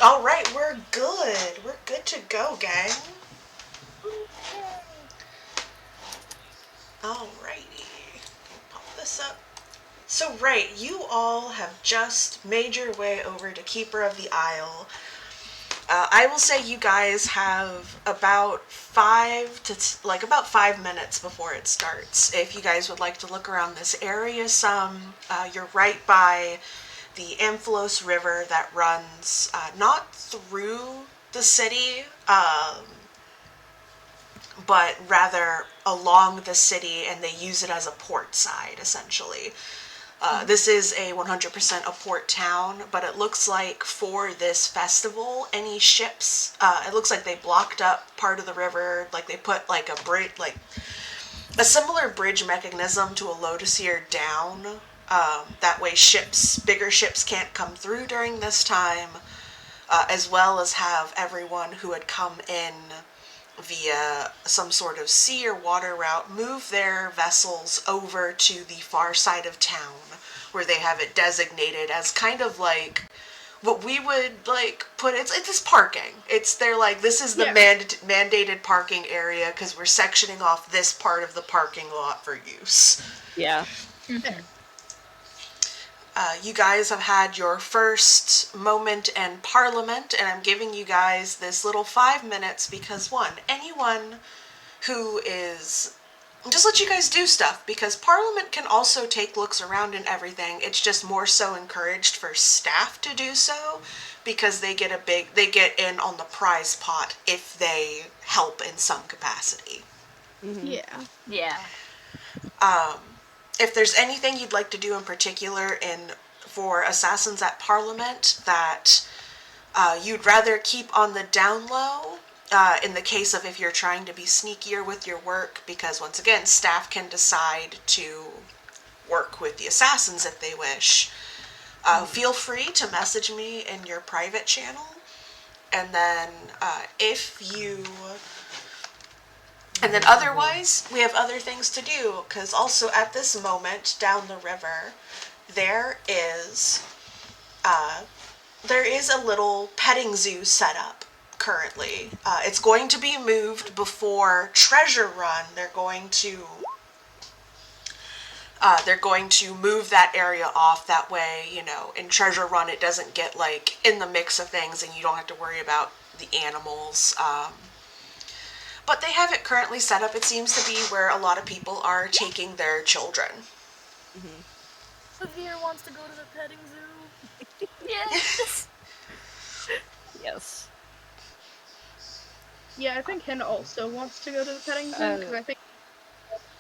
All right, we're good. We're good to go, gang. Alrighty. Pop this up. So, right, you all have just made your way over to Keeper of the Isle. I will say you guys have about about 5 minutes before it starts. If you guys would like to look around this area some, you're right by the Amphilos River that runs not through the city, but rather along the city, and they use it as a port side essentially. This is a 100% a port town, but it looks like for this festival, any ships, it looks like they blocked up part of the river, like they put like a bridge, like a similar bridge mechanism to a Lotusier down. That way, bigger ships can't come through during this time, as well as have everyone who had come in via some sort of sea or water route move their vessels over to the far side of town where they have it designated as kind of like what we would like put it's parking. They're like, this is the mandated parking area because we're sectioning off this part of the parking lot for use. Yeah. You guys have had your first moment in Parliament, and I'm giving you guys this little 5 minutes because, one, anyone who is. Just let you guys do stuff because Parliament can also take looks around and everything. It's just more so encouraged for staff to do so because they get in on the prize pot if they help in some capacity. Mm-hmm. Yeah. Um, if there's anything you'd like to do in particular for Assassins at Parliament that you'd rather keep on the down low, in the case of if you're trying to be sneakier with your work, because once again, staff can decide to work with the assassins if they wish. Feel free to message me in your private channel, and then if you and then otherwise, we have other things to do, because also at this moment down the river, there is uh, there is a little petting zoo set up currently. It's going to be moved before Treasure Run. They're going to move that area off. That way, in Treasure Run, it doesn't get like in the mix of things, and you don't have to worry about the animals. But they have it currently set up. It seems to be where a lot of people are taking their children. Mm-hmm. Javier wants to go to the petting zoo. Yes. Yes. Yeah, I think Hen also wants to go to the petting zoo because I think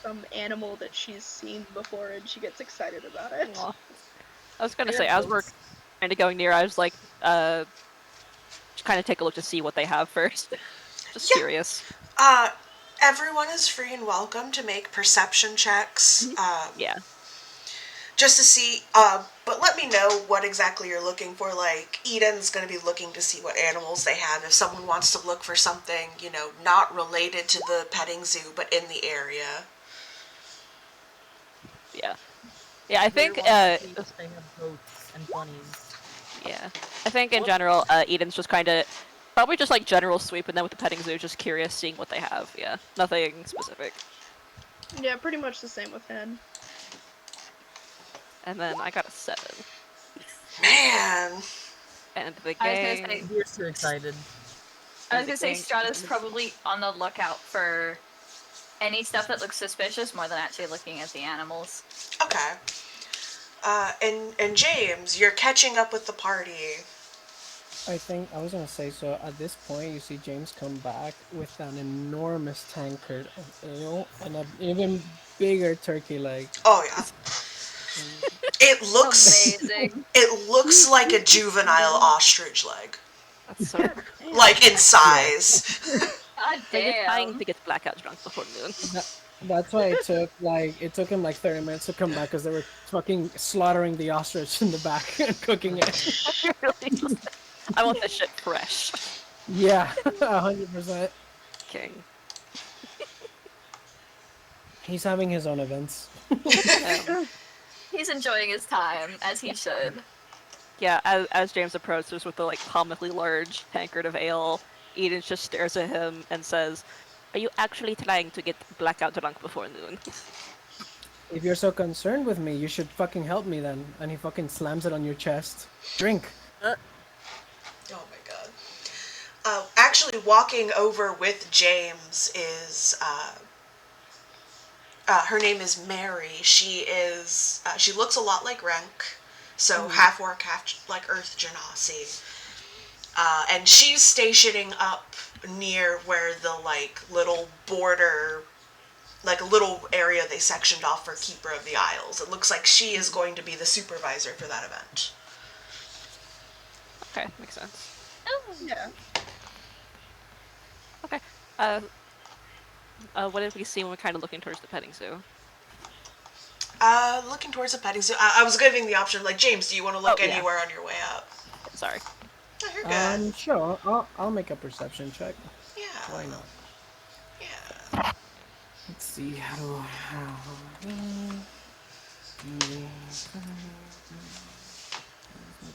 some animal that she's seen before and she gets excited about it. Aw. I was gonna say, as we're kind of going near, I was like, just kind of take a look to see what they have first. Just curious. Everyone is free and welcome to make perception checks. Yeah. Just to see, but let me know what exactly you're looking for. Like, Eden's going to be looking to see what animals they have. If someone wants to look for something, not related to the petting zoo, but in the area. Yeah. Yeah, I think, They have goats and bunnies. Yeah. I think in general, Eden's just kind of, probably just like general sweep, and then with the petting zoo, just curious seeing what they have. Yeah. Nothing specific. Yeah, pretty much the same with Hen. And then I got a 7. Man! And the I was game... gonna say, We're so excited. I was gonna say Strata's probably on the lookout for any stuff that looks suspicious more than actually looking at the animals. Okay. And James, you're catching up with the party. I think I was gonna say, so at this point you see James come back with an enormous tankard of ale and an even bigger turkey leg. Oh yeah. It looks amazing. It looks like a juvenile ostrich leg. That's so... Like in size. God They're just trying damn. to get blackout drunk before noon. That's why it took him like 30 minutes to come back because they were fucking slaughtering the ostrich in the back and cooking it. I want this shit fresh. Yeah, 100%. King. He's having his own events. He's enjoying his time, as he should. Yeah, as James approaches with the like comically large tankard of ale, Eden just stares at him and says, "Are you actually trying to get blackout drunk before noon?" If you're so concerned with me, you should fucking help me then. And he fucking slams it on your chest. Drink. Oh my god. Actually, walking over with James is her name is Mary. She looks a lot like Renk, so half orc, half like Earth Genasi. And she's stationing up near where the like little border, like a little area they sectioned off for Keeper of the Isles. It looks like she is going to be the supervisor for that event. Okay, makes sense. Yeah. Okay. What did we see when we're kind of looking towards the petting zoo? Looking towards the petting zoo. I was giving the option, like, James, do you want to look anywhere on your way up? Sorry. Oh, you're good. Sure. I'll make a perception check. Yeah. Why not? Yeah. Let's see. My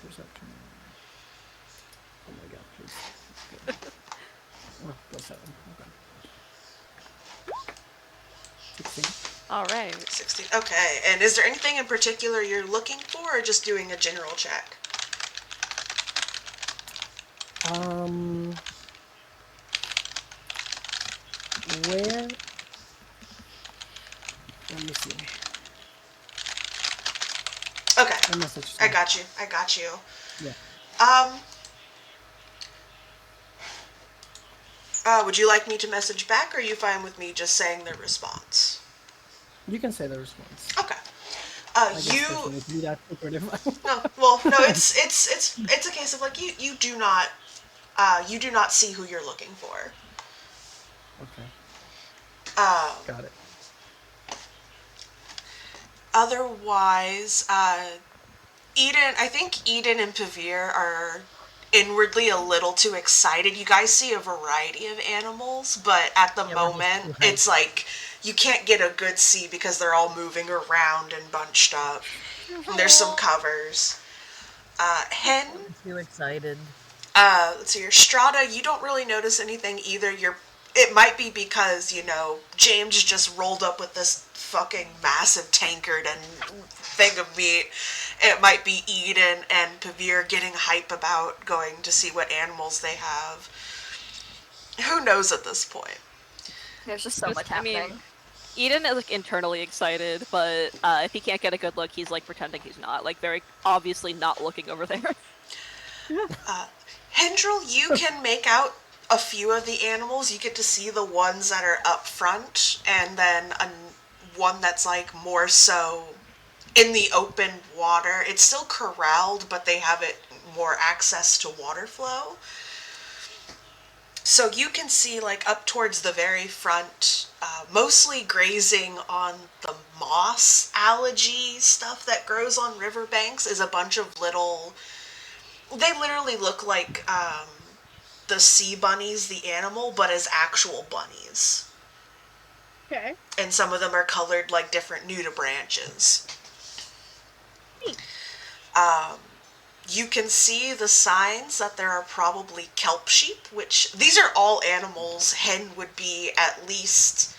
perception. Oh my god, please. Okay. Oh, +7. Okay. 16. All right. 16. Okay. And is there anything in particular you're looking for, or just doing a general check? Where? Let me see. Okay. I got you. Yeah. Would you like me to message back, or are you fine with me just saying the response? You can say the response. Okay. I guess personally, be that secretive. No, it's a case of like you do not see who you're looking for. Okay. Got it. Otherwise, I think Eden and Pavir are inwardly a little too excited. You guys see a variety of animals, but at the moment, it's like you can't get a good see because they're all moving around and bunched up. And there's some covers. Hen. I'm too excited. Let's see here. Strata, you don't really notice anything either. It might be because, James just rolled up with this fucking massive tankard and thing of meat. It might be Eden and Pavir getting hype about going to see what animals they have. Who knows at this point? There's just so much happening. I mean, Eden is like internally excited, but if he can't get a good look, he's like pretending he's not, like very obviously not looking over there. Hendril, you can make out a few of the animals. You get to see the ones that are up front, and then one that's like more so in the open water. It's still corralled, but they have it more access to water flow. So you can see like up towards the very front, mostly grazing on the moss algae stuff that grows on riverbanks is a bunch of little, they literally look like the sea bunnies, the animal, but as actual bunnies. Okay. And some of them are colored like different nudibranches. You can see the signs that there are probably kelp sheep, which these are all animals Hen would be at least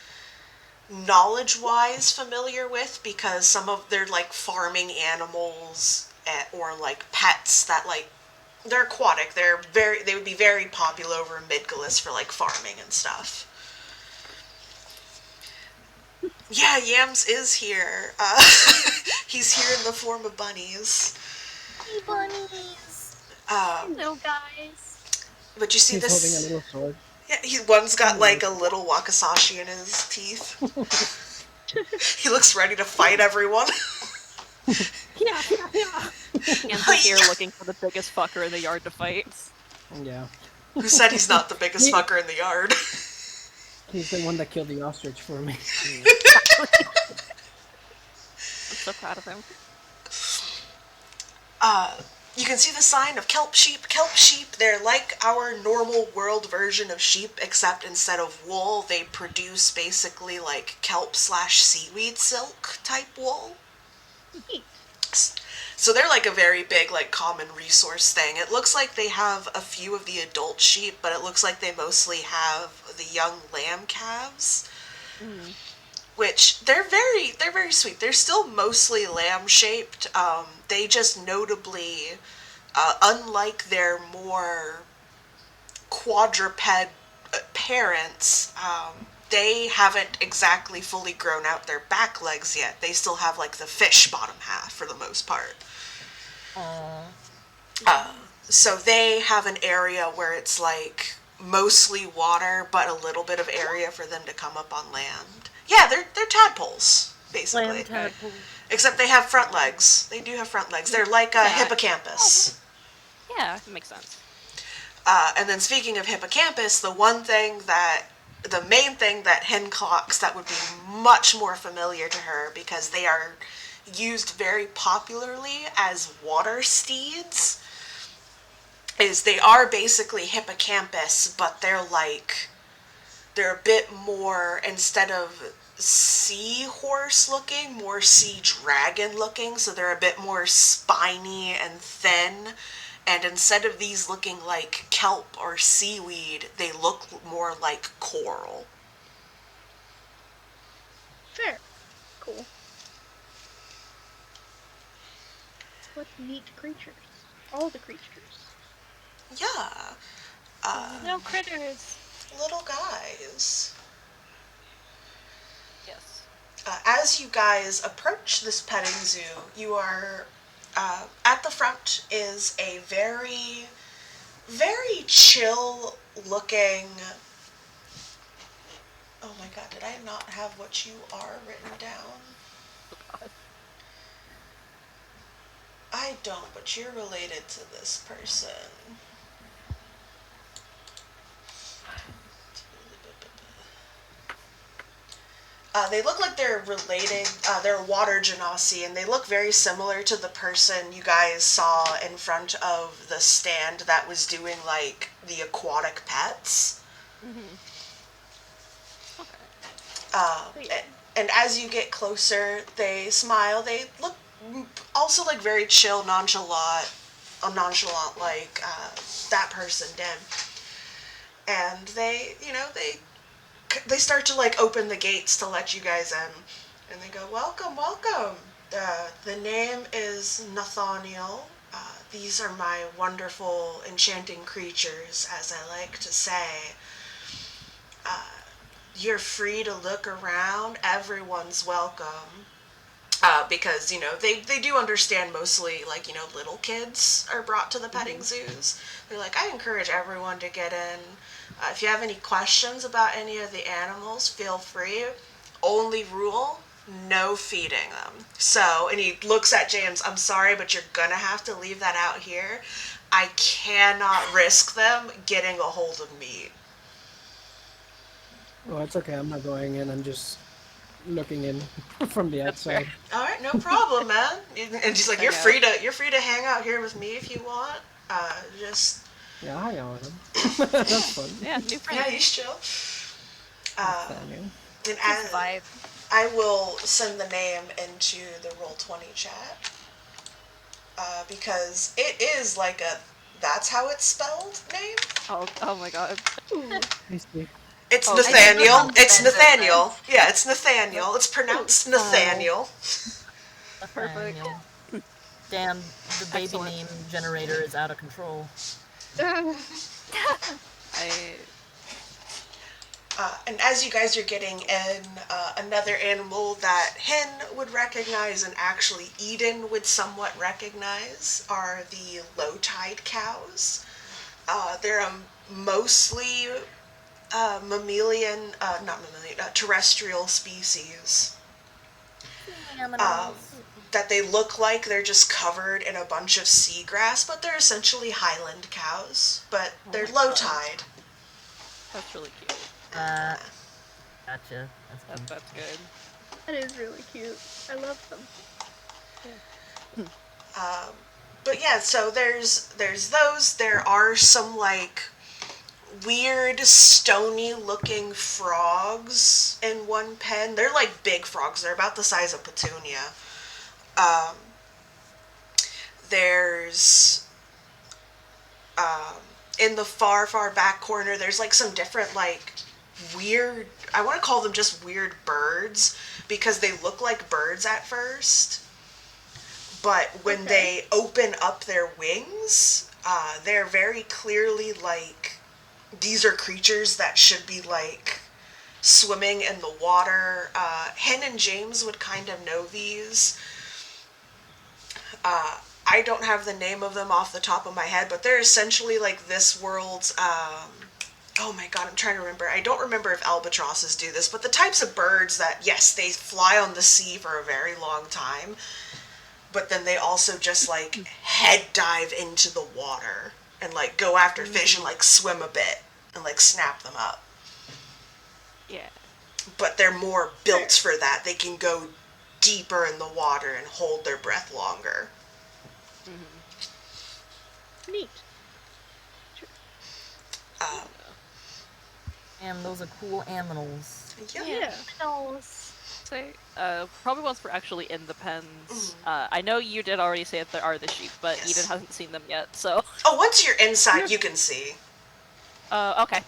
knowledge-wise familiar with, because some of they're like farming animals or like pets that like they're aquatic. They would be very popular over in Midgulus for like farming and stuff. Yeah, Yams is here. He's here in the form of bunnies. Hey, bunnies. Hello, guys. But you see He's this. holding a little sword. Yeah, one's got like a little wakizashi in his teeth. He looks ready to fight everyone. Yeah. He's here looking for the biggest fucker in the yard to fight. Yeah. Who said he's not the biggest fucker in the yard? He's the one that killed the ostrich for me. I'm so proud of him. You can see the sign of kelp sheep. Kelp sheep, they're like our normal world version of sheep, except instead of wool, they produce basically like kelp/seaweed silk type wool. So they're like a very big, like, common resource thing. It looks like they have a few of the adult sheep, but it looks like they mostly have the young lamb calves. Mm. Which they're very sweet. They're still mostly lamb shaped. They just notably, unlike their more quadruped parents, they haven't exactly fully grown out their back legs yet. They still have like the fish bottom half for the most part. Aww. So they have an area where it's like mostly water, but a little bit of area for them to come up on land. Yeah, they're tadpoles basically. Lamb tadpole. Except they have front legs. They do have front legs. They're like a hippocampus. Yeah, it makes sense. And then speaking of hippocampus, the main thing that hen clocks that would be much more familiar to her because they are used very popularly as water steeds is they are basically hippocampus, but they're a bit more, instead of seahorse looking, more sea dragon looking, so they're a bit more spiny and thin. And instead of these looking like kelp or seaweed, they look more like coral. Fair. Cool. What neat creatures. All the creatures. Yeah. No critters. Little guys. Yes. As you guys approach this petting zoo, you are at the front is a very, very chill looking. Oh my god, did I not have what you are written down? I don't, but you're related to this person. They look like they're related. They're water genasi, and they look very similar to the person you guys saw in front of the stand that was doing like the aquatic pets. Mm-hmm. And as you get closer, they smile. They look also like very chill, nonchalant like that person did. And they start to like open the gates to let you guys in, and they go, welcome, welcome. The name is Nathaniel. These are my wonderful enchanting creatures, as I like to say. You're free to look around. Everyone's welcome. Because, they do understand mostly, like, little kids are brought to the petting zoos. They're like, I encourage everyone to get in. If you have any questions about any of the animals, feel free. Only rule, no feeding them. So, and he looks at James, I'm sorry, but you're gonna have to leave that out here. I cannot risk them getting a hold of meat. Oh, it's okay. I'm not going in. I'm just looking in from the outside. All right, no problem, man. And she's like, you're free to hang out here with me if you want. Just Yeah, I hang out with him. That's fun. Yeah, new friend. yeah, he's chill. Nathaniel. And Just vibe. I will send the name into the Roll20 chat because it is like that's how it's spelled name. Oh my god. I see. It's Oh, Nathaniel. It's Benjamin. Nathaniel. Yeah, it's Nathaniel. It's pronounced Nathaniel. Perfect. Nathaniel. Damn, the baby Excellent. name generator is out of control. And as you guys are getting in, another animal that Hen would recognize and actually Eden would somewhat recognize are the low-tide cows. They're mostly terrestrial species. That they look like they're just covered in a bunch of seagrass, but they're essentially highland cows, but they're low tide. That's really cute. Gotcha. That's That's good. That is really cute. I love them. But yeah, so there's those. There are some like weird stony looking frogs in one pen. They're like big frogs. They're about the size of Petunia. there's in the far back corner, there's like some different like weird, I want to call them just weird birds because they look like birds at first, but when they open up their wings, they're very clearly like, these are creatures that should be like swimming in the water. Hen and James would kind of know these. I don't have the name of them off the top of my head, but they're essentially like this world's, oh my god, I'm trying to remember. I don't remember if albatrosses do this, but the types of birds that, yes, they fly on the sea for a very long time, but then they also just like head dive into the water and like go after fish and like swim a bit and like snap them up. Yeah. But they're more built for that. They can go deeper in the water and hold their breath longer. Neat. And those are cool aminals. Yeah. So, probably once we're actually in the pens. I know you did already say that there are the sheep, but Yes. Eden hasn't seen them yet, so. Oh, once you're inside, you can see. Okay.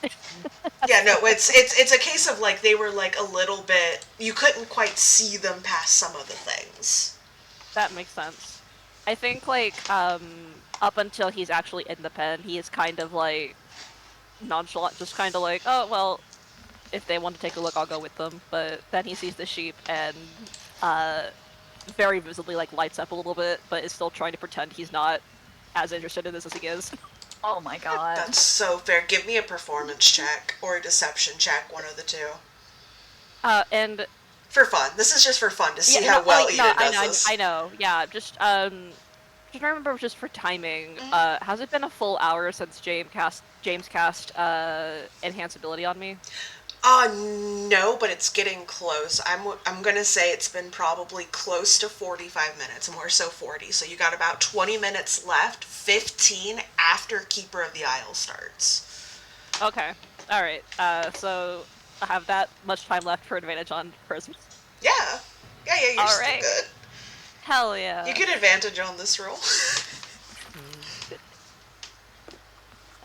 Yeah, no, it's a case of like they were like a little bit, you couldn't quite see them past some of the things. That makes sense. I think, like, up until he's actually in the pen, he is kind of, like, nonchalant, just kind of like, oh, well, if they want to take a look, I'll go with them. But then he sees the sheep and, very visibly, like, lights up a little bit, but is still trying to pretend he's not as interested in this as he is. Oh my god. That's so fair. Give me a performance check or a deception check, one of the two. And For fun. This is just for fun to see yeah, how well like, Eden does this. I know. Yeah, just remember just for timing. Has it been a full hour since James cast enhance ability on me? No, but it's getting close. I'm gonna say it's been probably close to 45 minutes, more so 40. So you got about 20 minutes left, 15 after Keeper of the Isle starts. Okay. Alright. So I have that much time left for advantage on charisma. Yeah. You're All still right. good. Hell yeah. You get advantage on this roll.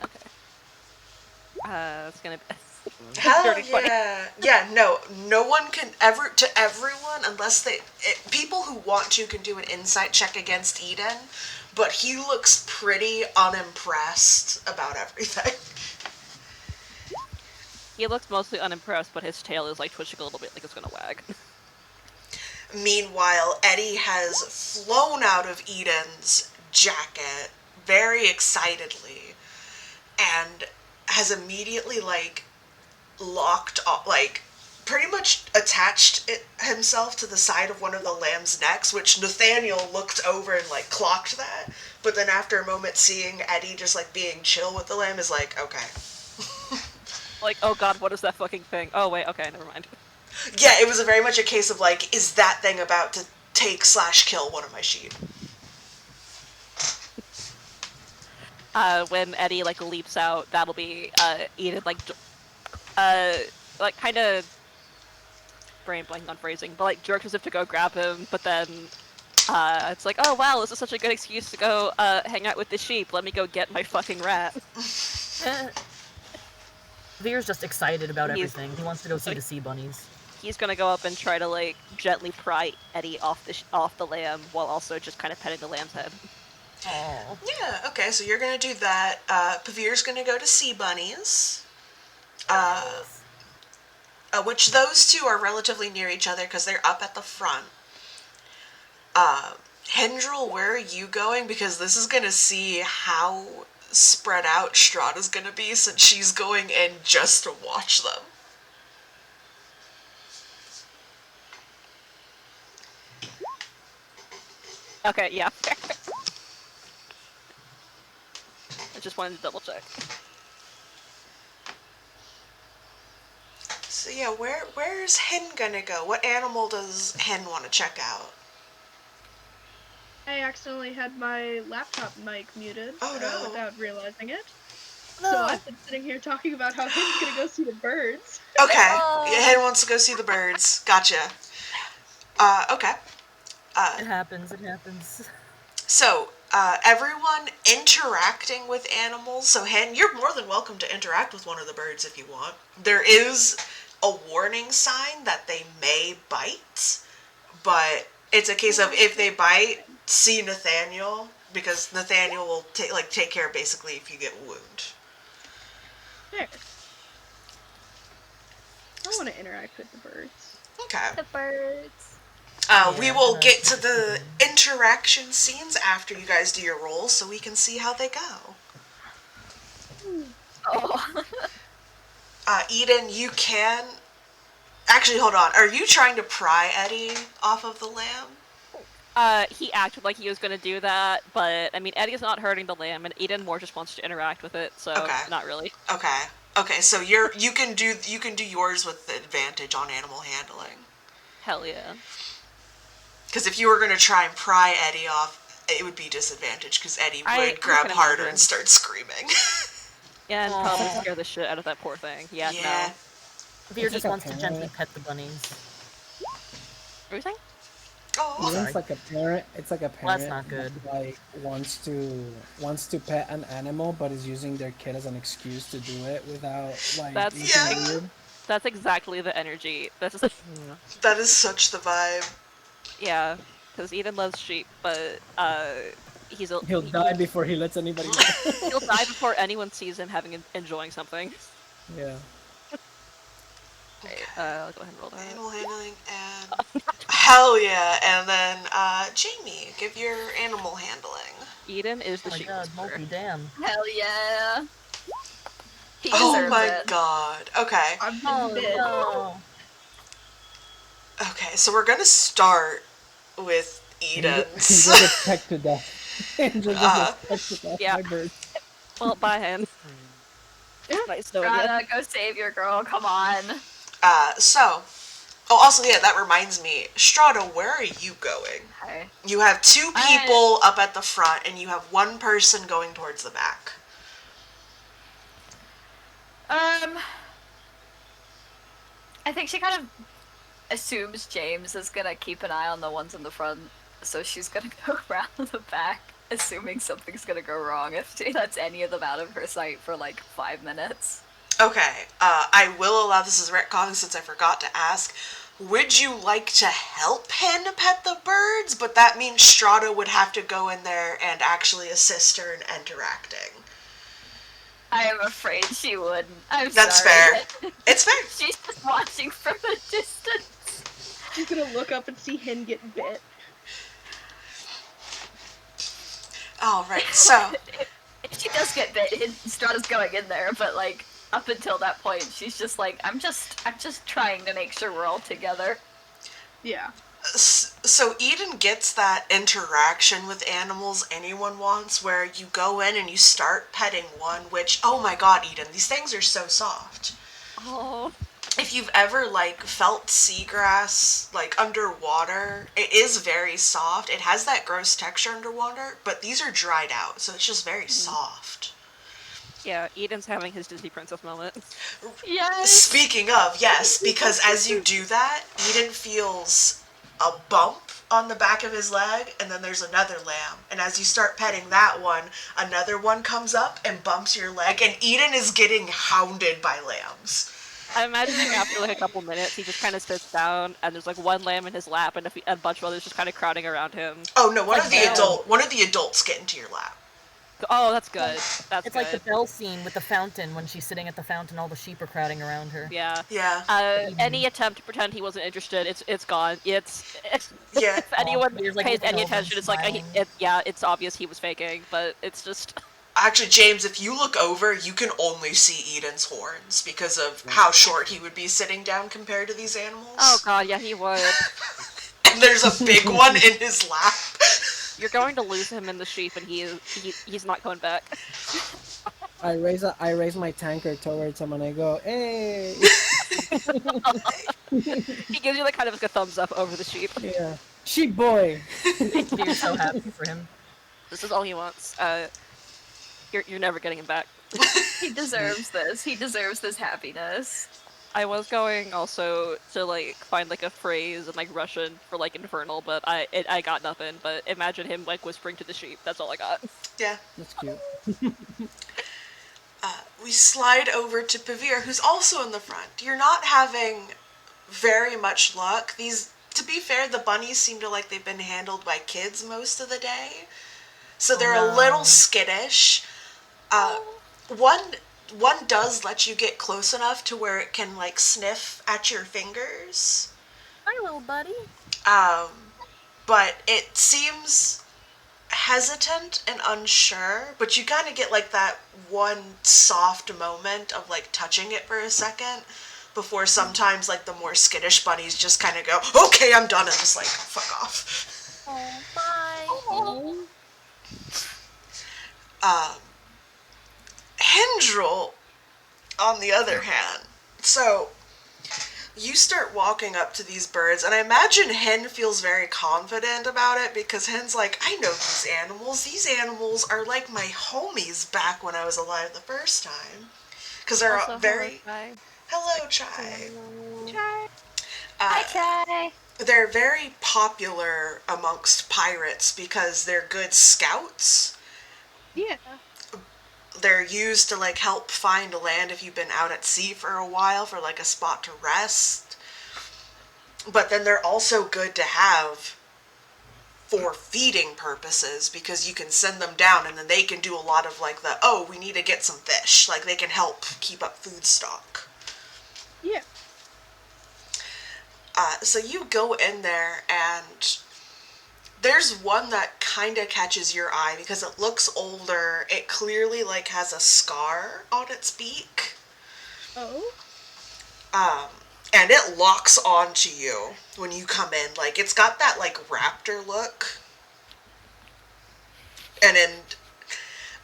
Okay. It's gonna be Hell dirty 20. yeah. No one can ever, to everyone, unless people who want to can do an insight check against Eden, but he looks pretty unimpressed about everything. He looks mostly unimpressed, but his tail is like twitching a little bit like it's gonna wag. Meanwhile, Eddie has flown out of Eden's jacket very excitedly and has immediately like locked up, like pretty much attached himself to the side of one of the lamb's necks, which Nathaniel looked over and like clocked that, but then after a moment seeing Eddie just like being chill with the lamb is like, okay. Like, oh god, what is that fucking thing? Oh wait, okay, never mind. Yeah, it was very much a case of like, is that thing about to take/kill one of my sheep? When Eddie like leaps out, that'll be Eden like kind of brain blanking on phrasing, but like jerks as if to go grab him, but then it's like, oh wow, this is such a good excuse to go hang out with the sheep. Let me go get my fucking rat. Veer's just excited about everything. He wants to go see the sea bunnies. He's gonna go up and try to like gently pry Eddie off the lamb while also just kind of petting the lamb's head. Aww. Yeah, okay, so you're gonna do that. Pavir's gonna go to sea bunnies. Which those two are relatively near each other because they're up at the front. Hendril, where are you going? Because this is gonna see how spread out Strahda's gonna be since she's going in just to watch them. Okay, yeah. I just wanted to double check. So yeah, where's Hen gonna go? What animal does Hen want to check out? I accidentally had my laptop mic muted without realizing it. No. So I've been sitting here talking about how Hen's gonna go see the birds. Okay, Hen wants to go see the birds. Gotcha. Okay. It happens. So everyone interacting with animals. So, Hen, you're more than welcome to interact with one of the birds if you want. There is a warning sign that they may bite, but it's a case of if they bite, see Nathaniel, because Nathaniel will take care basically if you get a wound. There. I want to interact with the birds. Okay. The birds. We will get to the interaction scenes after you guys do your rolls, so we can see how they go. Oh. Eden, you can... Actually, hold on. Are you trying to pry Eddie off of the lamb? He acted like he was gonna do that, but I mean, Eddie's not hurting the lamb, and Eden more just wants to interact with it, so not really. Okay. So you can do yours with the advantage on animal handling. Hell yeah. Because if you were gonna try and pry Eddie off, it would be disadvantage because Eddie would grab harder and start screaming. Yeah, and probably scare the shit out of that poor thing. Yeah. No. Veer just wants to gently pet the bunnies. What were you saying? Oh, It's like a parent. It's like a parent. That's not good. Like wants to pet an animal, but is using their kid as an excuse to do it without like. That's exactly the energy. That is such the vibe. Yeah, because Eden loves sheep, but he'll die before he lets anybody know. He'll die before anyone sees him enjoying something. Yeah. Okay. I'll go ahead and roll that. Animal handling and hell yeah, and then Jamie, give your animal handling. Eden is the sheep. Multi, damn. Hell yeah. Oh my god. Okay. No. Okay, so we're gonna start with Eden's. Angel gets pecked to death. Angel gets pecked to death by birds. Well, bye, Hen. Nice knowing you. Go save your girl, come on. Also, yeah, that reminds me. Strata, where are you going? Okay. You have two people up at the front, and you have one person going towards the back. I think she kind of assumes James is gonna keep an eye on the ones in the front, so she's gonna go around the back, assuming something's gonna go wrong if she lets any of them out of her sight for like 5 minutes. Okay, I will allow this as retcon since I forgot to ask. Would you like to help Hen pet the birds? But that means Strata would have to go in there and actually assist her in interacting. I am afraid she wouldn't. That's sorry. Fair. It's fair. She's just watching from a distance. She's gonna look up and see Hen get bit. Alright, so... if she does get bit, Strata's going in there, but like, up until that point, she's just like, I'm just trying to make sure we're all together. Yeah. So Eden gets that interaction with animals anyone wants, where you go in and you start petting one, which, oh my god, Eden, these things are so soft. Oh. If you've ever, felt seagrass, underwater, it is very soft. It has that gross texture underwater, but these are dried out, so it's just very soft. Yeah, Eden's having his Disney princess moment. Yes! Speaking of, yes, because as you do that, Eden feels a bump on the back of his leg, and then there's another lamb. And as you start petting that one, another one comes up and bumps your leg, and Eden is getting hounded by lambs. I'm imagining after a couple minutes, he just kind of sits down, and there's one lamb in his lap, and a bunch of others just kind of crowding around him. Oh no, one of the adults get into your lap. Oh, that's good. That's it's good. Like the Belle scene with the fountain when she's sitting at the fountain, all the sheep are crowding around her. Yeah. Yeah. Any attempt to pretend he wasn't interested, it's gone. It's yeah. If anyone pays any attention, it's it's obvious he was faking, but it's just. Actually, James, if you look over, you can only see Eden's horns because of how short he would be sitting down compared to these animals. Oh god, yeah, he would. And there's a big one in his lap. You're going to lose him in the sheep, and he's not coming back. I raise my tankard towards him and I go, hey. He gives you kind of a thumbs up over the sheep. Yeah, sheep boy. You're so happy for him. This is all he wants. You're never getting him back. He deserves this. He deserves this happiness. I was going also to like find like a phrase in like Russian for like infernal, but I got nothing. But imagine him like whispering to the sheep. That's all I got. Yeah. That's cute. We slide over to Pavir, who's also in the front. You're not having very much luck. These, to be fair, the bunnies seem to like they've been handled by kids most of the day, so they're a little skittish. One one does let you get close enough to where it can like sniff at your fingers, Hi, little buddy. but it seems hesitant and unsure. But you kind of get like that one soft moment of like touching it for a second before sometimes like the more skittish bunnies just kind of go, okay, I'm done, and just like fuck off. Oh, bye. Oh, Hendril, on the other hand, so you start walking up to these birds, and I imagine Hen feels very confident about it because Hen's like, I know these animals. These animals are like my homies back when I was alive the first time. Because they're Also, very. hello, Hello, Chai. Try. Uh, Try. they're very popular amongst pirates because they're good scouts. yeah. They're used to like help find land if you've been out at sea for a while for like a spot to rest. But then they're also good to have for feeding purposes because you can send them down and then they can do a lot of like the, oh, we need to get some fish. Like they can help keep up food stock. Yeah. So you go in there and there's one that kind of catches your eye because it looks older. It clearly like has a scar on its beak. Oh. And it locks onto you when you come in. Like it's got that like raptor look. And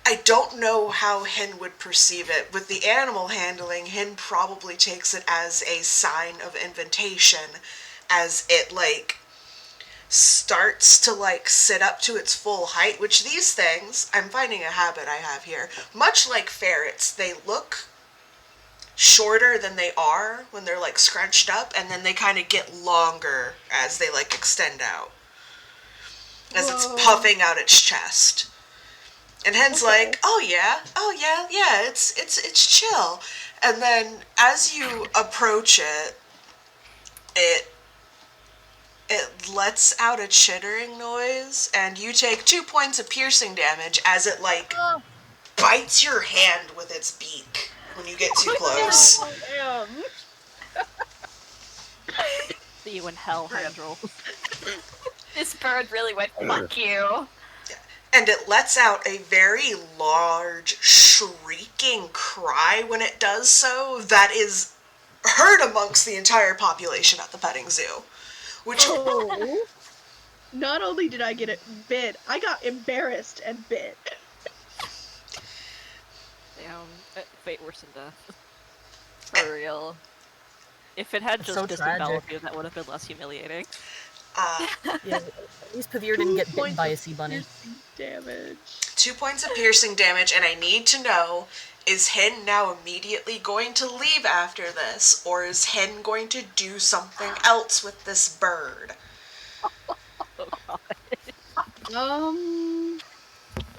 I don't know how Hen would perceive it. With the animal handling, Hen probably takes it as a sign of invitation as it like starts to like sit up to its full height, which these things, I'm finding a habit I have here, much like ferrets, they look shorter than they are when they're like scrunched up, and then they kind of get longer as they like extend out as it's puffing out its chest. And Hen's like, oh yeah, it's chill. And then as you approach it, it lets out a chittering noise, and you take 2 points of piercing damage as it like bites your hand with its beak when you get too close. Damn. See you in hell, Hendril. This bird really went, fuck you. And it lets out a very large, shrieking cry when it does so that is heard amongst the entire population at the petting zoo. Which Oh. Not only did I get it bit, I got embarrassed and bit. Damn, fate worse than death. For real. If it had It's just so disenveloped tragic. you, that would have been less humiliating. Yeah, at least Pavir didn't get bitten by a sea bunny. Damage. 2 points of piercing damage, and I need to know, is Hen now immediately going to leave after this, or is Hen going to do something else with this bird? Oh god.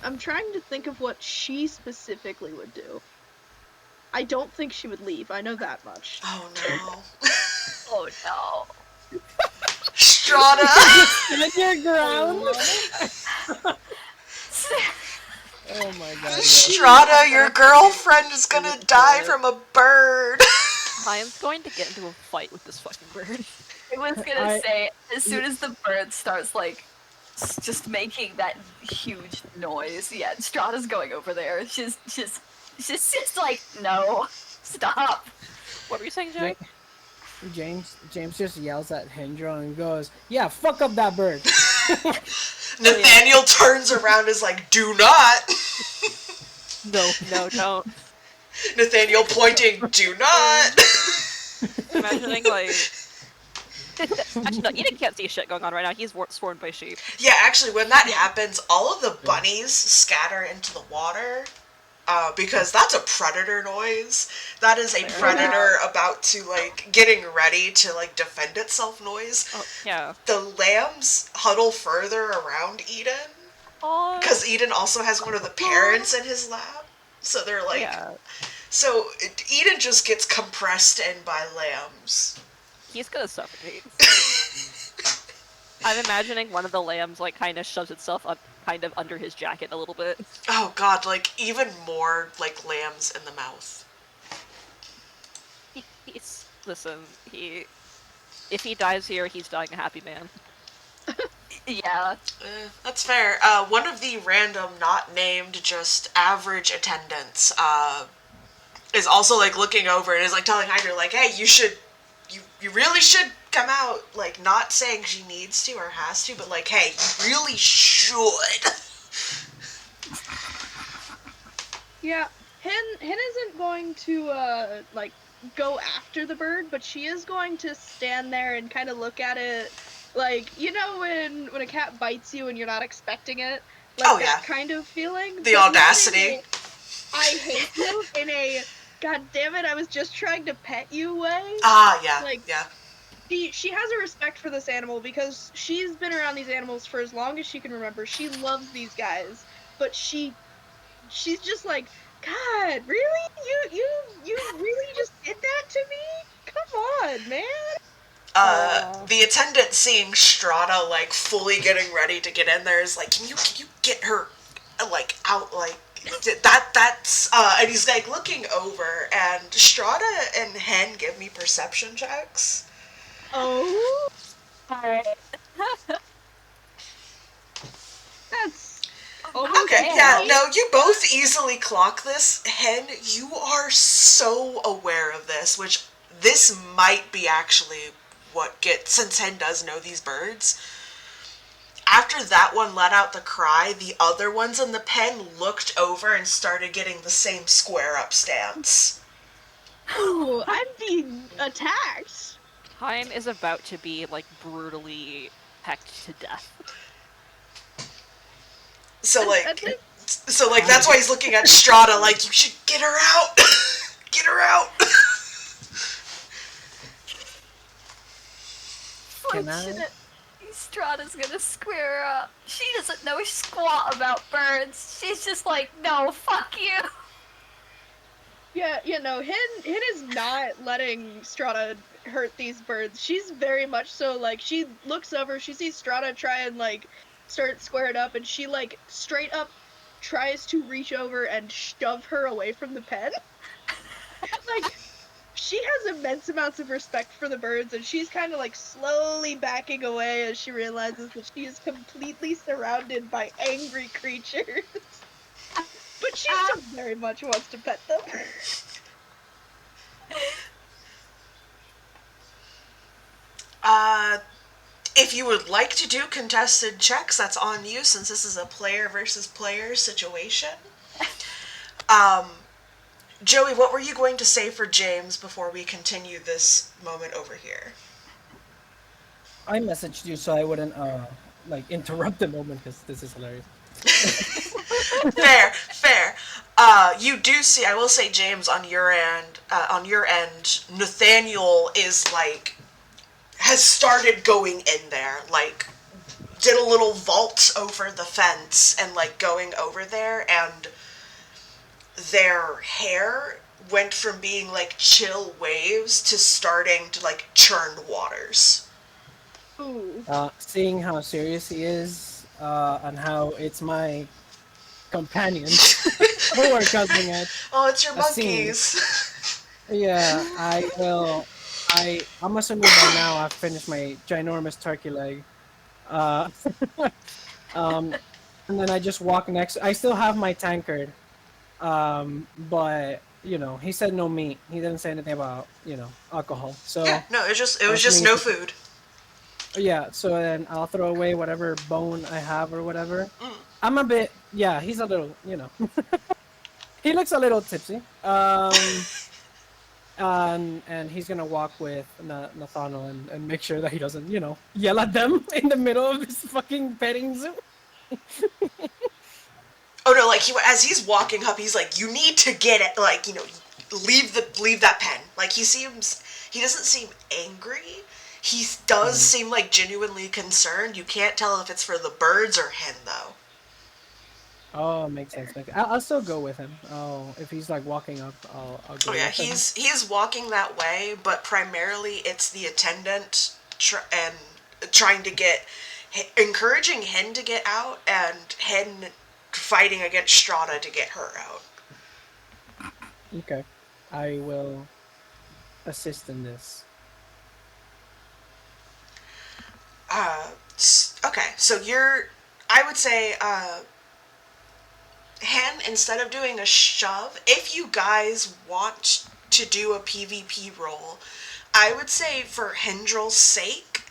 I'm trying to think of what she specifically would do. I don't think she would leave. I know that much. Oh no. Oh no. Strata! Stand your ground. Oh my god. Yes. Strata, your girlfriend is gonna die from a bird. I am going to get into a fight with this fucking bird. I was gonna say, as soon as the bird starts, like, just making that huge noise, yeah, Strata's going over there. She's like, no, stop. What were you saying, Jay? James just yells at Hendra and goes, "Yeah, fuck up that bird." Nathaniel turns around and is like, do not. No, don't. Nathaniel pointing, do not. Imagining, like... Actually, no, Eden can't see shit going on right now. He's swarmed by sheep. Yeah, actually, when that happens, all of the bunnies scatter into the water. because that's a predator noise. That is a Fair. predator about to, like, getting ready to, like, defend itself noise. Oh, yeah. The lambs huddle further around Eden, Oh, because Eden also has one of the parents in his lap. So they're like, yeah. so Eden just gets compressed in by lambs. He's gonna suffocate. I'm imagining one of the lambs, like, kind of shoves itself up, kind of under his jacket a little bit. Oh god, like, even more, like, lambs in the mouth. Listen, if he dies here, he's dying a happy man. Yeah. That's fair. One of the random, not named, just average attendants, is also, like, looking over and is, like, telling Hydra, like, hey, you really should come out. Like, not saying she needs to or has to, but, like, hey, you really should. Yeah, Hen isn't going to like go after the bird, but she is going to stand there and kind of look at it, like, you know when a cat bites you and you're not expecting it, like Oh, that yeah. kind of feeling. The but not audacity. in a, I hate you in a God damn it, I was just trying to pet you way. Ah, yeah, Like, yeah. She has a respect for this animal because she's been around these animals for as long as she can remember. She loves these guys, but she's just like, God, really? You really just did that to me? Come on, man. The attendant seeing Strata, like, fully getting ready to get in there is like, can you get her, like, out, like, that's, and he's, like, looking over, and Strata and Hen give me perception checks. Oh, Alright. that's Okay, yeah, no, you both easily clock this. Hen, you are so aware of this, which this might be actually what gets, since Hen does know these birds. After that one let out the cry, the other ones in the pen looked over and started getting the same square up stance. Ooh, I'm being attacked. Time is about to be, like, brutally pecked to death. So, like, At this- that's why he's looking at Strata like, you should get her out. Get her out. Can I? Strata's gonna square her up. She doesn't know squat about birds. She's just like, no, fuck you. Yeah, Hen is not letting Strata hurt these birds. She's very much so, like, she looks over, she sees Strata try and, like, start squared up, and she, like, straight up tries to reach over and shove her away from the pen. Like, she has immense amounts of respect for the birds, and she's kind of, like, slowly backing away as she realizes that she is completely surrounded by angry creatures. But she still very much wants to pet them. If you would like to do contested checks, that's on you, since this is a player versus player situation. Joey, what were you going to say for James before we continue this moment over here? I messaged you so I wouldn't like interrupt the moment because this is hilarious. Fair. You do see, I will say, James, on your end, Nathaniel is, like, has started going in there, like, did a little vault over the fence and, like, going over there, and their hair went from being, like, chill waves to starting to, like, churned waters. Ooh. Seeing how serious he is, and how it's my companion who are causing it. Oh, it's your A scene. monkeys. Yeah, I will. I'm assuming by now I've finished my ginormous turkey leg. And then I just walk next. I still have my tankard, but he said no meat. He didn't say anything about alcohol. So Yeah, no, it was I'm just assuming no it's- food. Yeah, so then I'll throw away whatever bone I have or whatever. Mm. I'm a bit. Yeah, he's a little. He looks a little tipsy. And he's gonna walk with Nathaniel and make sure that he doesn't, yell at them in the middle of this fucking petting zoo. Oh no, like as he's walking up, he's like, "You need to get it." Like, leave that pen. Like he doesn't seem angry. He does seem like genuinely concerned. You can't tell if it's for the birds or him though. Oh, makes sense. I'll still go with him. Oh, if he's like walking up, I'll Oh go yeah, with him. he's walking that way, but primarily it's the attendant and trying to encouraging Hen to get out, and Hen fighting against Strata to get her out. Okay, I will assist in this. Okay, so I would say, Hen, instead of doing a shove, if you guys want to do a PvP roll, I would say for Hendrel's sake,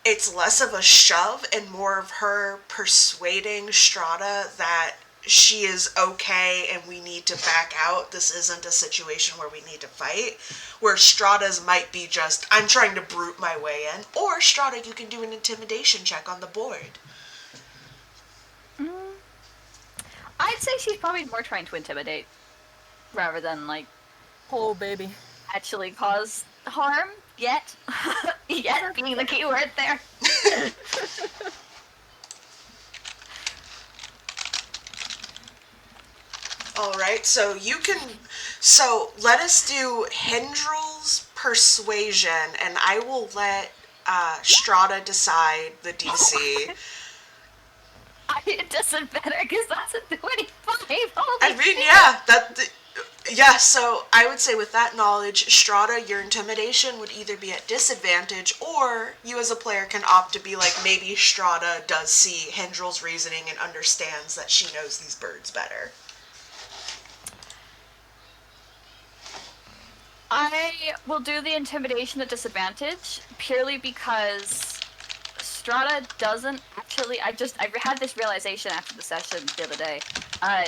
it's less of a shove and more of her persuading Strata that she is okay and we need to back out. This isn't a situation where we need to fight. Where Strata's might be just, I'm trying to brute my way in. Or Strata, you can do an intimidation check on the board. I'd say she's probably more trying to intimidate rather than like Oh, baby. actually cause harm yet. Yet being the key word there. Alright, so let us do Hendrel's persuasion, and I will let Strata decide the DC. It doesn't matter because that's a 25. Holy I mean, shit. yeah, so I would say with that knowledge, Strata, your intimidation would either be at disadvantage, or you as a player can opt to be like, maybe Strata does see Hendrel's reasoning and understands that she knows these birds better. I will do the intimidation at disadvantage purely because Strata doesn't actually. I had this realization after the session the other day.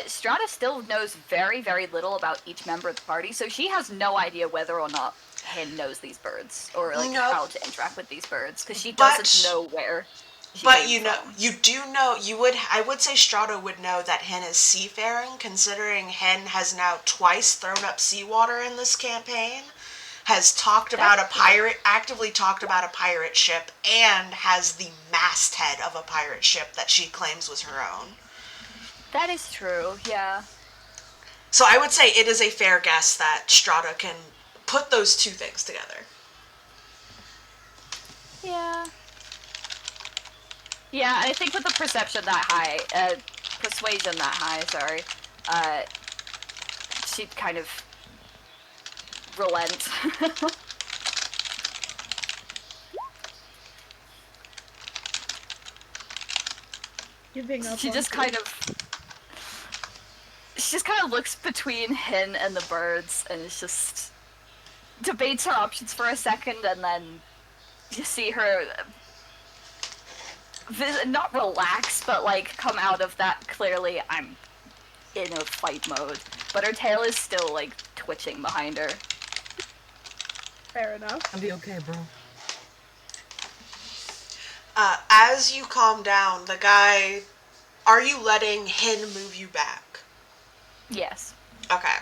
Strata still knows very, very little about each member of the party, so she has no idea whether or not Hen knows these birds or like how to interact with these birds because she doesn't know where. But I would say Strata would know that Hen is seafaring, considering Hen has now twice thrown up seawater in this campaign, has actively talked about a pirate ship, and has the masthead of a pirate ship that she claims was her own. That is true, yeah. So I would say it is a fair guess that Strata can put those two things together. Yeah. Yeah, I think with the persuasion that high, sorry, she'd kind of relent. Giving up. She just kind of looks between Hin and the birds and is just debates her options for a second, and then you see her not relax, but like come out of that clearly I'm in a fight mode. But her tail is still like twitching behind her. Fair enough. I'll be okay, bro. As you calm down, are you letting Hin move you back? Yes. Okay.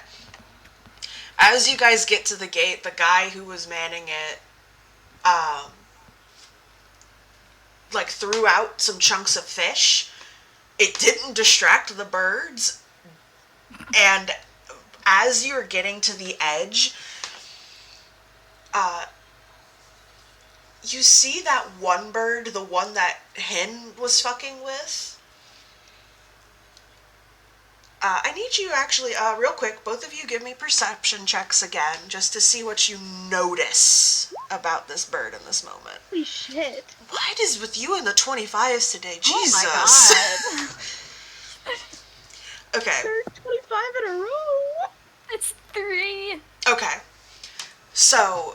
As you guys get to the gate, the guy who was manning it, threw out some chunks of fish. It didn't distract the birds. And as you're getting to the edge, you see that one bird, the one that Hin was fucking with. I need you actually, real quick, both of you give me perception checks again, just to see what you notice about this bird in this moment. Holy shit. What is with you and the 25s today? Jesus. Oh my god. Okay. Third 25 in a row. It's 3. Okay. So,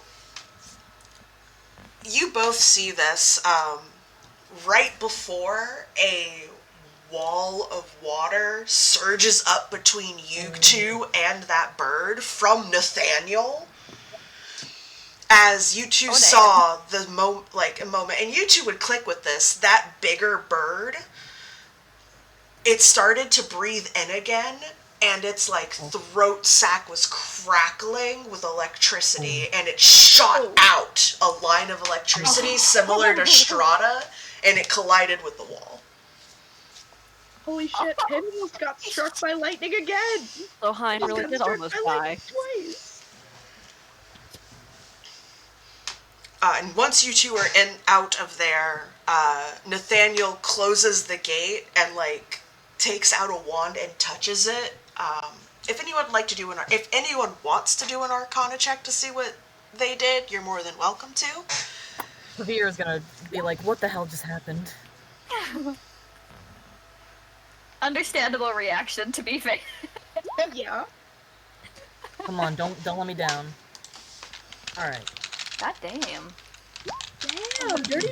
you both see this, right before a wall of water surges up between you two and that bird from Nathaniel. As you two saw a moment, and you two would click with this, that bigger bird it started to breathe in again, and its like throat sac was crackling with electricity, and it shot out a line of electricity similar to Strata, and it collided with the wall. Holy shit, Pin almost got struck by lightning again! So Hein He's really got did struck almost by die. lightning twice! And once you two are out of there, Nathaniel closes the gate and like takes out a wand and touches it. If anyone would like to do if anyone wants to do an Arcana check to see what they did, you're more than welcome to. Pavir is gonna be like, "What the hell just happened?" Understandable reaction, to be fair. Yeah. Come on, don't let me down. All right. God damn. Damn, dirty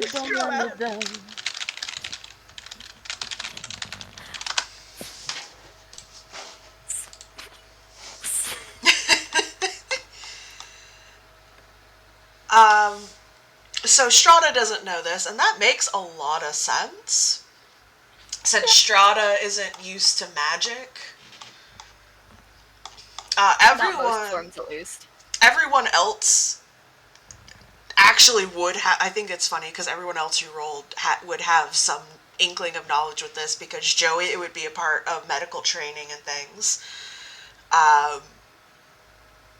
Strata! So Strata doesn't know this, and that makes a lot of sense. Since Strata isn't used to magic. Not most forms, at least. Everyone else actually would have. I think it's funny because everyone else who rolled would have some inkling of knowledge with this, because Joey, it would be a part of medical training and things.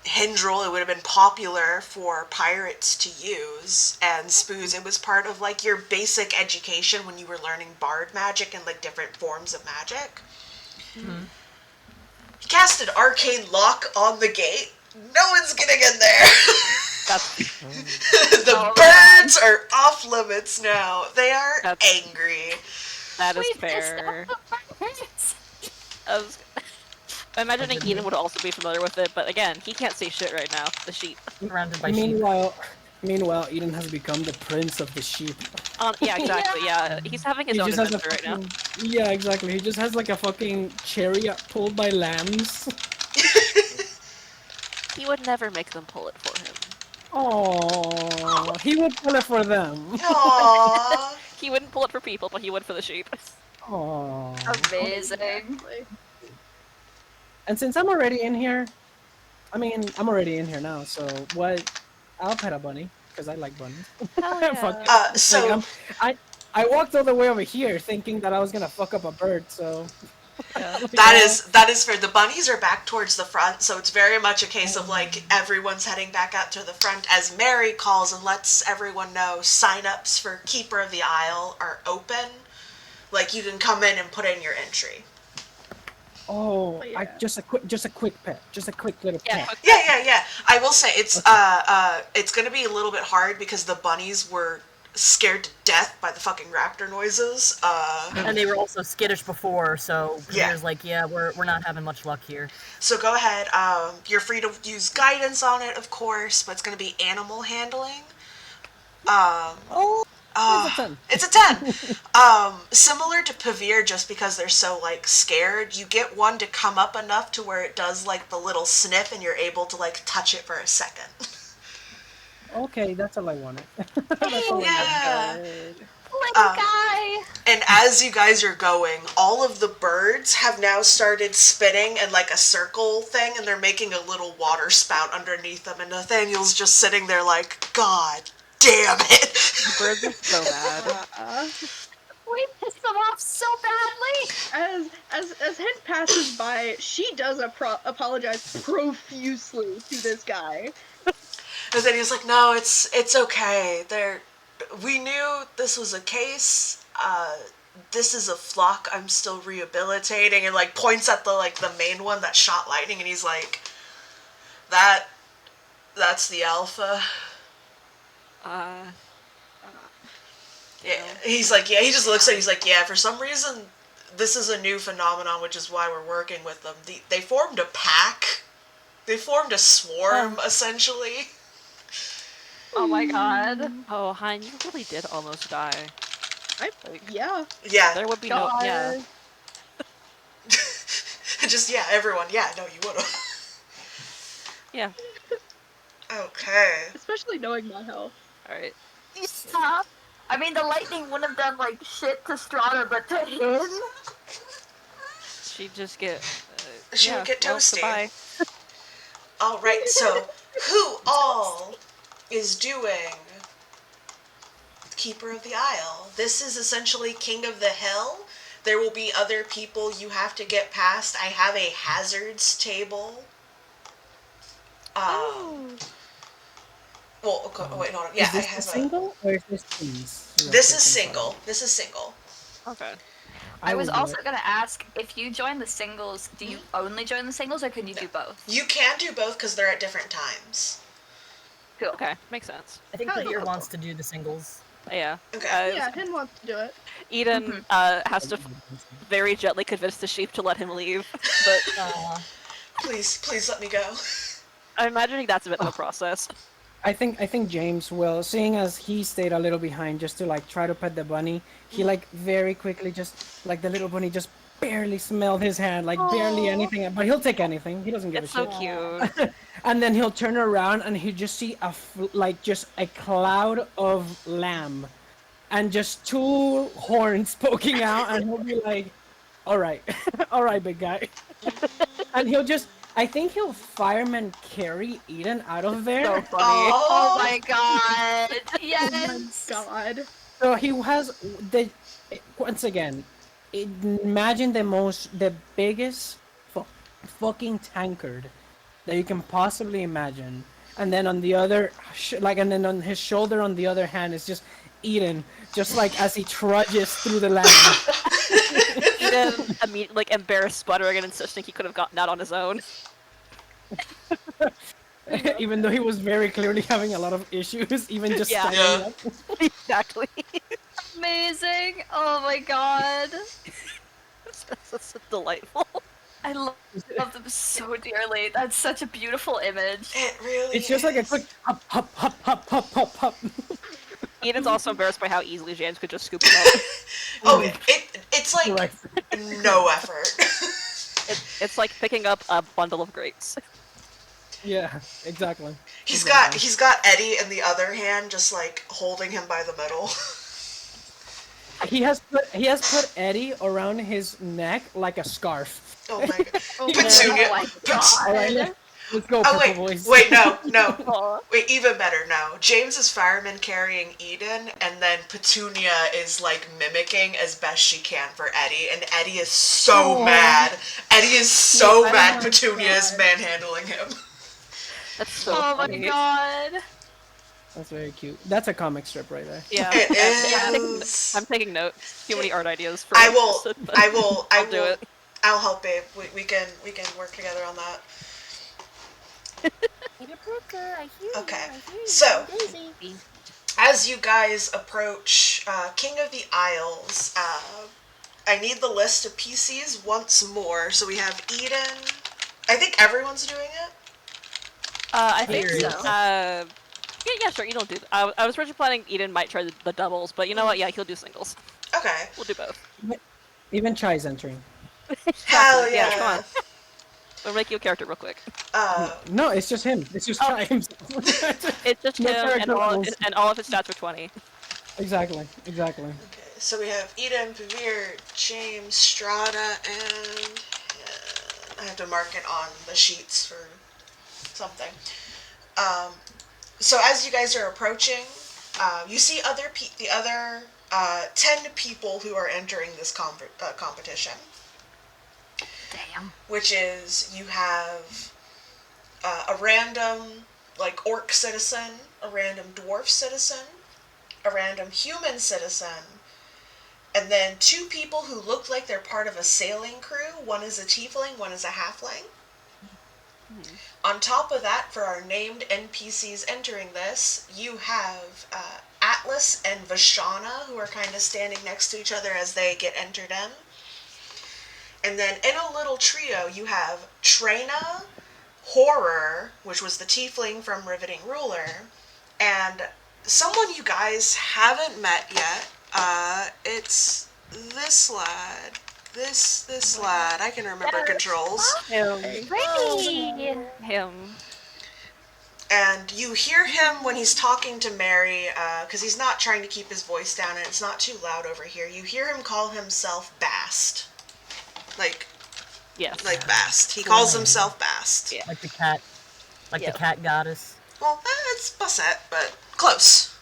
Hindrel, it would have been popular for pirates to use, and Spoos, it was part of like your basic education when you were learning bard magic and like different forms of magic. Mm-hmm. He cast an arcane lock on the gate. No one's getting in there. The birds are off limits now. They are angry. That is fair. I'm imagining Eden would also be familiar with it, but again, he can't see shit right now. The sheep. Surrounded by Meanwhile, Eden has become the prince of the sheep. Yeah, exactly. Yeah, he's having his own adventure right now. Yeah, exactly. He just has like a fucking chariot pulled by lambs. He would never make them pull it for him. Oh, he would pull it for them. Aww. He wouldn't pull it for people, but he would for the sheep. Oh, amazing. And since I'm already in here, I'm already in here now. So what? I'll pet a bunny because I like bunnies. Hell yeah. I walked all the way over here thinking that I was gonna fuck up a bird. So that is fair. The bunnies are back towards the front, so it's very much a case of like everyone's heading back out to the front as Mary calls and lets everyone know sign-ups for Keeper of the Isle are open. Like you can come in and put in your entry. Oh, yeah. Just a quick pet, just a quick little pet. Yeah. I will say it's gonna be a little bit hard because the bunnies were scared to death by the fucking raptor noises. And they were also skittish before, so Peter's like, yeah, we're not having much luck here. So go ahead. You're free to use guidance on it, of course, but it's gonna be animal handling. It's a 10. Similar to Pavir, just because they're so like scared, you get one to come up enough to where it does like the little sniff, and you're able to like touch it for a second. Okay, that's all I wanted. Yeah. Little guy. And as you guys are going, all of the birds have now started spinning in like a circle thing, and they're making a little water spout underneath them. And Nathaniel's just sitting there like, God damn it! The birds are so mad. We pissed them off so badly. As Hen passes by, she does apologize profusely to this guy. And then he's like, "No, it's okay. We knew this was a case. This is a flock I'm still rehabilitating," and like points at the main one that shot lightning, and he's like, "That's the alpha." Yeah, he's like, yeah. He just looks at it, he's like, yeah. For some reason, this is a new phenomenon, which is why we're working with them. They formed a pack. They formed a swarm, essentially. Oh my god. Oh, Hein, you really did almost die. Yeah. There would be no. Yeah. Just everyone. Yeah, no, you would've. Yeah. Okay. Especially knowing my health. All right. Stop. I mean, the lightning wouldn't have done like shit to Strata, but to him, she'd just get. She would get toasty. Goodbye. All right, so who all is doing Keeper of the Isle? This is essentially King of the Hill. There will be other people you have to get past. I have a hazards table. Well, okay, wait, hold on. Yeah, Is this I have single or is this teams? This is single. This is single. Okay. I was will do also it. going to ask, if you join the singles, do you only join the singles, or can you do both? You can do both because they're at different times. Cool. Okay, makes sense. I think Hell Veer yeah. wants to do the singles. Yeah. Okay. Yeah, Hin wants to do it. Eden has to very gently convince the sheep to let him leave, but Please let me go. I'm imagining that's a bit of a process. I think James will, seeing as he stayed a little behind just to like try to pet the bunny. He like very quickly just like the little bunny just barely smelled his hand, like barely anything. But he'll take anything. He doesn't give It's a so shit. cute. And then he'll turn around and he'll just see like just a cloud of lamb, and just two horns poking out, and he'll be like, "All right, all right, big guy," and he'll just. I think he'll fireman carry Eden out of there. So funny. Oh my god! Yes! Oh my god. So he has the once again. Imagine the biggest fucking tankard that you can possibly imagine, and then on the other, and then on his shoulder on the other hand is just Eden, just like as he trudges through the land. Eden immediately, like, embarrassed, sputtering, and insisting he could have gotten out on his own. Even though he was very clearly having a lot of issues, even just Yeah. standing Yeah. up. Exactly. Amazing! Oh my god! That's delightful. I love them so dearly. That's such a beautiful image. It really It's just like a is. quick hop, hop, hop, hop, hop, hop, hop. Eden's also embarrassed by how easily James could just scoop him up. Oh, it's like Right. no effort. It's like picking up a bundle of grapes. Yeah, exactly. He's got Eddie in the other hand, just like holding him by the middle. He has put Eddie around his neck like a scarf. Oh my god. Oh my Petunia. Oh my All right, god! let's go, Oh Purple wait, Boys. wait, no. Aw. Wait, even better, no. James is fireman carrying Eden, and then Petunia is like mimicking as best she can for Eddie, and Eddie is so mad. Eddie is so Oh mad my Petunia is God. manhandling him. That's so Oh my funny. god! That's very cute. That's a comic strip right there. Yeah. It I'm taking- is. I'm taking notes. Too many art ideas for I this will. episode, but I will. I'll do it. I'll help, babe. We can work together on that. Okay. So, as you guys approach King of the Isles, I need the list of PCs once more. So we have Eden. I think everyone's doing it. I think Here. so. Yeah, sure. Eden'll do. I was originally planning Eden might try the doubles, but you know what? Yeah, he'll do singles. Okay. We'll do both. Even Chai's entering. Hell yeah. Come on. We'll make you a character real quick. No, it's just him. It's just Chai himself. It's just No him, character levels. and all of his stats are 20. Exactly. Okay, so we have Eden, Pavir, James, Strata, and I have to mark it on the sheets for something. So as you guys are approaching, you see the other 10 people who are entering this competition. Damn. Which is, you have a random, like, orc citizen, a random dwarf citizen, a random human citizen, and then 2 people who look like they're part of a sailing crew. One is a tiefling, one is a halfling. On top of that, for our named NPCs entering this, you have Atlas and Vashana, who are kind of standing next to each other as they get entered in. And then in a little trio, you have Trina, Horror, which was the tiefling from Riveting Ruler, and someone you guys haven't met yet. It's this lad. This lad. I can remember controls. Him. Him. And you hear him when he's talking to Mary, because he's not trying to keep his voice down and it's not too loud over here. You hear him call himself Bast. Like, Yes. Like Bast. He calls himself Bast. Yeah. Like the cat. Like Yeah. the cat goddess. Well, it's Bassett, but close.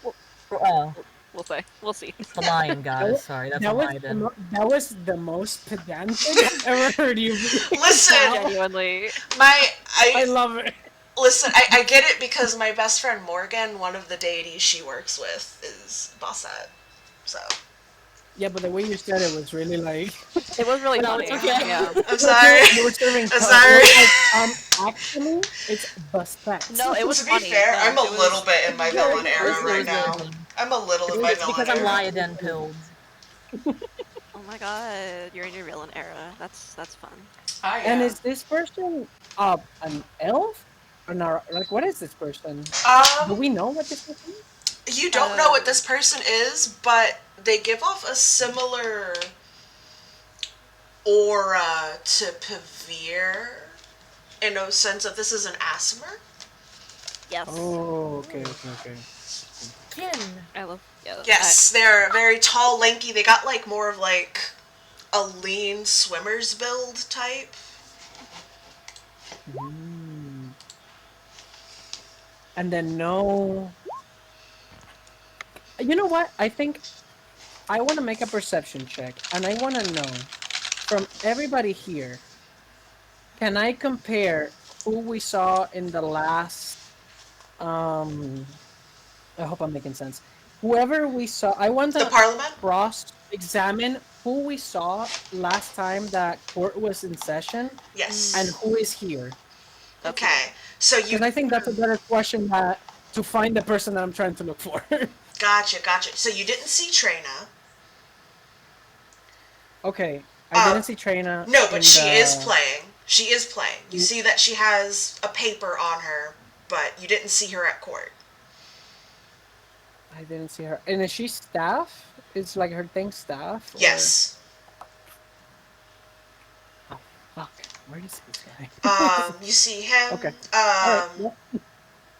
Oh, We'll say. We'll see. the lion That goddess. was, Sorry, that's that on was my the then. that was the most pedantic I've ever heard you. Listen, Genuinely. I I love it. listen. I get it because my best friend Morgan, one of the deities she works with, is Bassett. So Yeah, but the way you said it was really like. It was really No, funny. it's okay. Yeah. I'm sorry. You were serving. I'm sorry. Actually, it's Bassett. No, it was To be funny. fair, No, I'm a it was- little bit in my villain It era was right really now. funny. I'm a little in my It's villain because I'm era. Lyaden pilled. Oh my god, you're in your villain era. That's fun. I And am. is this person an elf? Or not, like, what is this person? Do we know what this person is? You don't know what this person is, but they give off a similar aura to Pavir in a sense that this is an Asmer. Yes. Oh, okay. Kin. I love. Yeah. Yes, they're very tall, lanky. They got like more of like a lean swimmer's build type. And then no. You know what? I think I want to make a perception check, and I want to know from everybody here. Can I compare who we saw in the last? I hope I'm making sense. Whoever we saw, I want The to Parliament? cross-examine who we saw last time that court was in session Yes. and who is here. Okay. So you Because I think that's a better question to find the person that I'm trying to look for. gotcha. So you didn't see Trina. Okay, I didn't see Trina. No, but in she is the- playing. She is playing. You see that she has a paper on her, but you didn't see her at court. I didn't see her. And is she staff? It's like her thing staff? Or... Yes. Oh, fuck. Where is this guy? You see him. Okay. Alright, yeah.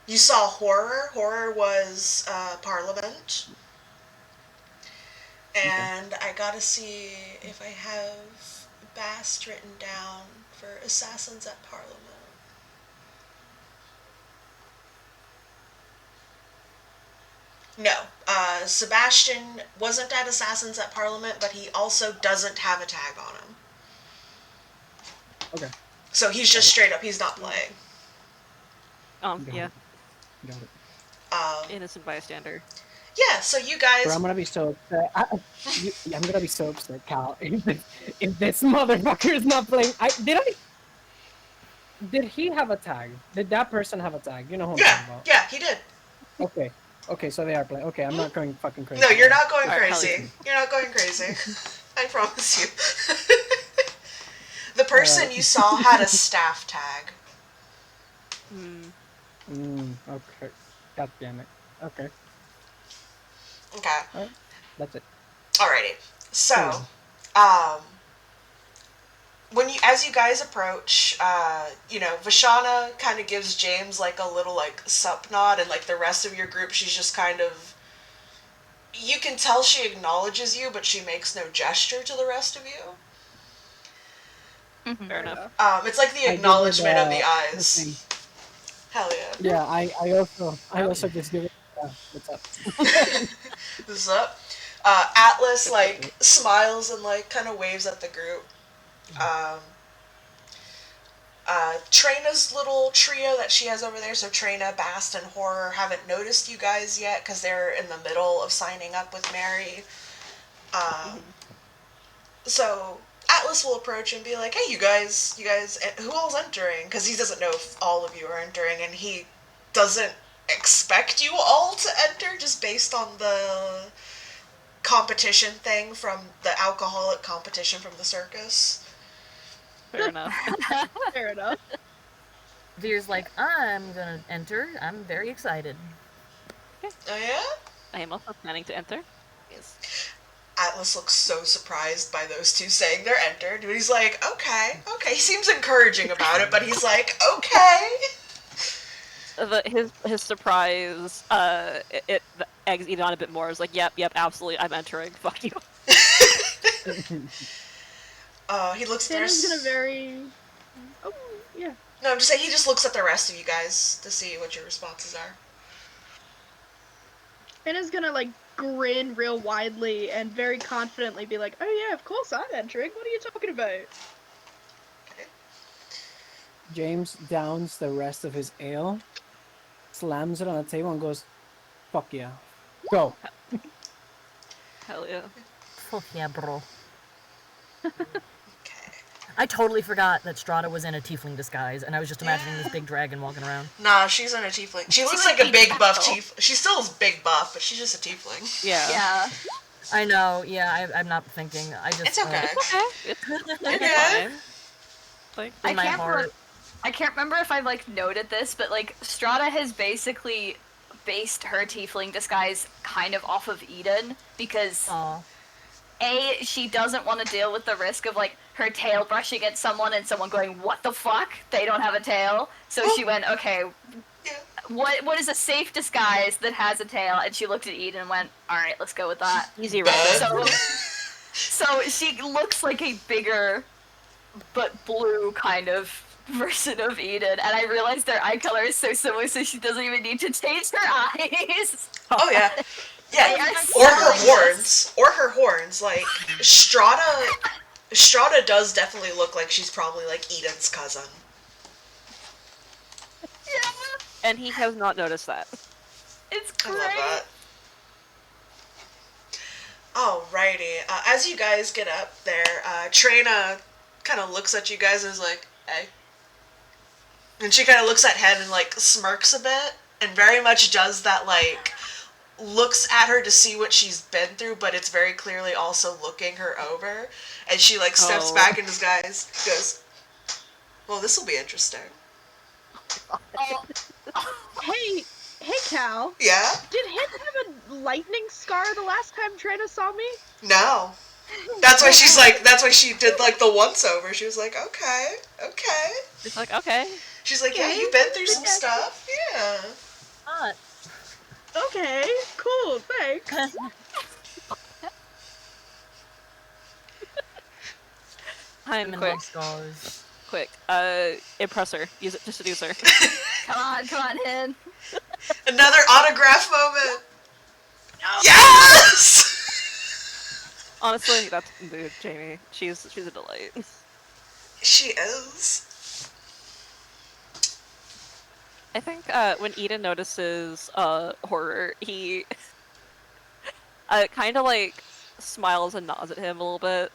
You saw Horror. Horror was Parliament. And I gotta see if I have Bast written down for Assassins at Parliament. No. Sebastian wasn't at Assassins at Parliament, but he also doesn't have a tag on him. Okay. So he's just straight up, he's not playing. Yeah. Got it. Innocent bystander. Yeah, so you guys... Bro, I'm gonna be so upset. I'm gonna be so upset, Cal. If this motherfucker is not playing... Did he have a tag? Did that person have a tag? You know who I'm talking about. Yeah, he did. Okay, so they are playing. Okay, I'm not going fucking crazy. No, you're not going Alright, crazy. You're not going crazy. I promise you. The person you saw had a staff tag. Okay. God damn it. Okay. Okay. Alright. That's it. Alrighty. So, as you guys approach, Vashana kind of gives James like a little like sup nod, and like the rest of your group, she's just kind of. You can tell she acknowledges you, but she makes no gesture to the rest of you. Fair enough. It's like the acknowledgement of the eyes. Hell yeah. Yeah, I also just give it. What's up? What's up? Atlas like smiles and like kind of waves at the group. Trina's little trio that she has over there, so Trina, Bast, and Horror haven't noticed you guys yet because they're in the middle of signing up with Mary. So Atlas will approach and be like, "Hey, you guys, who all's entering?" Because he doesn't know if all of you are entering, and he doesn't expect you all to enter just based on the competition thing from the alcoholic competition from the circus. Fair enough. Fair enough. Veer's like, I'm gonna enter. I'm very excited. Oh yeah? I am also planning to enter. Yes. Atlas looks so surprised by those two saying they're entered. And he's like, okay. He seems encouraging about it, but he's like, okay. His surprise, it eggs Edon a bit more. It's like, yep, absolutely, I'm entering. Fuck you. He looks at the Tana's rest. gonna very. Oh yeah. No, I'm just saying he just looks at the rest of you guys to see what your responses are. Tana's gonna like grin real widely and very confidently be like, "Oh yeah, of course I'm entering. What are you talking about?" Okay. James downs the rest of his ale, slams it on the table, and goes, "Fuck yeah, go." Hell yeah. Fuck yeah, bro. Okay. I totally forgot that Strata was in a tiefling disguise, and I was just imagining this big dragon walking around. Nah, she's in a tiefling. She looks might like a be big buff natural. tiefling. She still is big buff, but she's just a tiefling. Yeah. Yeah. I know, yeah, I'm not thinking. I just. It's okay. Okay. It's good. fine. Like, In my can't heart. I can't remember if I've like noted this, but like Strata has basically based her tiefling disguise kind of off of Eden because Aw. A, she doesn't want to deal with the risk of like her tail brushing at someone and someone going, "What the fuck? They don't have a tail." So she went, "Okay, Yeah. what is a safe disguise that has a tail?" And she looked at Eden and went, "All right, let's go with that." easy Bad. reference. So she looks like a bigger but blue kind of version of Eden, and I realized their eye color is so similar, so she doesn't even need to change her eyes. Oh yeah. They Yeah. are Or her so horns. Or her horns. Like Strata does definitely look like she's probably like Eden's cousin. Yeah, And he has not noticed that. it's I great. love that. Alrighty. As you guys get up there, Trina kind of looks at you guys and is like, "Hey." And she kind of looks at Hen and like smirks a bit, and very much does that like looks at her to see what she's been through, but it's very clearly also looking her over. And she like steps Oh. back in disguise, goes, "Well, this will be interesting." Oh, Hey, Cal. Yeah? Did Hen have a lightning scar the last time Trina saw me? No. That's why she's like, that's why she did like the once over. She was like, okay. It's like, okay. She's like, yeah, Okay. you've been through some stuff. Yeah. Hot. Okay, cool, thanks. I'm And quick. love scars. Quick. Impress her. Use it to seduce her. come on, Hen. Another autograph moment. Yes! Honestly, that's dude, Jamie. She's a delight. She is. I think when Eden notices horror, he kind of like smiles and nods at him a little bit.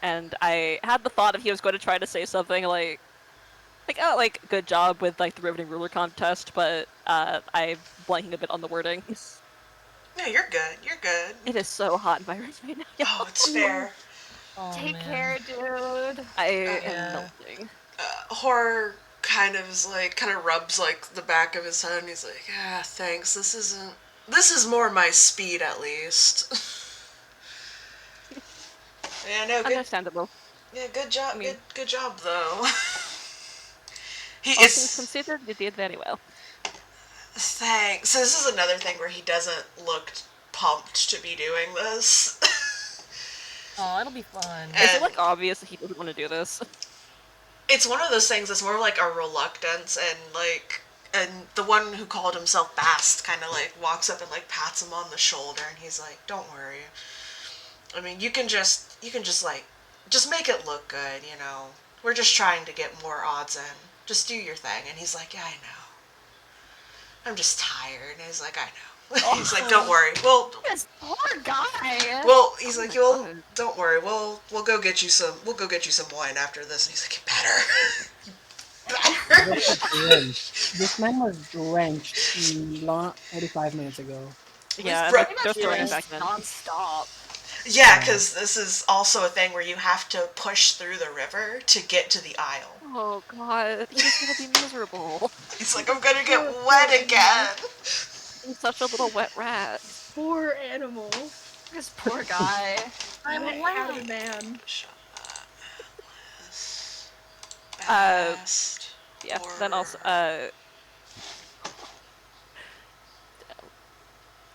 And I had the thought if he was going to try to say something like oh, like good job with like the riveting ruler contest, but I'm blanking a bit on the wording. No, you're good. You're good. It is so hot in my room right now. Oh, it's fair. Oh, Take man. care, dude. I Yeah. am melting. Horror kind of is like, kind of rubs like the back of his head and he's like, ah, thanks. This is more my speed at least. Yeah, no, good. Understandable. Yeah, good job. I mean- good job though. He All things is. considered, you did very well. Thanks. So this is another thing where he doesn't look pumped to be doing this. Oh, it'll be fun. Is it And- like obvious that he doesn't want to do this? It's one of those things that's more like a reluctance and the one who called himself Bast kind of like walks up and like pats him on the shoulder and he's like, "Don't worry. I mean, you can just like just make it look good, you know. We're just trying to get more odds in. Just do your thing." And he's like, "Yeah, I know. I'm just tired." And he's like, "I know." He's like, "Don't worry. This poor guy. He's like, "Well, God. don't worry. We'll go get you some wine after this." And he's like, "You better." This man was drenched 45 minutes ago. Yeah, bro- they're still running back then. Non-stop. Yeah, because this is also a thing where you have to push through the river to get to the aisle. Oh god, he's gonna be miserable. He's like, "I'm gonna get wet again." He's such a little wet rat. Poor animal. This poor guy. I'm a wet. man. Shut up, Uh, Bast. Yeah, then also,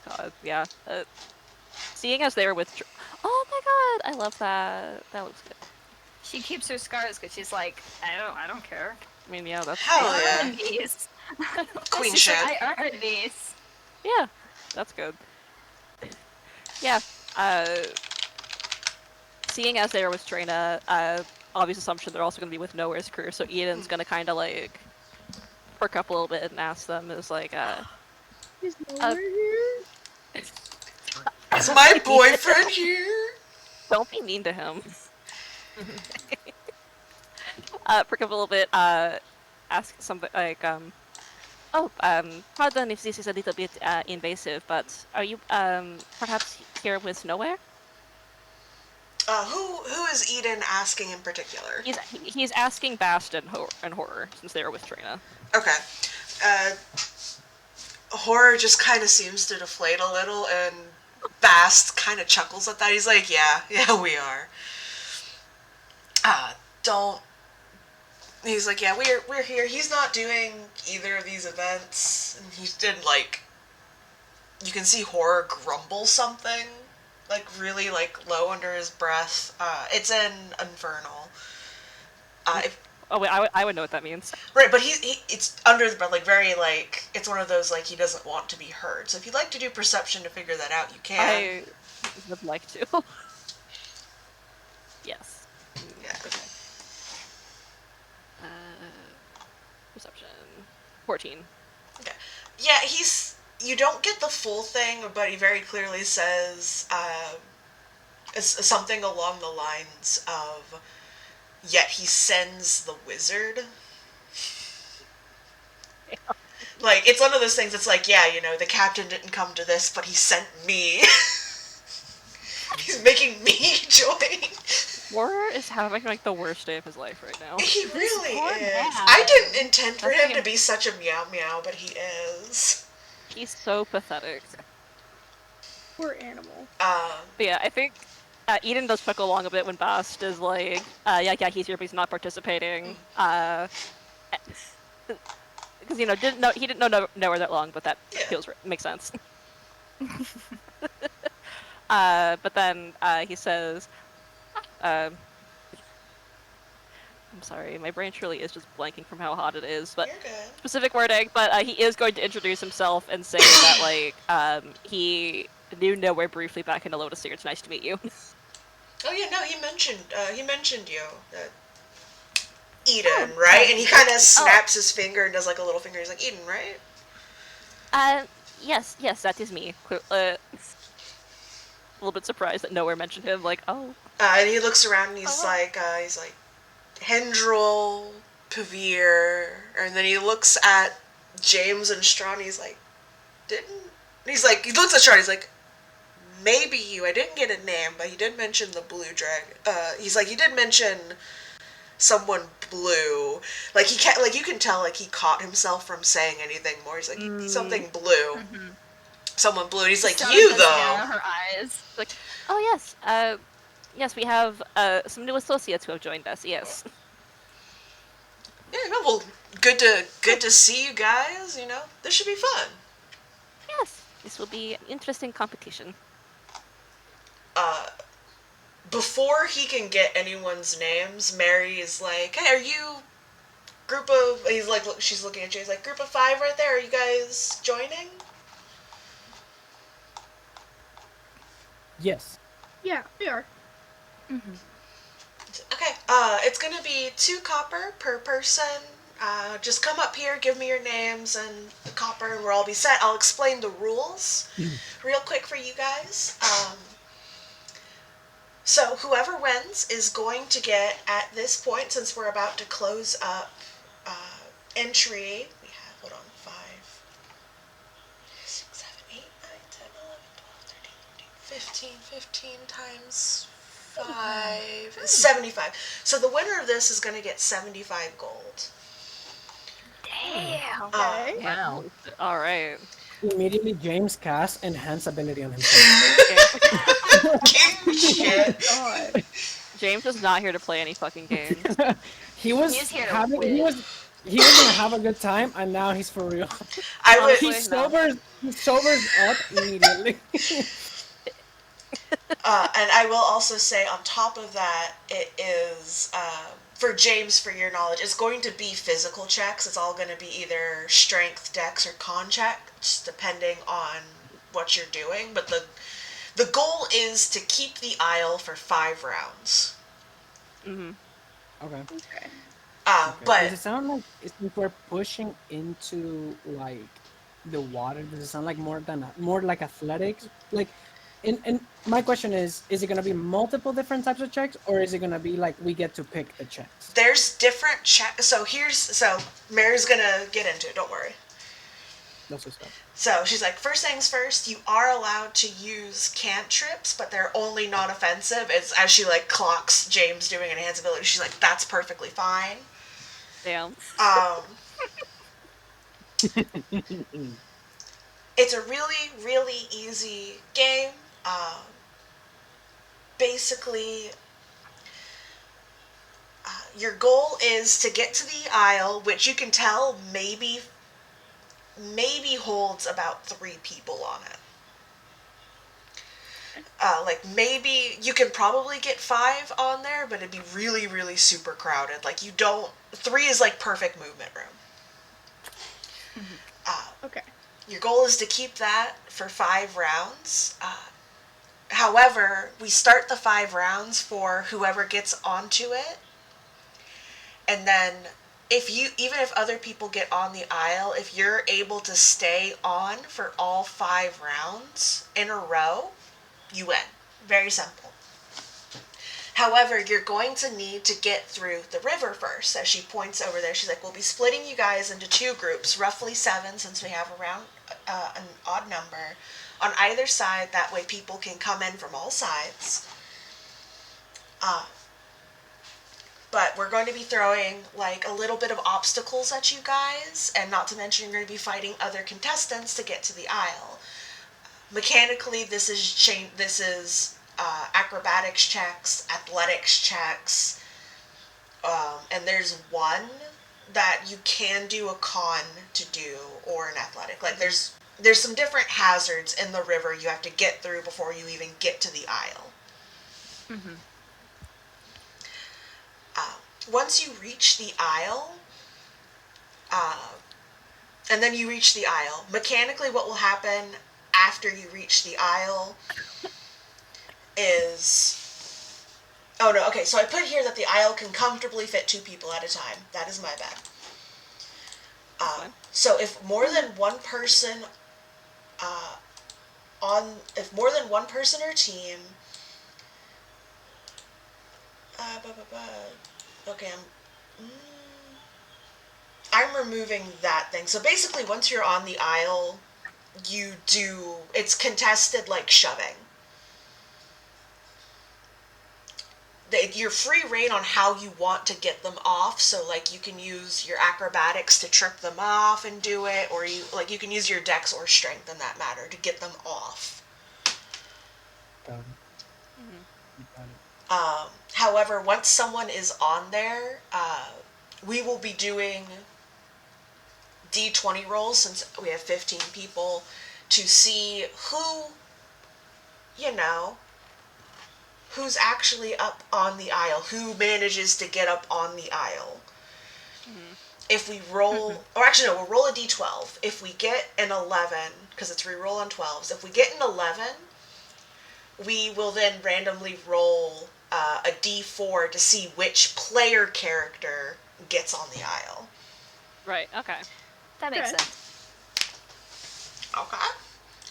God, yeah. Seeing as they were with... Oh my god, I love that. That looks good. She keeps her scars because she's like, I don't care. I mean, yeah, that's Hell I yeah. earned these. Queen She's shit. like, I earned these. yeah, that's good. Yeah. Seeing as they were with Trina, obvious assumption they're also going to be with Nowhere's crew, so Eden's going to kind of like perk up a little bit and ask them, is like, He's nowhere here. Is my boyfriend here? don't be mean to him. Perk up a little bit, ask something like, pardon if this is a little bit invasive, but are you perhaps here with Nowhere? Who is Eden asking in particular? He's asking Bast and Horror, since they were with Trina. Okay. Horror just kind of seems to deflate a little, and Bast kind of chuckles at that. He's like, yeah, we are. Don't. He's like, yeah, we're here. He's not doing either of these events, and he did like. You can see Horror grumble something, like really like low under his breath. It's in Infernal. Oh wait, I would know what that means. Right, but he it's under the breath, like very like it's one of those like he doesn't want to be heard. So if you'd like to do perception to figure that out, you can. I would like to. Yes. Yeah. Okay. Perception. 14. Okay. Yeah, you don't get the full thing, but he very clearly says something along the lines of, yet he sends the wizard. Yeah. Like, it's one of those things that's like, yeah, the captain didn't come to this, but he sent me. He's making me join. Horror is having like the worst day of his life right now. He really poor is. man. I didn't intend for That's him like to be such a meow meow, but he is. He's so pathetic. Poor animal. But yeah, I think Eden does chuckle along a bit when Bast is like, yeah, he's here, but he's not participating. Because he didn't know Nowhere that long, but that makes sense. But then he says, I'm sorry, my brain truly is just blanking from how hot it is, but You're good. specific wording. But he is going to introduce himself and say that like he knew Nowhere briefly back in the Lotus Year. It's nice to meet you. Oh yeah, no, he mentioned you. Eden, right? And he kind of snaps his finger and does like a little finger. He's like, Eden, right? Yes, that is me. A little bit surprised that Nowhere mentioned him. Like, oh. And he looks around and he's like, Hendril, Pavir, and then he looks at James and Strawn. He's like, he looks at Strawn. He's like, maybe you. I didn't get a name, but he did mention the blue dragon. He's like, he did mention someone blue. Like he can't. Like you can tell. Like he caught himself from saying anything more. He's like something blue. Mm-hmm. Someone blue. And he's like, you though. Her eyes. Like, oh yes. Yes, we have some new associates who have joined us. Yes. Yeah. Well, good to see you guys. This should be fun. Yes, this will be an interesting competition. Before he can get anyone's names, Mary is like, hey, are you group of... He's like, she's looking at you. He's like, group of 5 right there. Are you guys joining? Yes. Yeah, we are. Mm-hmm. Okay. It's gonna be 2 copper per person. Just come up here, give me your names and the copper, and we'll all be set. I'll explain the rules real quick for you guys. So whoever wins is going to get, at this point, since we're about to close up entry, we have, 5, 6, 7, 8, 9, 10, 11, 12, 13, 14, 15 times 5, 75. So the winner of this is going to get 75 gold. Damn. Okay. Wow. All right. Immediately, James casts Enhance ability on himself. King shit. God. James is not here to play any fucking games. He's here to win. he was gonna have a good time, and now he's for real. I would. Honestly, He sobers up immediately. And I will also say, on top of that, it is, for James, for your knowledge, it's going to be physical checks. It's all going to be either strength, dex, or con checks, depending on what you're doing. But the goal is to keep the aisle for 5 rounds. Mm-hmm. Okay. Okay. Okay. But Does it sound like if we're pushing into like the water, does it sound like more like athletics? Like, and my question is it gonna be multiple different types of checks, or is it gonna be like we get to pick the checks? there's different checks. So Mary's gonna get into it. Don't worry. That's what's up. So she's like, first things first, you are allowed to use cantrips, but they're only not offensive. It's as she like clocks James doing an enhanced ability. She's like, that's perfectly fine. Damn. Um, it's a really, really easy game. Basically, your goal is to get to the aisle, which you can tell maybe holds about 3 people on it. Like maybe you can probably get 5 on there, but it'd be really, really super crowded. Like you don't. 3 is like perfect movement room. Okay. Your goal is to keep that for 5 rounds. However, we start the 5 rounds for whoever gets onto it, and then even if other people get on the aisle, if you're able to stay on for all 5 rounds in a row, you win. Very simple. However, you're going to need to get through the river first. As she points over there, she's like, we'll be splitting you guys into 2 groups, roughly 7, since we have around an odd number on either side. That way people can come in from all sides. But we're going to be throwing like a little bit of obstacles at you guys, and not to mention you're going to be fighting other contestants to get to the aisle. Mechanically, this is acrobatics checks, athletics checks, and there's one that you can do a con to do, or an athletic. Like there's some different hazards in the river you have to get through before you even get to the aisle. Mm-hmm. Once you reach the aisle, and then you reach the aisle, mechanically what will happen after you reach the aisle is... Oh no, okay, so I put here that the aisle can comfortably fit 2 people at a time. That is my bad. So if more than one person if more than one person or team, okay, I'm removing that thing. So basically, once you're on the aisle, it's contested like shoving. You're free reign on how you want to get them off. So like you can use your acrobatics to trip them off and do it, or you can use your dex or strength in that matter to get them off. Got it. Mm-hmm. Got it. However, once someone is on there, we will be doing D20 rolls, since we have 15 people, to see who's actually up on the aisle, who manages to get up on the aisle. Mm-hmm. If we roll, or actually no, we'll roll a D12. If we get an 11, because it's reroll on 12s, if we get an 11, we will then randomly roll a D4 to see which player character gets on the aisle. Right. Okay. That makes Okay. sense. Okay.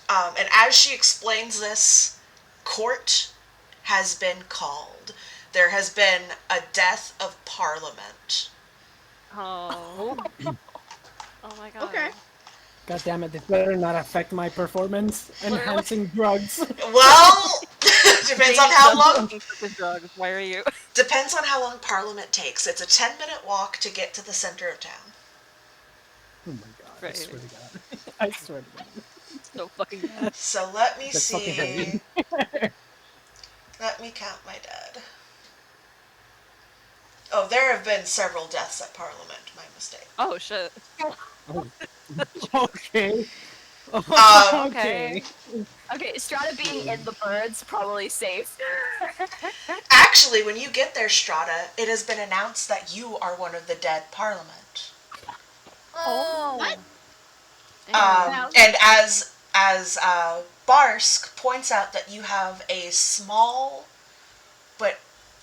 And as she explains this, court has been called. There has been a death of Parliament. Oh. Oh my god. Okay. God damn it! This better not affect my performance. Literally. Enhancing drugs. Well, depends on how long. Drugs. Why are you? Depends on how long Parliament takes. It's a 10-minute walk to get to the center of town. Oh my god! I Right. swear to God. I swear to God. So fucking bad. So let me That's fucking see. heavy. Let me count my dead. Oh, there have been several deaths at Parliament. My mistake. Oh shit. Oh. Okay. Okay. Okay, Strata being in the birds probably safe. Actually, when you get there, Strata, it has been announced that you are one of the dead Parliament. Oh, Damn. And as Barsk points out that you have a small but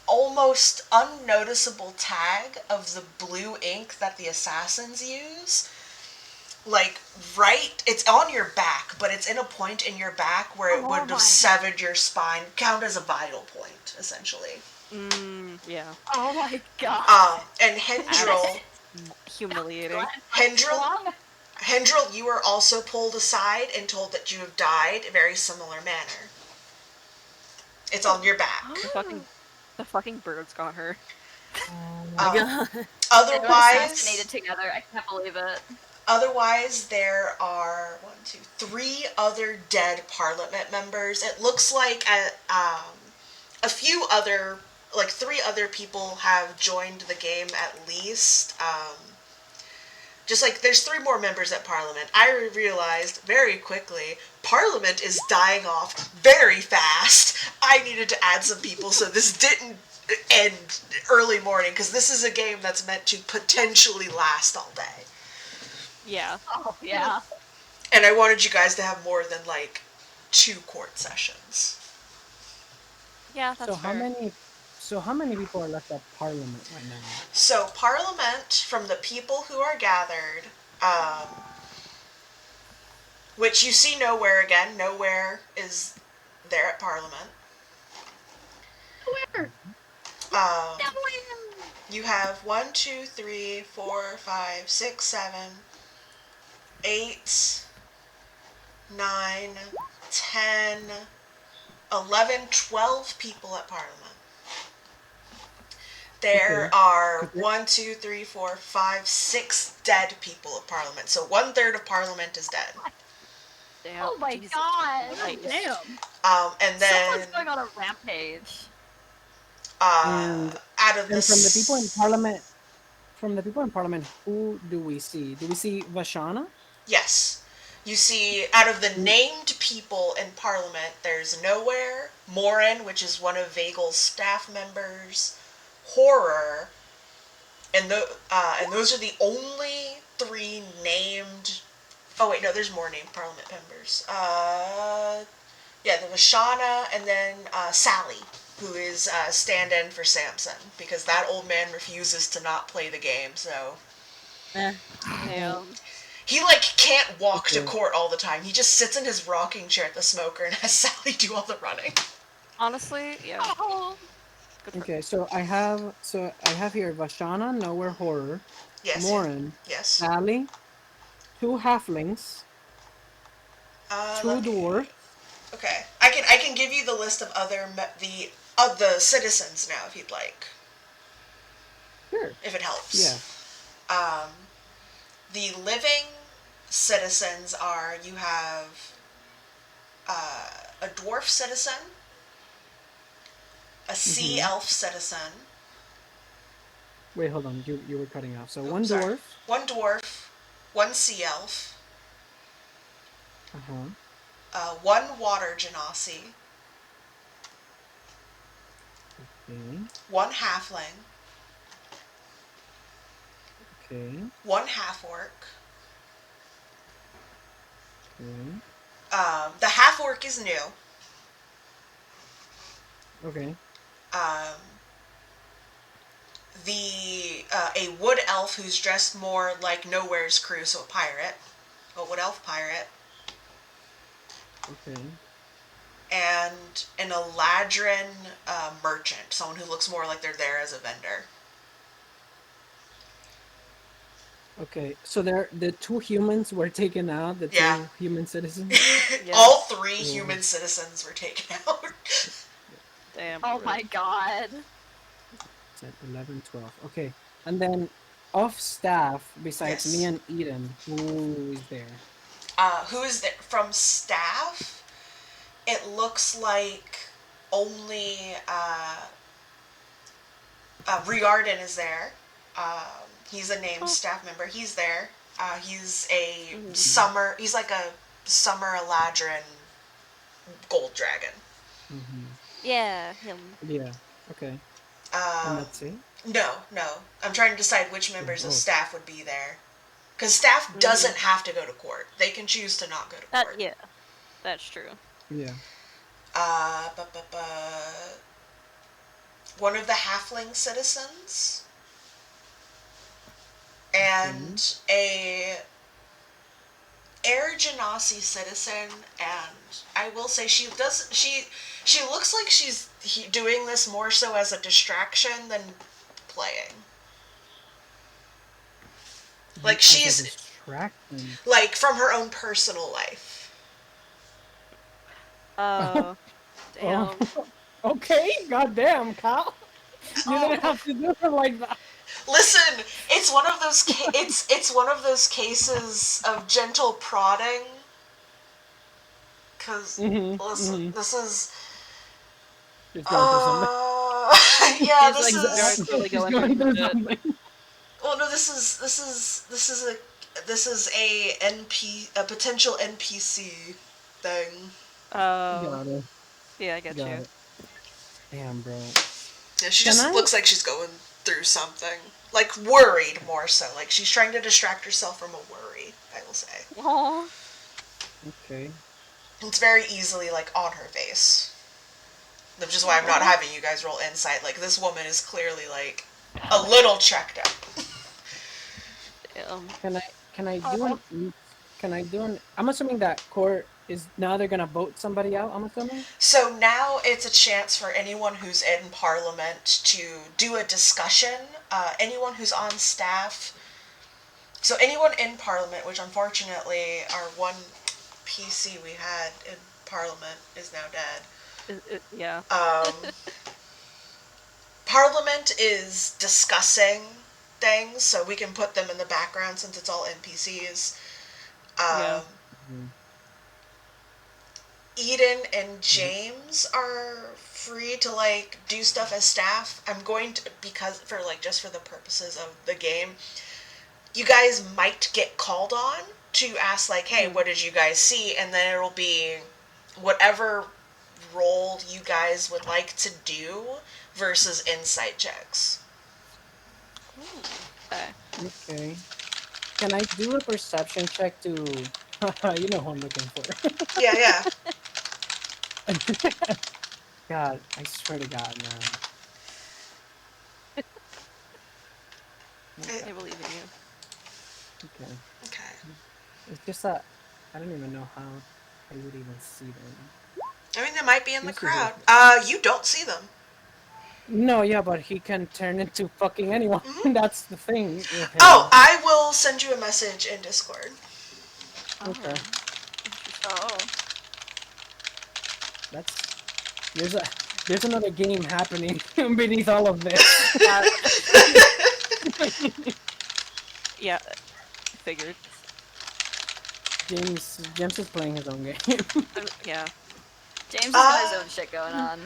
almost unnoticeable tag of the blue ink that the assassins use. Like, right, it's on your back, but it's in a point in your back where it Oh would have my. severed your spine, count as a vital point, essentially. Yeah. Oh my god. And Hendril, Humiliating. Hendril, you are also pulled aside and told that you have died in a very similar manner. It's on your back. The fucking birds got her. Oh my god. They were Otherwise, assassinated together. I can't believe it. there are 3 other dead Parliament members. It looks like a few other, like 3 other people have joined the game at least. Just like there's 3 more members at Parliament. I realized very quickly Parliament is dying off very fast. I needed to add some people so this didn't end early morning, because this is a game that's meant to potentially last all day. Yeah. Oh yeah. And I wanted you guys to have more than like 2 court sessions. Yeah, that's fair. How many people are left at Parliament right now? So Parliament, from the people who are gathered, which you see nowhere again. Nowhere is there at Parliament. Where? You have 1, 2, 3, 4, 5, 6, 7, 8, 9, 10, 11, 12 people at Parliament. There Okay. are Okay. 1, 2, 3, 4, 5, 6 dead people at Parliament. So 1/3 of Parliament is dead. Damn. Oh my Jesus god. Christ. Damn. And then Someone's going on a rampage. And out of and from the people in this, Parliament, who do we see? Do we see Vashana? yes, you see, out of the named people in Parliament, there's Nowhere, Morin, which is one of Vagel's staff members, Horror, and those are the only 3 named. Oh wait, no, there's more named Parliament members. Yeah, the Vashana, and then Sally, who is stand-in for Samson, because that old man refuses to not play the game. So Damn. he like can't walk to Okay. court all the time. He just sits in his rocking chair at the smoker and has Sally do all the running. Honestly, yeah. Oh. Good for Okay, so I have here Vashana, Nowhere, Horror, Yes. Morin, Yes. Sally, 2 halflings, 2 Let me. dwarf. Okay, I can give you the list of the citizens now if you'd like, Sure. if it helps. Yeah. The living citizens are, you have a dwarf citizen, a sea elf citizen. Wait, hold on. You were cutting off. So Oh, one sorry. dwarf. One dwarf, 1 sea elf, Uh-huh. 1 water genasi, Okay. 1 halfling, Okay. 1 half orc. Okay. The half orc is new. Okay. A wood elf who's dressed more like Nowhere's crew, so a pirate, a wood elf pirate, Okay. and an Eladrin merchant, someone who looks more like they're there as a vendor. Okay. So the 2 humans were taken out. The 2 Yeah. human citizens. Yes. All 3 human citizens were taken out. Damn. Oh my god. It's at 11, 12. Okay. And then off staff, besides Yes. me and Eden, who is there? Who is there from staff? It looks like only Riordan is there. He's a named staff member. He's there. He's a summer. He's like a Summer Eladrin Gold Dragon. Mm-hmm. Yeah, him. Yeah. Okay. And that's it. No. I'm trying to decide which members of Oh. staff would be there. Because staff doesn't have to go to court. They can choose to not go to court. Yeah, that's true. Yeah. One of the halfling citizens. And a Air Genasi citizen, and I will say she looks like she's doing this more so as a distraction than playing. Like she's distraction. like from her own personal life. Oh, damn. Okay, goddamn, Kyle. You didn't have to do it like that. Listen, it's one of those it's one of those cases of gentle prodding. Cause listen, this is Just going through something. yeah, He's, this like, is very clearly going through shit. something. well, no, this is a potential NPC thing. Oh, Got it. yeah, I get Got you. it. Damn, bro. Yeah, she Can just I- looks like she's going through something. Like worried more so. Like she's trying to distract herself from a worry, I will say. Aw. Okay. It's very easily like on her face. Which is why I'm not having you guys roll insight. Like this woman is clearly like a little checked out. Damn. Can I do an I'm assuming that court is now they're gonna vote somebody out, I'm assuming? So now it's a chance for anyone who's in Parliament to do a discussion. Anyone who's on staff. So anyone in Parliament, which unfortunately our one PC we had in Parliament is now dead. Yeah. Parliament is discussing things, so we can put them in the background since it's all NPCs. Yeah. Eden and James are free to like do stuff as staff. I'm going to because for like just for the purposes of the game, you guys might get called on to ask like, hey, what did you guys see? And then it'll be whatever role you guys would like to do versus insight checks. Okay. Can I do a perception check to you know who I'm looking for. Yeah. God, I swear to God, man. I believe in you. Okay. Okay. It's just that I don't even know how I would even see them. I mean, they might be in the Yes, you crowd. You don't see them. No, yeah, but he can turn into fucking anyone. That's the thing. With him. Oh, I will send you a message in Discord. Okay. Oh. There's another game happening beneath all of this. Yeah, figured. James is playing his own game. Yeah, James has got his own shit going on.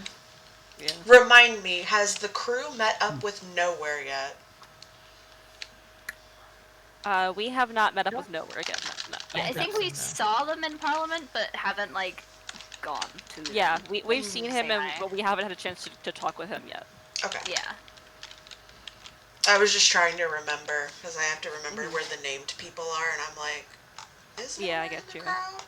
yeah. Remind me, has the crew met up with Nowhere yet? We have not met up with Nowhere again. No. Yeah, I think we saw them in Parliament, but haven't like gone to. Them. Yeah, we've seen him, Say hi. but we haven't had a chance to talk with him yet. Okay. Yeah. I was just trying to remember, because I have to remember where the named people are, and I'm like, is Yeah, I Nowhere get in the you. crowd?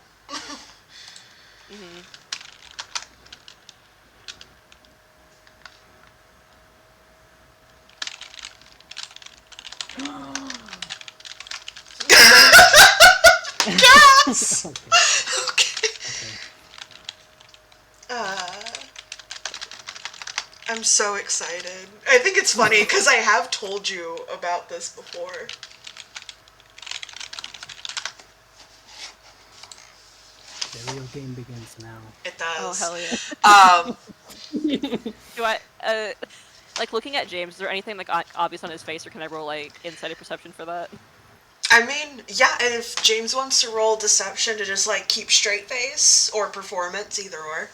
Yes! Okay. I'm so excited. I think it's funny because I have told you about this before. The real game begins now. It does. Oh hell yeah. Do I like looking at James? Is there anything like obvious on his face, or can I roll like insight or perception for that? I mean, yeah, and if James wants to roll deception to just like keep straight face or performance, either or.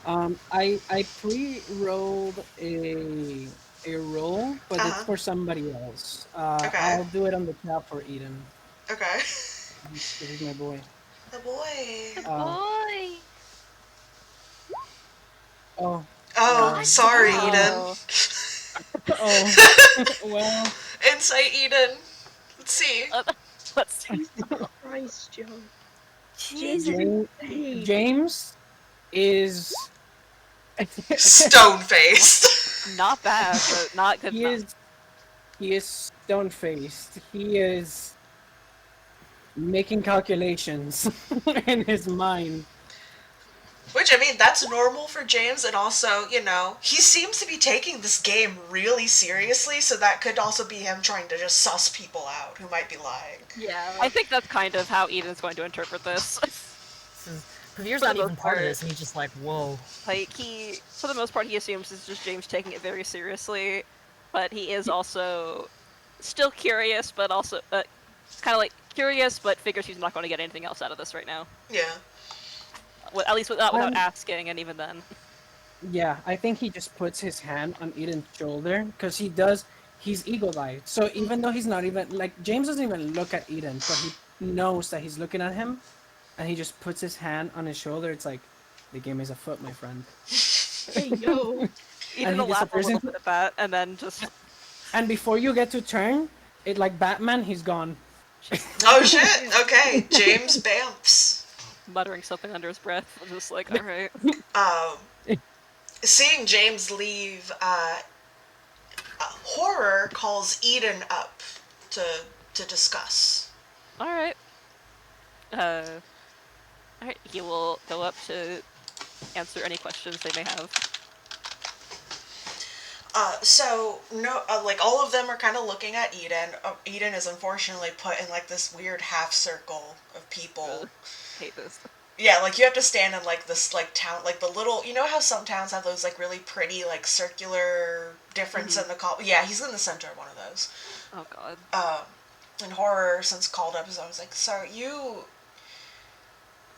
I pre-rolled a roll, but it's for somebody else. Okay. I'll do it on the top for Eden. Okay. This is my boy. The boy. The Oh. boy. Oh. Oh, sorry, Eden. Oh. Oh. Well. Insight, Eden. Let's see. Let's see. Jesus Christ, Joe. Jesus. Hey. James is. Stone faced. Not bad, but not good he enough. he is stone faced. He is making calculations in his mind. Which, I mean, that's normal for James, and also, you know, he seems to be taking this game really seriously, so that could also be him trying to just suss people out who might be lying. Yeah. I think that's kind of how Eden's going to interpret this. Pavier's For the not even most part of part. this, and he's just like, whoa. Like, for the most part, he assumes it's just James taking it very seriously, but he is also still curious, but also, kind of like curious, but figures he's not going to get anything else out of this right now. Yeah. At least without Um, asking, and even then. Yeah, I think he just puts his hand on Eden's shoulder because he does. He's eagle-eyed, so even though he's not even like James doesn't even look at Eden, but he knows that he's looking at him, and he just puts his hand on his shoulder. It's like the game is afoot, my friend. Hey, yo. Eden he will laugh a disappears little into- bit at that, and then just And before you get to turn, it like Batman, he's gone. Oh shit! Okay, James bamfs. muttering something under his breath, just like, alright. Seeing James leave, Horror calls Eden up to discuss. Alright. Alright, he will go up to answer any questions they may have. So no, like all of them are kind of looking at Eden. Eden is unfortunately put in like this weird half circle of people. Ugh, hate this. Yeah, like you have to stand in like this like town, like the little, you know how some towns have those like really pretty like circular difference in the call. Yeah, he's in the center of one of those. Oh god. And Horror since called up, I was like, "Sir,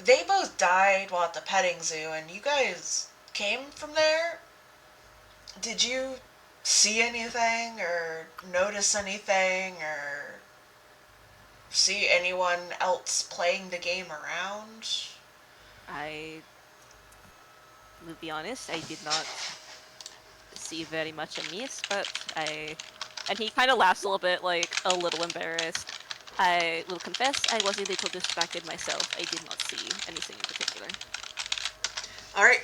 they both died while at the petting zoo, and you guys came from there. Did you see anything or notice anything or see anyone else playing the game around?" I will be honest, I did not see very much amiss, but and he kind of laughs a little bit, like, a little embarrassed. I will confess, I was a little distracted myself. I did not see anything in particular. Alright,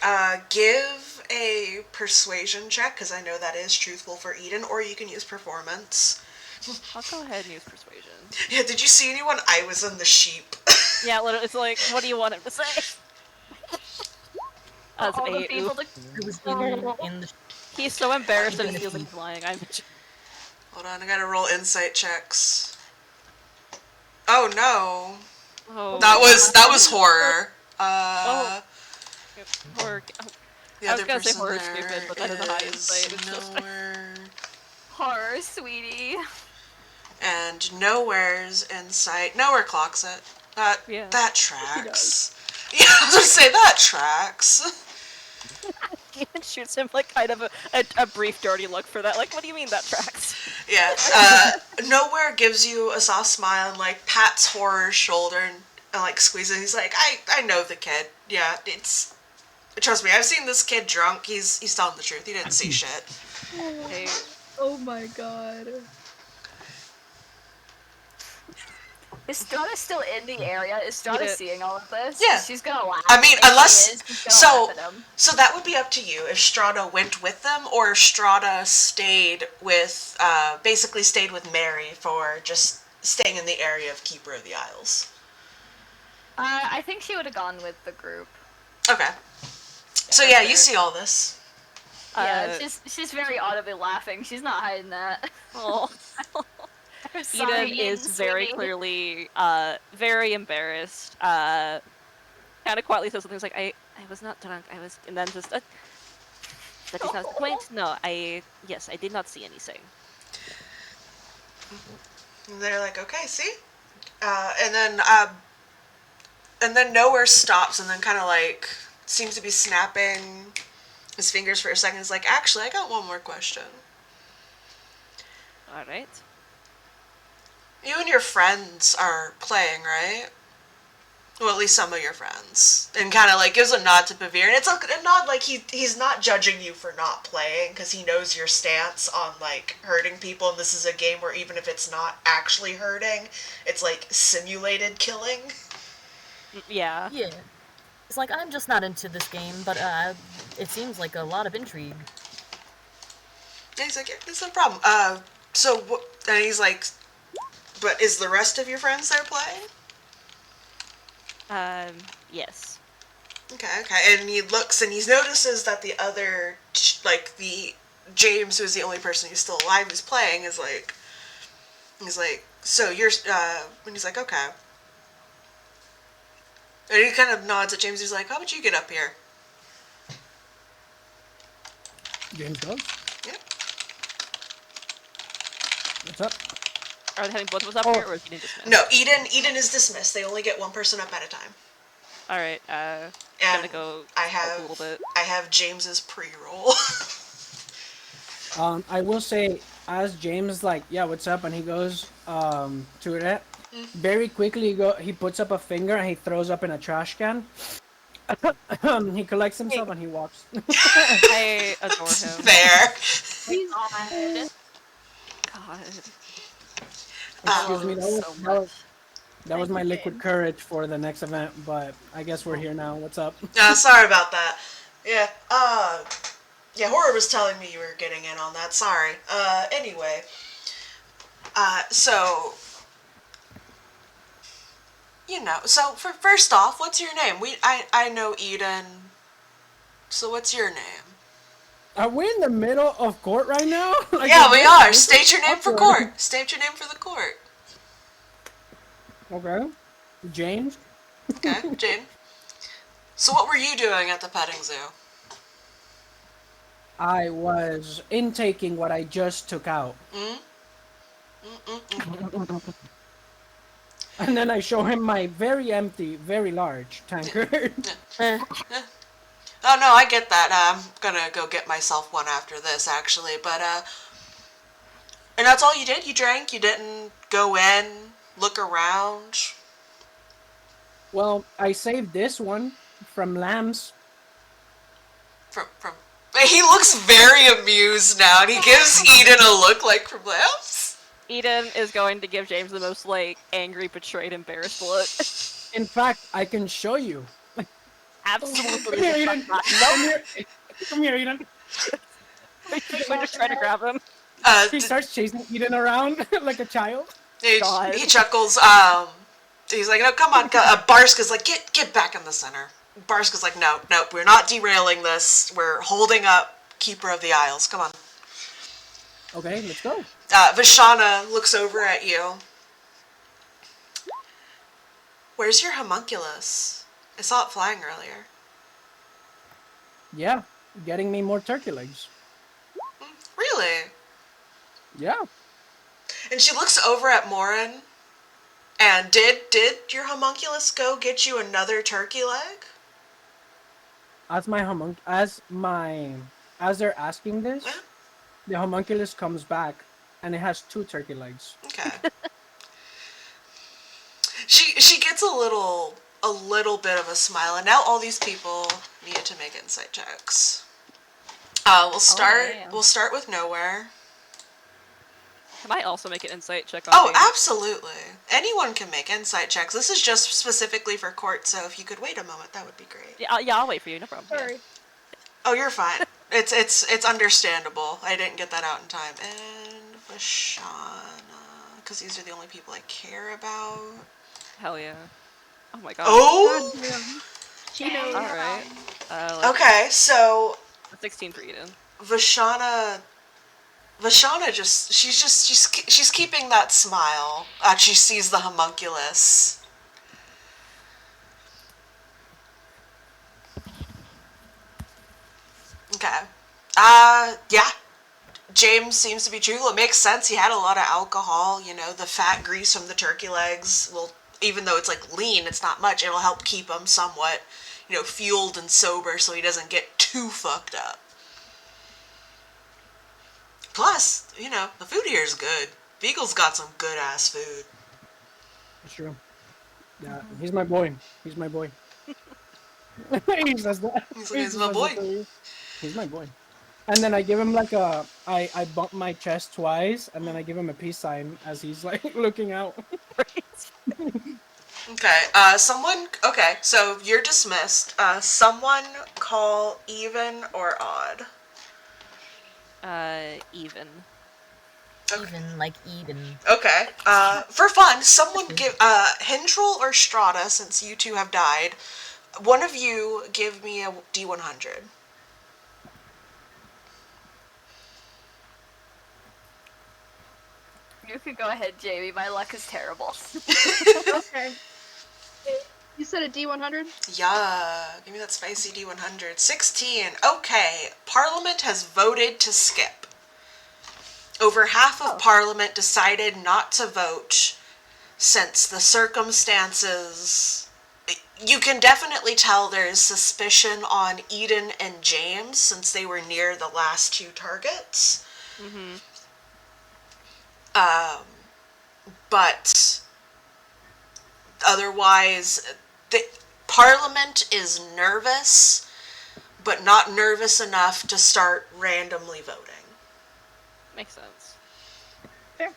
give a persuasion check, because I know that is truthful for Eden, or you can use performance. I'll go ahead and use persuasion. Yeah, did you see anyone? I was in the sheep. Yeah, literally, it's like, what do you want him to say? As All the a people oof. It was in the. He's so embarrassed that he feels like he's lying. Hold on, I gotta roll insight checks. Oh no. Oh, That was Horror. Horror. The I was other gonna say person horror there stupid, but that is a high is insight. It's just nowhere. Horror, sweetie. And nowhere's insight. Nowhere clocks it. Yeah. That tracks. Yeah, I was gonna say that tracks. Even shoots him like kind of a brief dirty look for that. Like, what do you mean that tracks? Yeah. Nowhere gives you a soft smile and like pats Horror's shoulder and like squeezes. He's like, I know the kid. Yeah, it's. Trust me, I've seen this kid drunk. He's telling the truth. He didn't see shit. Hey, Oh my god. Is Strata still in the area? Is Strata Yeah. seeing all of this? Yeah. She's gonna laugh. I mean, If she unless is, she's gonna laugh at him. so that would be up to you if Strata went with them or if Strata stayed with basically stayed with Mary for just staying in the area of Keeper of the Isles. I think she would have gone with the group. Okay. So yeah, you see all this. Yeah, she's very audibly laughing. She's not hiding that. oh. I'm sorry, Eden is very sweetie. clearly very embarrassed. Kind of quietly says something like, I was not drunk. I was, and then just that is not the point. No, yes, I did not see anything. And they're like, okay, see, and then Nowhere stops and then kind of like seems to be snapping his fingers for a second. He's like, actually, I got one more question. All right. You and your friends are playing, right? Well, at least some of your friends. And kind of like gives a nod to Pavir. And it's a nod like he's not judging you for not playing because he knows your stance on like hurting people. And this is a game where even if it's not actually hurting, it's like simulated killing. Yeah. Yeah. It's like, I'm just not into this game, but it seems like a lot of intrigue. And he's like, yeah, it's no problem. So what? And he's like, but is the rest of your friends there playing? Yes. Okay. And he looks and he notices that the other, like the James, who's the only person who's still alive who's playing, is like, he's like, so you're, and he's like, okay. And he kind of nods at James. He's like, how about you get up here? James goes. Yeah. What's up? Are they having both of us up Oh. here, or is Eden dismissed? No, Eden is dismissed. They only get one person up at a time. All right. And Gonna go I up have a little bit. I have James's pre-roll. I will say, as James like, yeah, what's up, and he goes to it. Very quickly, he puts up a finger and he throws up in a trash can. He collects himself and he walks. I adore him. Fair. God. Excuse me, so that was my liquid courage for the next event, but I guess we're here now. What's up? Sorry about that. Yeah. Yeah. Horror was telling me you were getting in on that. Sorry. Anyway. So. You know. So first off, what's your name? I know Eden. So what's your name? Are we in the middle of court right now? Like, Yeah, we are. this is State your name for awkward. court. State your name for the court. Okay. James? Okay, Jane. So what were you doing at the petting zoo? I was intaking what I just took out. And then I show him my very empty, very large tankard. Oh no, I get that. I'm gonna go get myself one after this, actually. But and that's all you did? You drank? You didn't go in, look around? Well, I saved this one from lambs. From he looks very amused now, and he gives Eden a look like from Lambs. Eden is going to give James the most like angry, betrayed, embarrassed look. In fact, I can show you. Absolutely. Come here, Eden. Come here, Eden. We're just trying to grab him. He starts chasing Eden around like a child. God. He chuckles. He's like, no, come on. Barska's like, get back in the center. Barska's like, no, we're not derailing this. We're holding up Keeper of the Isles. Come on. Okay, let's go. Vishana looks over at you. Where's your homunculus? I saw it flying earlier. Yeah, getting me more turkey legs. Really? Yeah. And she looks over at Morin. And did your homunculus go get you another turkey leg? As they're asking this, Yeah. the homunculus comes back, and it has 2 turkey legs. Okay. She gets a little bit of a smile, and now all these people need to make insight checks. We'll start. damn. We'll start with Nowhere. Can I also make an insight check on Oh, James? absolutely. Anyone can make insight checks. This is just specifically for court, so if you could wait a moment, that would be great. Yeah, I'll wait for you. No problem. Sorry. Oh, you're fine. It's understandable. I didn't get that out in time. And Vashana, because these are the only people I care about. Hell yeah. Oh my god. Oh. She knows. All right. Okay, so 16 for Eden. Vashana she's keeping that smile as she sees the homunculus. Okay. Yeah. James seems to be truthful. It makes sense. He had a lot of alcohol. You know, the fat grease from the turkey legs will, even though it's like lean, it's not much. It'll help keep him somewhat, you know, fueled and sober, so he doesn't get too fucked up. Plus, you know, the food here is good. Beagle's got some good ass food. That's true. Yeah, he's my boy. He's my boy. He says that. He's He like, he's just my says that boy. to me. He's my boy. And then I give him like I bump my chest twice, and then I give him a peace sign as he's like looking out. Okay, someone, okay, so you're dismissed. Someone call even or odd. Even. Okay. Even like Eden. Okay, for fun, someone give, Hindrel or Strata, since you two have died, one of you give me a D100. You could go ahead, Jamie. My luck is terrible. Okay. You said a D100? Yeah, give me that spicy D100. 16. Okay, Parliament has voted to skip. Over half of Oh. Parliament decided not to vote since the circumstances. You can definitely tell there's suspicion on Eden and James since they were near the last two targets. Mm-hmm. But otherwise, the Parliament is nervous, but not nervous enough to start randomly voting. Makes sense. Fair.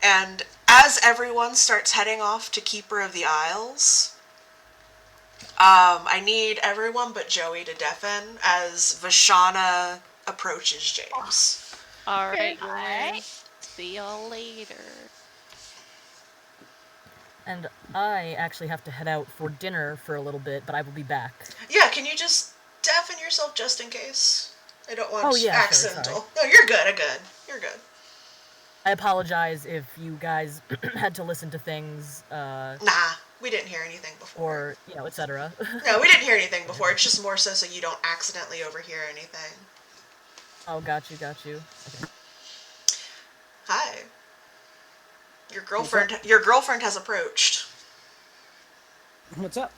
And as everyone starts heading off to Keeper of the Isles, I need everyone but Joey to deafen as Vashana approaches James. Alright, Alright. guys. See y'all later. And I actually have to head out for dinner for a little bit, but I will be back. Yeah, can you just deafen yourself just in case? I don't want Oh, yeah, sure, accidental. No, you're good, You're good. I apologize if you guys had to listen to things, Nah, we didn't hear anything before. or, you know, etc. No, we didn't hear anything before. It's just more so you don't accidentally overhear anything. Oh, got you. Okay. Hi. Your girlfriend has approached. What's up?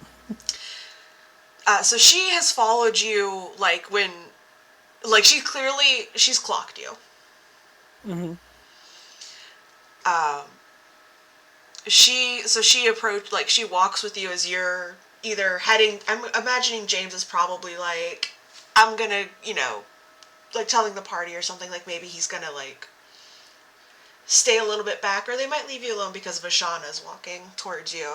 So she has followed you she's clocked you. Mm-hmm. She approached, she walks with you as you're either heading. I'm imagining James is probably like, I'm gonna, telling the party or something, like maybe he's gonna stay a little bit back, or they might leave you alone because Vashana is walking towards you.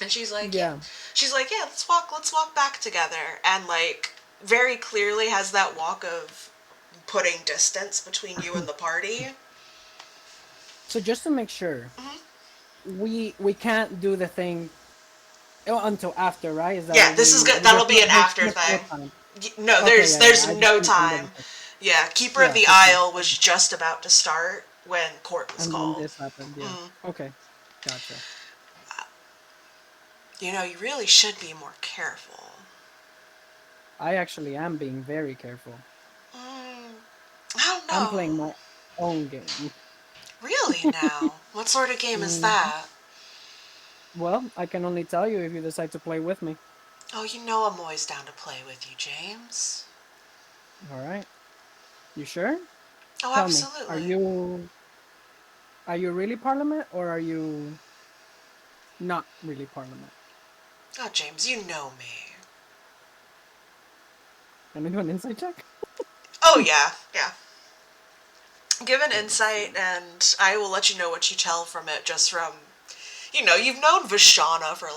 And she's like, yeah. She's like, yeah, let's walk back together. And very clearly has that walk of putting distance between you and the party. So just to make sure, we can't do the thing until after, right? Is that Yeah, what this is good. there's That'll be an there's after no thing. time. No, Okay, there's I just no wanted to time. double-check. Yeah, Keeper of the for sure. Isle was just about to start when court was And then called. this happened. Yeah. Okay, gotcha. You really should be more careful. I actually am being very careful. I don't know. I'm playing my own game. Really now? What sort of game is that? Well, I can only tell you if you decide to play with me. Oh, I'm always down to play with you, James. All right. You sure? Oh, Tell absolutely. me, are you really Parliament, or are you not really Parliament? Oh, James, you know me. Can we do an insight check? Oh, yeah. Give an insight, and I will let you know what you tell from it, just from, you've known Vashana for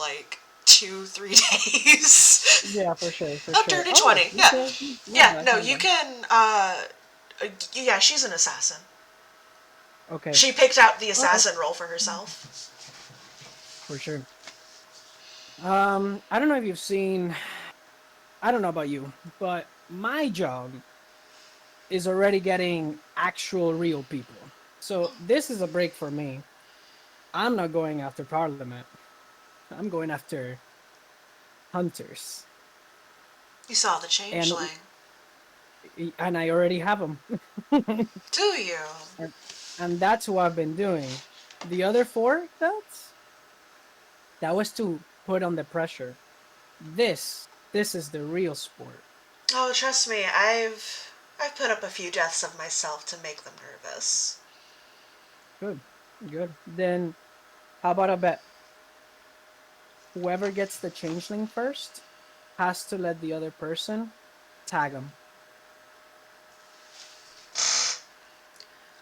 2-3 days. Yeah, for sure. Oh, dirty 20. Yeah. Okay. Yeah, no, you can, yeah, she's an assassin. Okay. She picked out the assassin role for herself. For sure. I don't know if you've seen. I don't know about you, but my job is already getting actual real people. So this is a break for me. I'm not going after Parliament. I'm going after hunters. You saw the changeling. And I already have them. Do you? And that's who I've been doing. The other 4 that was to put on the pressure. This is the real sport. Oh, trust me, I've put up a few deaths of myself to make them nervous. Good. Good. Then how about a bet? Whoever gets the changeling first has to let the other person tag him.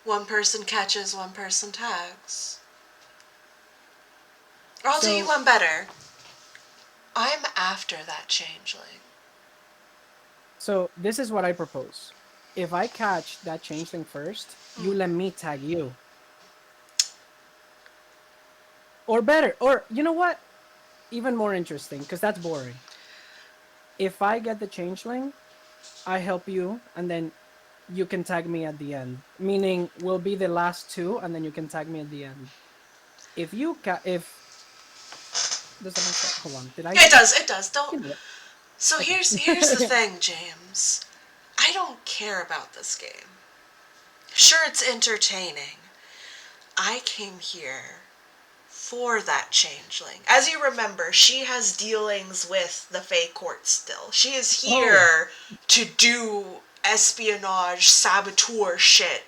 One person catches, one person tags. Or I'll do you So, one better. I'm after that changeling. so this is what I propose. If I catch that changeling first, you let me tag you. Or better, or you know what? Even more interesting, because that's boring. If I get the changeling, I help you, and then you can tag me at the end. Meaning, we'll be the last two, and then you can tag me at the end. If does that make sense? Hold on, did I? It does, it does. Don't. You know it. So Okay. here's the thing, James. I don't care about this game. Sure, it's entertaining. I came here for that changeling. As you remember, she has dealings with the Fae Court still. She is here to do espionage, saboteur shit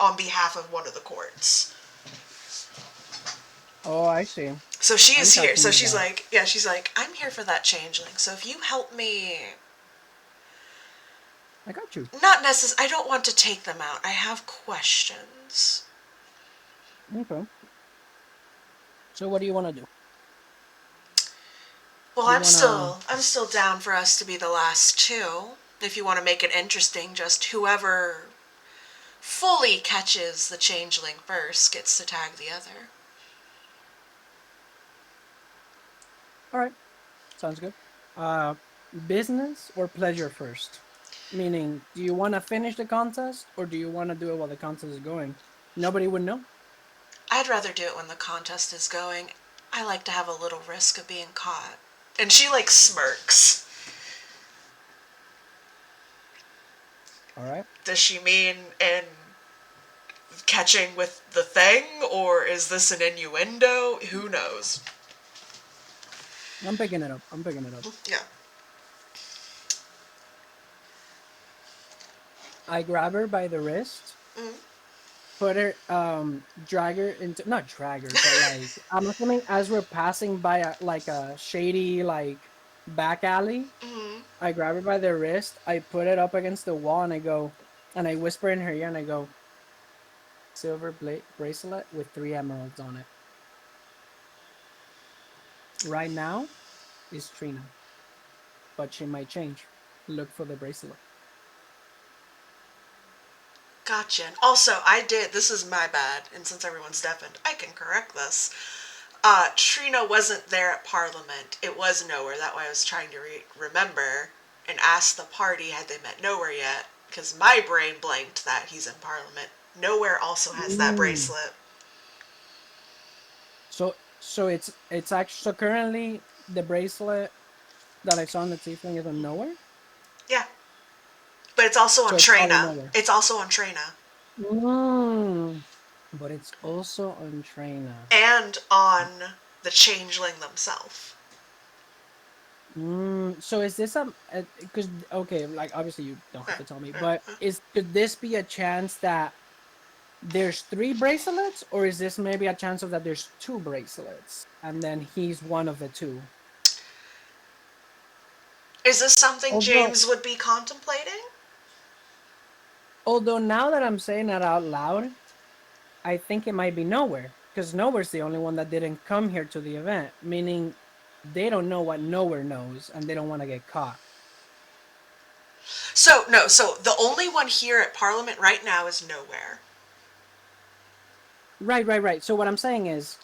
on behalf of one of the courts. Oh, I see. So she I'm is here. catching So you she's now. like, yeah, she's like, I'm here for that changeling. So if you help me, I got you. not necessarily, I don't want to take them out. I have questions. Okay. So what do you want to do? Well, You I'm wanna? still down for us to be the last two. If you want to make it interesting, just whoever fully catches the changeling first gets to tag the other. All right. Sounds good. Uh, business or pleasure first? Meaning, do you want to finish the contest or do you want to do it while the contest is going? Nobody would know. I'd rather do it when the contest is going. I like to have a little risk of being caught. And she like smirks. All right. Does she mean in catching with the thing, or is this an innuendo? Who knows? I'm picking it up. I'm picking it up. Yeah. I grab her by the wrist, put her, drag her into, not drag her, but like, I'm assuming as we're passing by a shady, like, back alley, I grab her by the wrist, I put it up against the wall, and I go, and I whisper in her ear, and I go, silver bracelet with 3 emeralds on it. Right now is Trina, but she might change. Look for the bracelet. Gotcha. And also, this is my bad, and since everyone's deafened, I can correct this. Trina wasn't there at Parliament. It was nowhere. That way I was trying to remember and ask the party had they met nowhere yet, because my brain blanked that he's in Parliament. Nowhere also has that bracelet. So it's actually, so currently the bracelet that I saw in the tiefling is on nowhere. Yeah. But it's also on So it's probably Trina. nowhere. It's also on Trina. But it's also on Trina. And on the changeling themselves. So is this because okay, like obviously you don't have to tell me, but could this be a chance that there's 3 bracelets, or is this maybe a chance of that there's 2 bracelets and then he's one of the 2? Is this something Although, James would be contemplating? although now that I'm saying that out loud, I think it might be nowhere, because nowhere's the only one that didn't come here to the event, meaning they don't know what nowhere knows and they don't want to get caught. So the only one here at Parliament right now is nowhere. Right. So what I'm saying is,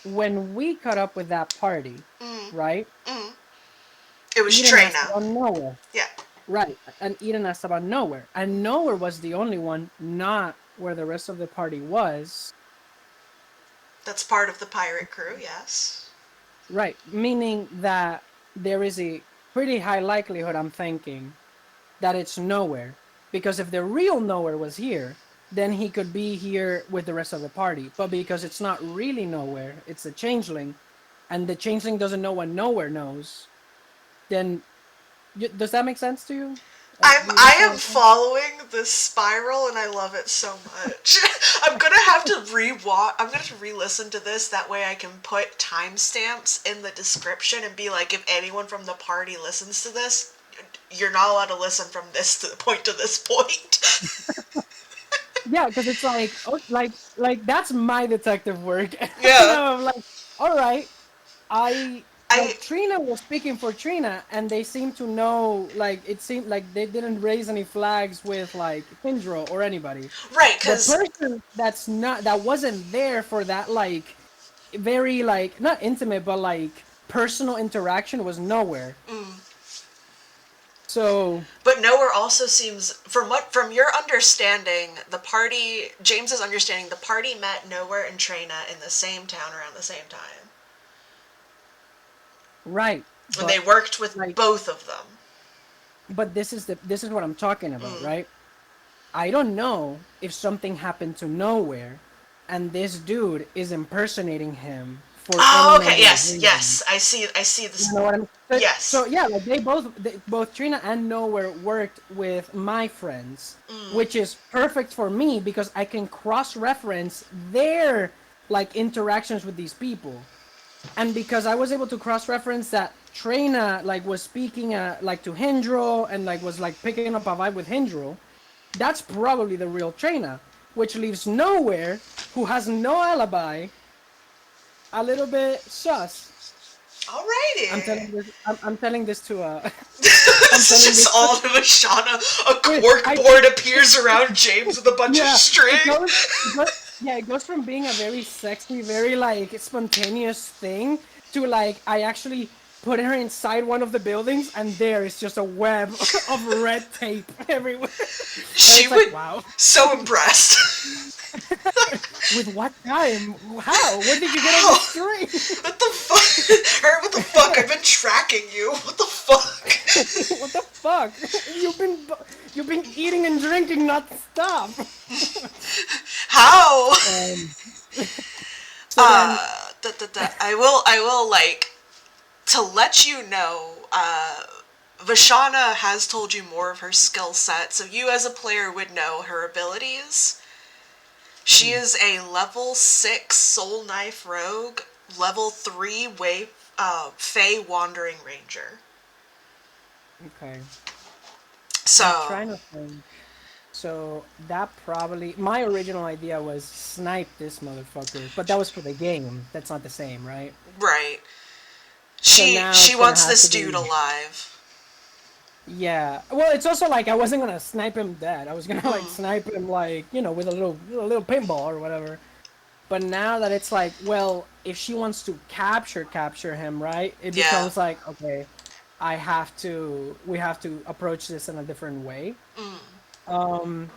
when we caught up with that party, right? It was Eden asked Trina. about nowhere. Yeah. Right. And Eden asked about nowhere. And nowhere was the only one, not where the rest of the party was. That's part of the pirate crew, yes. Right. Meaning that there is a pretty high likelihood, I'm thinking, that it's nowhere. Because if the real nowhere was here, then he could be here with the rest of the party. But because it's not really nowhere, it's a changeling, and the changeling doesn't know what nowhere knows, then does that make sense to you? I am following this spiral and I love it so much. I'm gonna have to I'm gonna have to re-listen to this, that way I can put timestamps in the description and be like, if anyone from the party listens to this, you're not allowed to listen from this to the point to this point. Yeah, because it's like, oh, like that's my detective work. Yeah. I'm like, all right, I like Trina was speaking for Trina, and they seem to know. Like it seemed like they didn't raise any flags with like Hindro or anybody. right, The because person that wasn't there for that like very like not intimate but like personal interaction was nowhere. So but Nowhere also seems, from your understanding, the party, James's understanding, the party met Nowhere and Trina in the same town around the same time. right, And they but worked with like both of them. but this is what I'm talking about, right? I don't know if something happened to Nowhere, and this dude is impersonating him for any Oh, okay, number of yes, reasons. yes. I see You this. know what I'm saying? So Yes. yeah, like both Trina and Nowhere worked with my friends, which is perfect for me because I can cross-reference their like interactions with these people, and because I was able to cross-reference that Trina like was speaking like to Hindro and like was like picking up a vibe with Hindro, that's probably the real Trina, which leaves Nowhere, who has no alibi, a little bit sus. Alrighty. I'm telling this to I'm This is telling just this. all to Ashana. A Wait, cork I board appears around James with a bunch of yeah. string. Yeah, it goes from being a very sexy, very like spontaneous thing to like I actually put her inside one of the buildings and there is just a web of red tape everywhere. And She it's like, would wow. so impressed. With what time? How? Where did you get all How? this string? What the fuck? Her, what the fuck? I've been tracking you. What the fuck? What the fuck? You've been eating and drinking not stop. How? So then, I will like to let you know. Vashana has told you more of her skill set, so you as a player would know her abilities. She is a level 6 Soul Knife Rogue, level 3 Fey Wandering Ranger. okay, I'm So, trying to think. So that probably my original idea was snipe this motherfucker, but that was for the game. That's not the same, right? right. So She now she it's gonna wants have this to dude be. alive. Yeah. Well, it's also like I wasn't gonna snipe him dead. I was gonna like snipe him like with a little pinball or whatever. But now that it's like, well, if she wants to capture him, right? It Yeah. becomes like, okay, we have to approach this in a different way.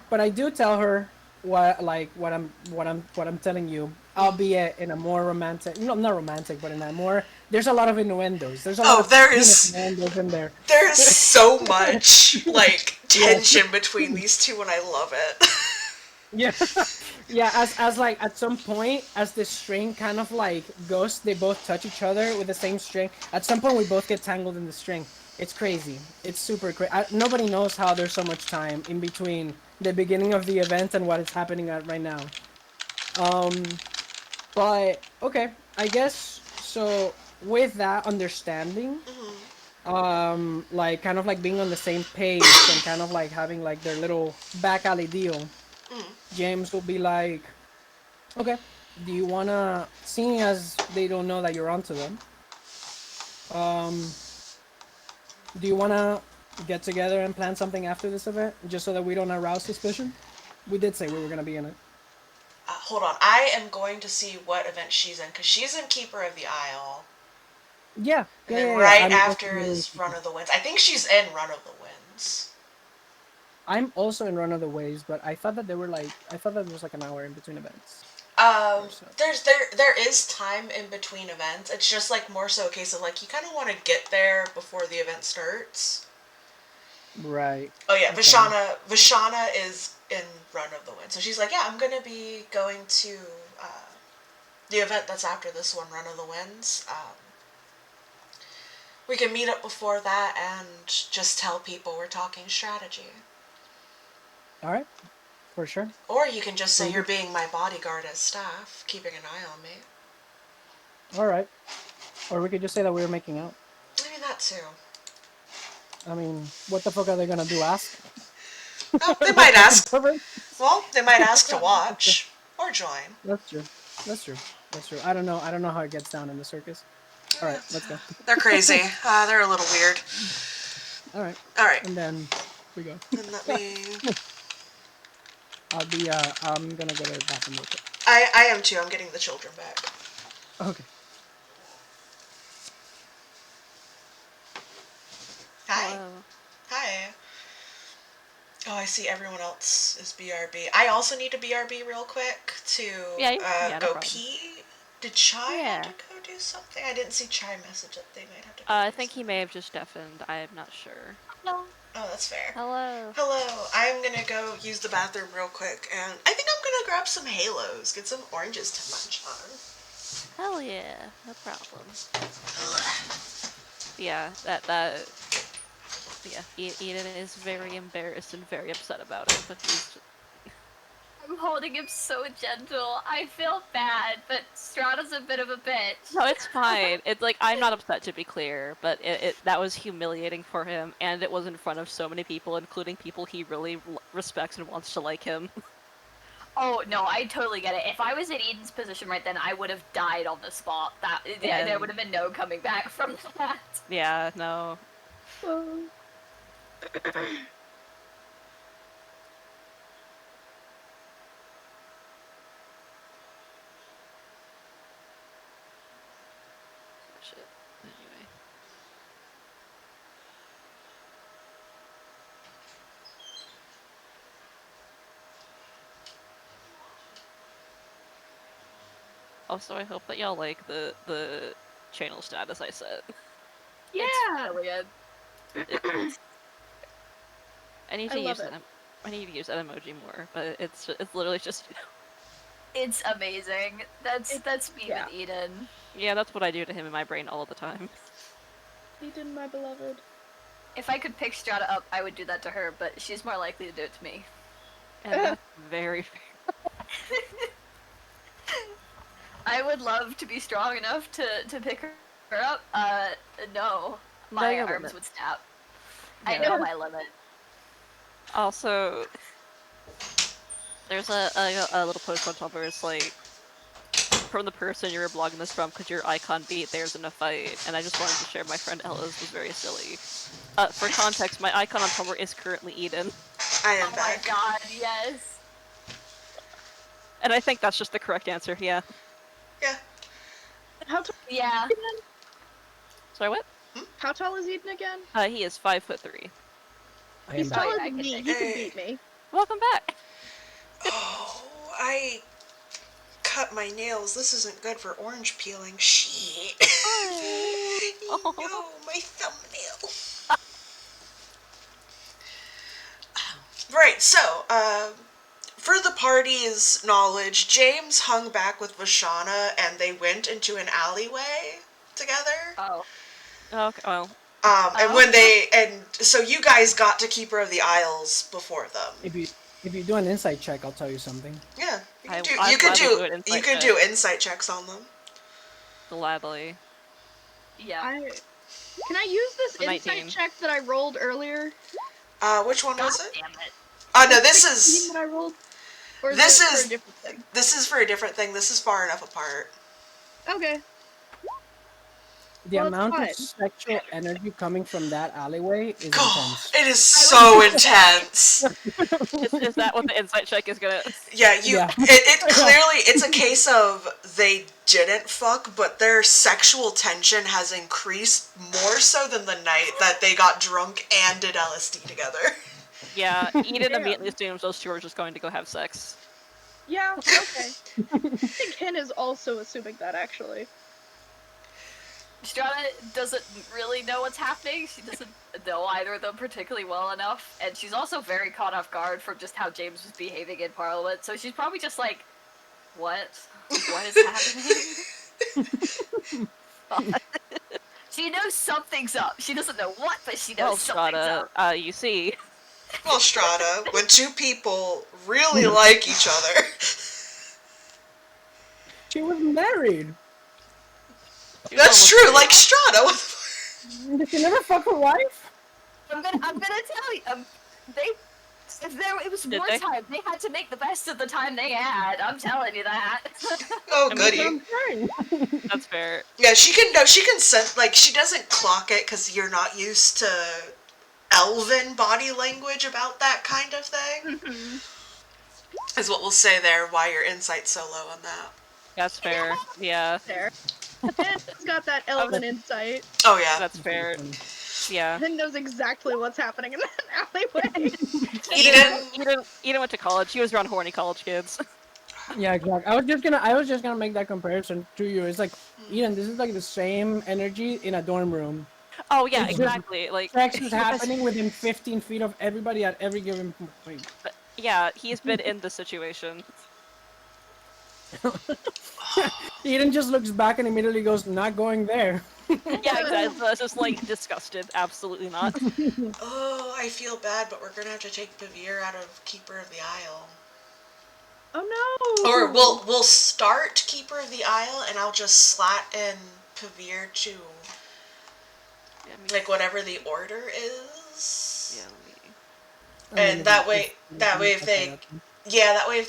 But I do tell her what I'm telling you, albeit in a more romantic, no, not romantic, but in a more. There's a lot of innuendos. There's a lot Oh, of penis innuendos in there. there's so much like Yeah. tension between these two and I love it. Yeah, yeah. As like at some point, as the string kind of like goes, they both touch each other with the same string. At some point, we both get tangled in the string. It's crazy. It's super crazy. Nobody knows how there's so much time in between the beginning of the event and what is happening at right now. But okay, I guess so. With that understanding, like kind of like being on the same page and kind of like having like their little back alley deal, James will be like, okay, do you wanna, seeing as they don't know that you're onto them, do you wanna get together and plan something after this event, just so that we don't arouse suspicion? We did say we were gonna be in it. Hold on, I am going to see what event she's in because she's in Keeper of the Isle, Yeah, and yeah, then yeah, yeah. right after is Run of the Winds. I think she's in Run of the Winds. I'm also in Run of the Ways, but I thought that I thought that there was like an hour in between events. There is time in between events. It's just like more so a case of like you kind of want to get there before the event starts. Right. Oh yeah, Okay. Vashana is in Run of the Wind, so she's like, yeah, I'm gonna be going to the event that's after this one, Run of the Winds. We can meet up before that and just tell people we're talking strategy. All right, for sure. Or you can just say Mhm. you're being my bodyguard as staff, keeping an eye on me. All right. Or we could just say that we were making out. Maybe that too. I mean, what the fuck are they gonna do? Ask? Oh, they might ask. Covered? Well, they might ask to watch or join. That's true. That's true. That's true. I don't know. I don't know how it gets down in the circus. All right, let's go. They're crazy. They're a little weird. All right. All right. And then we go. And let me. I'm gonna go to the bathroom real quick. I am too. I'm getting the children back. Okay. Hi. Hello. Hi. Oh, I see everyone else is BRB. I also need to BRB real quick to Yeah, no go problem. pee. Did Chai have Yeah. to go do something? I didn't see Chai message that they might have to go I do think he something. may have just deafened. I am not sure. No. Oh, that's fair. Hello. Hello. I'm gonna go use the bathroom real quick, and I think I'm gonna grab some halos, get some oranges to munch on. Hell yeah, no problem. Yeah, yeah, Eden is very embarrassed and very upset about it, but he's just... I'm holding him so gentle. I feel bad, but Strata's a bit of a bitch. No, it's fine. It's like, I'm not upset, to be clear, but that was humiliating for him, and it was in front of so many people, including people he really respects and wants to like him. Oh, no, I totally get it. If I was in Eden's position right then, I would have died on the spot. There would have been no coming back from that. Yeah, no. Shit. Anyway. Also, I hope that y'all like the channel status I set. Yeah. It's brilliant. I need I to love use it. that. I need to use that emoji more, but it's literally just It's amazing. That's me yeah. with Eden. yeah, that's what I do to him in my brain all the time. Eden, my beloved. If I could pick Strata up, I would do that to her, but she's more likely to do it to me. And that's very fair. I would love to be strong enough to pick her up. No. Know My your arms limit. would snap. I Yeah. know my limit. Also, there's a little post on Tumblr. It's like from the person you were blogging this from, because your icon beat theirs in a fight, and I just wanted to share my friend Ella's was very silly. For context, my icon on Tumblr is currently Eden, I am Oh my back. god, yes. and I think that's just the correct answer. Yeah. Yeah. How tall? Yeah. Sorry, what? How tall is Eden again? He is 5'3". I am He's back. taller I than can me. take He it. can beat me. Welcome back. Oh, I cut my nails. This isn't good for orange peeling. Shit. Oh. No, my thumbnail. Right, so, for the party's knowledge, James hung back with Vashana and they went into an alleyway together. Oh. Okay. Well, And when so you guys got to Keeper of the Isles before them. If you do an insight check, I'll tell you something. Yeah, I'd you could gladly do an insight you could check. do insight checks on them. gladly. Yeah. Can I use this A insight 19. check that I rolled earlier? Which one God was it? damn it. No, this 16 is that I rolled. Or this it for is- a different thing. this is for a different thing. This is far enough apart. Okay. The Well, it's amount of fine. sexual energy coming from that alleyway is God, intense. it is so intense. Is that what the insight check is gonna? Yeah, Yeah. it clearly, it's a case of they didn't fuck, but their sexual tension has increased more so than the night that they got drunk and did LSD together. Yeah, Eden Damn. immediately assumes those two are just going to go have sex. Yeah, okay. I think Hin is also assuming that, actually. Strata doesn't really know what's happening. She doesn't know either of them particularly well enough, and she's also very caught off guard from just how James was behaving in Parliament. So she's probably just like, "What? What is happening?" She knows something something's up. She doesn't know what, but she knows Well, something's Strata, up. you see. Well, Strata, when two people really like each other. She was married. She was That's almost true, married. like Strata. What the fuck? Did she never fuck her wife? I'm gonna tell you, it was Did they? wartime. They had to make the best of the time they had. I'm telling you that. Oh, I mean, goody. I'm saying. That's fair. Yeah, she can. No, she can sense. Like, she doesn't clock it because you're not used to elven body language about that kind of thing. Is what we'll say there. Why your insight's so low on that? That's fair. Yeah, There. Hen's got that elven insight. Oh yeah. that's fair. Yeah. Hen knows exactly what's happening in that alleyway. Eden went to college. He was around horny college kids. Yeah, exactly. I was just gonna make that comparison to you. It's like, Eden, this is like the same energy in a dorm room. Oh yeah, It's just exactly. Like Sex is he was- happening within 15 feet of everybody at every given point. Yeah, he's been in the situation. Eden just looks back and immediately goes, "Not going there." Yeah, exactly. It's just like disgusted. Absolutely not. Oh, I feel bad, but we're gonna have to take Pavir out of Keeper of the Isle. Oh no! Or we'll start Keeper of the Isle, and I'll just slot in Pavir to Yeah, like whatever the order is. yeah, And that way if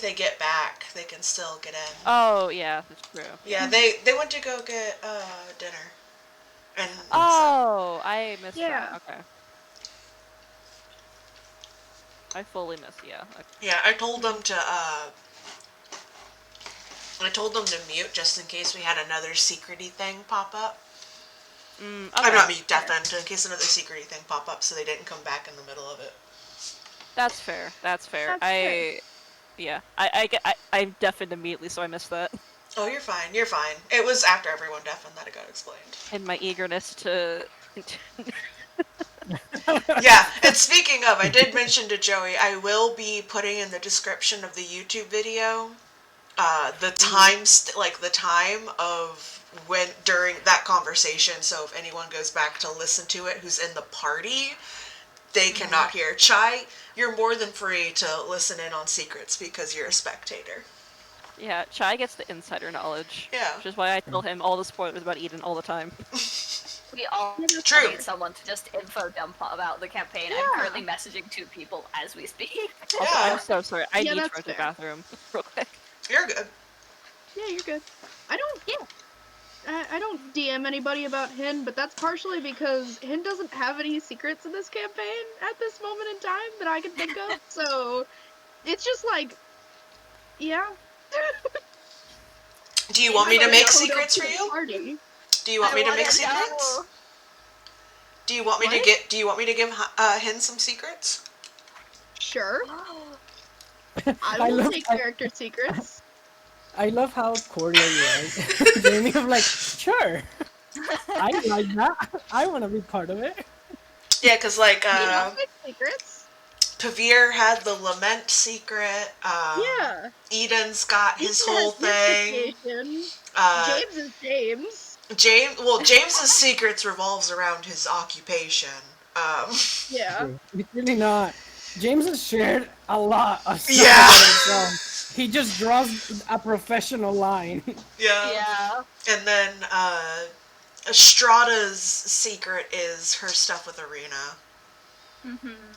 they get back, they can still get in. Oh yeah, that's true. Yeah, they went to go get dinner. And Oh, I missed Yeah. that. Okay. I fully missed. Yeah. Okay. yeah, I told them to mute just in case we had another secrety thing pop up. Okay. I'm not mute deafened in case another secrety thing pop up, so they didn't come back in the middle of it. That's fair. That's fair. That's fair. Yeah. I'm deafened immediately, so I missed that. Oh, you're fine. You're fine. It was after everyone deafened that it got explained. In my eagerness to. Yeah, and speaking of, I did mention to Joey, I will be putting in the description of the YouTube video, the time, the time of when, during that conversation, so if anyone goes back to listen to it who's in the party, they cannot hear. Chai, you're more than free to listen in on secrets because you're a spectator. Yeah, Chai gets the insider knowledge. Yeah. Which is why I tell him all the spoilers about Eden all the time. We all True. need someone to just info dump about the campaign. Yeah. I'm currently messaging 2 people as we speak. Also, Yeah. I'm so sorry. I Yeah, need to that's go to the fair. bathroom real quick. You're good. Yeah, you're good. I don't DM anybody about Hin, but that's partially because Hin doesn't have any secrets in this campaign at this moment in time that I can think of. So it's just like, yeah. Do you want me to make Code secrets up for to the you? party. Do you want me to I make wanna secrets? know. Do you want me to What? get? Do you want me to give Hin some secrets? Sure. I I will love- take I- character secrets. I love how cordial you are. Jamie, I'm like, sure. I like that. I want to be part of it. Yeah, cause like I'll take secrets. Pavir had the lament secret. Yeah. Eden's got his Ethan whole has his thing. situation. James. James is James. James's secrets revolves around his occupation. Yeah. It's really not. James has shared a lot of stuff Yeah. about himself. He just draws a professional line. Yeah. Yeah. And then Estrada's secret is her stuff with Arena.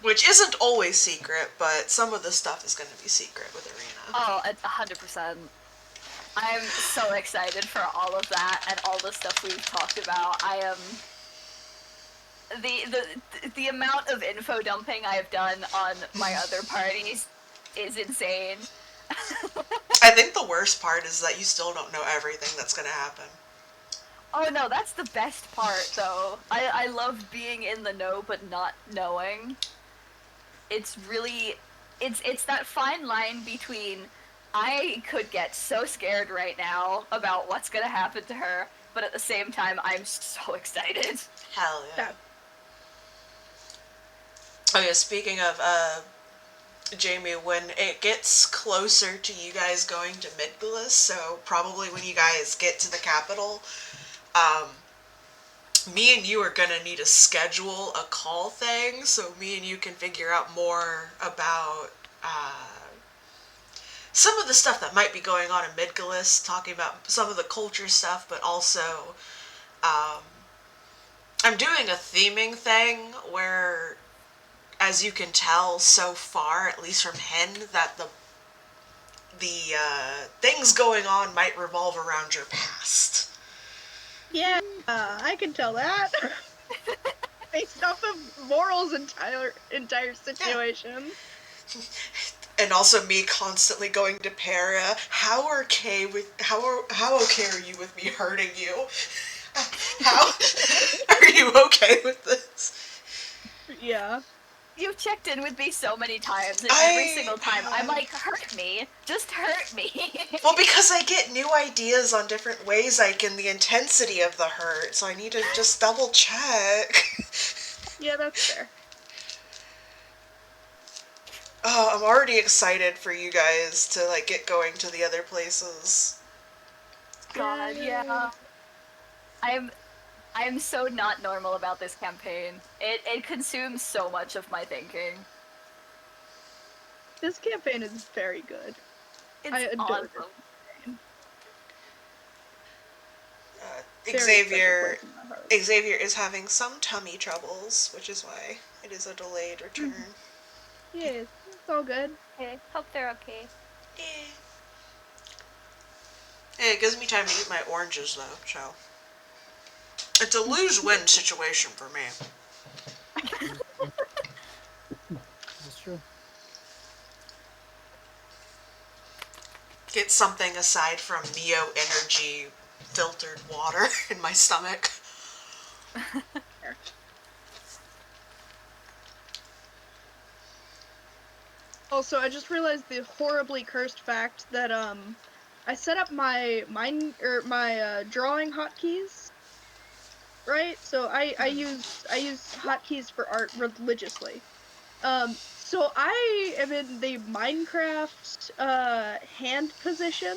Which isn't always secret, but some of the stuff is going to be secret with Arena. Oh, 100%. I'm so excited for all of that and all the stuff we've talked about. I am... The amount of info dumping I have done on my other parties is insane. I think the worst part is that you still don't know everything that's going to happen. Oh no, that's the best part though. I love being in the know but not knowing. It's really... It's that fine line between I could get so scared right now about what's gonna happen to her, but at the same time I'm so excited. Hell yeah. That- Oh yeah, speaking of, Jamie, when it gets closer to you guys going to Midglis, so probably when you guys get to the capital, me and you are gonna need to schedule a call thing so me and you can figure out more about some of the stuff that might be going on in Midgalis, talking about some of the culture stuff, but also I'm doing a theming thing where, as you can tell so far, at least from Hen, that the things going on might revolve around your past. Yeah, I can tell that. Based off of Moral's entire situation. And also me constantly going to Para. How okay are you with me hurting you? How are you okay with this? Yeah. You've checked in with me so many times, and every single time I'm like, hurt me. Just hurt me. Well, because I get new ideas on different ways I can the intensity of the hurt, so I need to just double check. Yeah, that's fair. Oh, I'm already excited for you guys to like get going to the other places. God, yeah. I'm so not normal about this campaign. It consumes so much of my thinking. This campaign is very good. It's I adore awesome. this campaign. Xavier is having some tummy troubles, which is why it is a delayed return. Yes, it's all good. Okay, hope they're okay. It gives me time to eat my oranges though, so it's a lose-win situation for me. That's true. Get something aside from Neo Energy filtered water in my stomach. Also, I just realized the horribly cursed fact that I set up my drawing hotkeys, right? So I use hotkeys for art religiously. So I am in the Minecraft hand position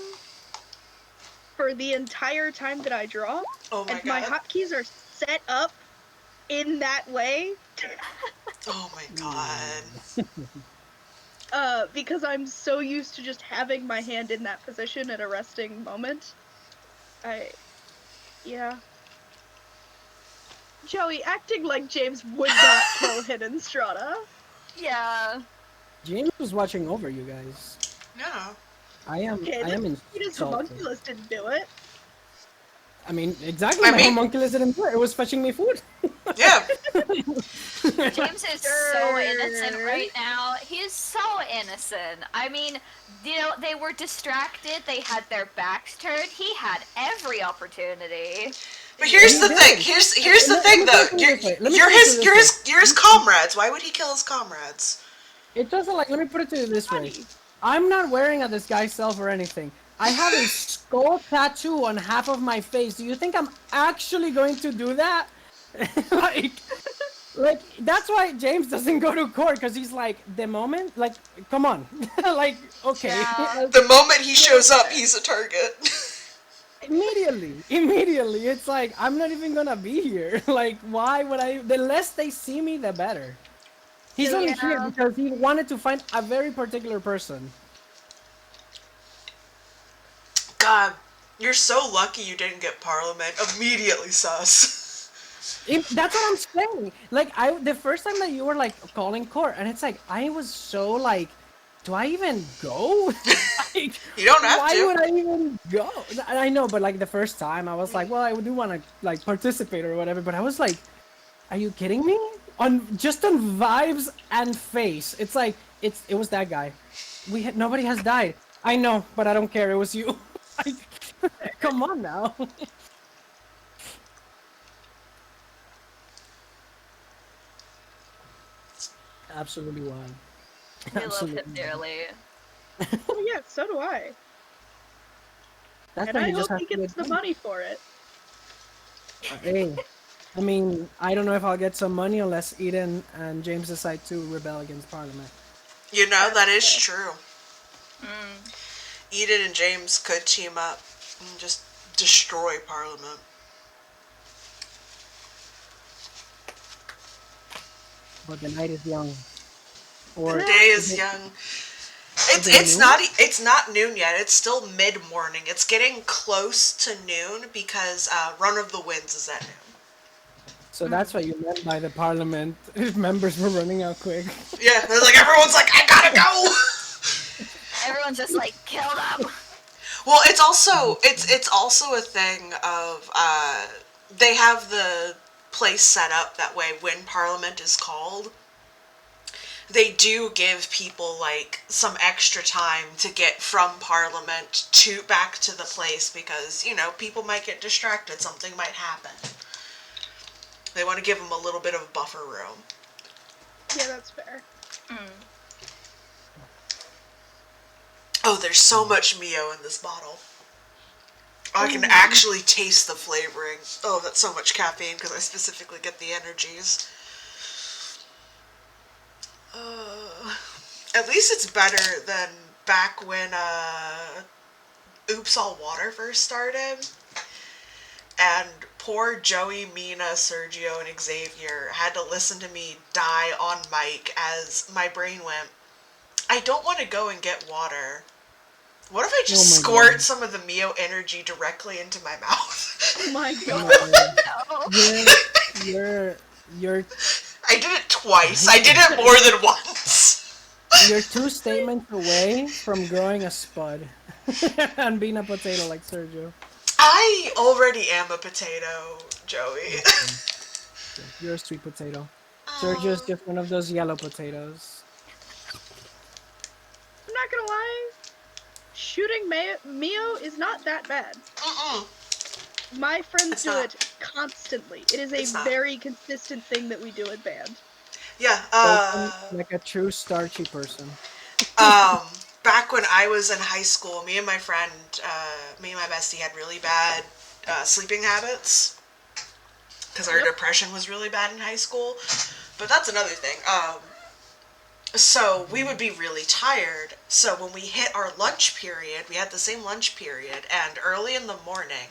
for the entire time that I draw. Oh my and god. my hotkeys are set up in that way. Oh my god. Because I'm so used to just having my hand in that position at a resting moment. Yeah. Joey, acting like James would not kill Hidden Strata. Yeah. James was watching over you guys. No. I am His insulted. homunculus didn't do it. I mean, exactly. My homunculus didn't do it. It was fetching me food. Yeah. James is so innocent right now. He is so innocent. I mean, you know, they were distracted. They had their backs turned. He had every opportunity. But here's the thing. Here's the thing, though. You're his comrades. Why would he kill his comrades? It doesn't like. Let me put it to you this way. I'm not wearing a disguise self or anything. I have a skull tattoo on half of my face. Do you think I'm actually going to do that? like that's why James doesn't go to court, because he's like, the moment, like, come on, like, okay. Yeah. The moment he shows up, he's a target. Immediately, it's like, I'm not even gonna be here. Like, why would I? The less they see me, the better. He's only here because he wanted to find a very particular person. God, you're so lucky you didn't get Parliament. Immediately sus. That's what I'm saying. Like, the first time that you were like calling court, and it's like, I was so like, do I even go? Like, you don't have why to. Why would I even go? I know, but like the first time, I was like, well, I do want to like participate or whatever. But I was like, are you kidding me? On vibes and face, it's like it was that guy. Nobody has died. I know, but I don't care. It was you. Like, come on now. Absolutely wild. We love him dearly. Oh yeah, so do I. And I hope he gets the money for it. Hey, I mean, I don't know if I'll get some money unless Eden and James decide to rebel against Parliament. You know, that is true. Eden and James could team up and just destroy Parliament. But the night is young. The Or day is is it, young. is it noon? It's not noon yet. It's still mid morning. It's getting close to noon because Run of the Winds is at noon. So that's what you meant by the parliament. Members were running out quick. Yeah, they're like everyone's like, I gotta go. Everyone's just like, kill them! Well, it's also a thing of they have the place set up that way when Parliament is called. They do give people like some extra time to get from Parliament to back to the place because people might get distracted, something might happen. They want to give them a little bit of buffer room. Yeah, that's fair. Oh, there's so much Mio in this bottle. I can actually taste the flavoring. Oh, that's so much caffeine because I specifically get the energies. At least it's better than back when Oops All Water first started. And poor Joey, Mina, Sergio, and Xavier had to listen to me die on mic as my brain went, I don't want to go and get water. What if I just squirt some of the Mio energy directly into my mouth? Oh my god. You're I did it twice. I did it more than once. you're 2 statements away from growing a spud and being a potato like Sergio. I already am a potato, Joey. You're a sweet potato. Sergio's just one of those yellow potatoes. I'm not gonna lie. Shooting Mio is not that bad. My friends do it constantly. It is a very consistent thing that we do in band. Yeah, like a true starchy person. Back when I was in high school, me and my bestie had really bad sleeping habits because our depression was really bad in high school. But that's another thing. So we would be really tired. So when we hit our lunch period, we had the same lunch period, and early in the morning,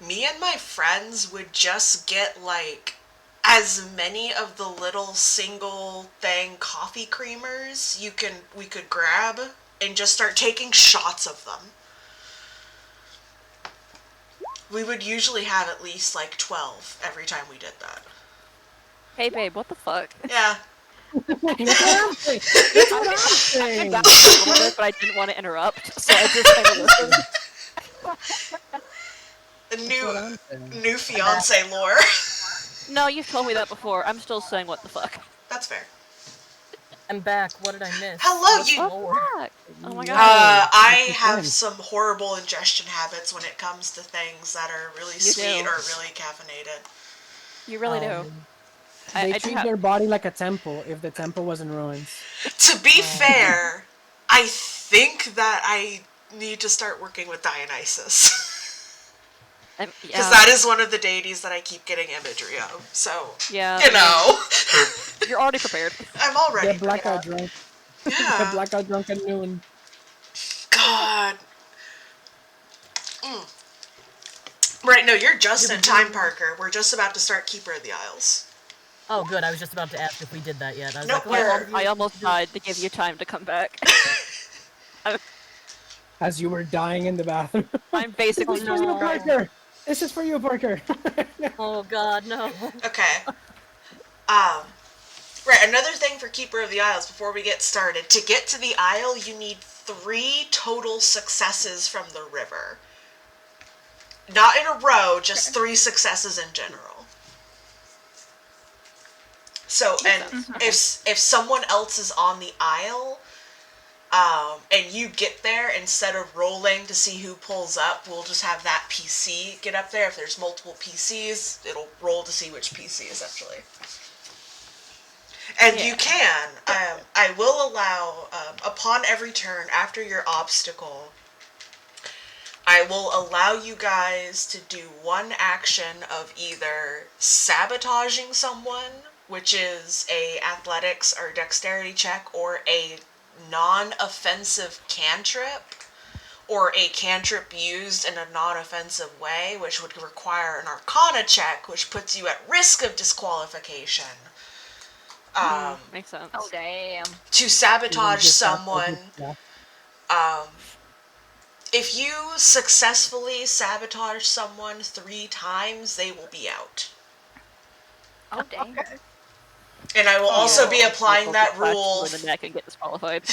me and my friends would just get like as many of the little single thing coffee creamers we could grab and just start taking shots of them. We would usually have at least like 12 every time we did that. Hey babe, what the fuck? Yeah. That's what I'm saying. But I didn't want to interrupt, so I just kind of listened. New fiance lore. No, you've told me that before. I'm still saying what the fuck. That's fair. I'm back. What did I miss? Hello, you. Oh my god. I have some horrible ingestion habits when it comes to things that are really sweet or really caffeinated. You really do. They treat their body like a temple if the temple was in ruins. To be fair, I think that I need to start working with Dionysus. Because that is one of the deities that I keep getting imagery of. So, You're already prepared. I'm already Get blackout drunk. Yeah. Get blackout drunk at noon. God. Right, no, you're just in time, Parker. We're just about to start Keeper of the Isles. Oh, good. I was just about to ask if we did that yet. I was I almost died to give you time to come back. As you were dying in the bathroom. I'm basically Parker! This is for you, Parker. Oh god, no. Okay. Right, another thing for Keeper of the Isles before we get started. To get to the Isle, you need 3 total successes from the river. Not in a row, just 3 successes in general. So, and if someone else is on the Isle, and you get there, instead of rolling to see who pulls up, we'll just have that PC get up there. If there's multiple PCs, it'll roll to see which PC essentially. And you can. I will allow, upon every turn, after your obstacle, I will allow you guys to do one action of either sabotaging someone, which is a athletics or dexterity check, or a non-offensive cantrip, or a cantrip used in a non-offensive way, which would require an arcana check, which puts you at risk of disqualification. Makes sense. Oh damn. to sabotage Just that someone. yeah. If you successfully sabotage someone 3 times, they will be out. Oh damn. Okay. And I will also be Yeah. applying You'll that get flashed rule. in the neck and get disqualified.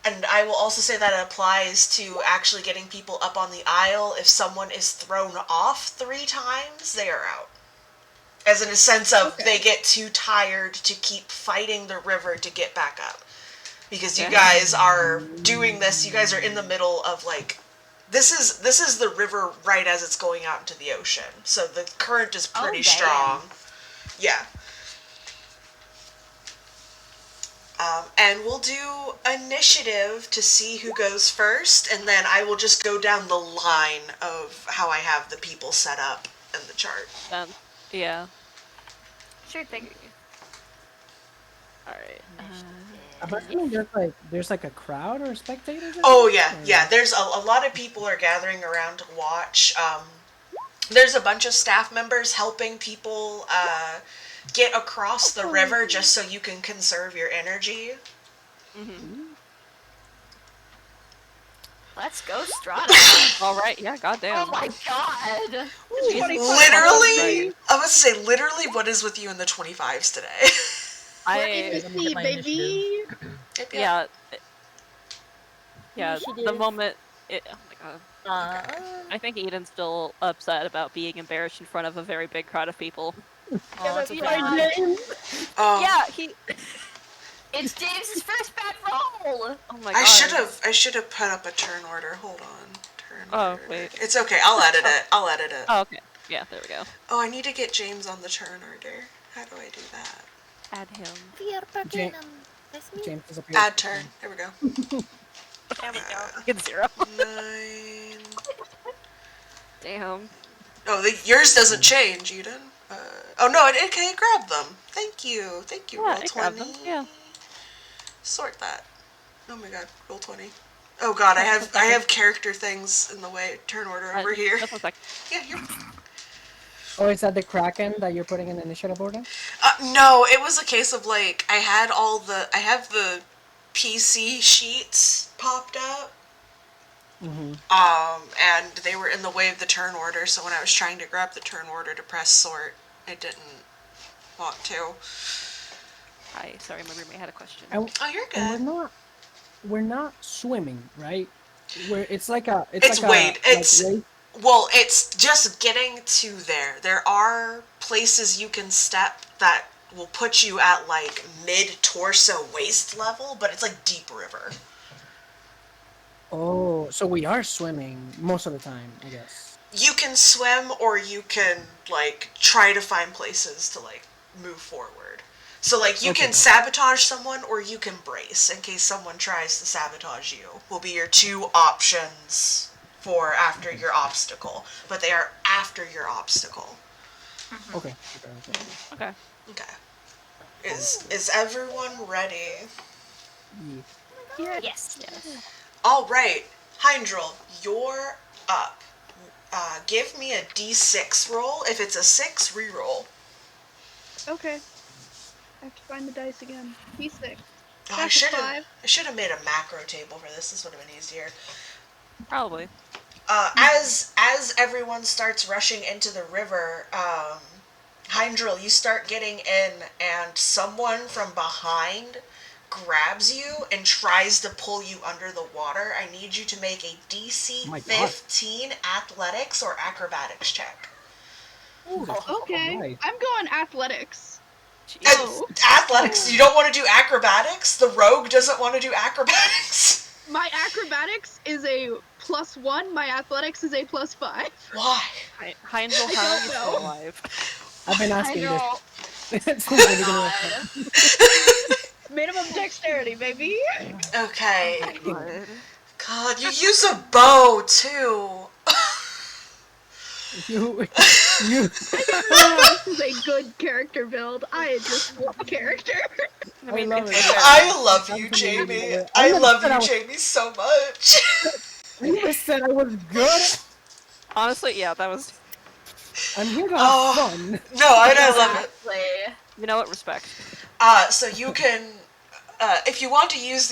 And I will also say that it applies to actually getting people up on the aisle. If someone is thrown off 3 times, they are out. As in a sense of they get too tired to keep fighting the river to get back up. Because you guys are doing this, you guys are in the middle of like, this is the river right as it's going out into the ocean. So the current is pretty damn. strong. Yeah. And we'll do initiative to see who goes first, and then I will just go down the line of how I have the people set up in the chart. Yeah. Sure thing. Alright. I'm assuming there's like a crowd or spectators. Oh yeah. There's a lot of people are gathering around to watch. There's a bunch of staff members helping people get across the river just so you can conserve your energy. Let's go, Strata. Alright, yeah, goddamn. Oh my god. Literally, I would say literally, what is with you in the 25s today? We're in the Let me get sea, my baby. Yeah. Yeah, the moment oh my god. I think Eden's still upset about being embarrassed in front of a very big crowd of people. Oh, it's Yeah. Oh, Yeah, he It's James's first bad roll. Oh my god. I should have put up a turn order. Hold on. Turn order. wait. It's okay. I'll edit it. Oh, okay. Yeah, there we go. Oh, I need to get James on the turn order. How do I do that? Add him. James is up here. Add turn. There we go. There we go. Get 0. 9. Damn. Oh, yours doesn't change, Eden. Oh no, it grabbed them. Thank you, Yeah, roll it 20. grabbed them, yeah. Sort that. Oh my god, roll 20. Oh god, I have character things in the way. Turn order over here. Just 1 second. Yeah, you're. Oh, is that the Kraken that you're putting in the initiative order? No, it was a case of like I have the PC sheets popped up. And they were in the way of the turn order, so when I was trying to grab the turn order to press sort, it didn't want to. Hi, sorry, my roommate had a question. Oh, you're And good. we're not swimming, right? It's like Well, it's just getting to there. There are places you can step that will put you at like mid-torso waist level, but it's like deep river. Oh, so we are swimming most of the time, I guess. You can swim or you can like try to find places to like move forward. So like you can sabotage someone or you can brace in case someone tries to sabotage you. Will be your 2 options for after your obstacle, but they are after your obstacle. Okay. Okay. Okay. Is everyone ready? Yes. All right, Heindrel, you're up. Give me a d6 roll. If it's a 6, re-roll. Okay. I have to find the dice again. D6. Oh, That's a 5. I should have made a macro table for this. This would have been easier. Probably. As everyone starts rushing into the river, Heindrel, you start getting in, and someone from behind grabs you and tries to pull you under the water. I need you to make a DC 15 athletics or acrobatics check. Ooh, Okay. right. I'm going athletics. And athletics? You don't want to do acrobatics? The rogue doesn't want to do acrobatics? My acrobatics is a +1. My athletics is a +5. Why? Heindel, how are you still alive? I've been asking Heindel. this. It's really gonna Minimum dexterity, baby. Okay. God, you use a bow, too. you. This is a good character build. I just want character. I love it. I love you, Jamie. I love you, Jamie, so much. I never said I was good. Honestly, yeah, that was... I'm here to have Oh. fun. No, I love it. Exactly. You know what? Respect. So you can, if you want to use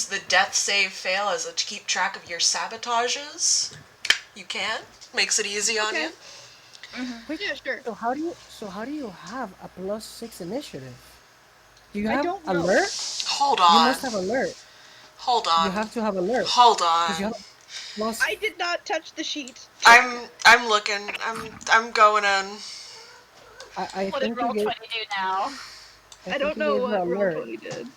the death save fail as to keep track of your sabotages, you can. Makes it easy on Okay. you. Wait, Yeah, sure. so how do you have a +6 initiative? Do you I have don't know. alert? Hold You on. must have alert. Hold You on. have to have alert. Hold Because you on. have plus. I did not touch the sheet. I'm looking. I'm going in. I What did think you gave. Roll20 do now? I I think don't you know gave her what alert. Roll20 did.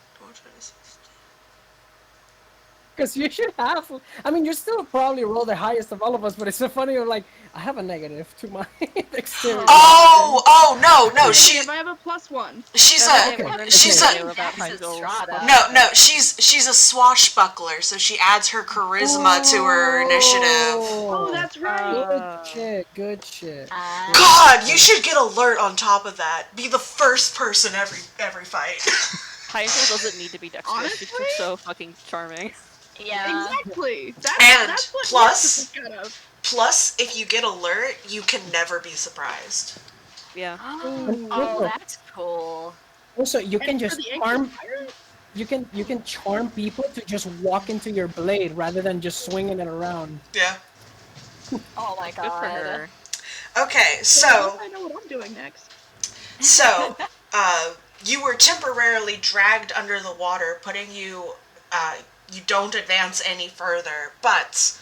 Because you should have. I mean, you still probably roll the highest of all of us, but it's so funny. You're like, I have a negative to my dexterity. Oh no. Negative, I have a +1. She's Okay, a we're gonna she's continue a about Dex is Heimdall's Strata. fucking- no. She's a swashbuckler, so she adds her charisma to her initiative. Oh, that's right. Good shit. Good shit. God, you should get alert on top of that. Be the first person every fight. Heimdall doesn't need to be dexterous. She's Honestly? just so fucking charming. Yeah. Exactly. And That's what plus- Nexus is kind of. Plus, if you get alert, you can never be surprised. Yeah. Oh, that's cool. Also, you And can for just the charm. Ancient Pirate? You can charm people to just walk into your blade rather than just swinging it around. Yeah. Oh my Good for god. her. Okay, I so think I know what I'm doing next. So, you were temporarily dragged under the water, putting you, you don't advance any further, but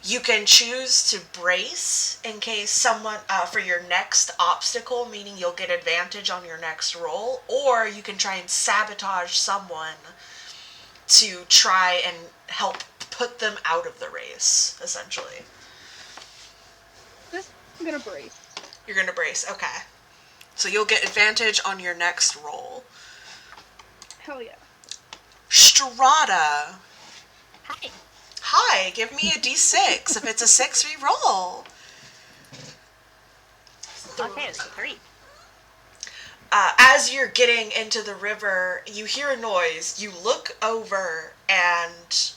you can choose to brace in case someone, for your next obstacle, meaning you'll get advantage on your next roll, or you can try and sabotage someone to try and help put them out of the race, essentially. I'm gonna brace. You're gonna brace, okay. So you'll get advantage on your next roll. Hell yeah. Strata. Hi. Hi, give me a d6. If it's a 6, we roll. Okay, it's a 3. As you're getting into the river, you hear a noise. You look over, and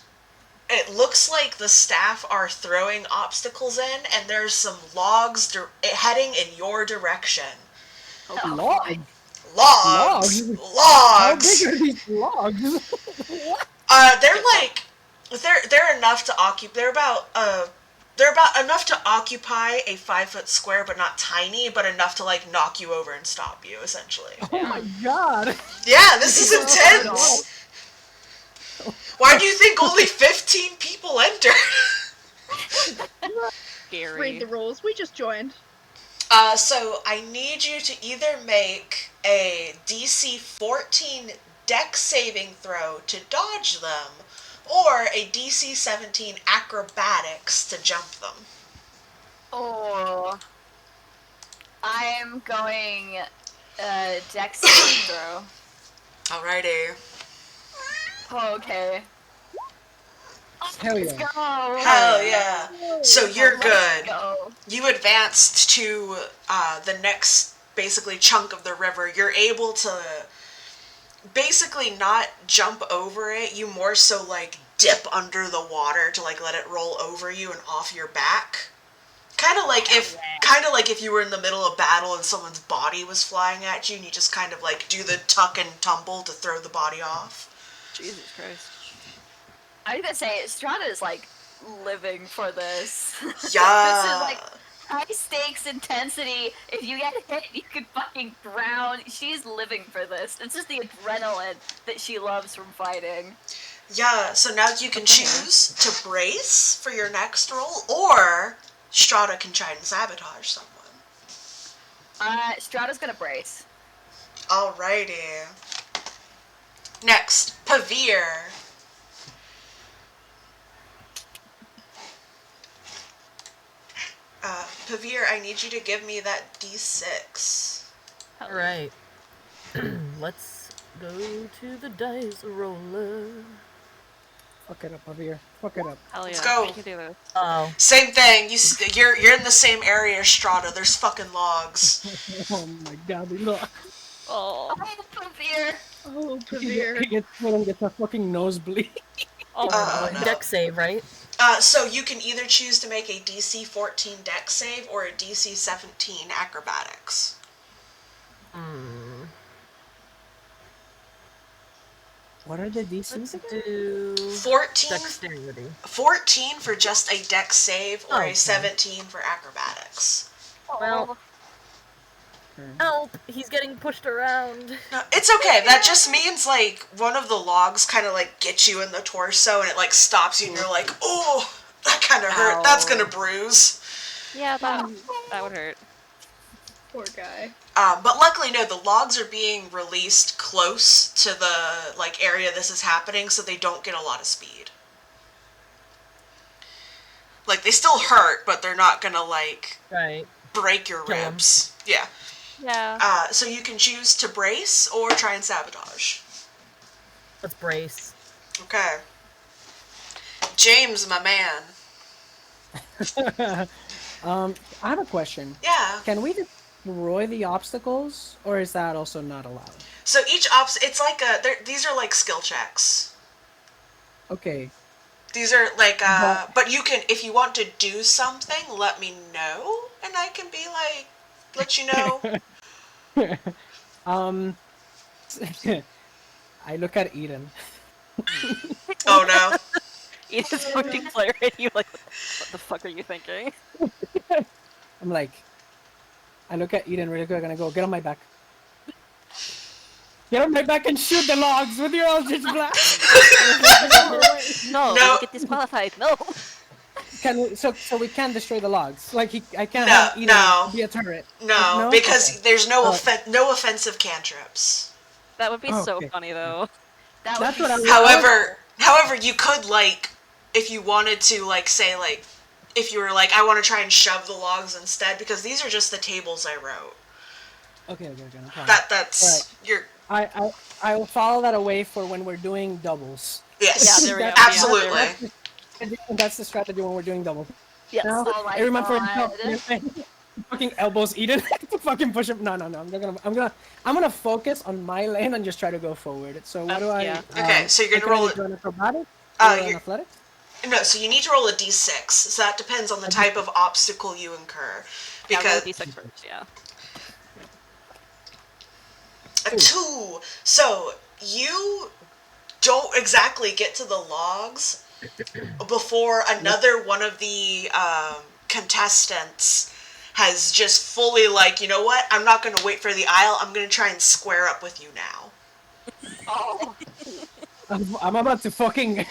it looks like the staff are throwing obstacles in, and there's some logs heading in your direction. Logs. Logs. How big are these logs? What? They're like they're enough to occupy. They're about enough to occupy a 5-foot square, but not tiny, but enough to like knock you over and stop you, essentially. Oh my god. Yeah, this is intense. Why do you think only 15 people entered? Scary. Read the rules. We just joined. So I need you to either make a DC 14 dex saving throw to dodge them, or a DC 17 acrobatics to jump them. Oh. I'm going Dex saving throw. Alrighty. Okay. Hell Let's yeah. go. Hell yeah. So you're Let's good. go. You advanced to the next basically chunk of the river. You're able to basically not jump over it. You more so like dip under the water to like let it roll over you and off your back. Kind of like if you were in the middle of battle and someone's body was flying at you and you just kind of like do the tuck and tumble to throw the body off. Jesus Christ. I was gonna say, Strata is like living for this. Yeah. This is like high stakes intensity. If you get hit, you could fucking drown. She's living for this. It's just the adrenaline that she loves from fighting. Yeah, so now you can choose to brace for your next roll, or Strata can try and sabotage someone. Strata's gonna brace. Alrighty. Next, Pavir. Pavir, I need you to give me that d6. Alright. Let's go to the dice roller. Fuck it up, Javier. Fuck it up. Hell yeah. Let's go. We can do this. Oh. Same thing. You're in the same area as Strata. There's fucking logs. Oh my god, look. Oh. Oh, Pavir! Oh, He Pavir. gets a fucking nosebleed. Oh, Oh, no. no. Deck save, right? So you can either choose to make a DC 14 Dex save or a DC 17 Acrobatics. What are the DCs Let's again? do 14, dexterity. 14 for just a Dex save or Okay. a 17 for Acrobatics. Well, help! He's getting pushed around. No, it's okay. That just means like one of the logs kind of like gets you in the torso and it like stops you and you're like, oh, that kind of hurt. That's gonna bruise. Yeah, that would hurt. Poor guy. But luckily, no, the logs are being released close to the like area this is happening, so they don't get a lot of speed. Like they still hurt, but they're not gonna like Right. break your Kill 'em. ribs. Yeah. Yeah. So you can choose to brace or try and sabotage. Let's brace. Okay. James, my man. I have a question. Yeah. Can we destroy the obstacles, or is that also not allowed? So each it's like these are like skill checks. Okay. These are like, but you can, if you want to do something, let me know, and I can be like, let you know. I look at Eden. Oh no. Edith's going to glare at you like, what the fuck are you thinking? I'm like, I look at Eden really quick and I go, get on my back. Get on my back and shoot the logs with your Eldritch Blast. No, No. you get disqualified. No. So we can't destroy the logs. Like I can't No, have Eden no. be a turret. No, because Okay. there's no Oh. no offensive cantrips. That would be so Okay. funny though. That That's would what I be was- However, you could like, if you wanted to, like say like, if you were like, I want to try and shove the logs instead, because these are just the tables I wrote. Okay, no problem. That's your I will follow that away for when we're doing doubles. yes, Yeah, there we go. absolutely. That's the strategy when we're doing doubles. Yes. Now, Oh my everyone for God. himself. Fucking elbows Eden to fucking push him. No. I'm gonna focus on my lane and just try to go forward. So what do I? Yeah. Okay, so you're I gonna can roll only it. do an acrobatics Uh, or an you're- athletics. No, so you need to roll a d6. So that depends on the type of obstacle you incur. Yeah, roll Because D6 first, yeah. a 2. So you don't exactly get to the logs before another one of the contestants has just fully like, you know what? I'm not going to wait for the aisle. I'm going to try and square up with you now. Oh, I'm about to fucking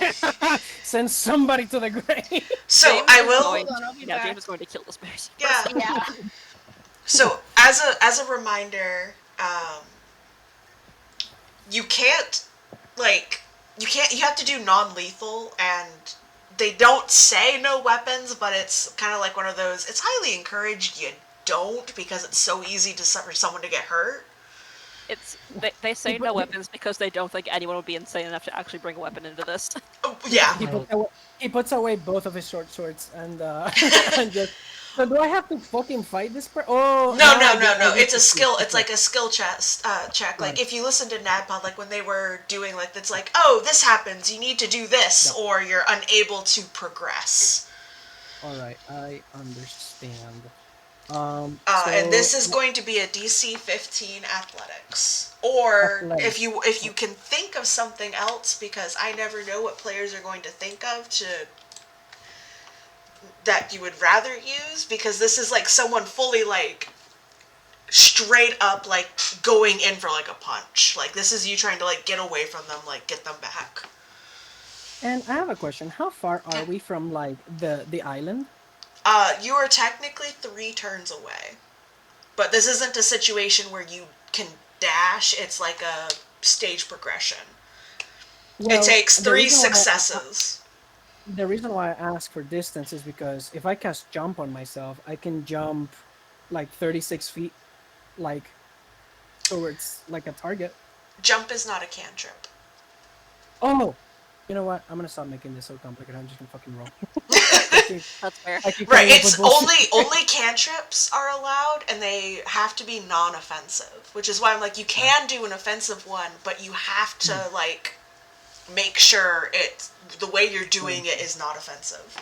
send somebody to the grave. So James I is will. going- Hold on, I'll be yeah, back. James is going to kill this bears. Yeah. yeah. So as a reminder, you can't you have to do non-lethal, and they don't say no weapons, but it's kind of like one of those, it's highly encouraged you don't, because it's so easy for someone to get hurt. It's they say no weapons because they don't think anyone would be insane enough to actually bring a weapon into this. Oh, yeah. He puts away both of his short swords and and just. So do I have to fucking fight this person? Oh No. I get It's a to skill. see. It's like a skill check. Like Right. if you listen to NADPOD, like when they were doing like, it's like, oh, this happens, you need to do this, or you're unable to progress. All right, I understand. And this is going to be a DC 15 athletics. Or Athletics. if you can think of something else, because I never know what players are going to think of that you would rather use, because this is like someone fully like straight up like going in for like a punch. Like this is you trying to like get away from them, like get them back. And I have a question. How far are we from like the island? You are technically 3 turns away. But this isn't a situation where you can dash, it's like a stage progression. Well, It takes the 3 reason why successes. The reason why I ask for distance is because if I cast jump on myself, I can jump like 36 feet, like towards like a target. Jump is not a cantrip. Oh, you know what? I'm gonna stop making this so complicated. I'm just gonna fucking roll. I That's fair. keep Right, coming up it's with bullshit. only cantrips are allowed, and they have to be non-offensive, which is why I'm like, you can do an offensive one, but you have to like make sure the way you're doing it is not offensive.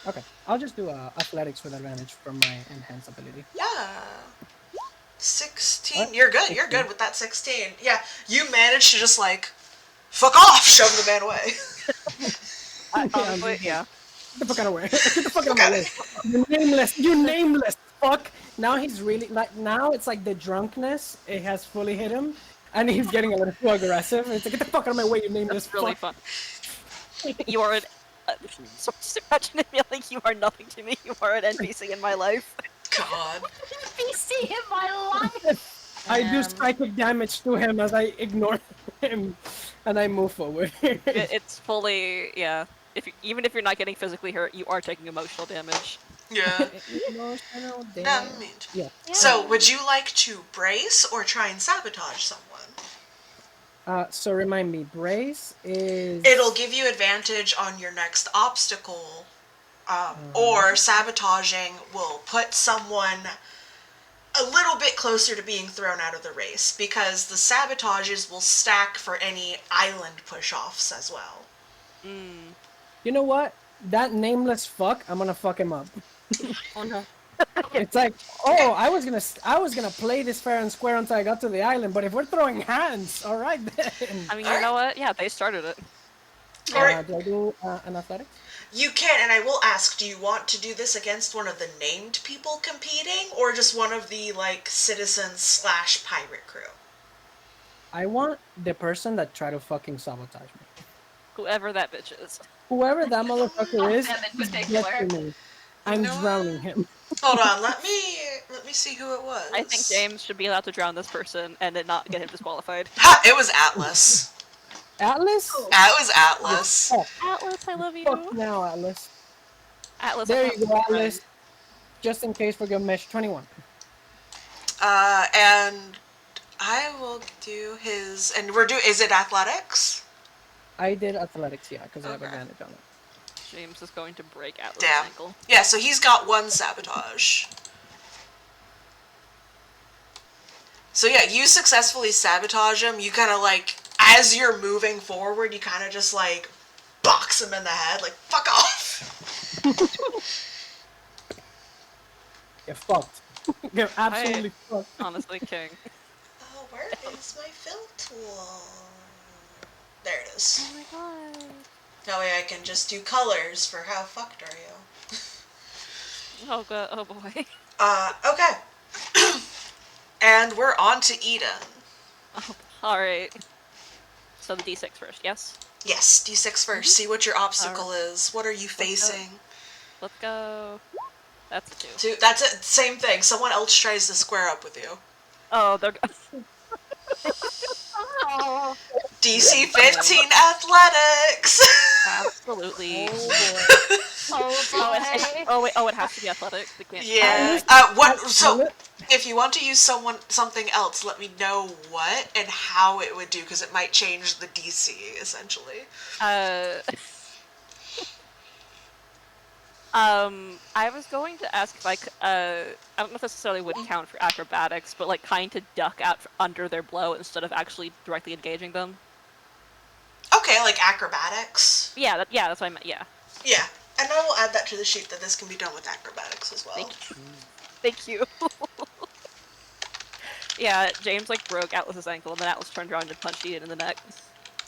Okay, I'll just do athletics with advantage for my enhanced ability. Yeah. 16. What? You're good. 16. You're good with that 16. Yeah, you managed to just like, fuck off, shove the man away. Honestly, yeah. Get the fuck out of way. Get the fuck out of Okay. my way. You nameless. You nameless. Fuck. Now he's really like. Now it's like the drunkenness. It has fully hit him, and he's getting a little too aggressive. It's like, get the fuck out of my way, you nameless. It's really fuck. fun. You are an. So just imagine him yelling, "You are nothing to me. You are an NPC in my life." God. NPC in my life. I do psychic damage to him as I ignore him, and I move forward. It's fully, yeah. Even if you're not getting physically hurt, you are taking emotional damage. Yeah. Emotional Damage. Yeah. So, would you like to brace or try and sabotage someone? So remind me, brace is. It'll give you advantage on your next obstacle, or sabotaging will put someone a little bit closer to being thrown out of the race, because the sabotages will stack for any island push-offs as well. You know what? That nameless fuck, I'm gonna fuck him up. Oh no. It's like, oh, I was gonna play this fair and square until I got to the island, but if we're throwing hands, all right then. I mean, you know what? Yeah, they started it. Alright. Do I do an athletics? You can, and I will ask, do you want to do this against one of the named people competing, or just one of the, like, citizens / pirate crew? I want the person that tried to fucking sabotage me. Whoever that bitch is. Whoever that motherfucker is, Them in gets particular. to me. I'm know drowning him. Hold on, let me see who it was. I think James should be allowed to drown this person and then not get him disqualified. Ha! It was Atlas. Atlas? That was Atlas. Oh, Atlas, I love you. fuck now, Atlas. Atlas, There I you go, love you, Atlas. Just in case for good measure, 21. And I will do his, and is it athletics? I did athletics, yeah, because I have Okay. advantage on it. James is going to break Atlas' Damn. ankle. Yeah, so he's got 1 sabotage. So yeah, you successfully sabotage him. You kind of like, as you're moving forward, you kind of just like box him in the head, like, fuck off. You're fucked. You're absolutely fucked. Honestly, king. Oh, where is my fill tool? There it is. Oh my god. That way I can just do colors for how fucked are you. Oh god, oh boy. Okay. And we're on to Eden. Oh, alright. So the D6 first, yes? Yes, D6 first. See what your obstacle is. What are you facing? Let's go. That's a 2. That's it. Same thing. Someone else tries to square up with you. Oh, they're Oh, DC 15 athletics. absolutely. oh Oh, boy. it has to be athletic. They can't. Yeah. So if you want to use something else, let me know what and how it would do, because it might change the DC essentially. I was going to ask if I don't know if necessarily would count for acrobatics, but like kind of duck out under their blow instead of actually directly engaging them. Okay, like acrobatics. Yeah, that's what I meant. Yeah. Yeah, and I will add that to the sheet that this can be done with acrobatics as well. Thank you. Yeah, James like broke Atlas's ankle, and then Atlas turned around and punched Ian in the neck.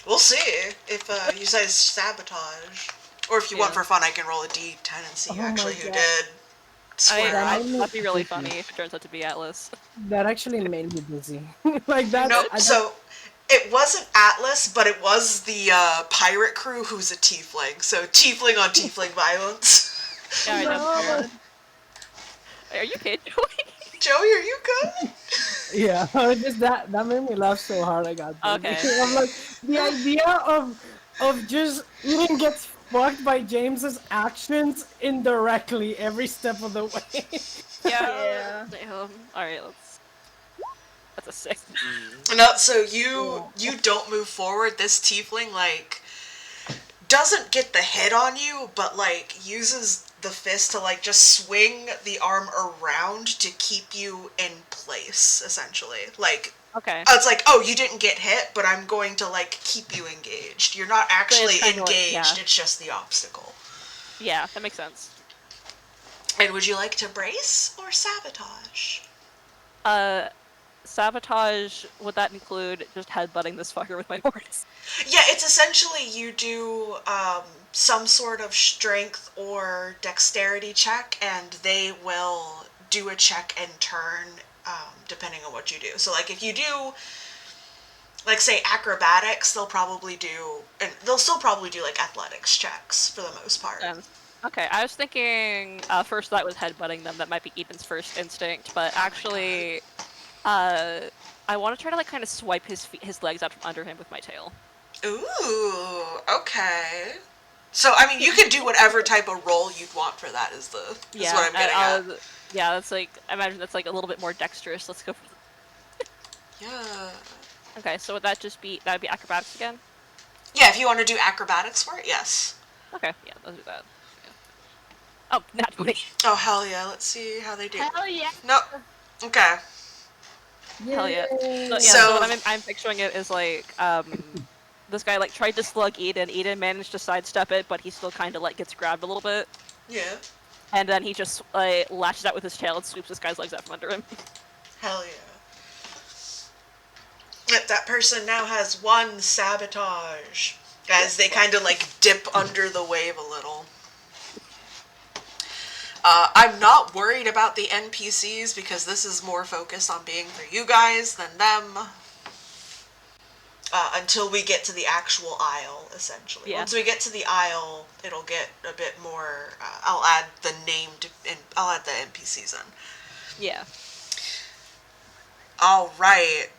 We'll see if you say sabotage, or if you want for fun, I can roll a D10 and see actually who did square up. That'd be really funny if it turns out to be Atlas. That actually made me dizzy. Like that. No, so it wasn't Atlas, but it was the pirate crew who's a tiefling. So tiefling on tiefling violence. Yeah, I know. Are you okay, Joey? Joey, are you good? Yeah, just that made me laugh so hard. I got dizzy. Okay. I'm like, the idea of just Eden gets fucked by James's actions indirectly every step of the way. Yeah. Damn. Alright, that's a 6. No, so you don't move forward. This tiefling like doesn't get the hit on you, but like uses the fist to like just swing the arm around to keep you in place, essentially. Like Okay. It's like, oh, you didn't get hit, but I'm going to, like, keep you engaged. You're not actually kinda like- engaged, yeah. it's just the obstacle. Yeah, that makes sense. And would you like to brace or sabotage? Sabotage, would that include just headbutting this fucker with my horse? Yeah, it's essentially you do some sort of strength or dexterity check, and they will do a check in turn, depending on what you do. So, like, if you do, like, say, acrobatics, they'll still probably do, like, athletics checks for the most part. Okay, I was thinking first thought was headbutting them. That might be Ethan's first instinct, but actually, I want to try to like kind of swipe his legs out from under him with my tail. Ooh, okay. So, I mean, you can do whatever type of roll you'd want for that. Is what I'm getting at. Yeah, that's like I imagine that's like a little bit more dexterous. Let's go. Yeah. Okay, so would that would be acrobatics again? Yeah, if you want to do acrobatics for it, yes. Okay, yeah, let's do that. Yeah. Oh, not 20. Oh, hell yeah. Let's see how they do. Hell yeah. Nope. Okay. Hell yeah. So, So- what I'm picturing it is like this guy like tried to slug Eden. Eden managed to sidestep it, but he still kind of like gets grabbed a little bit, Yeah. and then he just lashes out with his tail and sweeps this guy's legs out from under him. Hell yeah. Yep, that person now has 1 sabotage, as they kind of like dip under the wave a little. I'm not worried about the NPCs because this is more focused on being for you guys than them. Until we get to the actual aisle, essentially. Yeah. Once we get to the aisle, it'll get a bit more. I'll add the I'll add the NPCs in. Yeah. All right.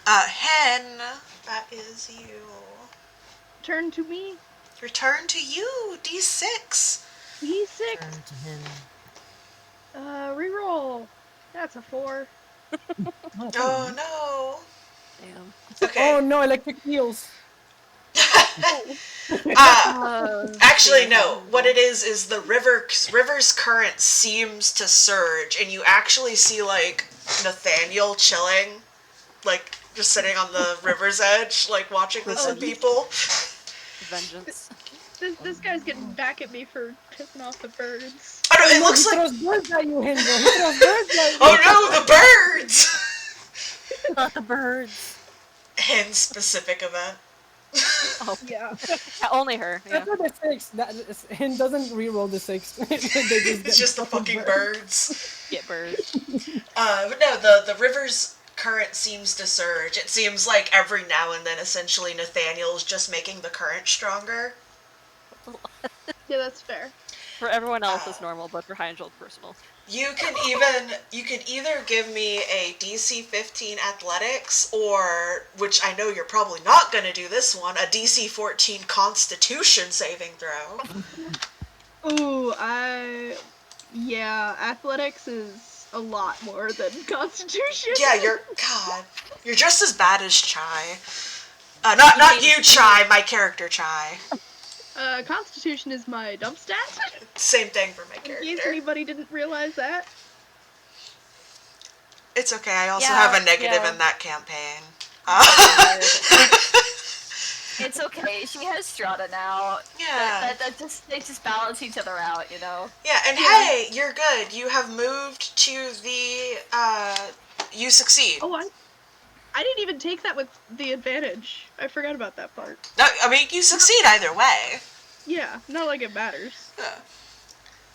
Hen, that is you. Turn to me. Return to you, D6. D6. Turn to him. Reroll. That's a 4. Oh no. Damn. Okay. Oh no, electric heels. Actually, no. What it is the river's current seems to surge, and you actually see like Nathaniel chilling, like just sitting on the river's edge, like watching this with people. Vengeance. This guy's getting back at me for pissing off the birds. Oh no, it No, looks he like. throws birds at you, Hendro. He throws birds at you. Oh no, the birds! Not the birds. Hen specific event. Oh, Yeah. yeah, only her. Yeah. That's what the 6. Hen doesn't reroll the 6. They just It's just the fucking birds. Get birds. But no, the river's current seems to surge. It seems like every now and then, essentially, Nathaniel's just making the current stronger. Yeah, that's fair. For everyone else, it's normal, but for Hangel, it's personal. You can either give me a DC 15 athletics, or, which I know you're probably not going to do this one, a DC 14 Constitution saving throw. Ooh, yeah, athletics is a lot more than constitution. Yeah, you're just as bad as Chai. Not you, Chai, my character Chai. Constitution is my dump stat. Same thing for my In case character. anybody didn't realize that. It's okay, I also Yeah, have a negative yeah. in that campaign. It's okay. She has Strata now. Yeah. They just balance each other out, you know. Yeah, and hey, you're good. You have moved to the, you succeed. Oh, I didn't even take that with the advantage. I forgot about that part. No, I mean, you succeed either way. Yeah, not like it matters. Yeah.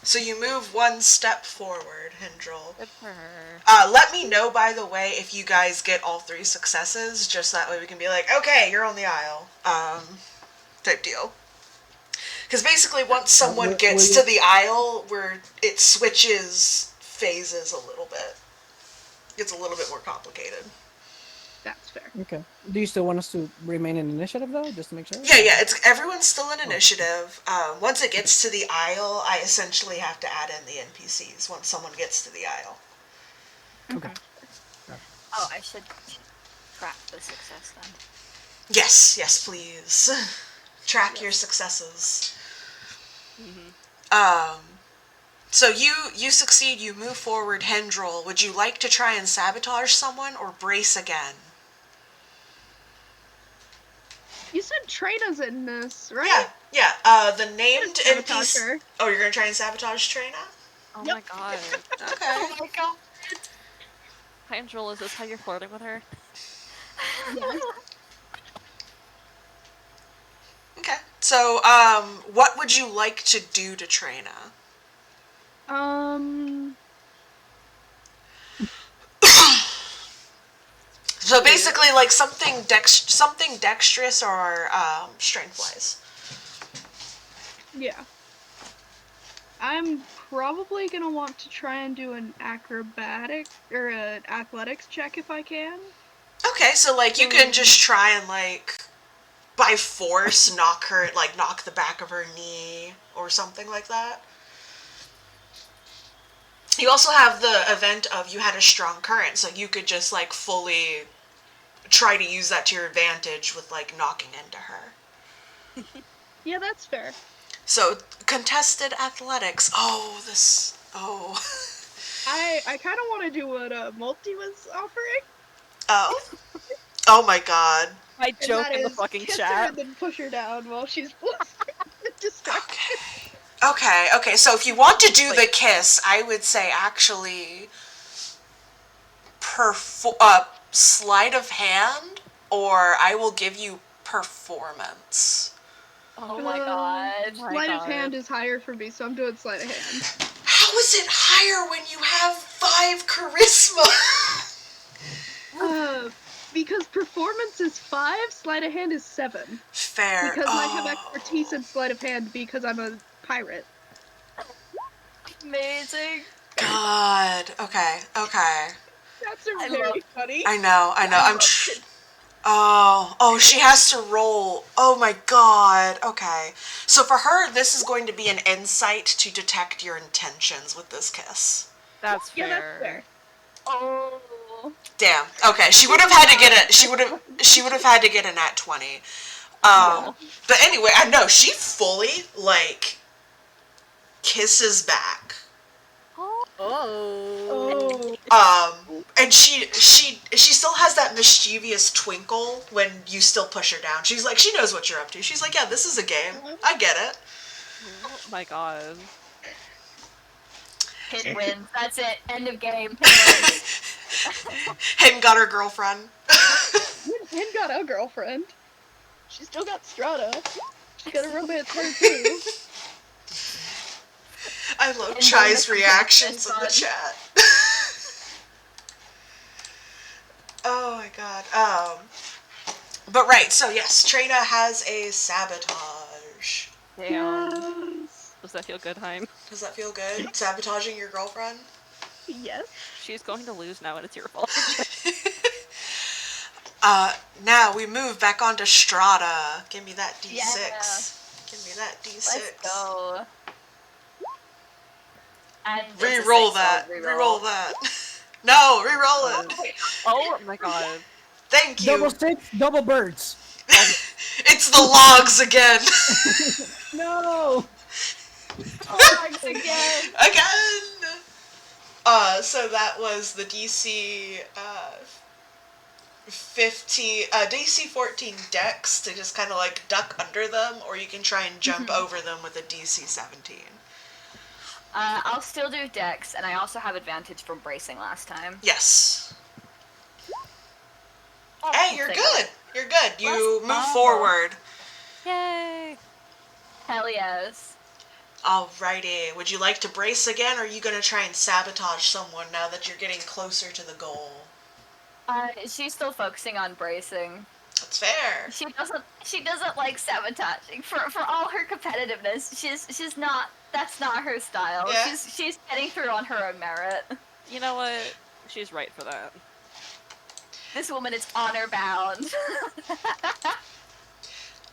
So you move 1 step forward, Hendril. Good for her. Let me know, by the way, if you guys get all 3 successes, just that way we can be like, okay, you're on the aisle, type deal. Because basically, once someone gets to the aisle, where it switches phases a little bit. It's a little bit more complicated. That's fair. Okay. Do you still want us to remain in initiative though, just to make sure? Yeah, everyone's still in initiative. Once it gets to the aisle, I essentially have to add in the NPCs once someone gets to the aisle. Okay. Oh, I should track the success then. Yes, please. Track your successes. So you succeed, you move forward, Hendrel. Would you like to try and sabotage someone or brace again? You said Trina's in this, right? Yeah. The named Sabotage NPC. her. Oh, you're gonna try and sabotage Trina? Oh Yep. my god. Okay. Oh my god. Hi, Angel, is this how you're flirting with her? Yes. Okay. So, what would you like to do to Trina? So basically, like something dexterous or strength wise. Yeah. I'm probably gonna want to try and do an acrobatic or an athletics check if I can. Okay, so like you can just try and like by force knock the back of her knee or something like that. You also have the event of you had a strong current, so you could just like fully try to use that to your advantage with like knocking into her. Yeah, that's fair. So contested athletics. Oh. I kind of want to do what Multi was offering, Oh. Oh my god. I and joke that in the is fucking kiss her chat. and then push her down while she's distracted. Okay, so if you want to do the kiss, I would say actually sleight of hand, or I will give you performance. Oh my god. Sleight of hand is higher for me, so I'm doing sleight of hand. How is it higher when you have 5 charisma? Because performance is 5, sleight of hand is 7. Fair. Because I have expertise in sleight of hand because I'm a pirate. Amazing. God. Okay. That's very funny. I know. Oh, she has to roll. Oh my god. Okay. So for her, this is going to be an insight to detect your intentions with this kiss. That's fair. Yeah, that's fair. Oh. Damn. Okay. She would have had to get a. She would have had to get a nat 20. But anyway, I know she fully like kisses back. Oh. And she still has that mischievous twinkle when you still push her down. She's like, she knows what you're up to. She's like, yeah, this is a game. I get it. Oh my god. Hit wins. That's it. End of game. Hit wins. Hayden got her girlfriend. Hen got a girlfriend. She still got Strata. She's got a romance her too. I love And Chai's bonus reactions in the fun. chat. Oh my god. But right, so yes, Trina has a sabotage. Damn. Yes. Does that feel good, Heim? Does that feel good? Sabotaging your girlfriend? Yes. She's going to lose now and it's your fault. Now we move back onto Strata. Give me that D6. Yeah. Give me that D6. Let's go. And it's a Reroll 6, that. so Reroll that. No, reroll it. Oh my god. Thank you. Double 6, double birds. It's the logs again. No. Logs again. Again. So that was the DC 14 decks to just kind of like duck under them, or you can try and jump over them with a DC 17. I'll still do Dex, and I also have advantage from bracing last time. Yes. Oh, Hey, you're take good. it. You're good. You Let's move go. forward. Yay! Hell yes. Alrighty. Would you like to brace again, or are you going to try and sabotage someone now that you're getting closer to the goal? She's still focusing on bracing. That's fair. She doesn't like sabotaging. For all her competitiveness, she's not. That's not her style. Yeah. She's getting through on her own merit. You know what? She's right for that. This woman is honor bound.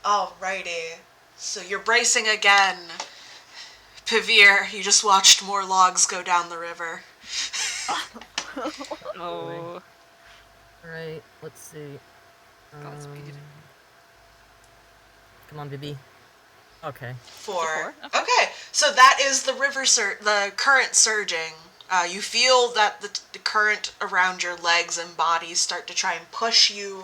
Alrighty. So you're bracing again. Pivir, you just watched more logs go down the river. Oh. Alright, let's see. Godspeed. Come on, Bibi. Okay. For Okay. okay, so that is the the current surging. You feel that the current around your legs and body start to try and push you,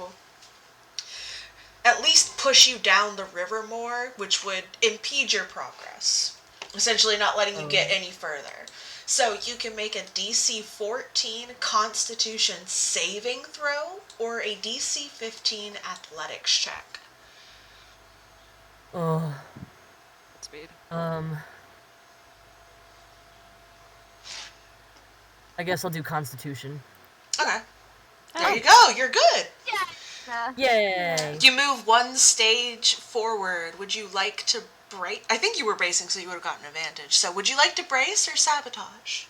at least push you down the river more, which would impede your progress. Essentially, not letting you get any further. So you can make a DC 14 Constitution saving throw or a DC 15 Athletics check. Oh. Speed. I guess I'll do Constitution. Okay. There you go. You're good. Yay! You move one stage forward. Would you like to brace? I think you were bracing, so you would have gotten advantage. So would you like to brace or sabotage?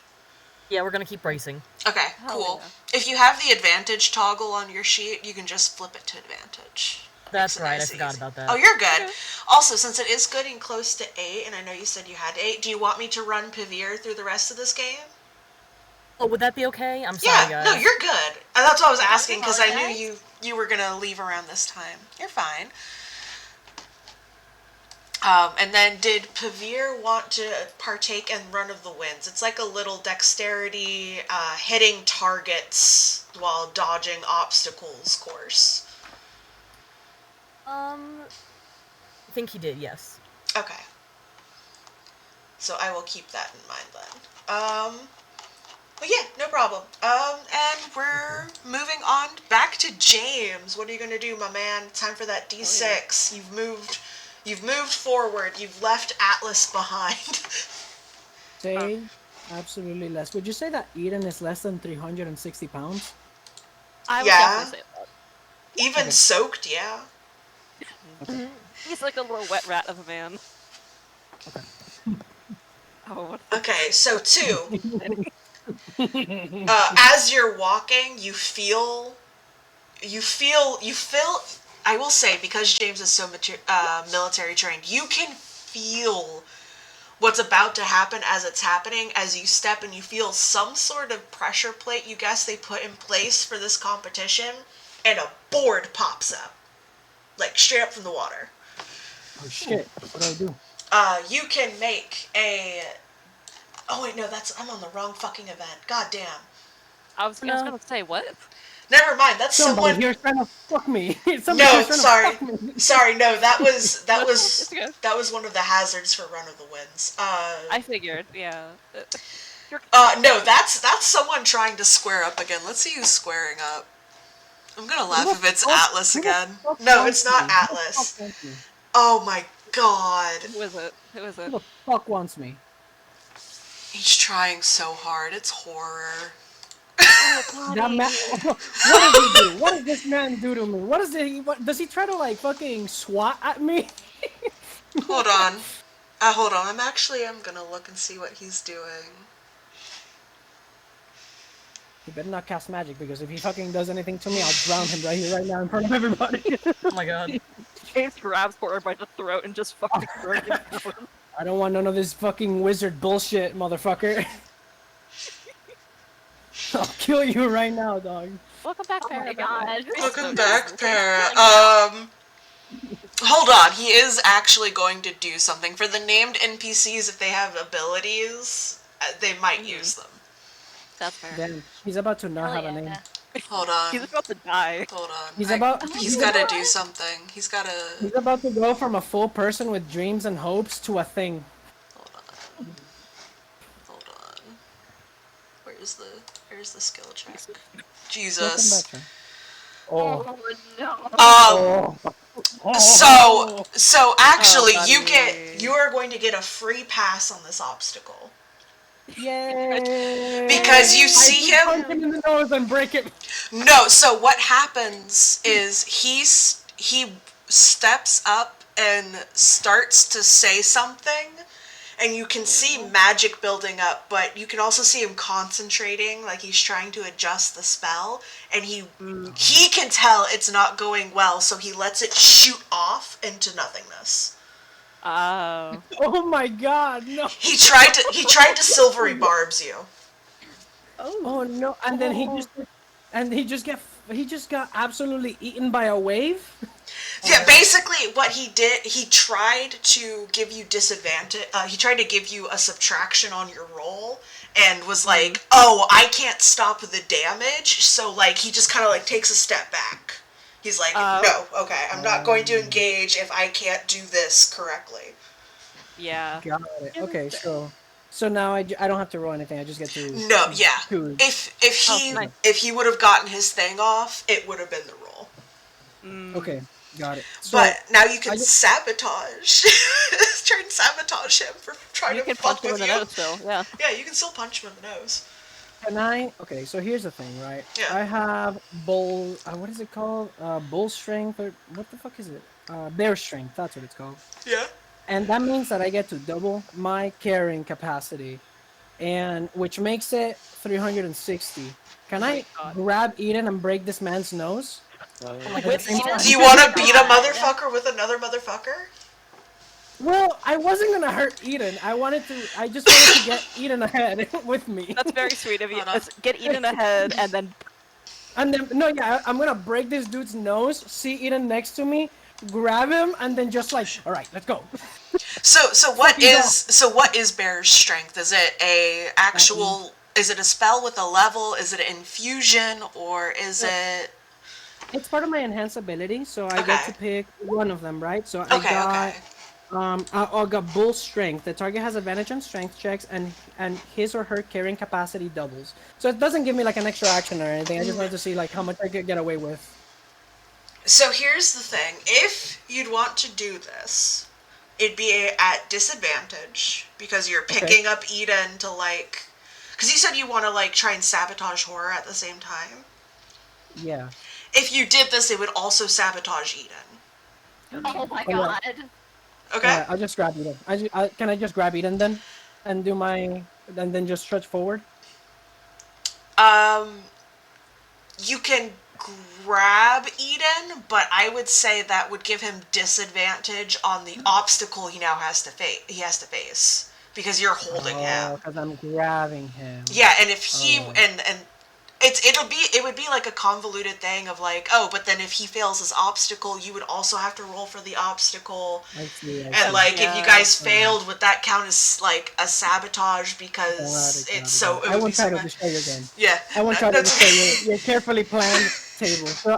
Yeah, we're gonna keep bracing. Okay, Hell cool. yeah. If you have the advantage toggle on your sheet, you can just flip it to advantage. That's Makes it right, nice I and forgot easy. about that. Oh, you're good. Also, since it is getting close to 8, and I know you said you had 8, do you want me to run Pavir through the rest of this game? Oh, would that be okay? I'm Yeah, sorry, guys. no, you're good. And that's what I was asking, because I knew apologize. you were going to leave around this time. You're fine. And then did Pavir want to partake in Run of the Winds? It's like a little dexterity, hitting targets while dodging obstacles course. I think he did, yes. Okay. So I will keep that in mind then. But yeah, no problem. And we're moving on back to James. What are you gonna do, my man? Time for that D6. You've moved forward. You've left Atlas behind. Say absolutely less. Would you say that Eden is less than 360 pounds? I would Yeah. definitely say that. Even Okay. soaked, yeah. He's like a little wet rat of a man. Okay. Oh, what? Okay, so 2. As you're walking, you feel. I will say, because James is so military trained, you can feel what's about to happen as it's happening as you step, and you feel some sort of pressure plate, you guess they put in place for this competition, and a board pops up, like straight up from the water. Oh shit! What do I do? You can make a. Oh wait, no, I'm on the wrong fucking event. God damn. I was gonna say what? Never mind. That's Somebody someone. here's trying to fuck me. No, sorry, sorry. No, that was It's good. that was one of the hazards for Run of the Winds. I figured, yeah. No, that's someone trying to square up again. Let's see who's squaring up. I'm gonna laugh if it's Atlas again. No, it's not Atlas. Oh my god. Who is it? Who is it? Who the fuck wants me? He's trying so hard. It's horror. That man. What does he do? What does this man do to me? What does he try to like fucking swat at me? Hold on. Hold on. I'm gonna look and see what he's doing. He better not cast magic, because if he fucking does anything to me, I'll drown him right here, right now, in front of everybody. Oh my god. James grabs Porter by the throat and just fucking throws him down. I don't want none of this fucking wizard bullshit, motherfucker. I'll kill you right now, dog. Welcome back, Oh my Parrot. god. Welcome back, Para. Hold on. He is actually going to do something. For the named NPCs, if they have abilities, they might use them. That's fair. Damn, he's about to not have a name. Hold on. He's about to die. Hold on. He's He's gotta do something. He's gotta. He's about to go from a full person with dreams and hopes to a thing. Hold on. Hold on. Where's the skill check? Jesus. Welcome back, oh. So actually, buddy. you are going to get a free pass on this obstacle. Yay! Because you see him. Punch him in the nose and break it. No, so what happens is he steps up and starts to say something, and you can see magic building up, but you can also see him concentrating, like he's trying to adjust the spell, and he can tell it's not going well, so he lets it shoot off into nothingness. Oh. Oh my god, no. He tried to silvery barbs you. Oh no, and then he just he just got absolutely eaten by a wave. Yeah, basically what he did, he tried to give you disadvantage. He tried to give you a subtraction on your roll, and was like, "Oh, I can't stop the damage." So like he just kind of like takes a step back. He's like, "No, okay, I'm not going to engage if I can't do this correctly." Yeah. Got it. Okay, so now I don't have to roll anything. I just get to No, yeah. to Nice. If he would have gotten his thing off, it would have been the roll. Okay, got it. So But now you can I just- sabotage. Try and sabotage him for trying You to can fuck punch him in with the you. nose still, yeah. Yeah, you can still punch him in the nose. Can I? Okay, so here's the thing, right? Yeah. I have bull. What is it called? Bull strength or what the fuck is it? Bear strength. That's what it's called. Yeah. And that means that I get to double my carrying capacity, and which makes it 360. Can I God. grab Eden and break this man's nose? Like, At the same time? Do you want to beat a motherfucker with another motherfucker? Well, I wasn't gonna hurt Eden. I just wanted to get Eden ahead with me. That's very sweet of you. Hold on. Let's get Eden ahead and then And then no, yeah, I'm gonna break this dude's nose. See Eden next to me, grab him, and then just like, all right, let's go. So what is Bear's strength? Is it a actual? Is it a spell with a level? Is it an infusion, or is it? It's part of my enhanced ability, so I get Okay. to pick one of them, right? So I Okay, got okay. I got bull strength. The target has advantage on strength checks, and his or her carrying capacity doubles. So it doesn't give me like an extra action or anything. I just wanted to see like how much I could get away with. So here's the thing: if you'd want to do this, it'd be at disadvantage because you're picking up Eden to like. Because you said you want to like try and sabotage horror at the same time. Yeah. If you did this, it would also sabotage Eden. Oh my Oh, no. god. Okay. I'll just grab Eden. Can I just grab Eden then, and do my and then just stretch forward? You can grab Eden, but I would say that would give him disadvantage on the obstacle he now has to face. He has to face because you're holding him. Because I'm grabbing him. Yeah, and if he Oh. and it would be like a convoluted thing of like, oh, but then if he fails his obstacle, you would also have to roll for the obstacle. I see. And like if you Yeah. guys failed, would that count as like a sabotage because Got it, it's so got it. it I would won't be try so to destroy your game. yeah. I won't try to that's destroy your carefully planned table. So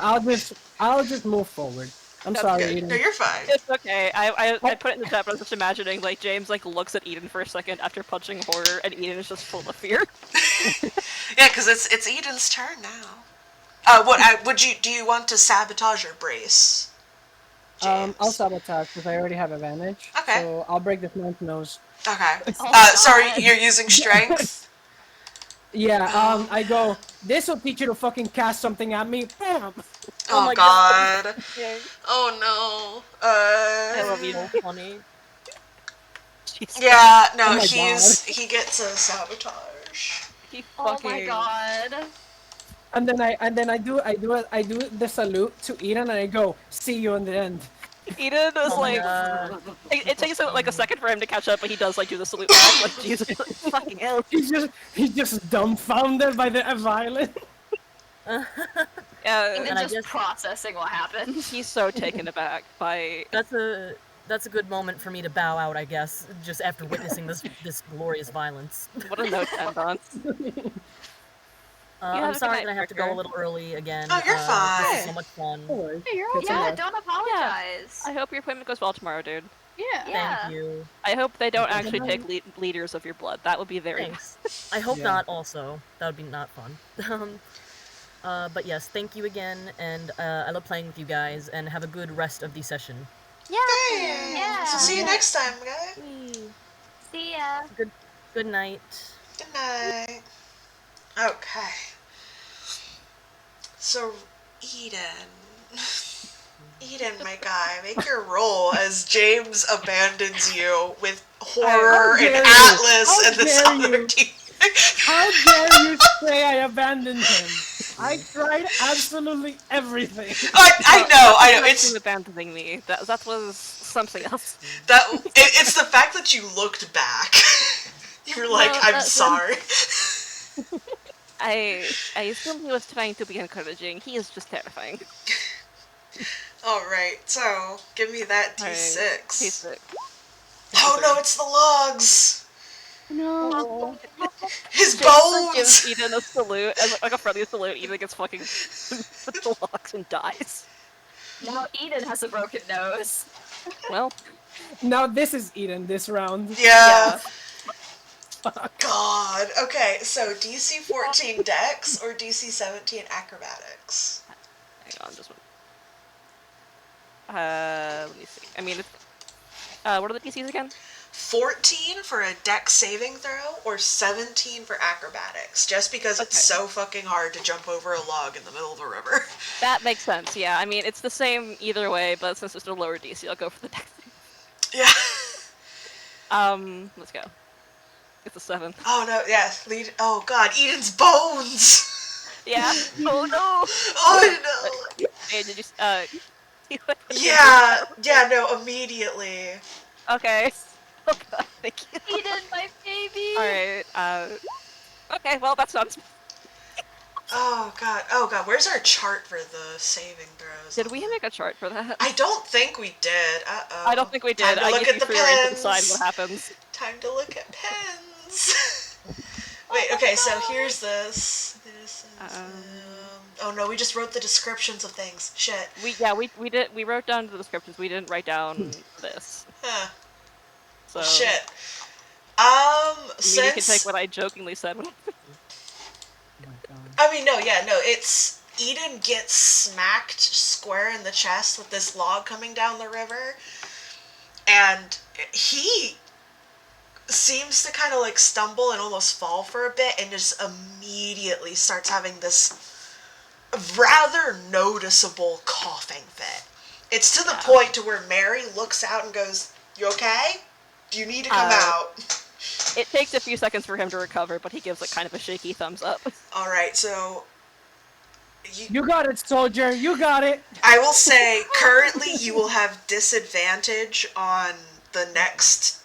I'll just move forward. I'm sorry, good. Eden. No, you're fine. it's okay. I put it in the chat, but I was just imagining like James like looks at Eden for a second after punching horror, and Eden is just full of fear. Yeah, because it's Eden's turn now. Do you want to sabotage or brace? James? I'll sabotage because I already have advantage. Okay. So I'll break this man's nose. Okay. Oh, Sorry, God. you're using strength. Yeah. I go. This will teach you to fucking cast something at me. Bam. Oh, my God. Okay. Oh no. I love you. So funny. Jeez. Yeah, no, Oh my he gets a sabotage. He Oh fucking. my god. And then I do the salute to Eden and I go, see you in the end. Eden is Oh my like. God. It takes like a second for him to catch up, but he does like do the salute back. Like Jesus, fucking hell. He's just dumbfounded by the violence. Yeah, Even And I just guess- processing what happened. he's so taken aback by. That's a good moment for me to bow out, I guess, just after witnessing this glorious violence. What a note to end on. have a I'm good sorry night, that I have to go Parker. a little early again. Oh, you're This fine. is so much fun. No worries. Hey, you're Get some Yeah, rest. don't apologize. I hope your appointment goes well tomorrow, dude. Yeah. Yeah. Thank you. I hope they don't Okay. actually take liters of your blood. That would be very. Thanks. I hope Yeah. not. Also, that would be not fun. But yes, thank you again, and I love playing with you guys. And have a good rest of the session. Hey. Yeah. So see you next time, guys. See ya. Good night. Good night. Okay. So, Eden. Eden, my guy, make your roll as James abandons you with horror How and dare you. Atlas How and this dare other you. team. How dare you say I abandoned him? I tried absolutely everything. I know. It's abandoning me. That was something else. it's the fact that you looked back. You were like, No, I'm that's- sorry. I assume he was trying to be encouraging. He is just terrifying. Alright, so give me that Alright, D6. D6. Oh no, it's the logs! No. His Jason gives bones! Eden a salute, as like a friendly salute. Eden gets fucking with the locks and dies. Now Eden has a broken nose. Well, Now this is Eden this round. Yeah. Fuck. God. Okay, so DC 14 Dex or DC 17 Acrobatics? hang on, just one. Let me see. I mean, what are the DCs again? 14 for a Dex saving throw or 17 for Acrobatics, just because it's Okay. so fucking hard to jump over a log in the middle of a river. That makes sense. Yeah, I mean, it's the same either way, but since it's a lower DC, I'll go for the dex. Yeah. Let's go. It's a 7. Oh no, yeah. Oh god, Eden's bones! Yeah. Oh no. Oh no! Hey, did you Yeah, no, immediately. Okay. Oh god, thank you. Eden, my baby. Alright, okay, well that sounds. Oh god, where's our chart for the saving throws? Did we make a chart for that? I don't think we did. Uh-oh. I don't think we did. Time to I look get at you the free reign to pens. decide what happens. Time to look at pens. Wait, okay, so here's this. This is, oh no, we just wrote the descriptions of things. Shit. We wrote down the descriptions. We didn't write down this. Huh. So Shit. I mean, you can Since... take what I jokingly said. Oh my god. I mean, no, it's... Eden gets smacked square in the chest with this log coming down the river, and he seems to kind of like stumble and almost fall for a bit and just immediately starts having this rather noticeable coughing fit. It's to the point to where Mary looks out and goes, "You okay? Do you need to come out?" It takes a few seconds for him to recover, but he gives it kind of a shaky thumbs up. Alright, so... You got it, soldier. You got it. I will say, currently you will have disadvantage on the next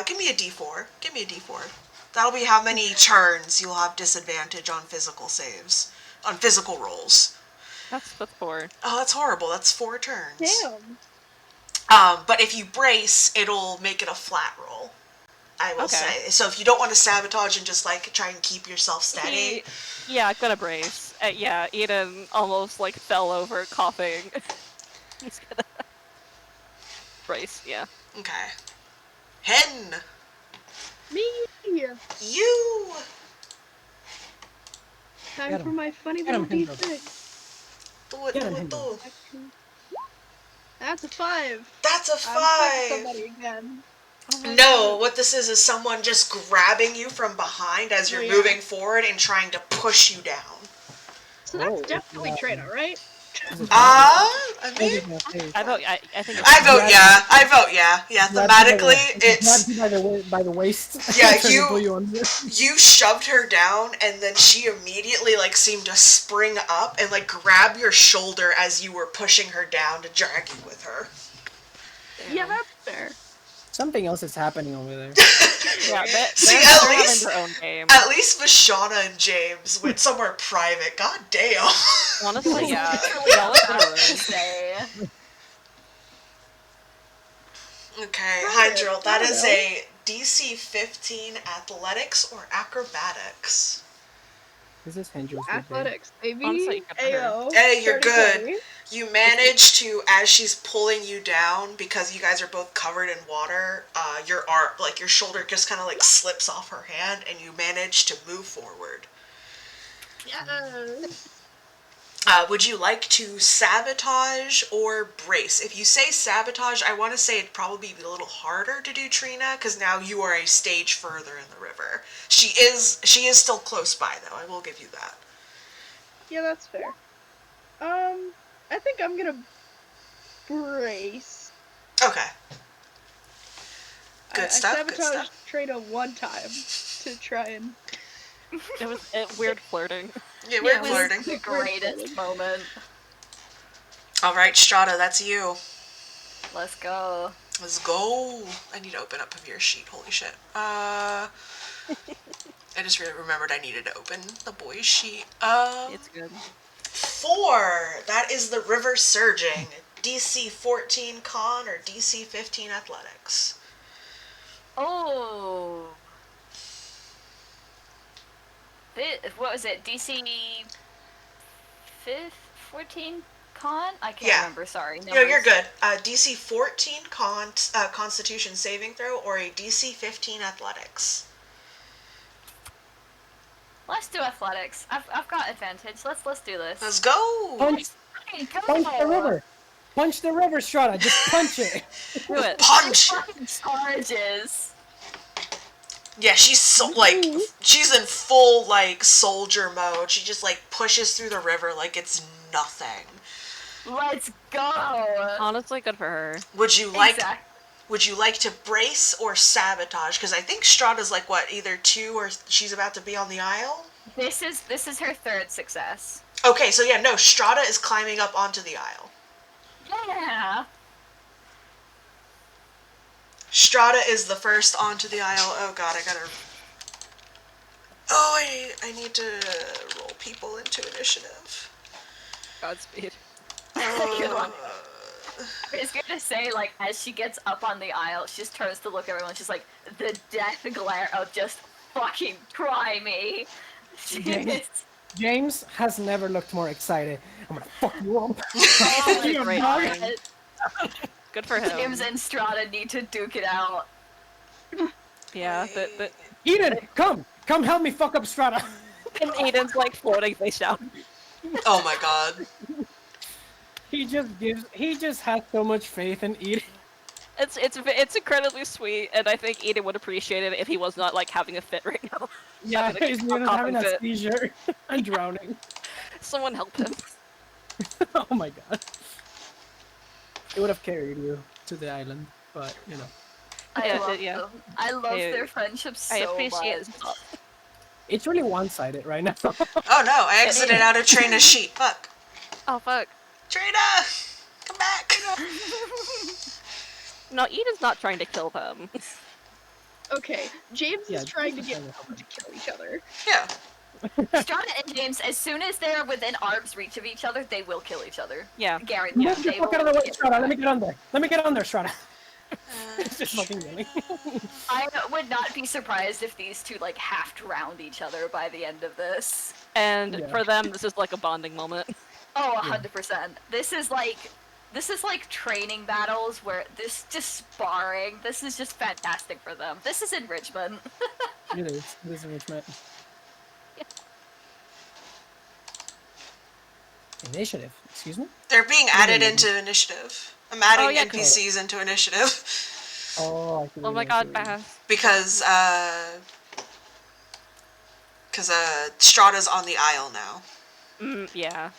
give me a D4. Give me a D4. That'll be how many turns you'll have disadvantage on physical saves. On physical rolls. That's 4. Oh, that's horrible. That's 4 turns. Damn. But if you brace, it'll make it a flat roll. I will say. So if you don't want to sabotage and just like try and keep yourself steady. Yeah, I'm gonna brace. Yeah, Eden almost like fell over coughing. He's gonna brace, yeah. Okay. Hen! Me. You! Time Get for him. my funny Get him, little Hendro. D6. Do it, Get do him, it, Hendro. do. That's a 5. That's a I'm fighting 5! somebody again. No, what this is someone just grabbing you from behind as you're Oh, yeah. moving forward and trying to push you down. So that's Oh, definitely wow. Trina, right? I mean, I vote. I think. I vote yeah. I vote yeah. Yeah, thematically, Grabs it's... you by the waist. Yeah, trying to pull you under. You shoved her down, and then she immediately, like, seemed to spring up and, like, grab your shoulder as you were pushing her down to drag you with her. Yeah, that's fair. Something else is happening over there. Yeah, See, they're at having least- their own game. At least Vashana and James went somewhere private. God damn. Honestly, yeah. Literally Y'all what in I a was room. gonna say. Okay, Private, Hydril, that I is know. a DC 15 athletics or acrobatics. This is Hendrix. Athletics, baby. Honestly, you got better. Ayo. Hey, you're good. 30-20. You manage to, as she's pulling you down, because you guys are both covered in water, your arm, like your shoulder just kind of like slips off her hand, and you manage to move forward. Yes. Would you like to sabotage or brace? If you say sabotage, I want to say it'd probably be a little harder to do, Trina, because now you are a stage further in the river. She is still close by, though. I will give you that. Yeah, that's fair. I think I'm gonna brace. Okay. Good I stuff. Good sabotaged stuff. Trina one time to try and. It was weird flirting. Yeah, we're It was flirting. the greatest moment. All right, Strata, that's you. Let's go. Let's go. I need to open up a mirror sheet. Holy shit. I just really remembered I needed to open the boys sheet. It's good. 4. That is the River Surging. DC 14 Con or DC 15 Athletics. Oh. What was it? DC 14 con? I can't remember. Sorry. No, you're good. DC 14 Constitution saving throw or a DC 15 Athletics. Let's do athletics. I've got advantage. Let's do this. Let's go. Punch the river. Punch the river, Strata. Just punch it. Do it. Punch. Charges. Yeah, she's she's in full like soldier mode. She just like pushes through the river like it's nothing. Let's go. Honestly, good for her. Would you like to brace or sabotage? Because I think Strata's like what, either 2 or she's about to be on the aisle. This is her 3rd success. Okay, so yeah, no, Strata is climbing up onto the aisle. Yeah. Strata is the first onto the aisle. Oh god, I gotta... Oh, I need to roll people into initiative. Godspeed. I was gonna say, like, as she gets up on the aisle, she just turns to look at everyone. She's like, the death glare of just fucking try me. James has never looked more excited. I'm gonna fuck you up. Oh, great line. Good for him. James and Strata need to duke it out. Yeah, but Eden, come help me fuck up Strata. and Eden's like floating face down. Oh my god. He just has so much faith in Eden. It's incredibly sweet, and I think Eden would appreciate it if he was not like having a fit right now. Yeah, he's having a seizure and drowning. Someone help him. Oh my god. It would have carried you to the island, but you know. I love them. I love their friendship so much. I appreciate it. It's really one-sided right now. Oh no, I exited out of Trina's sheet. Fuck. Oh fuck. Trina! Come back! No, Eden's not trying to kill them. Okay, James is trying to get them to kill each other. Yeah. Strata and James, as soon as they're within arm's reach of each other, they will kill each other. Yeah. Guaranteed. Move the fuck out of the way, Strata. Let me get on there, Strata. It's just fucking yelling. I would not be surprised if these two like half drowned each other by the end of this. And for them, this is like a bonding moment. Oh, 100%. This is like training battles where this just sparring. This is just fantastic for them. This is enrichment. It is enrichment. Yeah. Initiative, excuse me? They're being added into initiative. I'm adding NPCs into initiative. Oh, I see. Oh my god, Bass. Because Strata's on the aisle now. Yeah.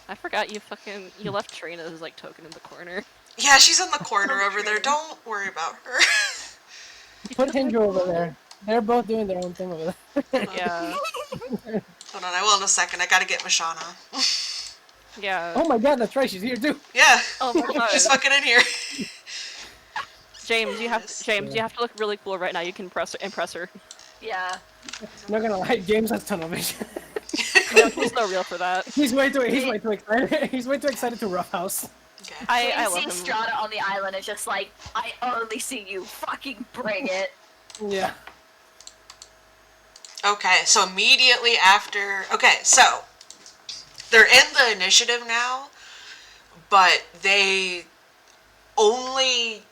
I forgot you left Trina's like token in the corner. Yeah, she's in the corner over there. Don't worry about her. Put Hinge over there. They're both doing their own thing over there. Yeah. Hold on, I will in a second. I gotta get Mashana. Yeah. Oh my god, that's right, she's here too. Yeah. Oh my god. She's fucking in here. James, you have to look really cool right now. You can impress her. Yeah. Not gonna lie, James has tunnel vision. No, he's so real for that. He's way too excited. He's way too excited to roughhouse. Okay. I You love see him. Strata on the island is just like, I only see you. Fucking bring it. Yeah. Okay, so immediately after... Okay, so... They're in the initiative now, but they only...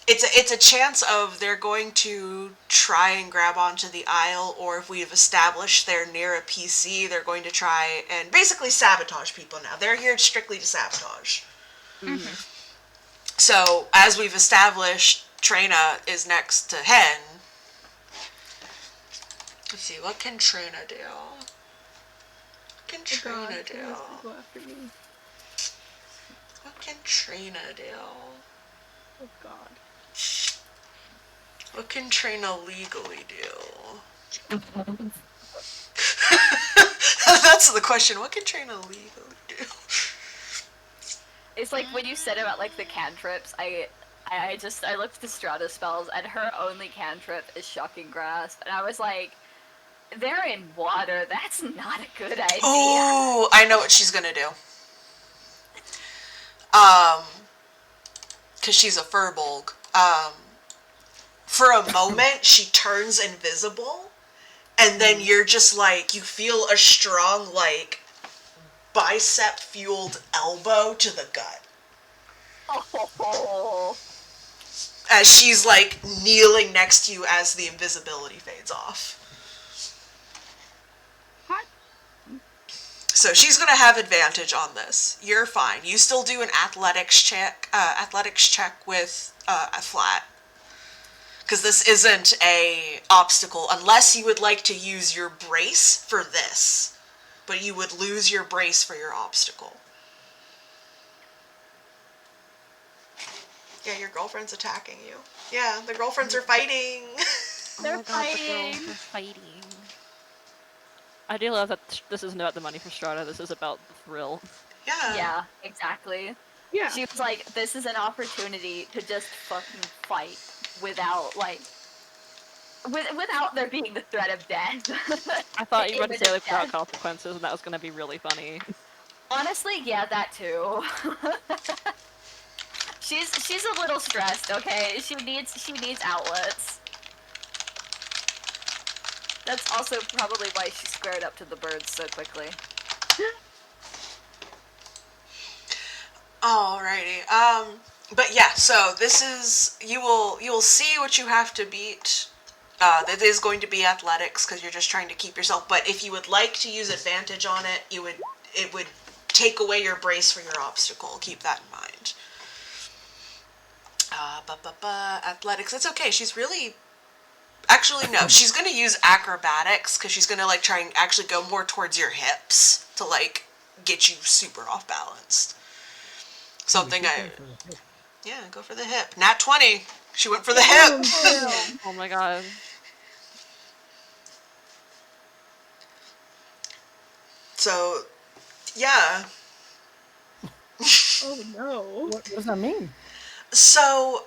It's a chance of they're going to try and grab onto the aisle, or if we've established they're near a PC, they're going to try and basically sabotage people now. They're here strictly to sabotage. Mm-hmm. So, as we've established, Trina is next to Hen. Let's see, what can Trina do? What can Trina do? Go after me. What can Trina do? Oh god. What can Trina legally do? That's the question. What can Trina legally do? It's like when you said about like the cantrips, I looked at the Strata spells and her only cantrip is Shocking Grasp, and I was like, They're in water. That's not a good idea. Oh, I know what she's gonna do. Because she's a furbolg. For a moment, she turns invisible, and then you're just like, you feel a strong, like, bicep-fueled elbow to the gut. Oh. As she's, like, kneeling next to you as the invisibility fades off. Hot. So she's gonna have advantage on this. You're fine. You still do an athletics check with a flat. Because this isn't a obstacle, unless you would like to use your brace for this. But you would lose your brace for your obstacle. Yeah, your girlfriend's attacking you. Yeah, the girlfriends are fighting. They're Oh my god, the fighting. girls are fighting. I do love that this isn't about the money for Strata, this is about the thrill. Yeah, exactly. Yeah. She was like, this is an opportunity to just fucking fight without, like, without there being the threat of death. I thought you were about to say like without Death. consequences, and that was gonna be really funny. Honestly, yeah, that too. She's a little stressed, okay? She needs outlets. That's also probably why she squared up to the birds so quickly. Alrighty. But yeah, so this is, you will see what you have to beat. That is going to be athletics because you're just trying to keep yourself. But if you would like to use advantage on it, it would take away your brace for your obstacle. Keep that in mind. Athletics. It's okay. She's really. Actually, no. She's gonna use acrobatics because she's gonna like try and actually go more towards your hips to like get you super off balanced. Something Yeah, go for the hip. Nat 20. She went for the hip. Oh my god. So, yeah. Oh no. What does that mean? So,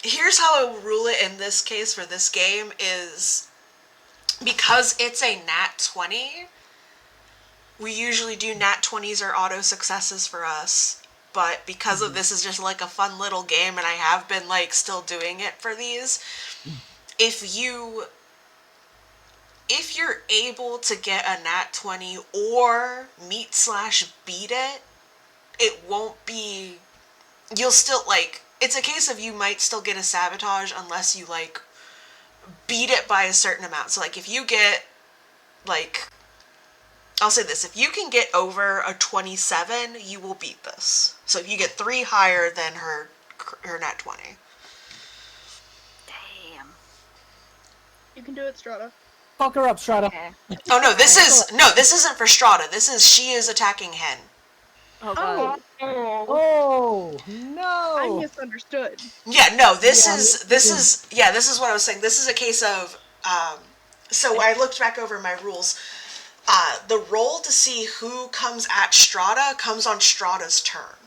here's how I will rule it in this case for this game is because it's a nat 20, we usually do nat 20s or auto successes for us. But because of this is just like a fun little game and I have been like still doing it for these, if you're able to get a nat 20 or meet/beat it, it won't be, you'll still like, it's a case of you might still get a sabotage unless you like beat it by a certain amount. So like if you get like, I'll say this, if you can get over a 27, you will beat this. So if you get 3 higher than her nat 20. Damn. You can do it, Strata. Fuck her up, Strata. Okay. Oh no, this isn't for Strata. She is attacking Hen. Oh god. Oh no! I misunderstood. Yeah, no, this Yeah, is what I was saying. This is a case of so I looked back over my rules. The roll to see who comes at Strata comes on Strata's turn.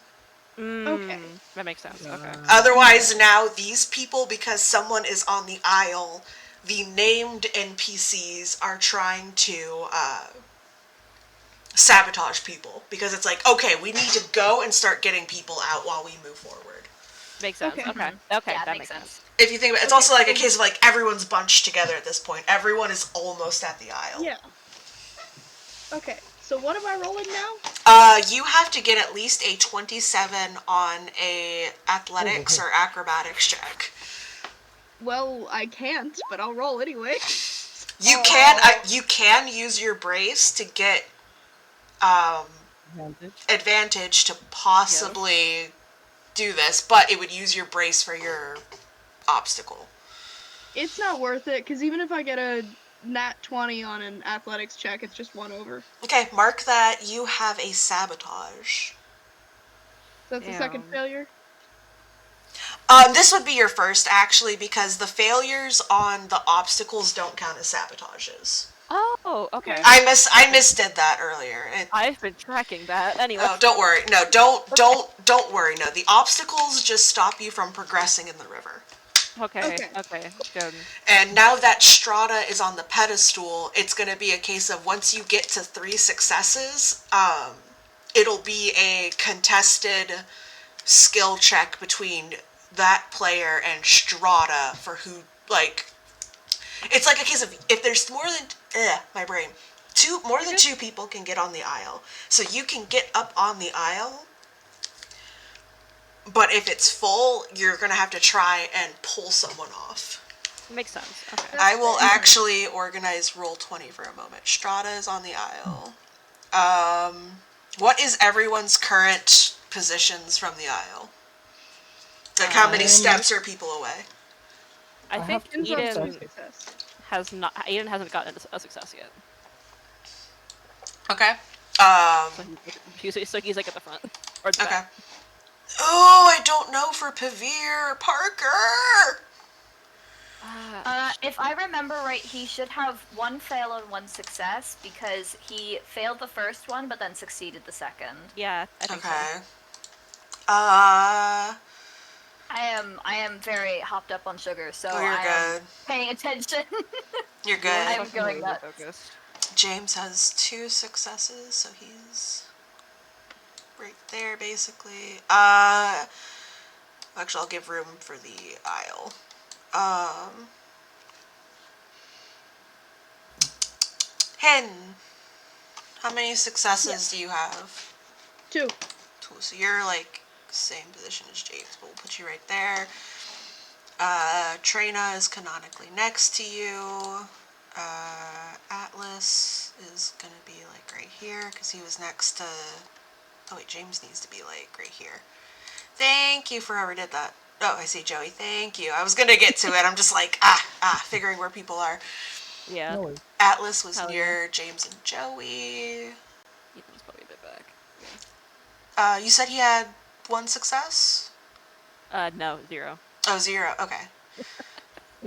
Okay. That makes sense. Okay. Otherwise, now these people, because someone is on the aisle, the named NPCs are trying to sabotage people. Because it's like, okay, we need to go and start getting people out while we move forward. Makes sense. Okay. Okay. Yeah, That makes sense. If you think about it, it's also like a case of like everyone's bunched together at this point. Everyone is almost at the aisle. Yeah. Okay. So what am I rolling now? You have to get at least a 27 on a athletics or acrobatics check. Well, I can't, but I'll roll anyway. You can use your brace to get advantage to possibly do this, but it would use your brace for your obstacle. It's not worth it, because even if I get a nat 20 on an athletics check, it's just 1 over. Okay, mark that you have a sabotage. That's the second failure? This would be your first, actually, because the failures on the obstacles don't count as sabotages. Oh, okay. I misdid that earlier. I've been tracking that. Anyway. Oh, don't worry. No, don't worry. No, the obstacles just stop you from progressing in the river. Okay. Good. And now that Strata is on the pedestal, it's going to be a case of once you get to 3 successes, it'll be a contested skill check between that player and Strata for who, like, it's like a case of if there's more than, my brain, more than 2 people can get on the aisle. So you can get up on the aisle, but if it's full, you're going to have to try and pull someone off. Makes sense. Okay. I will actually organize Roll20 for a moment. Strata is on the aisle. What is everyone's current positions from the aisle? Like, how many steps are people away? I think Depends on Eden success. has not. Eden hasn't gotten a success yet. Okay. So he's like at the front or the Okay. back. Oh, I don't know for Pavir. Parker! If I remember right, he should have 1 fail and 1 success because he failed the first one but then succeeded the second. Yeah, I think so. Okay. I am very hopped up on sugar, so Oh, you're I am good. paying attention. You're good. I'm going laser nuts. focused. James has 2 successes, so he's right there, basically. Actually, I'll give room for the aisle. Hen, how many successes do you have? 2. 2. So you're like same position as James, but we'll put you right there. Trina is canonically next to you. Atlas is gonna be like right here because he was next to. Oh wait, James needs to be like right here. Thank you for whoever did that. Oh, I see Joey. Thank you. I was gonna get to it. I'm just like figuring where people are. Yeah. No worries. Atlas was Hell near James and Joey. Eden's probably a bit back. You said he had 1 success? No, 0. Oh, 0. Okay.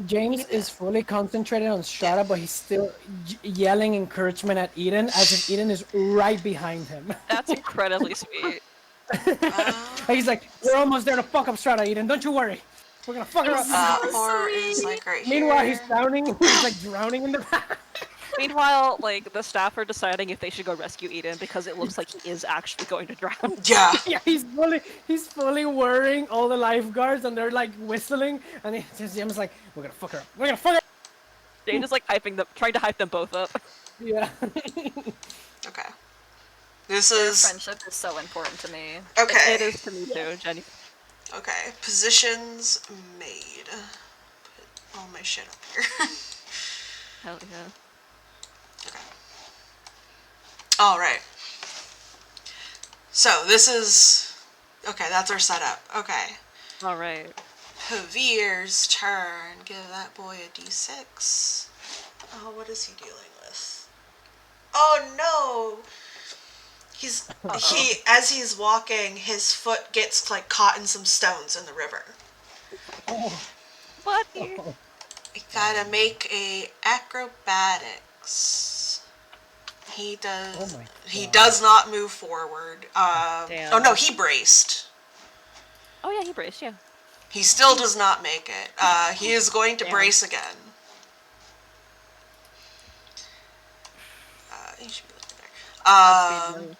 James is fully concentrated on Strata, but he's still yelling encouragement at Eden as if Eden is right behind him. That's incredibly sweet. He's like, "We're almost there to fuck up Strata, Eden. Don't you worry. We're gonna fuck her up." Horror is like right here. Meanwhile, he's drowning. He's like drowning in the back. Meanwhile, like the staff are deciding if they should go rescue Eden because it looks like he is actually going to drown. Yeah. Yeah, he's fully worrying all the lifeguards, and they're like whistling, and James is like, "We're gonna fuck her up. We're gonna fuck her up." Jane is like trying to hype them both up. Yeah. Okay. This Their is friendship is so important to me. okay. It is to me too, Jenny. Okay. Positions made. Put all my shit up here. Hell yeah. Okay. All right. So this is okay. That's our setup. Okay. All right. Pavir's turn. Give that boy a d6. Oh, what is he dealing with? Oh no! As he's walking, his foot gets like caught in some stones in the river. What? You gotta make a acrobatics. He does. Oh my He God. does not move forward. Damn. Oh no, he braced. Oh yeah, he braced. Yeah. He still does not make it. He is going to Damn. brace again. He should be looking there.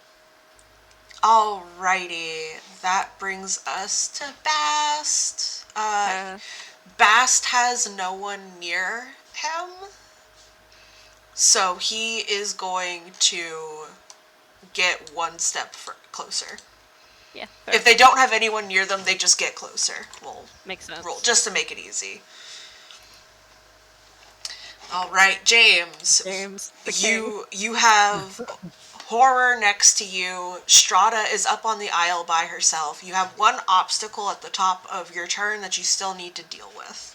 Alrighty, that brings us to Bast. Bast has no one near him, so he is going to get 1 step closer. Yeah. If they don't have anyone near them, they just get closer. We'll Makes sense. roll just to make it easy. All right, James. James, the king. You have Horror next to you. Strata is up on the aisle by herself. You have 1 obstacle at the top of your turn that you still need to deal with.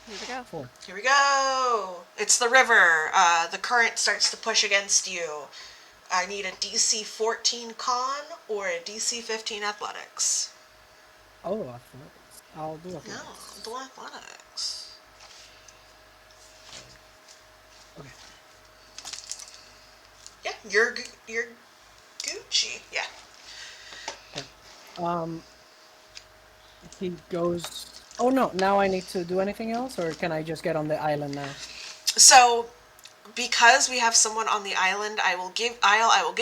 Here we go. Cool. Here we go. It's the river. The current starts to push against you. I need a DC 14 con or a DC 15 athletics. Oh, athletics. I'll do athletics. No, do athletics. Okay. Yeah, you're Gucci. Yeah. Okay. he goes. Oh no! Now I need to do anything else, or can I just get on the island now? So, because we have someone on the island, I will give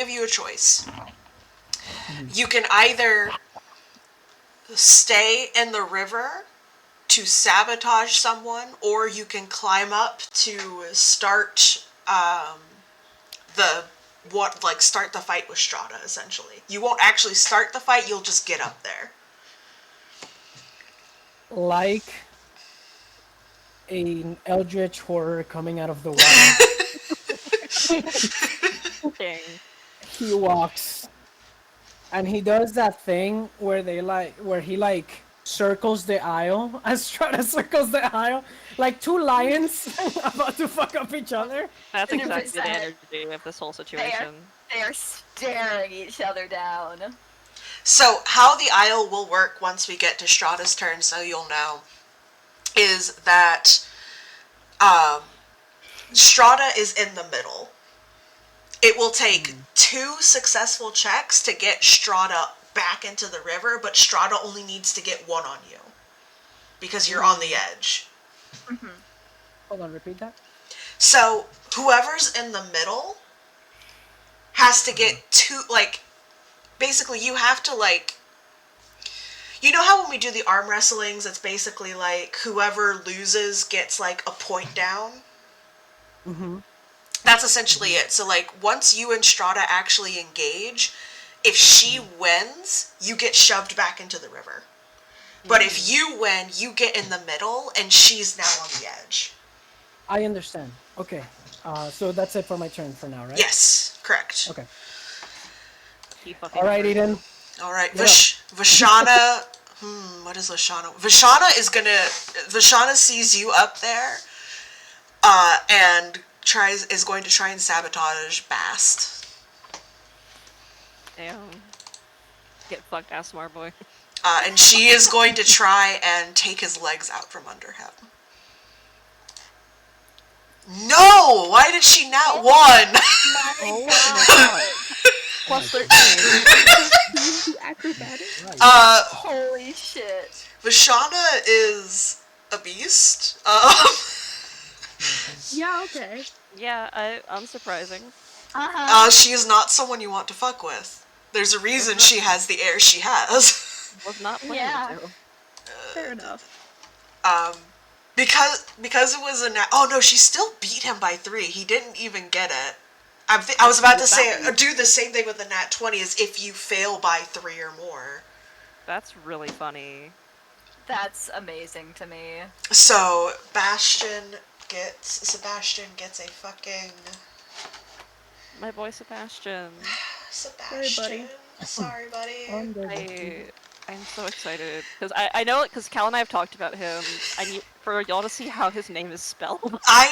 you a choice. You can either stay in the river to sabotage someone, or you can climb up to start the start the fight with Strata. Essentially, you won't actually start the fight; you'll just get up there. Like an eldritch horror coming out of the water, Dang. he walks, and he does that thing where he circles the aisle as Strata circles the aisle, like two lions about to fuck up each other. That's exactly the 100%. energy of this whole situation. They are staring each other down. So, how the aisle will work once we get to Strata's turn, so you'll know, is that Strata is in the middle. It will take 2 successful checks to get Strata back into the river, but Strata only needs to get 1 on you because you're on the edge. Hold on, repeat that. So, whoever's in the middle has to get 2, basically you have to, you know how when we do the arm wrestlings, it's basically like whoever loses gets like a point down? That's essentially it. So, once you and Strata actually engage, if she wins, you get shoved back into the river. But if you win, you get in the middle, and she's now on the edge. I understand. Okay. So that's it for my turn for now, right? Yes, correct. Okay. He fucking All right, hurt. Eden. All right, Yeah. Vashana. What is Vashana? Vashana sees you up there, and is going to try and sabotage Bast. Damn. Get fucked, ass smart boy. And she is going to try and take his legs out from under him. No! Why did she not won? Oh my god. Plus 13. Acrobatics? Right. Holy shit. Vashana is a beast. Yeah, okay. Yeah, unsurprising. She is not someone you want to fuck with. There's a reason she has the air she has. Was not planning Yeah. to. Fair enough. Because it was a oh no, she still beat him by 3. He didn't even get it. I was about to say, do the same thing with the nat 20 as if you fail by 3 or more. That's really funny. That's amazing to me. So, Sebastian gets a fucking... My boy Sebastian. Sebastian. Sorry, buddy. I'm so excited because I know because Cal and I have talked about him. I need for y'all to see how his name is spelled. I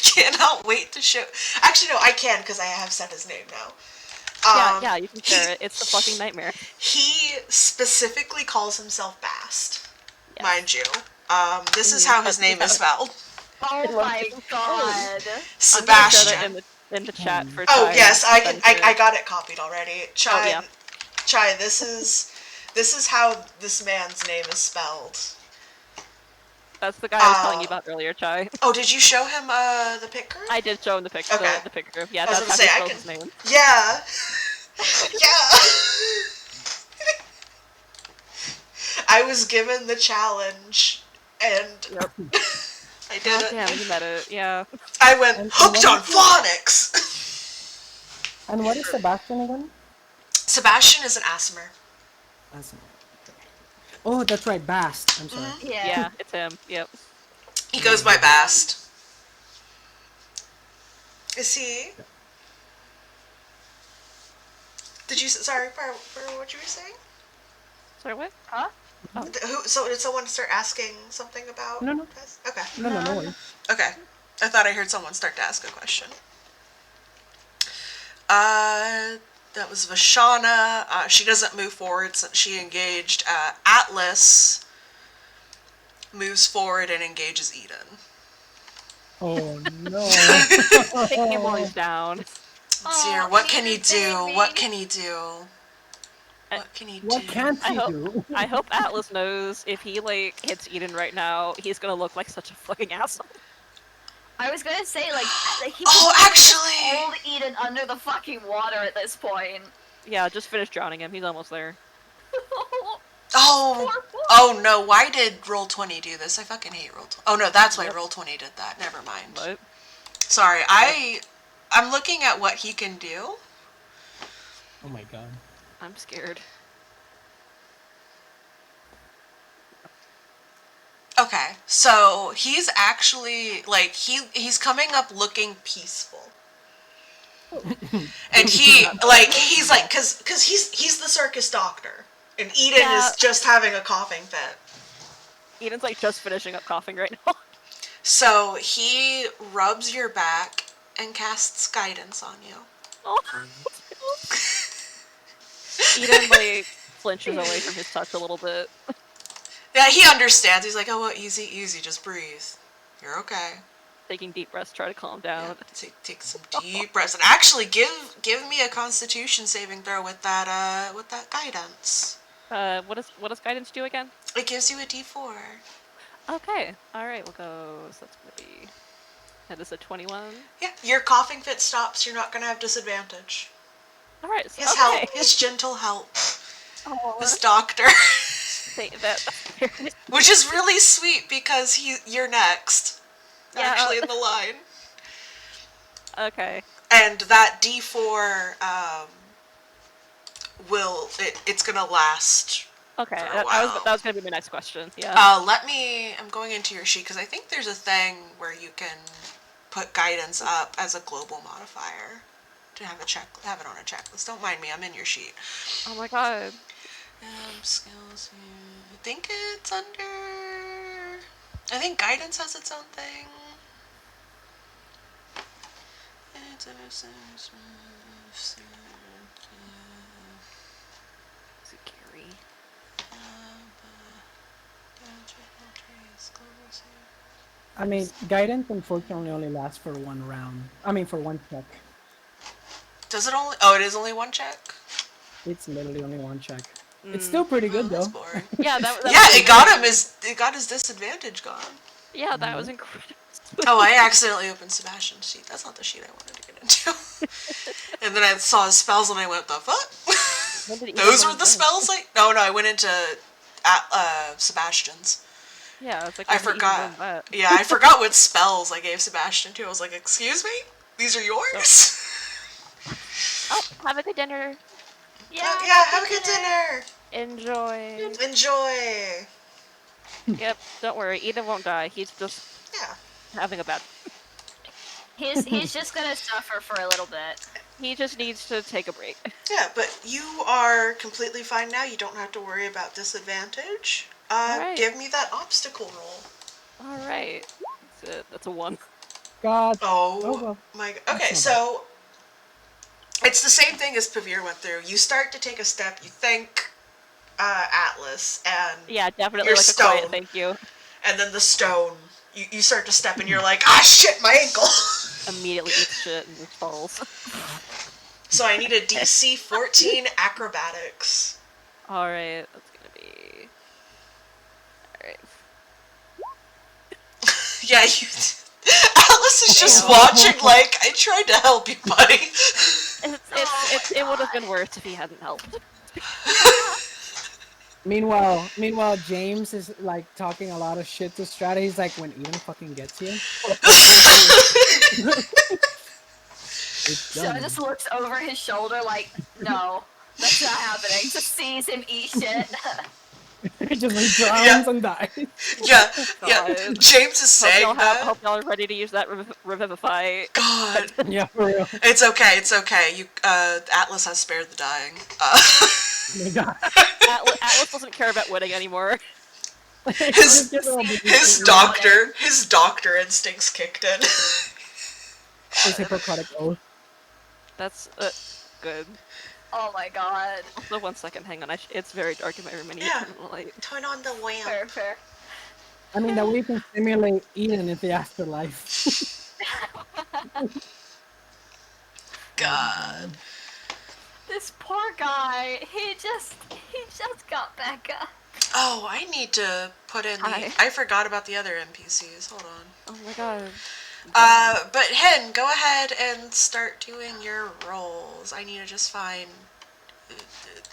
cannot wait to show... Actually, no, I can because I have said his name now. Yeah, you can share it. It's the fucking nightmare. He specifically calls himself Bast, Yes. mind you. This is how his name is spelled. Oh my god. I'm gonna share Sebastian. that in the chat for Oh Chai yes, I can. and Spencer. I got it copied already. Chai, yeah. Chai. This is how this man's name is spelled. That's the guy I was telling you about earlier, Chai. Oh, did you show him the picture? I did show him the picture. Okay. The picture. Yeah, I was that's gonna how say, he spells his name. Yeah. Yeah. I was given the challenge, and Yep. I did it. Damn, you met it. Yeah. I went And hooked what on is it? phonics. And what is Sebastian again? Sebastian is an Asmer. Oh, that's right, Bast. I'm sorry. Yeah, it's him. Yep. He goes by Bast. Is he? Did you? Sorry, for what you were saying? Sorry, what? Huh? So did someone start asking something about No. this? Okay. No worries. Okay. I thought I heard someone start to ask a question. That was Vashana. She doesn't move forward since she engaged. Atlas moves forward and engages Eden. Oh no. Taking him while he's down. Let's see here. What can he do? What can he do? What can he do? What can't I he hope- do? I hope Atlas knows if he like hits Eden right now, he's gonna look like such a fucking asshole. I was gonna say, like he Oh, could actually! hold Eden under the fucking water at this point. Yeah, just finish drowning him. He's almost there. Oh! Poor boy. Oh no, why did Roll20 do this? I fucking hate Roll20. Oh no, that's why Yep. Roll20 did that. Never mind. But Sorry, I'm looking at what he can do. Oh my god. I'm scared. Okay, so he's actually like he's coming up looking peaceful. And he's like cuz he's the circus doctor and Eden Yeah. is just having a coughing fit. Eden's like just finishing up coughing right now. So he rubs your back and casts guidance on you. Oh. Eden like flinches away from his touch a little bit. Yeah, he understands. He's like, "Oh, well, easy, easy, just breathe. You're okay." Taking deep breaths, try to calm down. Yeah, take some deep breaths and actually give me a Constitution saving throw with that guidance. What does guidance do again? It gives you a D4. Okay. Alright, we'll go. So that's gonna be. That is a 21. Yeah, your coughing fit stops. You're not gonna have disadvantage. Alright, so His okay. help, his gentle help, Oh, his doctor, that. which is really sweet because you're next, Yeah, actually in the line. Okay. And that D4 it's gonna last. Okay. For a That while. was gonna be my next question. Yeah. I'm going into your sheet because I think there's a thing where you can put guidance up as a global modifier to have it on a checklist. Don't mind me, I'm in your sheet. Oh my god. Skills. I think it's under. I think guidance has its own thing. Scary. I mean, guidance unfortunately only lasts for one round. I mean, for one check. Does it only? Oh, it is only one check. It's literally only one check. It's still pretty good That's though. boring. Yeah, that Yeah, was it got him. It got his disadvantage gone. Yeah, that was incredible. Oh, I accidentally opened Sebastian's sheet. That's not the sheet I wanted to get into. And then I saw his spells and I went, the fuck? When did Eden Those were learn the this? spells No, I went into Sebastian's. Yeah, it's like I when did Eden forgot. learn that? Yeah, I forgot what spells I gave Sebastian too. I was like, excuse me? These are yours? Oh, have a good dinner. Yeah, have a good dinner. Enjoy. Enjoy. Yep, don't worry. Eden won't die. He's just Yeah. having a bad. He's just gonna suffer for a little bit. He just needs to take a break. Yeah, but you are completely fine now. You don't have to worry about disadvantage. Alright. Give me that obstacle roll. All right. That's a 1. God. Oh, well. my. That's Okay, not so it's the same thing as Pavir went through. You start to take a step. You thank Atlas, and Yeah, definitely You're like a quiet stoned. thank you. and then the stone. You start to step, and you're like, ah, shit, my ankle. Immediately eats shit and just falls. So I need a DC 14 acrobatics. All right, that's gonna be. All right. Yeah, you. Alice is just watching. Like, I tried to help you, buddy. It would have been worse if he hadn't helped. Meanwhile, James is like talking a lot of shit to Strata. He's like, when Eden fucking gets here, it's So done. just looks over his shoulder like, no, that's not happening. Just sees him eat shit. He just like drowns and dies. Yeah. God. James is saying that. Hope y'all are ready to use that revivify. God. Yeah, for real. It's okay. It's okay. You. Atlas has spared the dying. Oh my God. Atlas doesn't care about winning anymore. His doctor instincts kicked in. His Hippocratic oath. That's good. Oh my god. Also, 1 second, hang on. It's very dark in my room. I need Yeah. to turn the light. Turn on the lamp. Fair. I mean, that we can simulate Eden in the afterlife. God. This poor guy. He just got back up. Oh, I need to put in the... Hi. I forgot about the other NPCs. Hold on. Oh my god. But Hen, go ahead and start doing your rolls. I need to just find...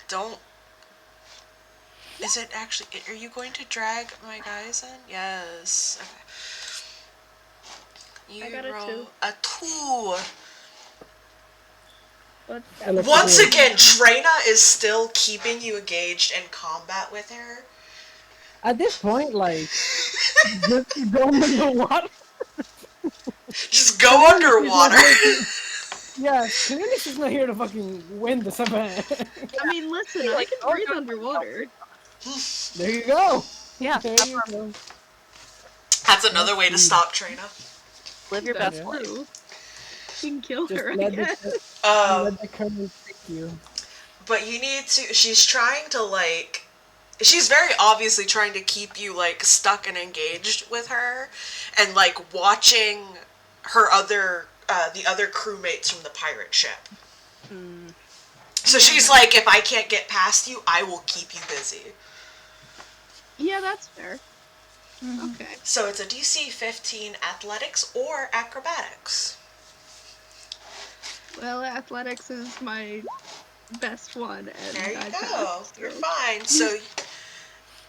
Don't... Is it actually... Are you going to drag my guys in? Yes. Okay. I got a roll 2. a 2. What's Once again, Trina is still keeping you engaged in combat with her. At this point, like, just go under the water. Just go underwater. Yeah, clearly she's not here to fucking win this event. I mean, listen, I can breathe underwater. There you go. Yeah, There you go. That's another way to stop Trina. live your That's best life. true. You can kill Just her, I let guess. the current take you. But you need to... She's trying to, like... She's very obviously trying to keep you, like, stuck and engaged with her. And, like, watching her other... the other crewmates from the pirate ship. So she's like, if I can't get past you, I will keep you busy. Yeah, that's fair. Okay. So it's a DC 15 athletics or acrobatics. Well, athletics is my best one, and There you I go. passed, You're so- fine.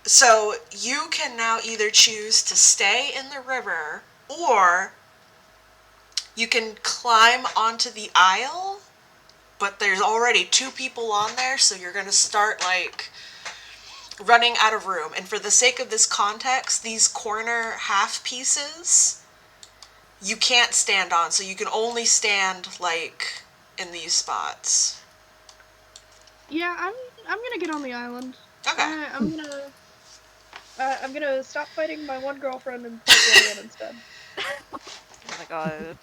So you can now either choose to stay in the river, or you can climb onto the isle, but there's already 2 people on there, so you're gonna start, like, running out of room. And for the sake of this context, these corner half pieces you can't stand on, so you can only stand, like, in these spots. Yeah, I'm gonna get on the island. Okay. I'm gonna stop fighting my one girlfriend and fight the other one instead. Oh my god.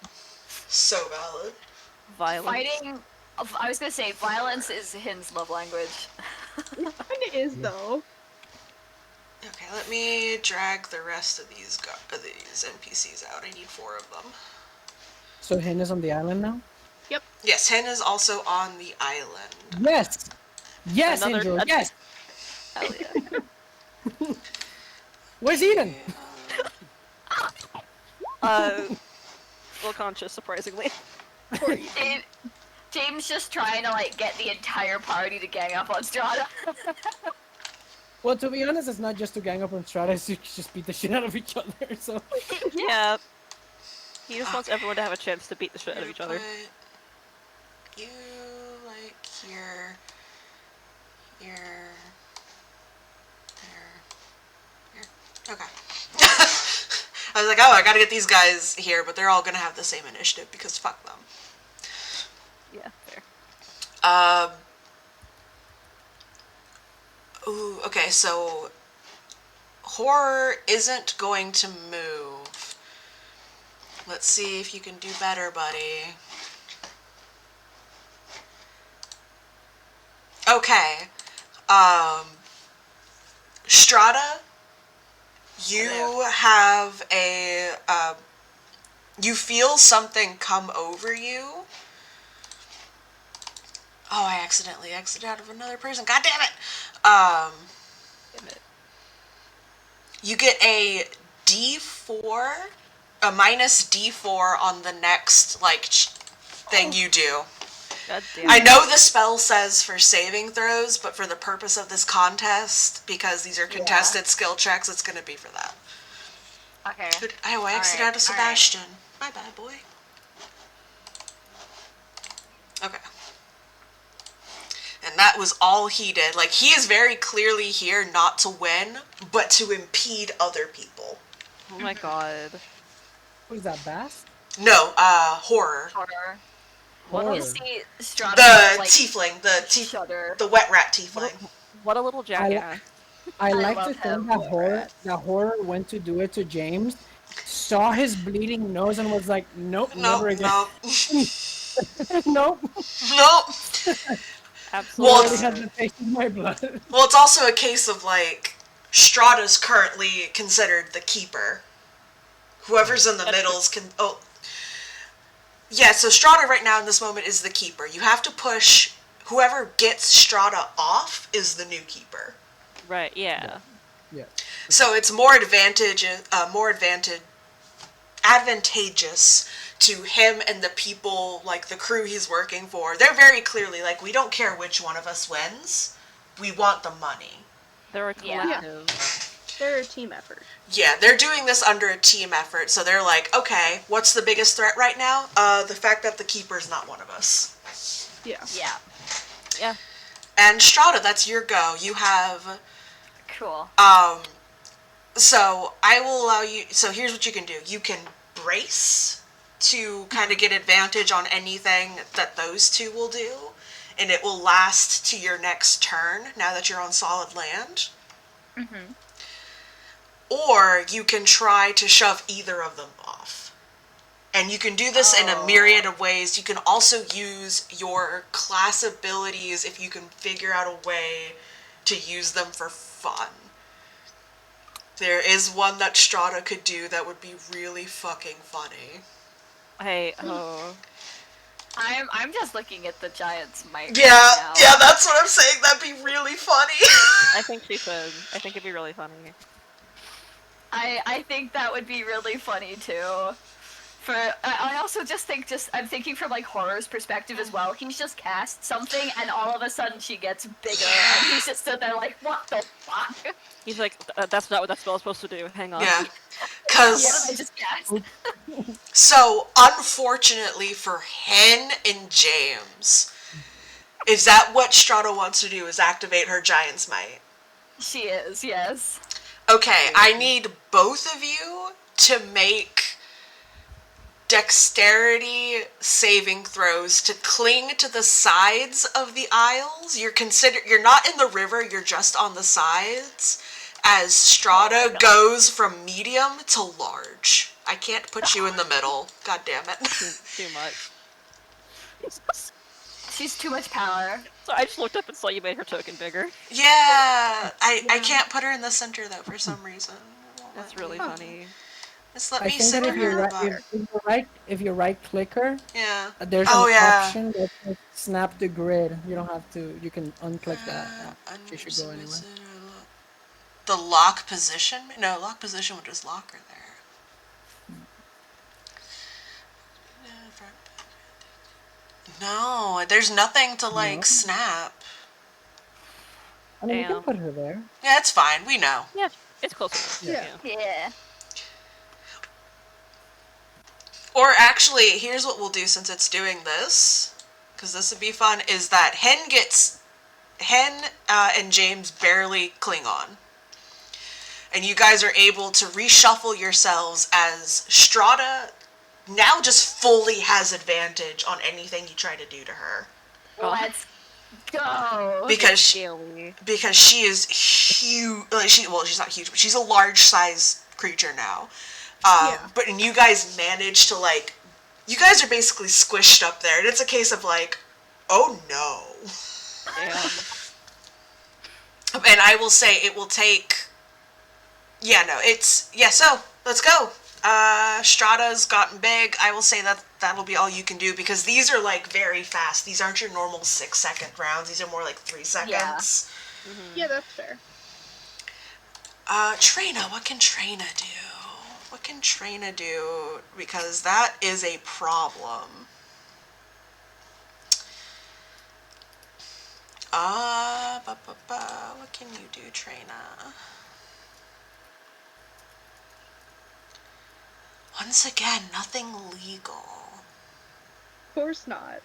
So valid. Violence. Fighting. I was gonna say violence is Hin's love language. Kinda is though. Okay, let me drag the rest of these NPCs out. I need 4 of them. So Hen is on the island now? Yes, Hen is also on the island. Yes! Yes, Angel, yes! Hell yeah. Where's Eden? Still conscious, surprisingly. James just trying to like get the entire party to gang up on Strata. Well, to be honest, it's not just to gang up on Strata, it's to just beat the shit out of each other, so... Yeah. He just wants everyone to have a chance to beat the shit out of each other. Put you, like, here, here, there, here. Okay. I was like, oh, I gotta get these guys here, but they're all gonna have the same initiative because fuck them. Yeah, fair. Ooh, okay, so horror isn't going to move. Let's see if you can do better, buddy. Okay. Strata, you have a, you feel something come over you. Oh, I accidentally exited out of another person. God damn it! Damn it. You get a D4, a minus D4 on the next, like, thing you do. God damn I it. know the spell says for saving throws, but for the purpose of this contest, because these are contested skill checks, it's gonna be for that. Okay. Oh, I exited out of Sebastian. My bad, boy. Okay. And that was all he did. Like, he is very clearly here not to win, but to impede other people. Oh my god. What is that, Bass? No, horror. Horror. Horror. You see Strata The like tiefling, shudder. the wet rat tiefling. What a little jackass. I like love to think him. that horror went to do it to James, saw his bleeding nose and was like, nope, Nope, never again. nope, Nope. nope. Absolutely. Well, Already has the taste of my blood. Well, it's also a case of, like, Strata's currently considered the keeper. Whoever's in the middle's can... Oh. Yeah, so Strata right now in this moment is the keeper. You have to push whoever gets Strata off is the new keeper. Right, yeah. Yeah. So it's more advantageous to him and the people, like the crew he's working for. They're very clearly like, we don't care which one of us wins. We want the money. They're a Yeah. collective. They're a team effort. Yeah, they're doing this under a team effort, so they're like, okay, what's the biggest threat right now? The fact that the keeper's not one of us. Yeah. Yeah. Yeah. And Strata, that's your go. You have, Cool. so I will allow you, so here's what you can do. You can brace to kind of get advantage on anything that those two will do, and it will last to your next turn, now that you're on solid land. Mm-hmm. Or you can try to shove either of them off. And you can do this in a myriad of ways. You can also use your class abilities if you can figure out a way to use them for fun. There is one that Strata could do that would be really fucking funny. I'm just looking at the Giant's mic. Yeah, right now. yeah, that's what I'm saying. That'd be really funny. I think she should. I think it'd be really funny. I think that would be really funny too. I also I'm thinking from like horror's perspective as well. He's just cast something and all of a sudden she gets bigger and he's just stood there like, what the fuck? He's like, that's not what that spell's supposed to do. Hang on. Yeah. What did I Cause, just cast? so, unfortunately for Hen and James, is that what Strata wants to do, is activate her Giant's Might? She is, yes. Okay, I need both of you to make dexterity saving throws to cling to the sides of the aisles. You're not in the river, you're just on the sides, as Strata goes from medium to large. I can't put you in the middle. God damn it. Too much. She's too much power. So I just looked up and saw you made her token bigger. Yeah, I can't put her in the center though for some reason. That's really funny. Just let I me think sit that if you right click her, Yeah. there's Oh, an yeah. option that says snap the grid. You don't have to. You can unclick that. She should go anyway. The lock position? No, lock position would just lock her there. No, there's nothing to like No? snap. I mean, you Damn. can put her there. Yeah, it's fine. We know. Yeah, it's close enough. Yeah. Yeah. Or actually, here's what we'll do since it's doing this, because this would be fun, is that Hen and James barely cling on. And you guys are able to reshuffle yourselves as Strata now just fully has advantage on anything you try to do to her. Let's go. Because Scary. she is huge. Like she's not huge, but she's a large size creature now. But you guys manage to like, you guys are basically squished up there, and it's a case of like, oh no. Damn. And I will say it will take. So let's go. Strata's gotten big. I will say that that'll be all you can do because these are like very fast. These aren't your normal 6-second rounds. These are more like 3 seconds. Yeah. Mm-hmm. Yeah, that's fair. Trina, what can Trina do? What can Trina do? Because that is a problem. What can you do, Trina? Once again, nothing legal. Of course not.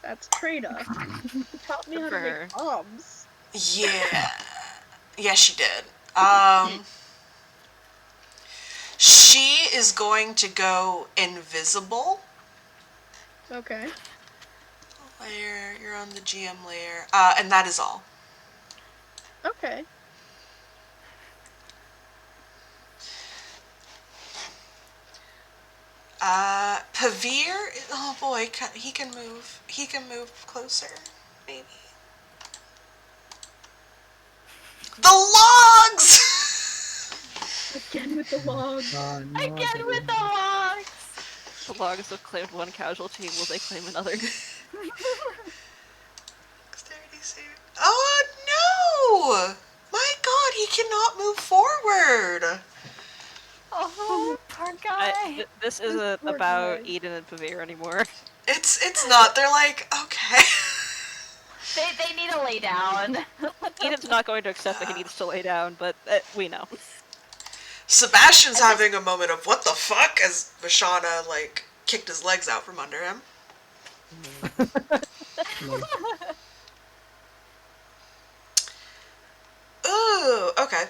That's Trina. Who taught me how to make bombs. Yeah. Yeah, she did. She is going to go invisible. Okay. Layer, you're on the GM layer. And that is all. Okay. Pavir, oh boy, he can move. He can move closer, maybe. The logs! Again with the logs. No, Again with the logs. The logs have claimed one casualty. Will they claim another? My god, he cannot move forward! Oh, poor guy. This This isn't poor about guy. Eden and Pavir anymore. It's not. They're like, okay. They need to lay down. Eden's not going to accept that he needs to lay down, but we know. Sebastian's having a moment of what the fuck as Vashana, like, kicked his legs out from under him. Ooh, okay.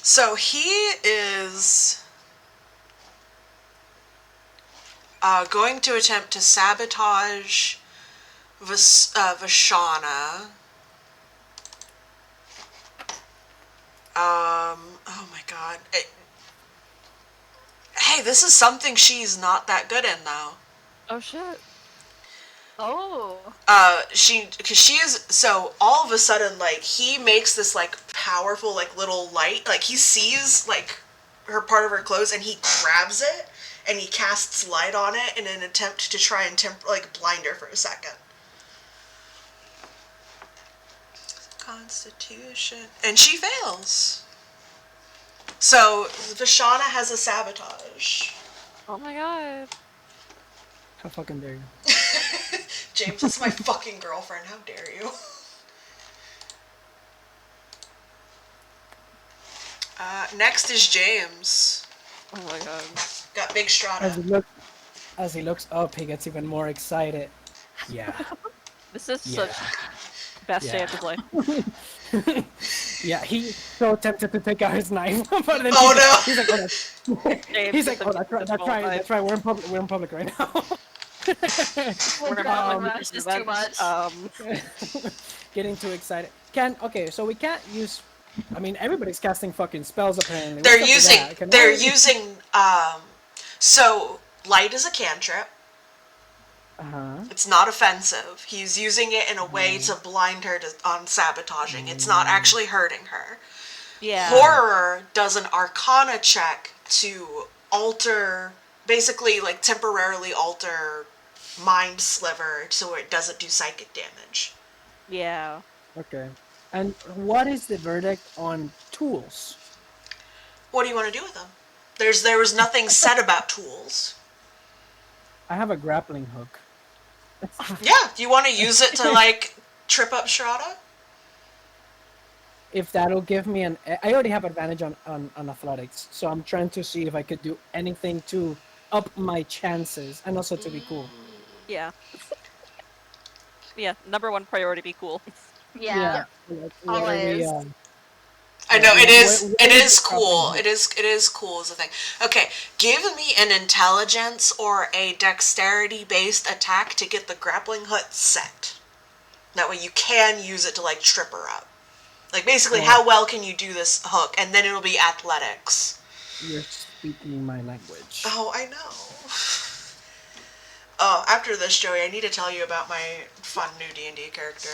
So he is going to attempt to sabotage Vashana. Oh my god. Hey, this is something she's not that good in, though. Oh shit. Oh. Because she is, so all of a sudden, like, he makes this, like, powerful, like, little light, like, he sees, like, her part of her clothes, and he grabs it, and he casts light on it in an attempt to try and, blind her for a second. Constitution. And she fails. So, Vashana has a sabotage. Oh my god. How fucking dare you? James, that's my fucking girlfriend. How dare you? Next is James. Oh my god. Got Big Strata. As he looks up, he gets even more excited. Yeah. This is Yeah. such best day Yeah. of his life. Yeah, he's so tempted to take out his knife, but then Oh, no. he's like, oh, that's, James he's with like, oh, the that's right, that's right. We're in public right now. We're God, about rush is too much. Getting too excited. Okay, so we can't use. I mean, everybody's casting fucking spells apparently. They're What's up with using. that? Can They're I- using. So light is a cantrip. Uh-huh. It's not offensive. He's using it in a way to blind her on sabotaging. It's not actually hurting her. Yeah. Horror does an Arcana check to alter, basically, like, temporarily alter Mind Sliver so it doesn't do psychic damage. Yeah. Okay. And what is the verdict on tools? What do you want to do with them? There was nothing said about tools. I have a grappling hook. Yeah, do you want to use it to, like, trip up Strata? If that'll give me an... I already have advantage on athletics, so I'm trying to see if I could do anything to up my chances, and also to be cool. Yeah. Yeah, number one priority, be cool. Yeah. What Always. I know, it is, What it is is the cool. grappling It is cool is the thing. Okay, give me an intelligence or a dexterity-based attack to get the grappling hook set. That way you can use it to, like, trip her up. Like, basically, how well can you do this hook? And then it'll be athletics. You're speaking my language. Oh, I know. Oh, after this, Joey, I need to tell you about my fun new D&D character.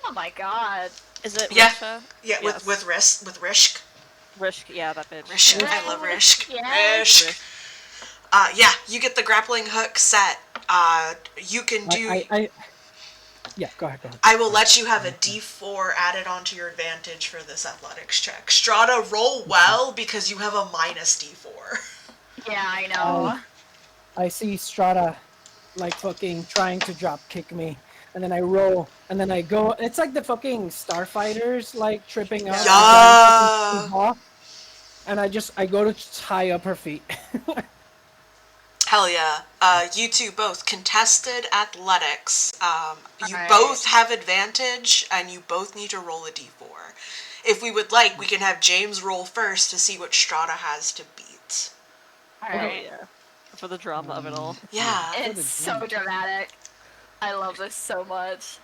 Oh my god. Is it Yeah. Risha? Yeah, Yes. with Rishk. Rishk, yeah, that bitch. Rishk, Yeah. I love Rishk. Yes. Rishk. Yeah, you get the grappling hook set. You can do... Yeah, go ahead. I will let you have a D4 added onto your advantage for this athletics check. Strata, roll well because you have a minus D4. Yeah, I know. I see Strata, like, fucking trying to drop kick me. And then I roll, and then I go. It's like the fucking starfighters, like, tripping up. Yeah. And I go to tie up her feet. Hell yeah. You two both contested athletics. You Alright. both have advantage, and you both need to roll a D4. If we would like, we can have James roll first to see what Strata has to beat. Alright. Yeah. For the drama of it all. Yeah. It's so dramatic. I love this so much.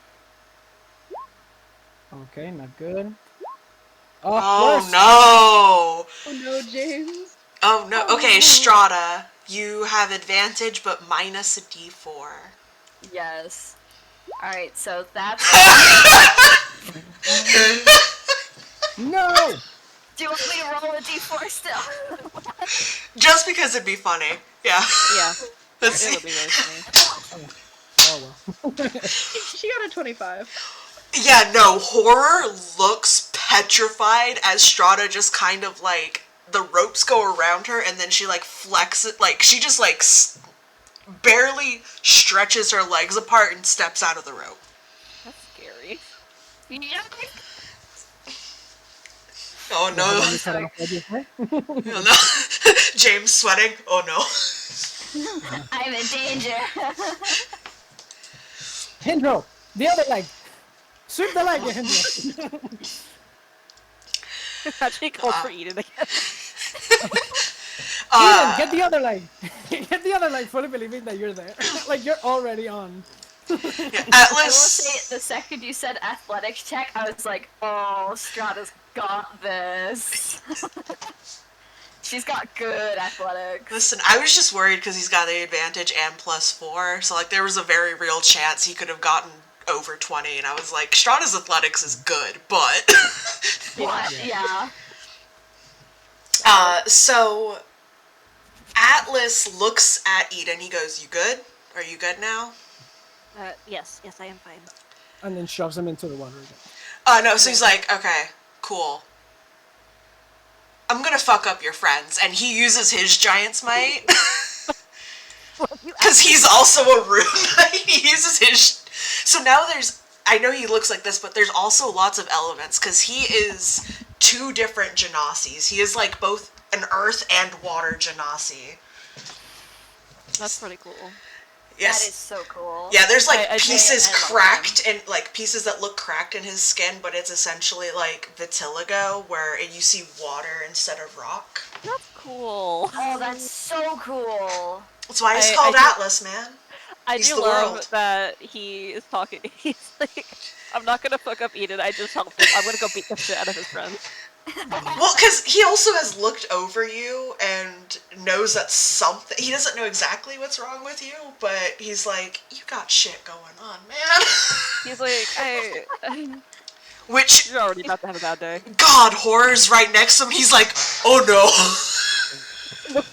Okay, not good. Oh worse. no! Oh no, James. Oh no. Okay, Strata, you have advantage, but minus a D4. Yes. Alright, so that's... No! Do you want me to roll a d4 still? Just because it'd be funny. Yeah. Yeah. Let's It see. would be really funny. Oh well. She got a 25. Yeah, no, Horror looks petrified as Strata just kind of like the ropes go around her and then she like flexes, like she just like barely stretches her legs apart and steps out of the rope. That's scary. Oh Yeah, then you no. cut off what you say. Oh no. James sweating. Oh no. I'm in danger. Hindro, the other leg. Sweep the leg, Hindro. Actually called for Eden again. Eden, get the other leg. Get the other leg, fully believing that you're there. Like you're already on. I will Atlas. say, the second you said athletics check, I was like, oh, Strata's got this. She's got good athletics. Listen, I was just worried because he's got the advantage and +4, so like there was a very real chance he could have gotten over 20, and I was like, Strata's athletics is good, but What? Yeah. so Atlas looks at Eden. He goes, "You good? Are you good now?" Yes, I am fine. And then shoves him into the water again. No. So he's like, "Okay, cool. I'm gonna fuck up your friends," and he uses his Giant's Might. Because he's also a rune knight. He uses his... So now there's... I know he looks like this, but there's also lots of elements, because he is 2 different Genasi's. He is like both an earth and water Genasi. That's pretty cool. Yes. That is so cool. Yeah, there's like I pieces love cracked and like pieces that look cracked in his skin, but it's essentially like vitiligo, where you see water instead of rock. That's cool. Oh, that's so cool. That's why he's I called do- Atlas, man. I He's do the love world. that he is talking. He's like, I'm not gonna fuck up Eden. I just helped him. I'm gonna go beat the shit out of his friends. Well, because he also has looked over you and knows that something... He doesn't know exactly what's wrong with you, but he's like, you got shit going on, man. He's like, Which, you're already about to have a bad day. God, Horror's right next to him. He's like, oh no.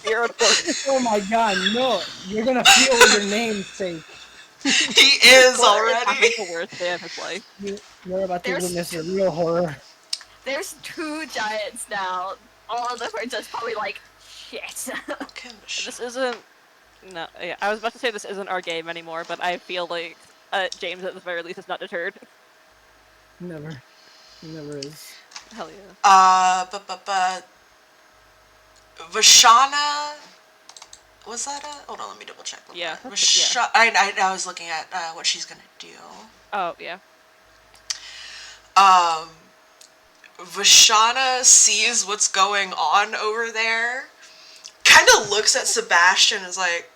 You're a dork. Oh my god, no. You're gonna feel your name say. He is It's already. the worst day of his life. You're about to There's- witness a real horror. There's 2 giants now. All of them are just probably like, shit. This isn't. No, yeah, I was about to say this isn't our game anymore, but I feel like James at the very least is not deterred. Never. He never is. Hell yeah. Vashana. Was that a? Hold on, let me double check. Yeah, I was looking at what she's gonna do. Oh yeah. Vashana sees what's going on over there, kind of looks at Sebastian and is like,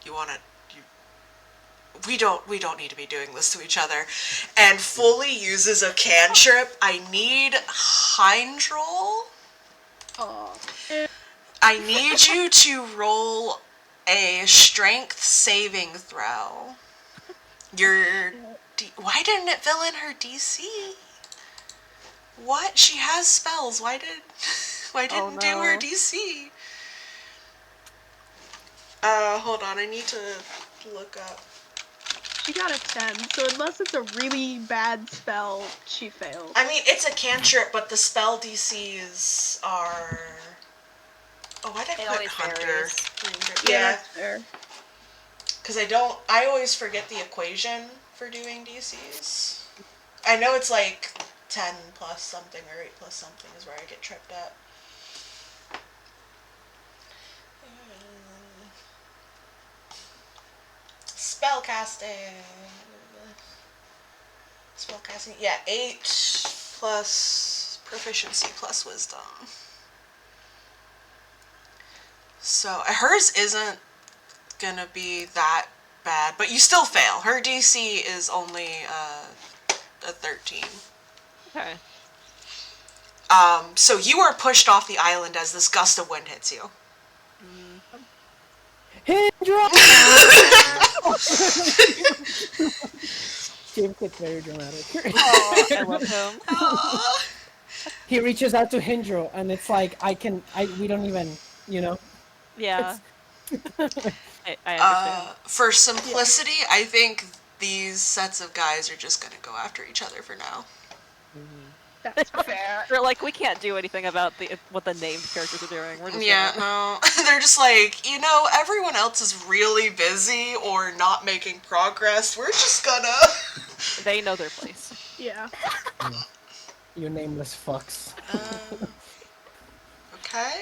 you wanna, we don't need to be doing this to each other, and fully uses a cantrip. I need Hindrol. Oh. I need you to roll a strength saving throw. Why didn't it fill in her DC? What? She has spells. Why didn't do her no. DC? Hold on. I need to look up. She got a 10, so unless it's a really bad spell, she failed. I mean, it's a cantrip, but the spell DCs are... Oh, why'd I It put always Hunter? varies. Yeah, That's fair. because I always forget the equation for doing DCs. I know it's like 10 plus something or 8 plus something is where I get tripped up. Spellcasting. Spellcasting. Yeah, 8 plus proficiency plus wisdom. So hers isn't gonna be that bad, but you still fail. Her DC is only a 13. Okay. So you are pushed off the island as this gust of wind hits you. Hindra! James gets very dramatic. Oh, I love him. He reaches out to Hindro, and it's like, we don't even, Yeah. I understand. For simplicity, I think these sets of guys are just gonna go after each other for now. That's fair. Fair. We're like, we can't do anything about what the named characters are doing. We're just Yeah, gonna... no. They're just like, everyone else is really busy or not making progress. We're just gonna. They know their place. Yeah. You nameless fucks. Okay.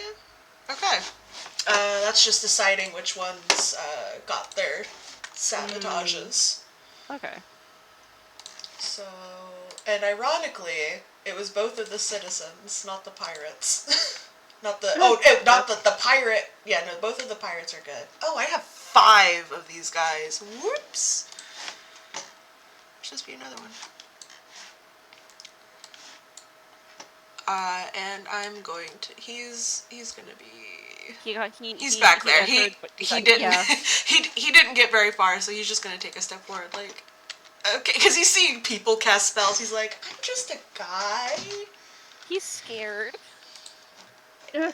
Okay. That's just deciding which ones got their sabotages. Okay. So, and ironically, it was both of the citizens, not the pirates. Not the pirate. Yeah, no, both of the pirates are good. Oh, I have 5 of these guys. Whoops. Should just be another one. And I'm going to. He's gonna be. He's back there. Entered, He didn't. Yeah. he didn't get very far, so he's just gonna take a step forward. Like, okay, because he's seeing people cast spells. He's like, I'm just a guy. He's scared. Yeah.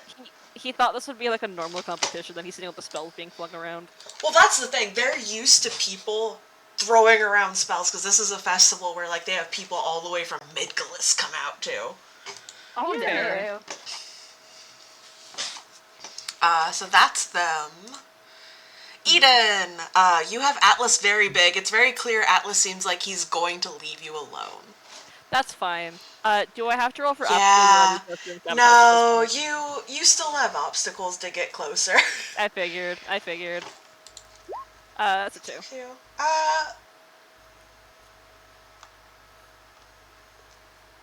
He thought this would be like a normal competition, then he's seeing all the spells being flung around. Well, that's the thing. They're used to people throwing around spells because this is a festival where like they have people all the way from Midgulus come out too. Oh, Yeah. So that's them. Eden, you have Atlas very big. It's very clear Atlas seems like he's going to leave you alone. That's fine. Do I have to roll for Yeah. obstacles? No, you still have obstacles to get closer. I figured. That's a 2.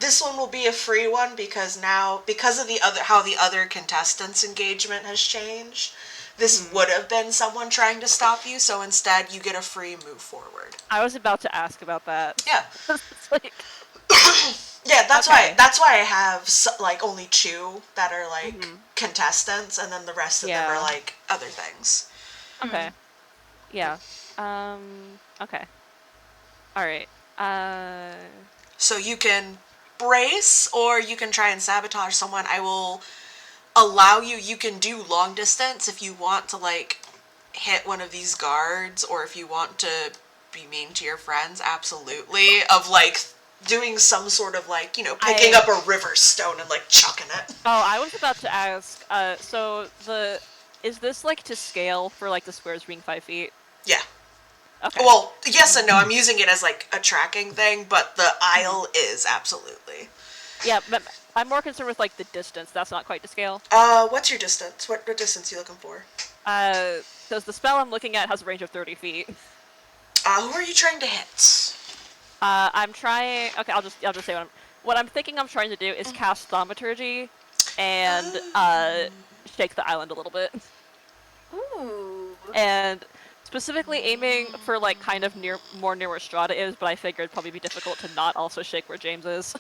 This one will be a free one because of how the other contestants' engagement has changed, this would have been someone trying to stop you, so instead you get a free move forward. I was about to ask about that. Yeah. It's like, Yeah, that's Okay. why I have like only 2 that are like contestants, and then the rest of them are Yeah. like other things. okay. Yeah. Okay. Alright. So you can brace, or you can try and sabotage someone. I will allow you. You can do long distance if you want to like hit one of these guards, or if you want to be mean to your friends. Absolutely, of like doing some sort of like picking up a river stone and like chucking it. Oh, I was about to ask, so is this like to scale for like the squares being 5 feet? Yeah. Okay. Well, yes and no. I'm using it as like a tracking thing, but the aisle is absolutely. Yeah, but I'm more concerned with like the distance. That's not quite to scale. What's your distance? What distance are you looking for? Because the spell I'm looking at has a range of 30 feet. Who are you trying to hit? I'm trying. Okay, I'll just say what I'm thinking. I'm trying to do is cast thaumaturgy, and shake the island a little bit, Ooh. and specifically aiming for like kind of more near where Strata is. But I figured it'd probably be difficult to not also shake where James is.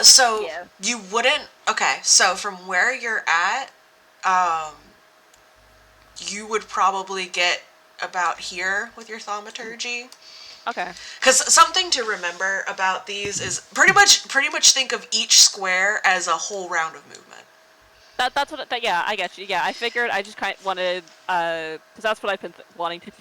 So Yeah. you wouldn't. Okay, so from where you're at, you would probably get about here with your thaumaturgy. Okay. Because something to remember about these is pretty much think of each square as a whole round of movement. That's what. Yeah, I get you. Yeah, I figured. I just kind of wanted, because that's what I've been wanting to do.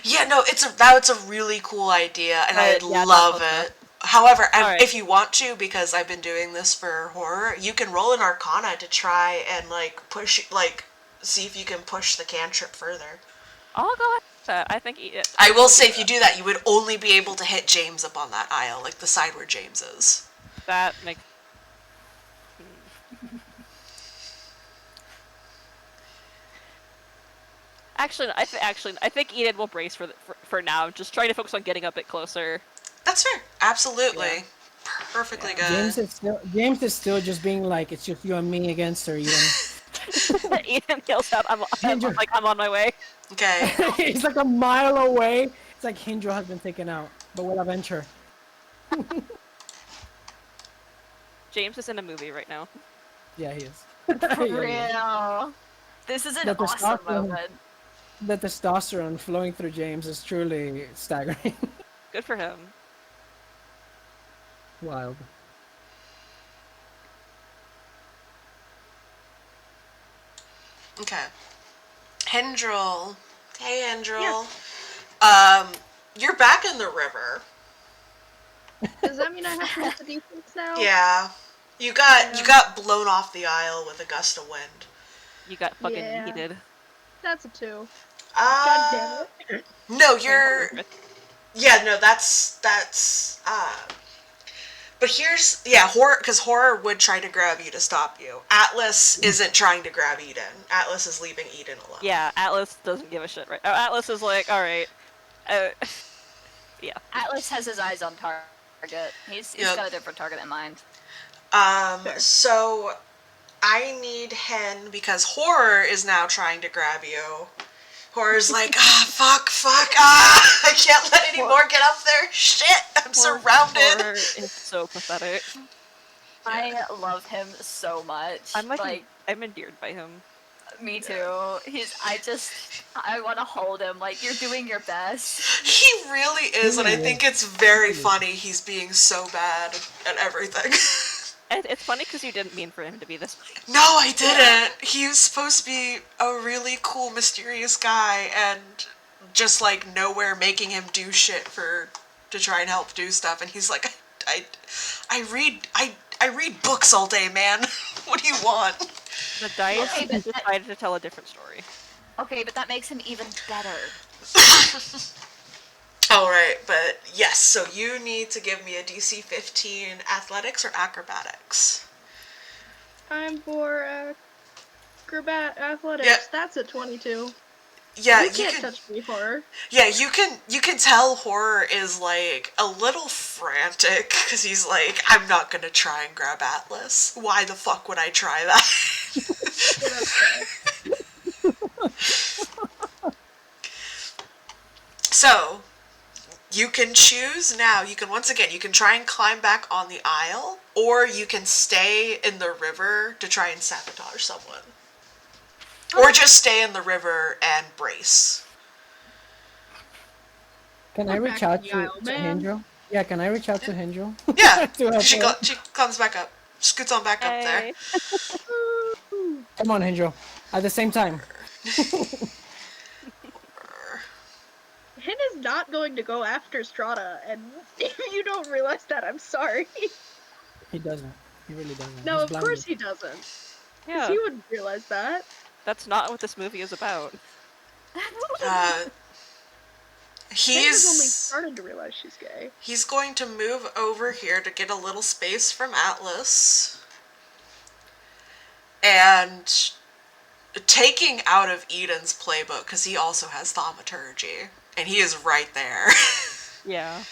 Yeah, no, it's a really cool idea, and I Yeah, love that's it. However, Alright. if you want to, because I've been doing this for horror, you can roll an Arcana to try and like push, like see if you can push the cantrip further. I'll go ahead with that. I think. I will say, if you do that, you would only be able to hit James up on that aisle, like the side where James is. That makes. Actually, I think Enid will brace for now. Just trying to focus on getting a bit closer. That's fair. Absolutely. Yeah. Perfectly good. James is still just being like, it's just you and me against her. Eden yells out, I'm on my way. Okay. He's like a mile away. It's like Hindro has been taken out, but with a venture. James is in a movie right now. Yeah, he is. For Yeah, he is. real. This is an That was awesome awesome. moment. The testosterone flowing through James is truly staggering. Good for him. Wild. Okay. Hendril. Hey, Hendril. You're back in the river. Does that mean I have to hit the D6 now? Yeah. You got blown off the isle with a gust of wind. You got fucking Yeah. yeeted. That's a 2. God damn Uh, it. no, you're. Perfect. Yeah, no, that's. But here's horror, because horror would try to grab you to stop you. Atlas isn't trying to grab Eden. Atlas is leaving Eden alone. Yeah, Atlas doesn't give a shit, right? Atlas is like, all right, yeah. Atlas has his eyes on target. He's Yep. got a different target in mind. Fair. So I need Hen because horror is now trying to grab you. Horror's like, fuck, I can't let any more get up there. Shit, I'm surrounded. Horror is so pathetic. I love him so much. I'm I'm endeared by him. Me too. I want to hold him. Like, you're doing your best. He really is, and I think it's very funny he's being so bad at everything. It's funny because you didn't mean for him to be this way. No, I didn't. He was supposed to be a really cool, mysterious guy, and just like nowhere making him do shit to try and help do stuff. And he's like, I read books all day, man. What do you want? The dice Okay, but decided to tell a different story. Okay, but that makes him even better. Alright, but yes, so you need to give me a DC 15 athletics or acrobatics. I'm for athletics. Yeah. That's a 22. Yeah, You can't touch me, horror. Yeah, you can tell horror is like a little frantic because he's like, I'm not gonna try and grab Atlas. Why the fuck would I try that? So, you can choose now. You can try and climb back on the isle, or you can stay in the river to try and sabotage someone. Or just stay in the river and brace. Can I We're reach back out in the to aisle, man. Hindro? Yeah, can I reach out to Hindro? Yeah, To help she her? comes back up. Scoots on back up there. Hey. Come on, Hindro. At the same time. Hin is not going to go after Strata, and if you don't realize that, I'm sorry. He doesn't. He really doesn't. No, He's of blinded. course he doesn't. 'Cause Yeah, he wouldn't realize that. that's not what this movie is about. Hin has only He's started to realize she's gay. he's going to move over here to get a little space from Atlas. And taking out of Eden's playbook, because he also has thaumaturgy, and he is right there. Yeah.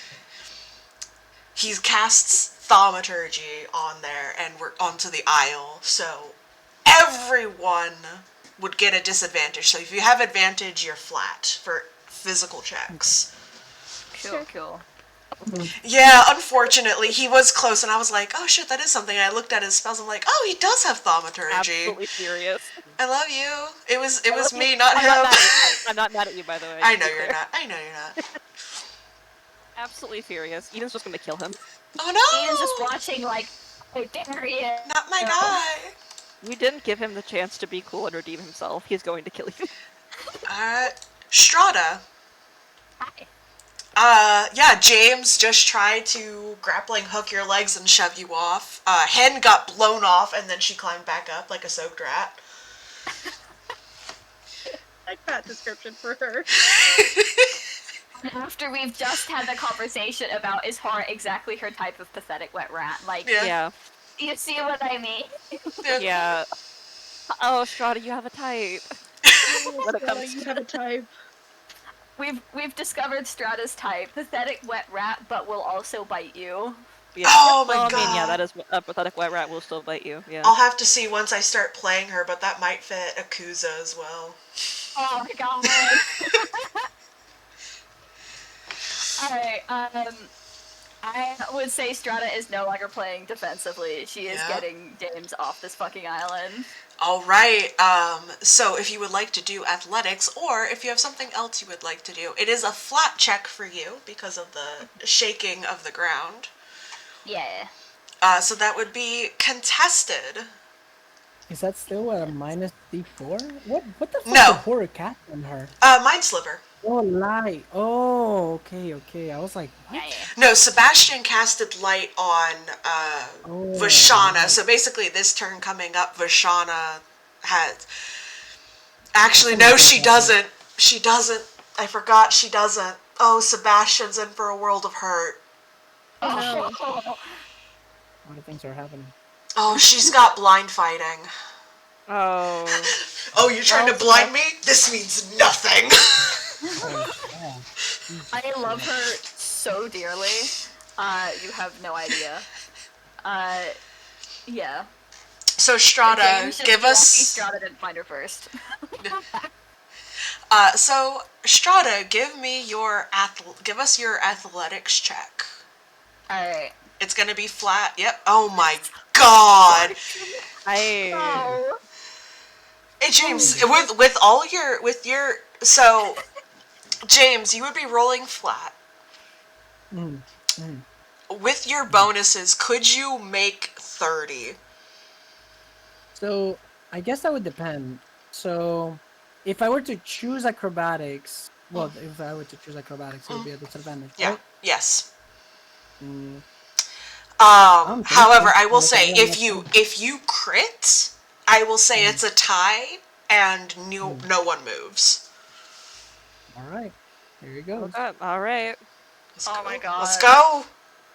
He casts thaumaturgy on there, and we're onto the isle, so everyone would get a disadvantage. So if you have advantage, you're flat for physical checks. Cool. Yeah, unfortunately, he was close, and I was like, oh shit, that is something. And I looked at his spells, I'm like, oh, he does have thaumaturgy. Absolutely furious. I love you. It was me, not him. I'm not mad at you, by the way. I know you're not. I know you're not. Absolutely furious. Eden's just gonna kill him. Oh no! Ian's just watching, like, oh, there he is. Not my guy. We didn't give him the chance to be cool and redeem himself. He's going to kill you. Strata. Hi. Yeah, James just tried to grappling hook your legs and shove you off. Hen got blown off, and then she climbed back up like a soaked rat. Like that description for her. After we've just had the conversation about is horror exactly her type of pathetic wet rat. Like, Yeah. you see what I mean? Yeah. Oh, Strata, you have a type. When it comes You to have a type. We've discovered Strata's type. Pathetic wet rat, but will also bite you. Yeah. Oh my well, god. I mean, yeah, that is a pathetic wet rat will still bite you. Yeah. I'll have to see once I start playing her, but that might fit Akuza as well. Oh my god. Alright, I would say Strata is no longer playing defensively. She is Yeah. getting James off this fucking island. Alright, so if you would like to do athletics, or if you have something else you would like to do, it is a flat check for you because of the shaking of the ground. Yeah. So that would be contested. Is that still a minus D4? What the fuck No. did horror cast on her? Mind Sliver. Oh, light. Oh, okay. I was like, what? Yeah. No, Sebastian casted light on Oh, Vashana. light. So basically, this turn coming up, Vashana has. Actually, no, she doesn't. She doesn't. I forgot she doesn't. Oh, Sebastian's in for a world of hurt. Oh no. A lot of things are happening. Oh, she's got blind fighting. Oh. Oh, you're trying to blind me? This means nothing. Oh, I love her so dearly. You have no idea. Yeah. So Strata, James just give lucky us. Strata didn't find her first. So Strata, give us your athletics check. Alright. It's gonna be flat. Yep. Oh my god. Oh. Hey James, with your so James, you would be rolling flat. With your bonuses, could you make 30? So I guess that would depend. So if I were to choose acrobatics, well, if I were to choose acrobatics, it would be a disadvantage, Yeah. right? Yes. Mm, However, I will thinking. say Okay, yeah, if you crit, I will say it's a tie and no one moves. all right, here you go. Okay, alright. Let's Oh go. my god. Let's go.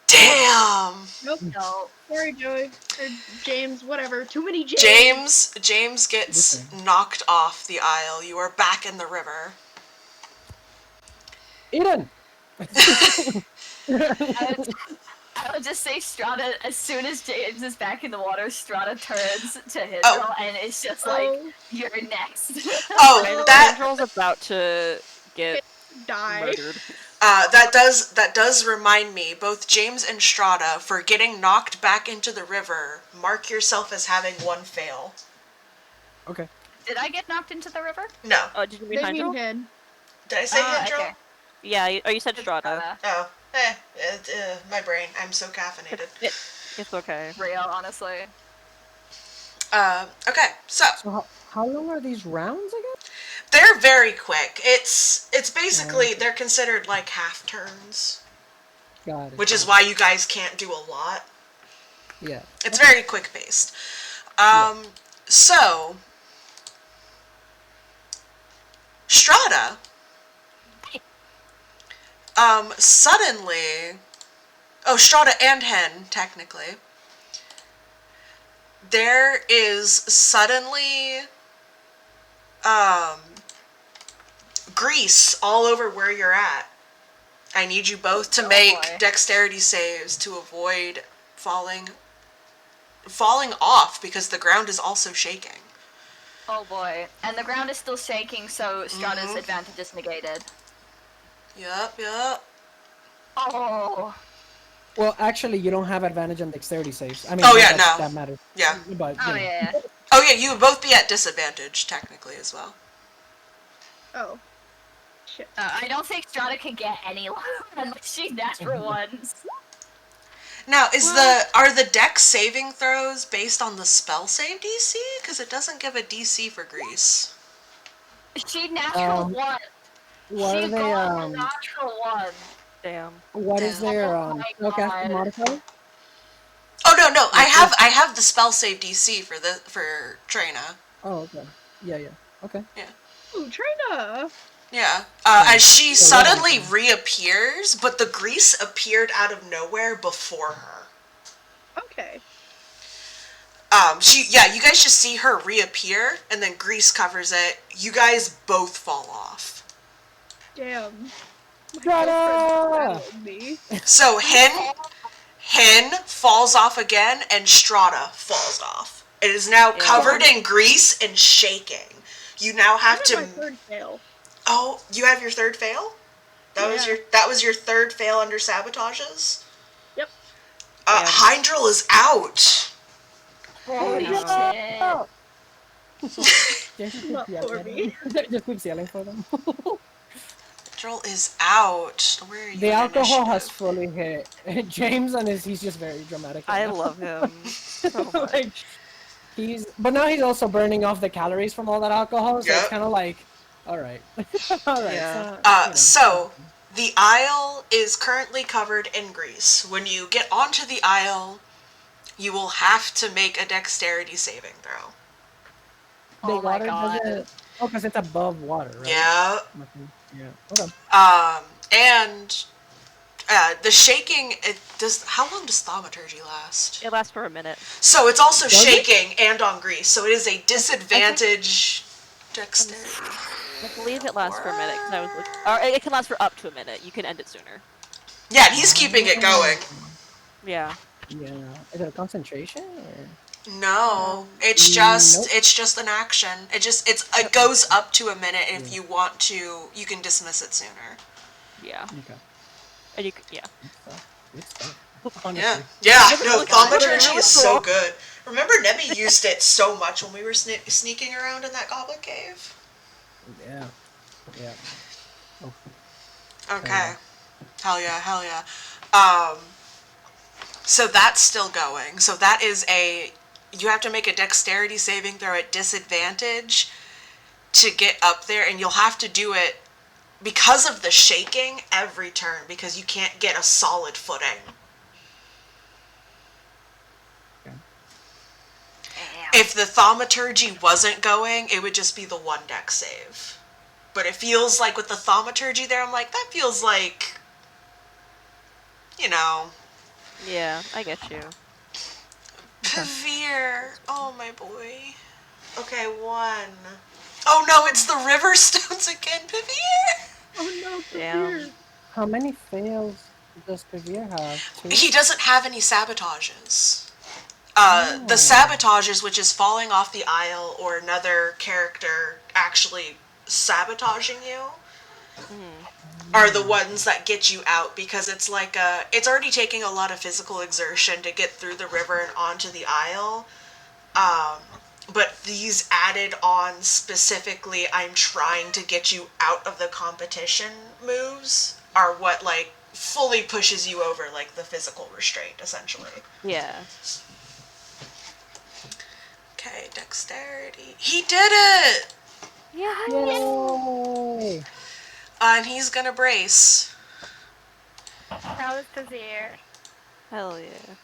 Damn. Nope. No. Sorry, Joey. Or James, whatever. Too many James. James gets Okay. knocked off the aisle. You are back in the river. Eden. I would just say Strata, as soon as James is back in the water, Strata turns to Hydro Oh. and it's just like, Oh, you're next. Oh, that Andrew's about to get die. murdered. that does remind me, both James and Strata, for getting knocked back into the river, mark yourself as having one fail. Okay. Did I get knocked into the river? No. Oh, did you mean They mean Hydro? Hen. Did I say Hydro? Okay. Yeah, you said Strata. Oh, my brain. I'm so caffeinated. It's okay. Real, honestly. Okay, so So how long are these rounds again? they're very quick. It's basically they're considered like half turns, Got it. which is why you guys can't do a lot. Yeah. It's very quick paced. So Strata, suddenly, Strata and Hen, technically, there is suddenly, grease all over where you're at. I need you both to make boy. dexterity saves to avoid falling off, because the ground is also shaking. Oh boy. And the ground is still shaking, so Strata's advantage is negated. Yep. Oh. Well, actually, you don't have advantage on dexterity saves. I mean, Oh, not yeah, that, no. that matters. Yeah. But Oh, yeah. Oh yeah, you would both be at disadvantage, technically, as well. Oh. Shit. I don't think Strata can get any lower unless she natural ones. Now, are the dex saving throws based on the spell save DC? Because it doesn't give a DC for grease. She natural one. What are She they? got a natural one. Damn. What is their Oh my spellcasting God. modifier? Oh no, I have the spell save DC for Trina. Oh, okay. Yeah. Okay. Ooh, Trina. Yeah. As she So what suddenly happened? reappears, but the grease appeared out of nowhere before her. Okay. You guys just see her reappear, and then grease covers it. You guys both fall off. Damn. My Strata! girlfriend rattled me. So Hen falls off again, and Strata falls off. It is now covered in grease and shaking. You now have That is my to. third fail. Oh, you have your third fail? That was your third fail under sabotages? Yep. Hydril is out. Holy no. shit. Not for me. Just keeps yelling for them. Hydril is out. Where are you? The in alcohol has initiative? fully hit James, and he's just very dramatic. I right now. love him so much. Like, But now he's also burning off the calories from all that alcohol, so it's Yep. kind of like, all right, all right. Yeah. So the aisle is currently covered in grease. When you get onto the aisle, you will have to make a dexterity saving throw. The Oh my water God. doesn't. Oh, because it's above water, right? Yeah. Yeah. Okay. And the shaking, it does. How long does thaumaturgy last? It lasts for a minute. So it's also Does it? shaking and on grease, so it is a disadvantage dexterity. I believe it lasts for a minute because I was looking. Or it can last for up to a minute. You can end it sooner. Yeah, and he's keeping it going. Yeah. Yeah. Is it a concentration or? No, it's Nope. just an action. It goes up to a minute, and if you want to, you can dismiss it sooner. Yeah. Okay. And you yeah. Good stuff. Yeah, Honestly. yeah. Really No, cool. thaumaturgy Really is so cool. good. Remember, Nemi used it so much when we were sneaking around in that goblin cave. Yeah. Yeah. Oh, Okay. Hell yeah, hell yeah. So that's still going. So that is you have to make a dexterity saving throw at disadvantage to get up there, and you'll have to do it because of the shaking every turn, because you can't get a solid footing. okay. Damn. If the thaumaturgy wasn't going, it would just be the one dex save. But it feels like with the thaumaturgy there, I'm like, that feels like, Yeah, I get you. Pavir. Oh, my boy. Okay, 1. Oh no, it's the river stones again, Pavir! Oh no, Damn. Pavir. How many fails does Pavir have? 2? He doesn't have any sabotages. Oh. The sabotages, which is falling off the aisle or another character actually sabotaging you, are the ones that get you out, because it's like it's already taking a lot of physical exertion to get through the river and onto the aisle. But these added on specifically, I'm trying to get you out of the competition moves are what like fully pushes you over like the physical restraint, essentially. Yeah. Okay, dexterity. He did it! Yeah. Yay! And he's gonna brace. That was Pavir. Hell yeah.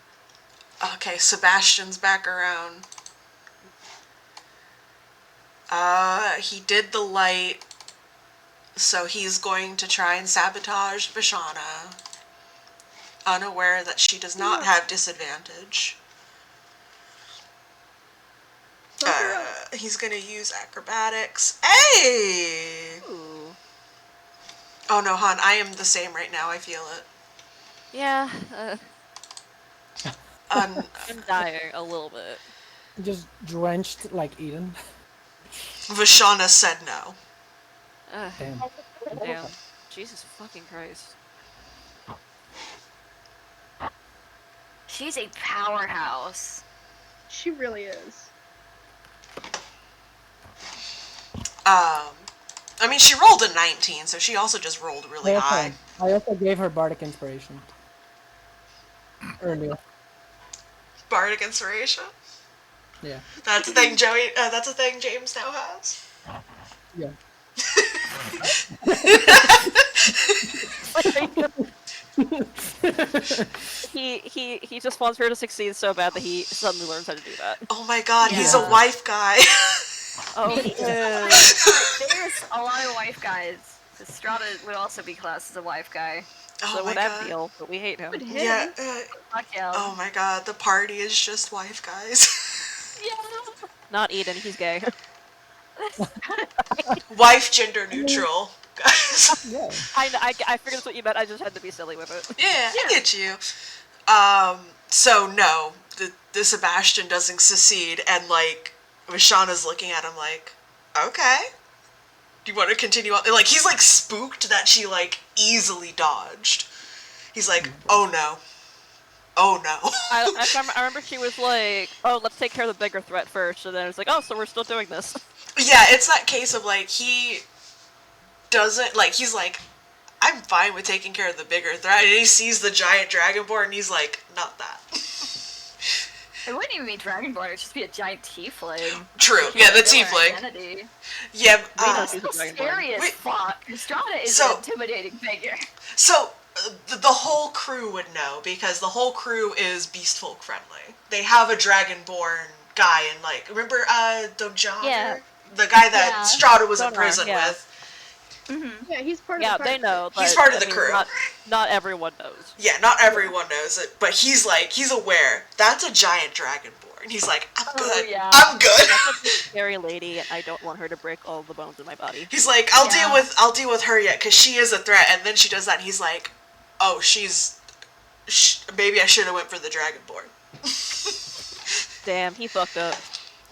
Okay, Sebastian's back around. He did the light, so he's going to try and sabotage Vishana, unaware that she does not have disadvantage. He's gonna use acrobatics. Hey! Ooh. Oh no, hon, I am the same right now, I feel it. Yeah. Um, I'm dying a little bit. Just drenched like Eden. Vishana said no. Damn. Damn. Jesus fucking Christ. She's a powerhouse. She really is. I mean, she rolled a 19, so she also just rolled really high. I also gave her bardic inspiration earlier. Bardic inspiration. Yeah. That's a thing, Joey. That's a thing James now has. Yeah. He just wants her to succeed so bad that he suddenly learns how to do that. Oh my god, he's Yeah. a wife guy. Oh, yeah. There's a lot of wife guys. Strata would also be classed as a wife guy. Oh So my would god. Abiel, but we hate him. But him. Yeah. Fuck yeah. Oh my god, the party is just wife guys. Not Eden, he's gay. Wife gender neutral, guys. Yeah. I figured that's what you meant, I just had to be silly with it. Yeah, I get you. So no, the Sebastian doesn't succeed, and like Vishana's looking at him like, okay. Do you want to continue on? Like he's like spooked that she like easily dodged. He's like, oh no. Oh no. I remember she was like, oh, let's take care of the bigger threat first, and then it's like, oh, so we're still doing this. Yeah, it's that case of like he doesn't like he's like, I'm fine with taking care of the bigger threat, and he sees the giant dragonborn and he's like, not that. It wouldn't even be Dragonborn, it'd just be a giant tiefling. True. Yeah, the Reveal her tiefling. identity. Yeah. knows That's she's a so Dragonborn. scary as Wait. fuck. Strahd is So- an intimidating figure. So the whole crew would know because the whole crew is beast folk friendly. They have a dragonborn guy and like remember Dojohner? Yeah. The guy that Yeah. Strahd was in Dojohner, prison yeah. with. Yeah, he's part of Yeah, the they pirate know. But, He's part of I the mean, crew. Not everyone knows. Yeah, not everyone knows it, but he's aware. That's a giant dragonborn. He's like, I'm good. yeah. I'm good. That's a big scary lady, and I don't want her to break all the bones in my body. He's like, I'll Yeah. deal with her yet, because she is a threat. And then she does that, and he's like, oh, maybe I should have went for the dragonborn. Damn, he fucked up.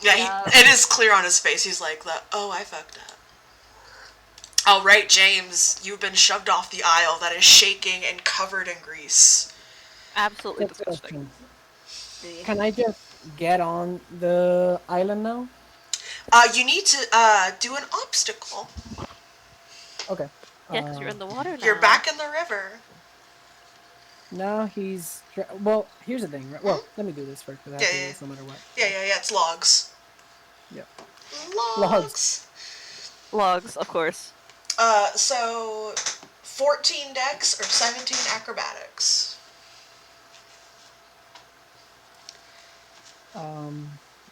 Yeah, Yeah. it is clear on his face. He's like, oh, I fucked up. All right, James, you've been shoved off the aisle that is shaking and covered in grease. Absolutely Quick disgusting. question. Can I just get on the island now? You need to do an obstacle. Okay. Yeah, because you're in the water now. You're back in the river. Now he's... Well, here's the thing, right? Well, let me do this first, because I have to Yeah, do yeah. this no matter what. Yeah, it's logs. Yep. Logs. Logs, of course. So 14 dex or 17 acrobatics.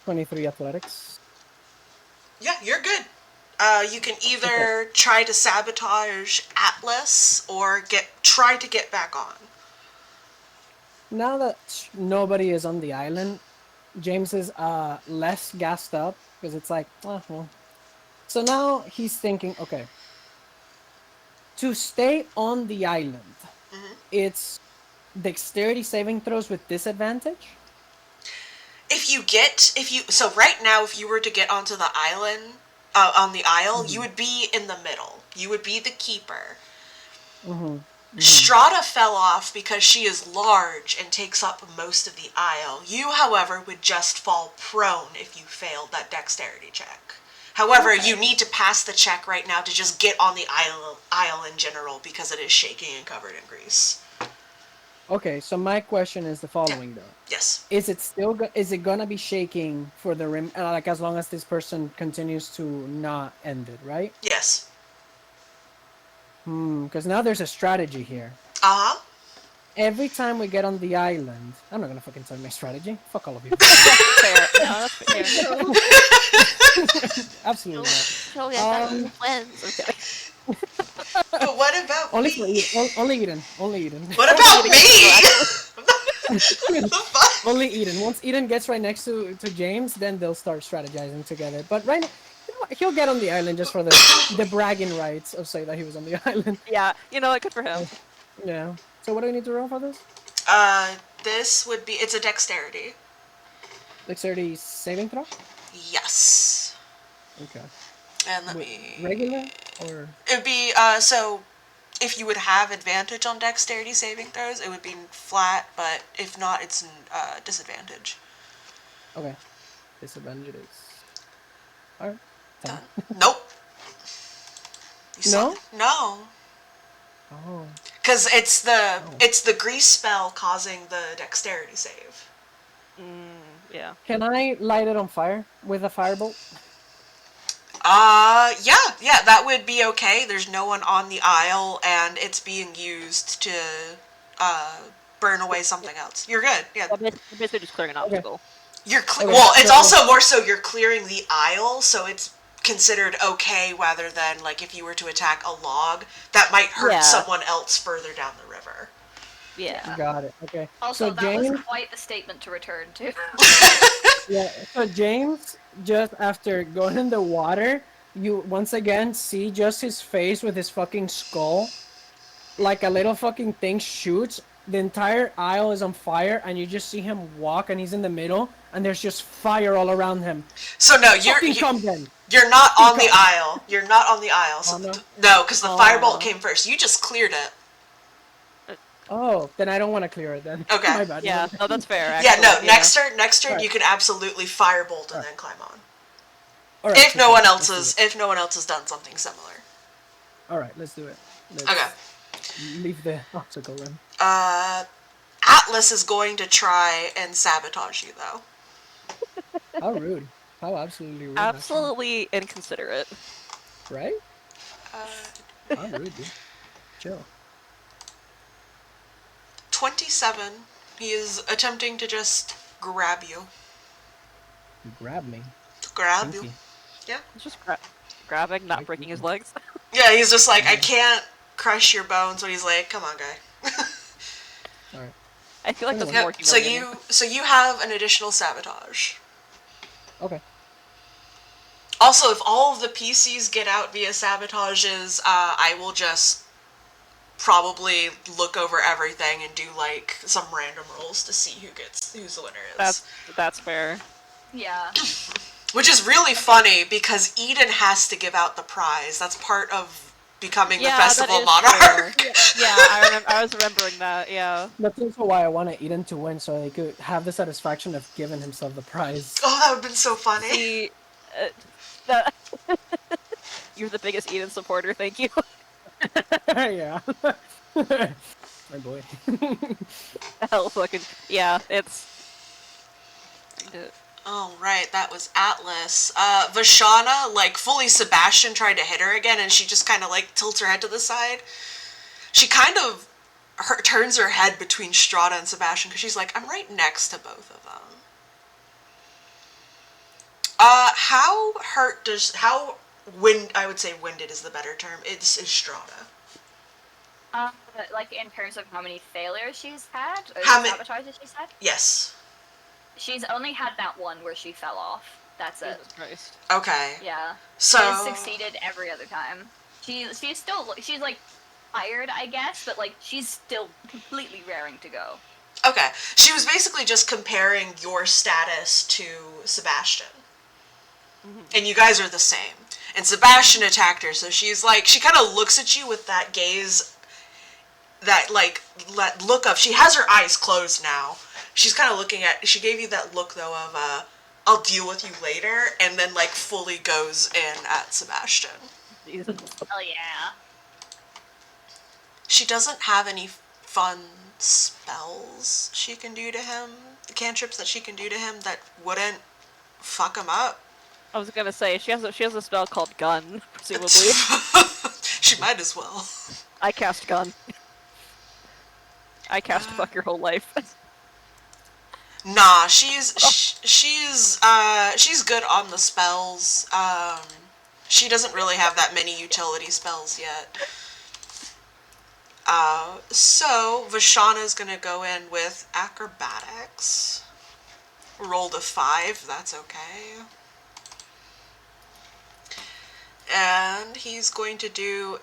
23 athletics. Yeah, you're good. You can either try to sabotage Atlas or try to get back on. Now that nobody is on the island, James is less gassed up, because it's like, oh, well. So now he's thinking, okay, to stay on the island, it's dexterity saving throws with disadvantage? So right now, if you were to get onto the island, on the isle, you would be in the middle. You would be the keeper. Strahd fell off because she is large and takes up most of the aisle. You, however, would just fall prone if you failed that dexterity check. However, you need to pass the check right now to just get on the aisle in general because it is shaking and covered in grease. Okay, so my question is the following, though. Yes. Is it still is it gonna be shaking for the like as long as this person continues to not end it, right? Yes. Because now there's a strategy here. Uh-huh. Every time we get on the island, I'm not gonna fucking tell you my strategy. Fuck all of you. Fair. No, that's fair. Absolutely not. So yeah, that's friends. Okay. But what about Only me? for only Eden. Only Eden. What about me? The fuck? Only Eden. Once Eden gets right next to James, then they'll start strategizing together. But right now, you know what, he'll get on the island just for the bragging rights of saying that he was on the island. Yeah, you know what? Good for him. Yeah. So what do we need to roll for this? This would be, it's a dexterity. Dexterity saving throw? Yes. Okay. And let me... Regular or? It would be, so if you would have advantage on dexterity saving throws, it would be flat, but if not, it's disadvantage. Okay. Disadvantage it is. Alright. Done. Nope. You saw No? that? No. Oh. Because it's the grease spell causing the dexterity save. Yeah. Can I light it on fire with a firebolt? Yeah, that would be okay. There's no one on the aisle, and it's being used to, burn away something else. You're good, yeah. Well, basically just clearing an obstacle. You're Okay, well, it's so- also more so you're clearing the aisle, so it's considered okay rather than, like, if you were to attack a log, that might hurt Yeah. someone else further down the river. Yeah. Got it. Okay. Also, so that James, was quite the statement to return to. yeah. So James, just after going in the water, you once again see just his face with his fucking skull, like a little fucking thing shoots. The entire aisle is on fire, and you just see him walk, and he's in the middle, and there's just fire all around him. So no, Fucking come then. you're not on the aisle. You're not on the aisle. So Oh, no? no, because the Oh. firebolt came first. You just cleared it. Oh, then I don't want to clear it then. Okay. My bad. Yeah. No, that's fair. Yeah, Actually. no. Next turn, Right. you can absolutely firebolt and Right. then climb on. All right, If no okay, one let's else do has, if no one else has done something similar. it. All right, let's do it. Let's Okay. Leave the obstacle then. Atlas is going to try and sabotage you though. How rude. How absolutely rude. actually. Absolutely inconsiderate. Right? Uh, How rude, dude. Chill. 27. He is attempting to just grab you. Grab me. Grab Pinky. you. Yeah. It's just grabbing, not Right, breaking his pinky. legs. Yeah, he's just like, I Yeah. can't crush your bones, but he's like, come on, guy. Alright. I feel like that's Anyway. more Yep. So humiliating. you have an additional sabotage. Okay. Also, if all of the PCs get out via sabotages, I will just probably look over everything and do like some random rolls to see who's the winner is. That's fair. Yeah. Which is really funny because Eden has to give out the prize. That's part of becoming the festival monarch. Yeah, I was remembering that. Yeah. That's also why I wanted Eden to win, so he could have the satisfaction of giving himself the prize. Oh, that would have been so funny. See, that you're the biggest Eden supporter. Thank you. Yeah. My boy. Hell, fucking yeah. It's. Oh, right, that was Atlas. Vashana, like, fully Sebastian tried to hit her again, and she just kind of, like, tilts her head to the side. She kind of turns her head between Strata and Sebastian, because she's like, I'm right next to both of them. I would say winded is the better term, is Strata. Like in terms of how many failures she's had, or How many- sabotages she's had? Yes. She's only had that one where she fell off. That's it. Jesus Christ. Okay. Yeah. So... She has succeeded every other time. She's like tired, I guess, but like she's still completely raring to go. Okay. She was basically just comparing your status to Sebastian. Mm-hmm. And you guys are the same. And Sebastian attacked her, so she's like, she kind of looks at you with that gaze, that like, look of, she has her eyes closed now. She's kind of looking at, she gave you that look though of, I'll deal with you later, and then like fully goes in at Sebastian. Jesus. Oh yeah. She doesn't have any fun spells she can do to him, cantrips that she can do to him that wouldn't fuck him up. I was gonna say she has a spell called Gun, presumably. She might as well. I cast Gun. I cast fuck your whole life. Nah, she's good on the spells. She doesn't really have that many utility spells yet. So Vashana's gonna go in with acrobatics. Rolled a 5, that's okay. And he's going to do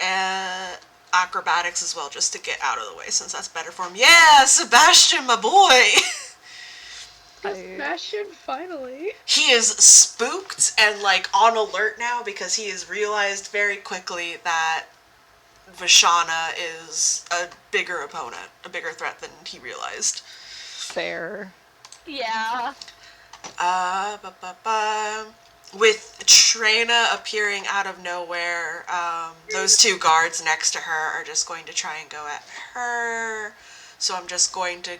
acrobatics as well, just to get out of the way, since that's better for him. Yeah, Sebastian, my boy! Sebastian, finally. He is spooked and, like, on alert now, because he has realized very quickly that Vashana is a bigger opponent, a bigger threat than he realized. Fair. Yeah. With Trina appearing out of nowhere, those two guards next to her are just going to try and go at her. So I'm just going to,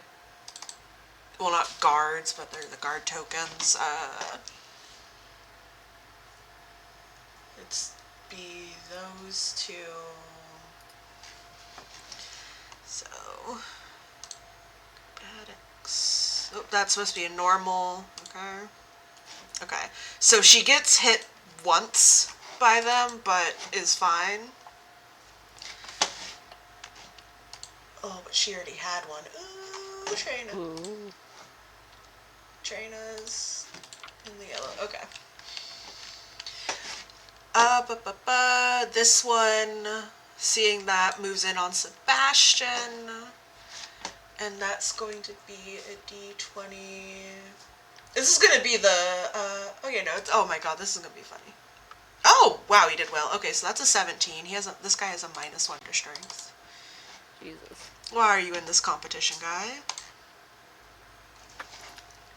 well, not guards, but they're the guard tokens. Let's be those two. So, acrobatics. Oh, that's supposed to be a normal. Okay. Okay. So she gets hit once by them, but is fine. Oh, but she already had one. Ooh, Trina. Ooh. Trina's in the yellow. Okay. This one, seeing that, moves in on Sebastian. And that's going to be a d20. This is going to be the, okay, no, oh my god, this is going to be funny. Oh, wow, he did well. Okay, so that's a 17. This guy has a -1 to strength. Jesus. Why are you in this competition, guy?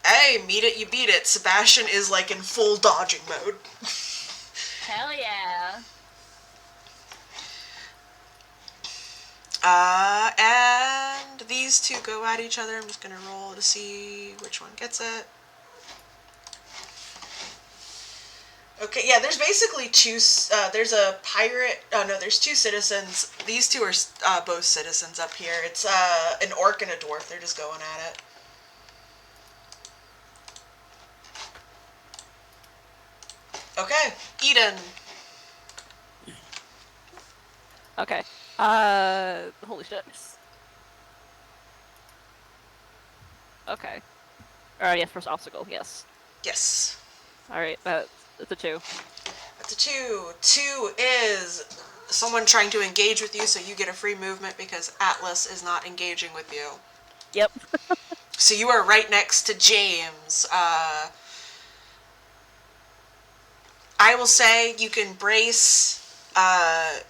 Hey, meet it, you beat it. Sebastian is, like, in full dodging mode. Hell yeah. And these two go at each other. I'm just gonna roll to see which one gets it. Okay, yeah, there's basically two. There's a pirate. Oh no, there's two citizens. These two are both citizens up here. It's an orc and a dwarf. They're just going at it. Okay, Eden. Okay. Holy shit. Okay. Alright, yes, first obstacle, yes. Yes, Alright, it's a 2. that's a 2. 2 is someone trying to engage with you, so you get a free movement because Atlas is not engaging with you. Yep. So you are right next to James. I will say you can brace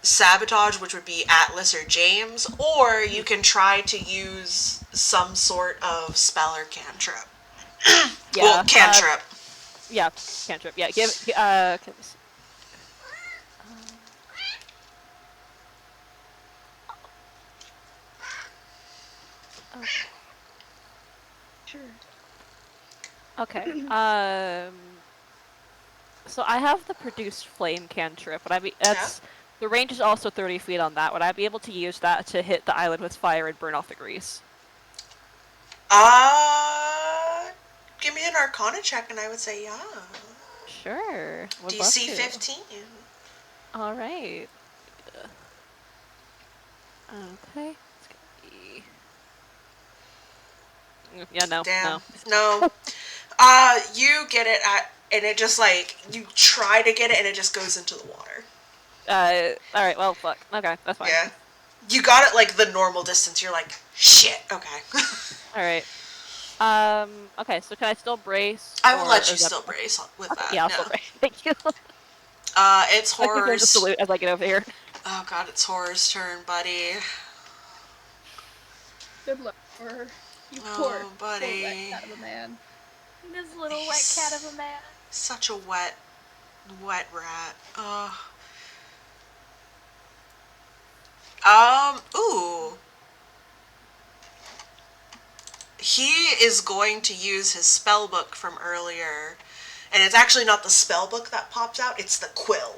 sabotage, which would be Atlas or James, or you can try to use some sort of spell or cantrip. Yeah. Well, cantrip. Yeah, cantrip. Yeah, can we see? Okay. Sure. Okay. So I have the produce flame cantrip. Would I be? That's the range is also 30 feet on that. Would I be able to use that to hit the island with fire and burn off the grease? Give me an Arcana check, and I would say yeah. Sure. Would love DC to. 15. All right. Okay. It's gonna be. Yeah. No. Damn. No. No. You get it and it just like you try to get it, and it just goes into the water. All right. Well, fuck. Okay, that's fine. Yeah. You got it like the normal distance. You're like, shit. Okay. All right. Okay. So can I still brace? I will let or you is that- still brace with that. Yeah, I'll still brace. Thank you. It's I can learn the Horror's. salute as I get over here. Oh god, it's Horror's turn, buddy. Good luck for her. You Oh, poor buddy. wet cat of a man. This little wet cat of a man. Such a wet rat. Ooh. He is going to use his spell book from earlier. And it's actually not the spell book that pops out, it's the quill.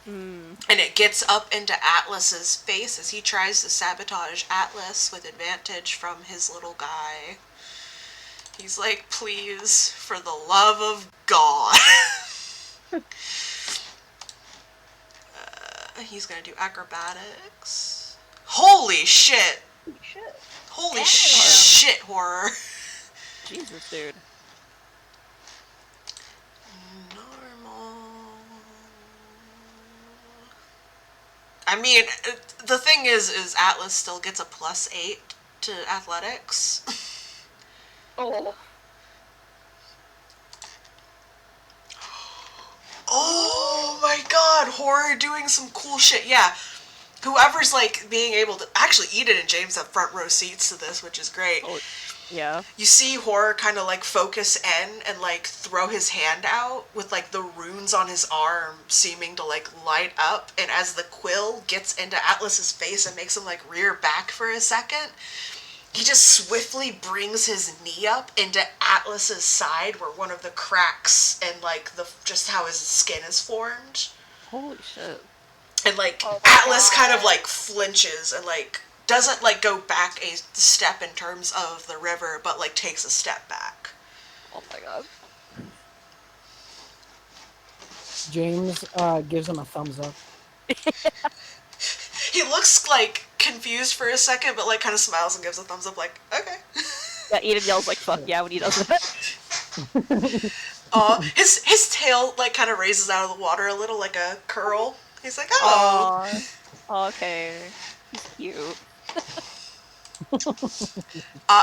And it gets up into Atlas's face as he tries to sabotage Atlas with advantage from his little guy. He's like, please, for the love of God. He's gonna do acrobatics. Holy shit! Holy shit, Horror. Jesus, dude. Normal. I mean, the thing is Atlas still gets a +8 to athletics. Oh. Oh my god, Horror doing some cool shit. Yeah. Whoever's like being able to actually Eden and James have front row seats to this, which is great. Oh, yeah. You see Horror kind of like focus in and like throw his hand out with like the runes on his arm seeming to like light up, and as the quill gets into Atlas's face and makes him like rear back for a second, he just swiftly brings his knee up into Atlas's side where one of the cracks and like the just how his skin is formed. Holy shit. And like Oh my Atlas God. kind of like flinches and like doesn't like go back a step in terms of the river, but like takes a step back. Oh my god. James gives him a thumbs up. He looks like confused for a second, but like kind of smiles and gives a thumbs up like, okay. Yeah, Eden yells like fuck yeah when he does that. His tail like kind of raises out of the water a little like a curl. He's like, oh. Aw. Okay. He's cute.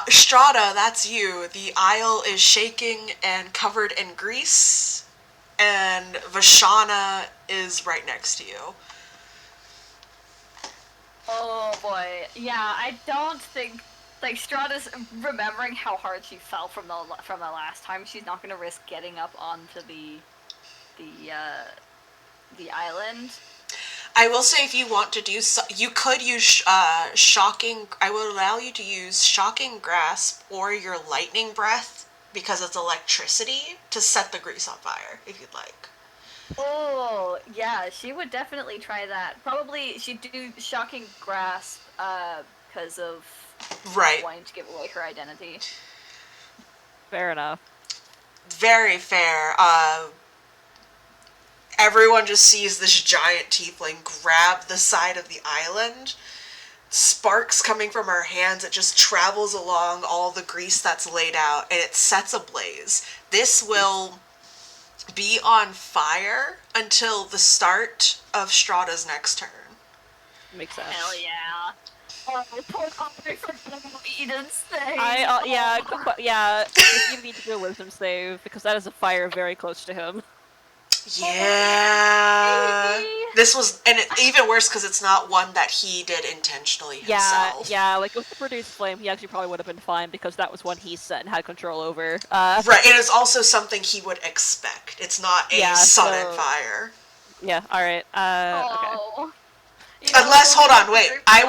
Strata, that's you. The aisle is shaking and covered in grease, and Vashana is right next to you. Oh boy. Yeah, I don't think like Strata's remembering how hard she fell from the last time. She's not gonna risk getting up onto the island. I will say if you want to do so, you could use shocking. I will allow you to use shocking grasp or your lightning breath because it's electricity to set the grease on fire if you'd like. Oh, yeah, she would definitely try that. Probably she'd do shocking grasp, because of Right. wanting to give away her identity. Fair enough. Very fair. Everyone just sees this giant tiefling grab the side of the island. Sparks coming from her hands, it just travels along all the grease that's laid out and it sets ablaze. This will be on fire until the start of Strahda's next turn. Makes sense. Hell yeah. Oh, poor Aubrey forgot about Eden's thing. Yeah. If you need to do a wisdom save, because that is a fire very close to him. Yeah. This was, and even worse because it's not one that he did intentionally himself. Yeah. Like with the produced flame, he actually probably would have been fine because that was one he set and had control over. Right, and it's also something he would expect. It's not a sudden fire. Yeah. All right. Okay. Oh. Unless, hold on, wait. I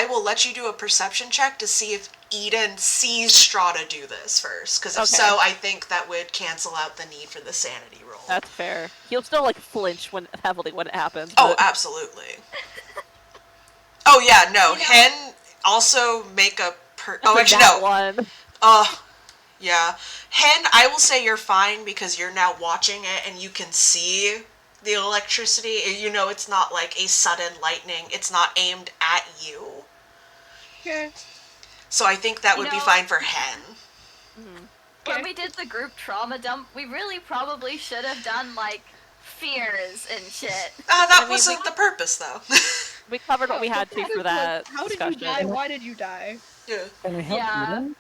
will let you do a perception check to see if Eden sees Strahda do this first. Because if so, I think that would cancel out the need for the sanity roll. That's fair. He'll still like flinch heavily when it happens. Oh, absolutely. Oh yeah, no. Hen also make a oh, actually no. One. Yeah. Hen, I will say you're fine because you're now watching it and you can see the electricity. You know it's not like a sudden lightning. It's not aimed at you. Okay. So I think that would be fine for Hen. When we did the group trauma dump, we really probably should have done, like, fears and shit. That wasn't the purpose, though. We covered what we had to for that How did discussion. you die? Why did you die? Yeah. Can we help Eden?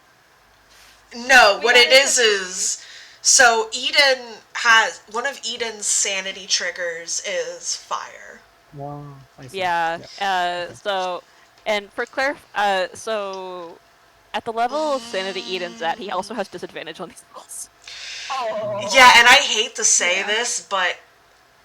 No, what it is so Eden has one of Eden's sanity triggers is fire. Wow. I see. Yeah. So, and for so at the level of sanity Eden's at, he also has disadvantage on these rolls. Oh. Yeah, and I hate to say this, but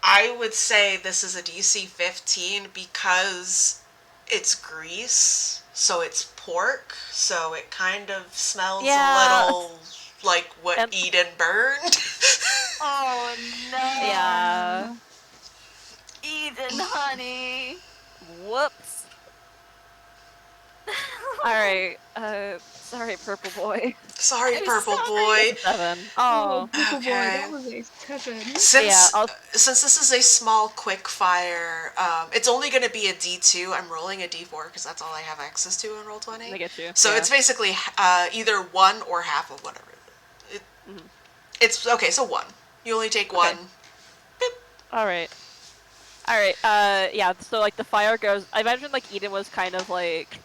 I would say this is a DC 15 because it's grease, so it's pork, so it kind of smells a little like what Eden burned. Oh no. Yeah. Eden, honey. Whoops. Alright, sorry, purple boy. Sorry, purple boy. 7. Oh, Purple boy, Okay. that was a 7. Since this is a small quick fire, it's only going to be a D2. I'm rolling a D4 because that's all I have access to in Roll20. I get you. So it's basically either one or half of whatever. It's okay. So 1. You only take 1. All right. Yeah. So like the fire goes. I imagine like Eden was kind of like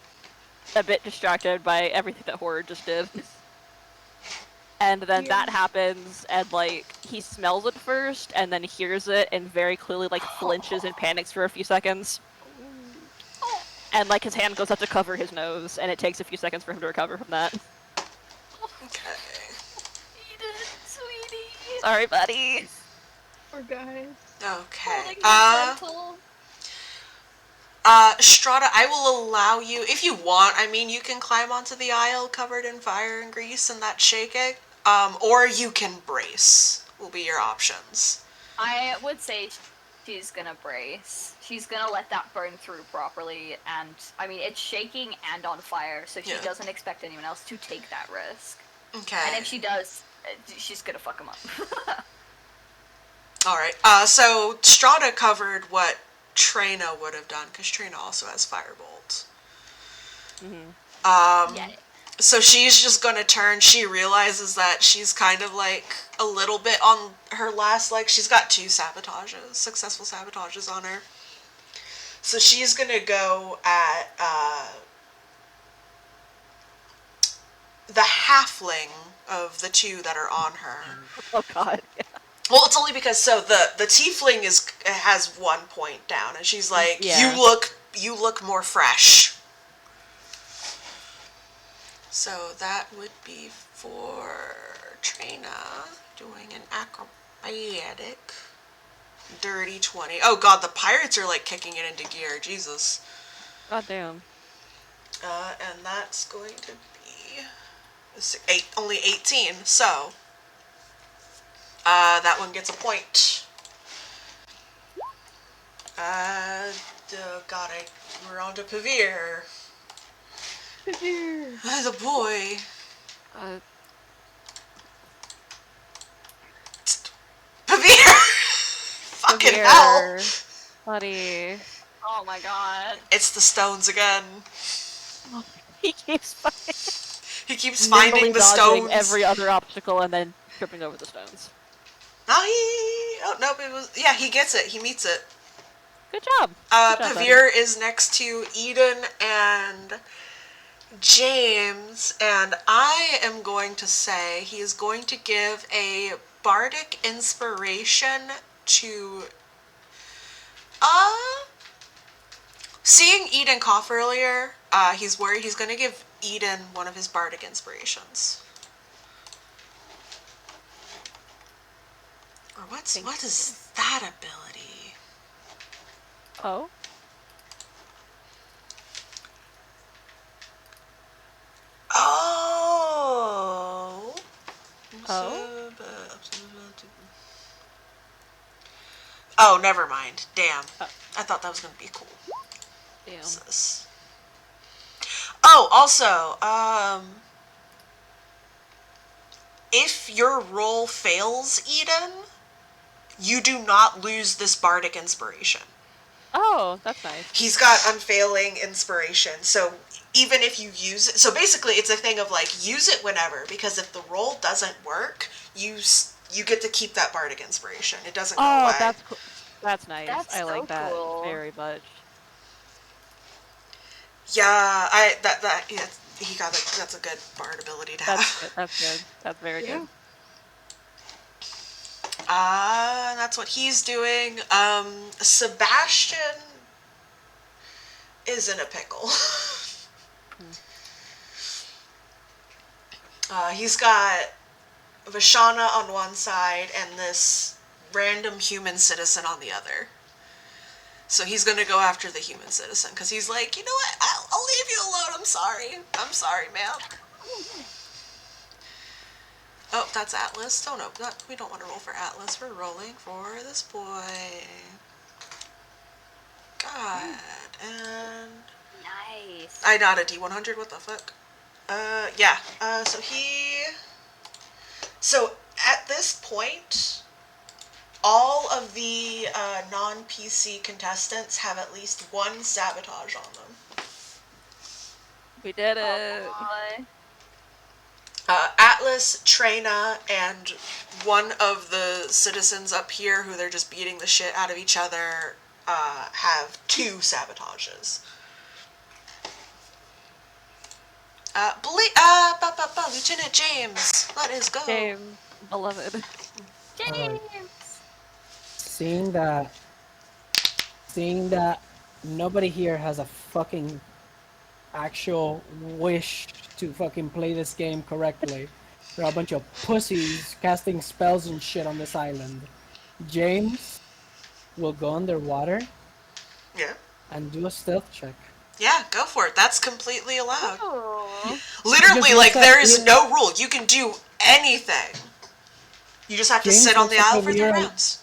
a bit distracted by everything that Horror just did. And then that happens, and like he smells it first, and then hears it, and very clearly like flinches and panics for a few seconds. And like his hand goes up to cover his nose, and it takes a few seconds for him to recover from that. Okay. Eden, sweetie. Sorry, buddy. Poor guys. Okay. Gentle. Strahda, I will allow you, if you want, I mean, you can climb onto the aisle covered in fire and grease and that shaking, or you can brace, will be your options. I would say she's gonna brace. She's gonna let that burn through properly, and, I mean, it's shaking and on fire, so she doesn't expect anyone else to take that risk. Okay. And if she does, she's gonna fuck him up. Alright, so Strahda covered what Trina would have done, because Trina also has firebolt. So she's just gonna turn. She realizes that she's kind of like a little bit on her last leg. She's got 2 successful sabotages on her. So she's gonna go at the halfling of the 2 that are on her. Oh god. Yeah. Well, it's only because the tiefling has 1 point down, and she's like, you look more fresh. So that would be for Trina doing an acrobatic dirty 20. Oh god, the pirates are like kicking it into gear. Jesus. God damn. And that's going to be only 18. So. That one gets a point. God, we're on to Pavir. Pavir. The boy. Uh, Pavir! Fucking hell! Severe, buddy. Oh my god. It's the stones again. He keeps He keeps nimbly finding the dodging stones. every other obstacle and then tripping over the stones. Oh, nope, it was... Yeah, he gets it. He meets it. Good job. Good job, buddy. Pavir is next to Eden and James, and I am going to say he is going to give a bardic inspiration to... Seeing Eden cough earlier, he's worried he's going to give Eden one of his bardic inspirations. Or what is that ability? Oh? Oh. Oh? Oh, never mind. Damn. Oh. I thought that was going to be cool. Damn. What's this? Oh, also, if your roll fails, Eden, you do not lose this bardic inspiration. Oh, that's nice. He's got unfailing inspiration, so even if you use it... So basically, it's a thing of, like, use it whenever, because if the roll doesn't work, you get to keep that bardic inspiration. It doesn't go away. Oh, that's cool. That's nice. That's I so like that cool. very much. Yeah, yeah, he got it. That's a good bard ability to have. That's good. That's good. That's very good. That's what he's doing. Sebastian is in a pickle. He's got Vashana on one side and this random human citizen on the other. So he's gonna go after the human citizen, because he's like, you know what, I'll leave you alone, I'm sorry, man. Oh, that's Atlas. Oh no, we don't want to roll for Atlas, we're rolling for this boy. God, and... Nice. I got a D100, what the fuck? Yeah, So at this point, all of the non-PC contestants have at least one sabotage on them. We did it. Oh, boy. Atlas, Trina, and one of the citizens up here who they're just beating the shit out of each other have 2 sabotages. Lieutenant James, let us go. James, beloved. James. Seeing that nobody here has a fucking actual wish to fucking play this game correctly. There are a bunch of pussies casting spells and shit on this island. James will go underwater Yeah. and do a stealth check. Yeah, go for it. That's completely allowed. Oh. Literally, Just like, look there at is it- no rule. You can do anything. You just have to James sit on the looks at aisle for 3 Pavir and- rounds.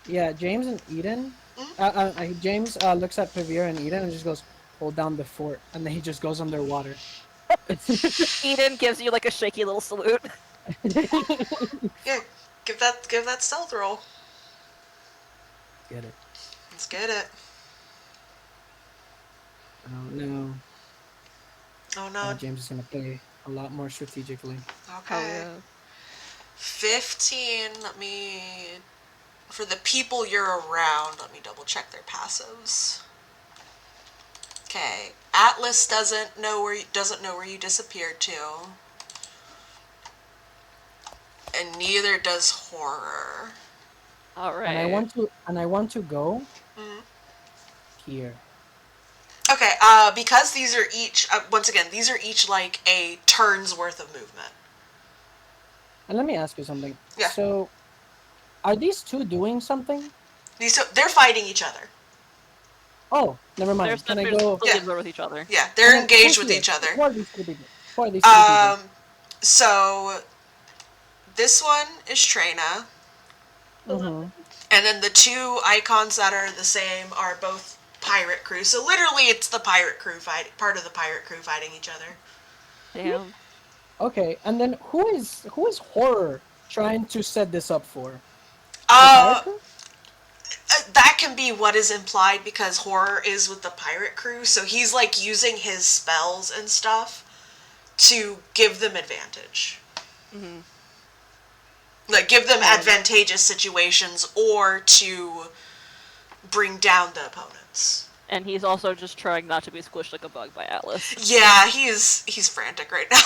Yeah, James and Eden. James looks at Pavir and Eden and just goes, "Hold down the fort," and then he just goes underwater. Eden gives you like a shaky little salute. Yeah, give that stealth roll. Get it? Let's get it. Oh no. Oh no. James is gonna play a lot more strategically. Okay. 15. Let me... For the people you're around, let me double check their passives. Okay. Atlas doesn't know where you disappeared to. And neither does Horror. All right. And I want to go here. Okay, because these are each, once again, these are each like a turn's worth of movement. And let me ask you something. Yeah. So, are these two doing something? They're fighting each other. Oh, never mind. There's Can I there's go? still with each other. Yeah, they're Can I engaged go with here? each other. Who are these two people? Who are these two people? So, this one is Trina. Mhm. And then the two icons that are the same are both pirate crew. So literally, it's the pirate crew part of the pirate crew fighting each other. Damn. Okay, and then who is horror trying to set this up for? The Uh, pirate crew? that can be what is implied because horror is with the pirate crew, so he's like using his spells and stuff to give them advantage. Mm-hmm. Like give them advantageous situations or to bring down the opponents. And he's also just trying not to be squished like a bug by Atlas. Yeah, he's frantic right now.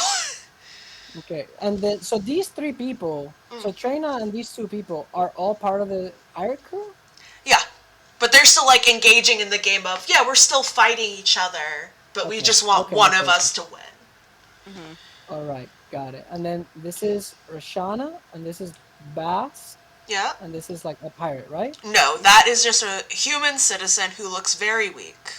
Okay, and then so these three people, so Trina and these two people are all part of the pirate crew? Yeah. But they're still like engaging in the game of, yeah, we're still fighting each other, but we Okay, just want okay, one okay, of us to win. Mm-hmm. All right, got it. And then this is Rashana, and this is Bass, Yeah? and this is like a pirate, right? No, that is just a human citizen who looks very weak.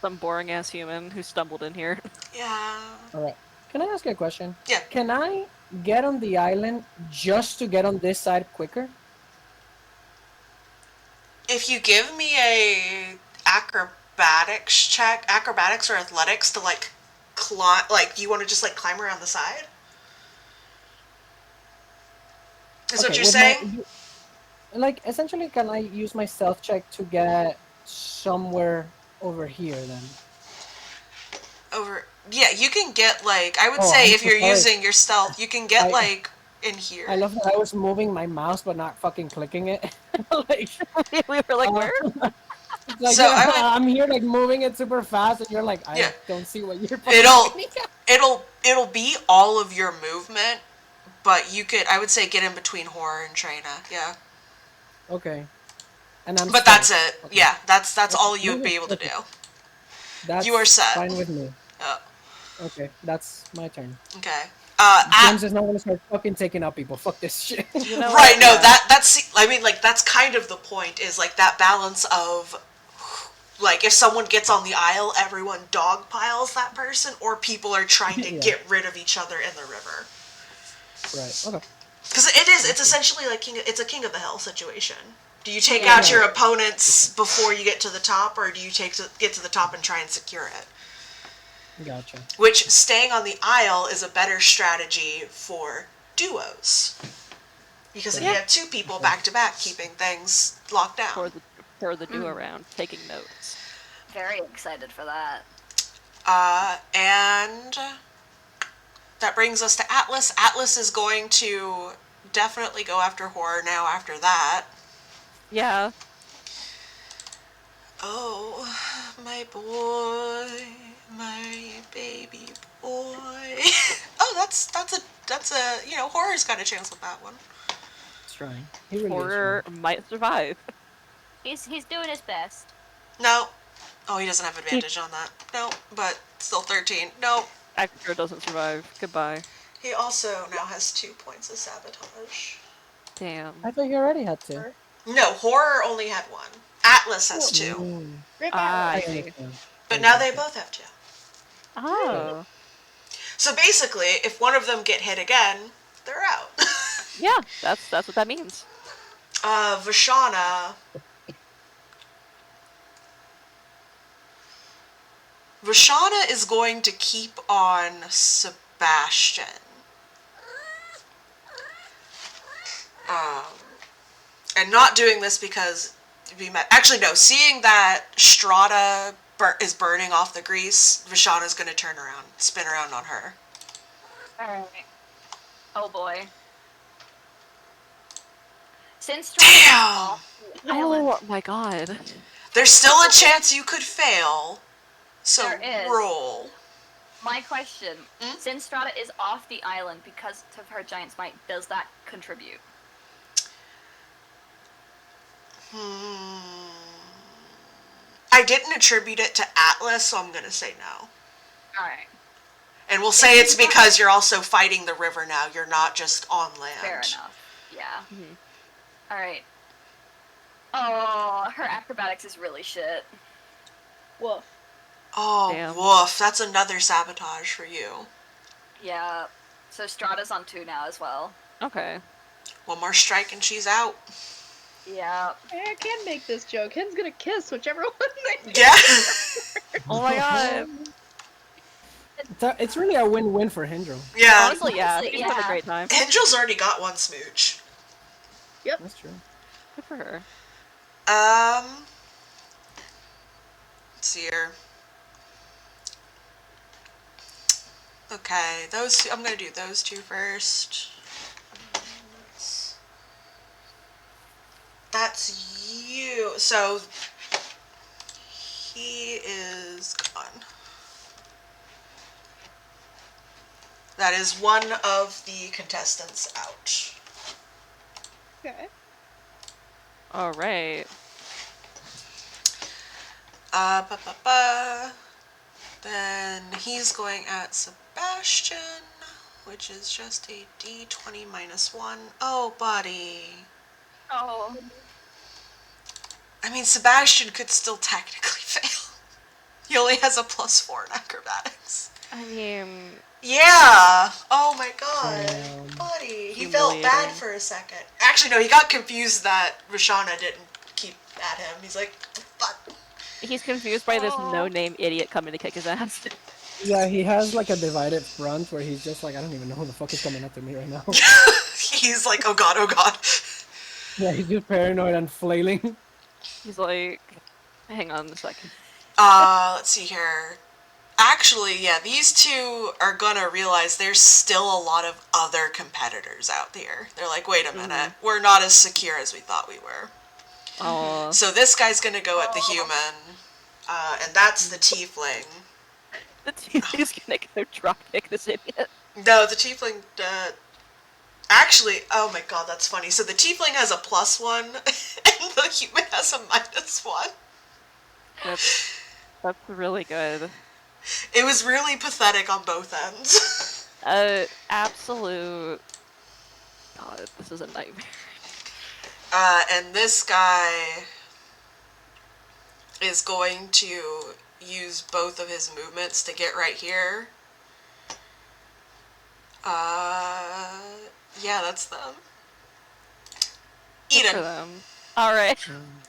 Some boring ass human who stumbled in here. Yeah. All right. Can I ask you a question? Yeah. Can I get on the island just to get on this side quicker? If you give me a acrobatics or athletics to like climb, like you want to just like climb around the side? Is what you're with saying? like, essentially, can I use my stealth check to get somewhere over here then? Yeah, you can get like, I would Oh, say I'm if so you're sorry. using your stealth, you can get I- like in here. I love that I was moving my mouse but not fucking clicking it. Like, We were like, where? it's like, So yeah, I would- I'm here like moving it super fast, and you're like, I Yeah. don't see what you're. It'll be all of your movement, but I would say get in between horror and Trina. Yeah. Okay. And I'm. But that's stealth. it. Okay. Yeah, that's all Okay, you would be able to okay. do. That's You are set. fine with me. Oh, Okay, that's my turn. okay. James is not gonna start fucking taking out people. Fuck this shit. You know Right, what? no, Yeah. that's I mean like that's kind of the point is like that balance of like if someone gets on the aisle, everyone dogpiles that person or people are trying to Yeah. get rid of each other in the river. Right. Okay. Cuz it's essentially like it's a king of the hill situation. Do you take Yeah. out your opponents before you get to the top or do you get to the top and try and secure it? Gotcha. Which staying on the aisle is a better strategy for duos. Because if you have two people back to back keeping things locked down. For the do around, taking notes. Very excited for that. And that brings us to Atlas. Atlas is going to definitely go after horror now after that. Yeah. Oh, my boy, my baby boy. Oh, that's a horror's got a chance with that one. He's trying. He really Horror might survive. He's doing his best. No. Oh, he doesn't have advantage on that. No, but still 13. No. Actor doesn't survive. Goodbye. He also now has 2 points of sabotage. Damn. I thought you already had to. No, horror only had 1. Atlas has 2. Mm, Rip Ah, out. I see. understand. But now they both have 2. Oh. So basically, if one of them get hit again, they're out. Yeah, that's what that means. Vashana. Vashana is going to keep on Sebastian. And not doing this because actually no, seeing that Strata is burning off the grease, Vashana's going to turn around, spin around on her. Alright. Oh boy. Since Damn! Oh my god. There's still a chance you could fail. So There is. roll. my question, since Strata is off the island because of her giant's might, does that contribute? I didn't attribute it to Atlas, so I'm gonna say no. Alright. And we'll say it's because you're also fighting the river now. You're not just on land. Fair enough. Yeah. Alright. Oh, her acrobatics is really shit. Woof. Oh, Damn. woof. That's another sabotage for you. Yeah. So Strata's on 2 now as well. Okay. One more strike and she's out. Yeah. Hey, I can make this joke. Hen's gonna kiss whichever one they do. Yeah. Oh my god. It's really a win-win for Hendro. Yeah. Honestly, yeah. Honestly, She's having a yeah. great time. Angel's already got one smooch. That's true. Good for her. Let's see here. Okay, those two, I'm gonna do those two first. That's you. So he is gone. That is one of the contestants out. Okay. Alright. Then he's going at Sebastian, which is just a d20 minus 1. Oh, buddy. Oh. I mean, Sebastian could still technically fail. He only has a +4 in acrobatics. I mean, Yeah! Oh my god. Damn. Buddy. He felt bad Humiliating. for a second. Actually, no, he got confused that Rashana didn't keep at him. He's like, fuck. he's confused by this no-name idiot coming to kick his ass. Yeah, he has like a divided front where he's just like, I don't even know who the fuck is coming after me right now. He's like, oh god, oh god. Yeah, he's just paranoid and flailing. He's like, hang on a second. Let's see here. Actually, yeah, these two are gonna realize there's still a lot of other competitors out there. They're like, wait a minute, we're not as secure as we thought we were. Oh, So this guy's gonna go at the human, and that's the tiefling. the he's gonna go drop kick this idiot. No, the tiefling, actually, oh my god, that's funny. So the tiefling has a +1, and the human has a -1. That's really good. It was really pathetic on both ends. Absolute. God, this is a nightmare. And this guy is going to use both of his movements to get right here. Yeah, that's them. Good for Eden. them. Alright.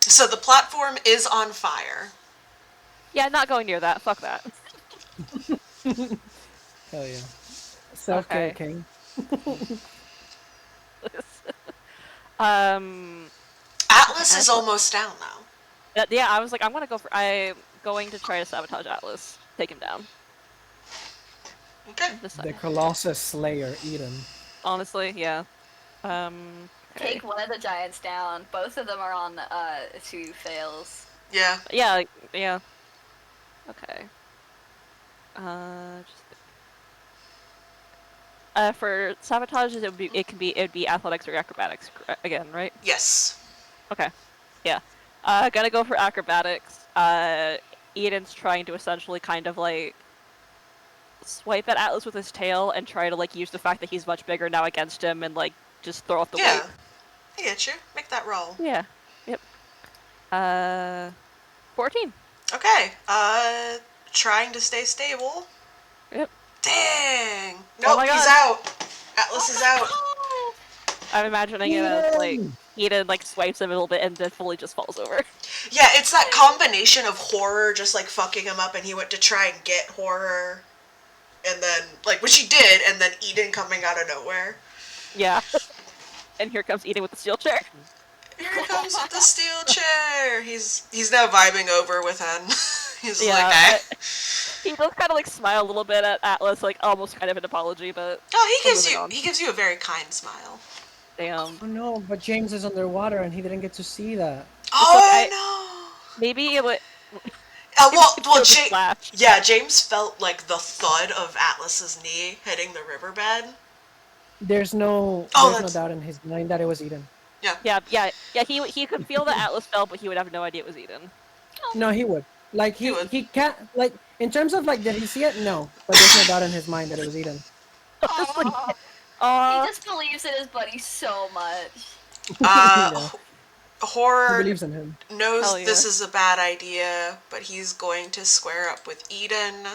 So the platform is on fire. Yeah, not going near that. Fuck that. Hell yeah. Self-care Okay. king. Atlas is almost down now. Yeah, I was like, I'm going to try to sabotage Atlas. Take him down. Okay. This The side. Colossus Slayer, Eden. Honestly, yeah. Okay. Take one of the giants down. Both of them are on 2 fails. Yeah. Yeah, yeah. Okay. For sabotages, it would be athletics or acrobatics again, right? Yes. Okay. Yeah. Gonna go for acrobatics. Eden's trying to essentially kind of like swipe at Atlas with his tail and try to like use the fact that he's much bigger now against him and like just throw off the Yeah. weight. I get you. Make that roll. Yeah. Yep. 14. Okay. Trying to stay stable. Yep. Dang. Oh Nope, my he's God. out. Atlas is out. I'm imagining it as like Eden like swipes him a little bit and then fully just falls over. Yeah, it's that combination of horror just like fucking him up, and he went to try and get horror, and then like which he did, and then Eden coming out of nowhere. Yeah. And here comes Eden with the steel chair. Here comes with the steel chair. He's now vibing over with Hen. He's Yeah, like, hey. He does kind of like smile a little bit at Atlas, like almost kind of an apology, but Oh, we're moving on. he gives you a very kind smile. Damn. Oh no, but James is underwater and he didn't get to see that. Oh like no. Maybe it would. Well, Feel the James. splash. Yeah, James felt like the thud of Atlas's knee hitting the riverbed. There's no that's- doubt in his mind that it was Eden. Yeah. He could feel that Atlas fell, but he would have no idea it was Eden. No, he would. Like He would. he can't like in terms of like did he see it? No, but there's no doubt in his mind that it was Eden. He just believes in his buddy so much. Yeah. He Horror believes in him. knows Hell yeah. this is a bad idea, but he's going to square up with Eden.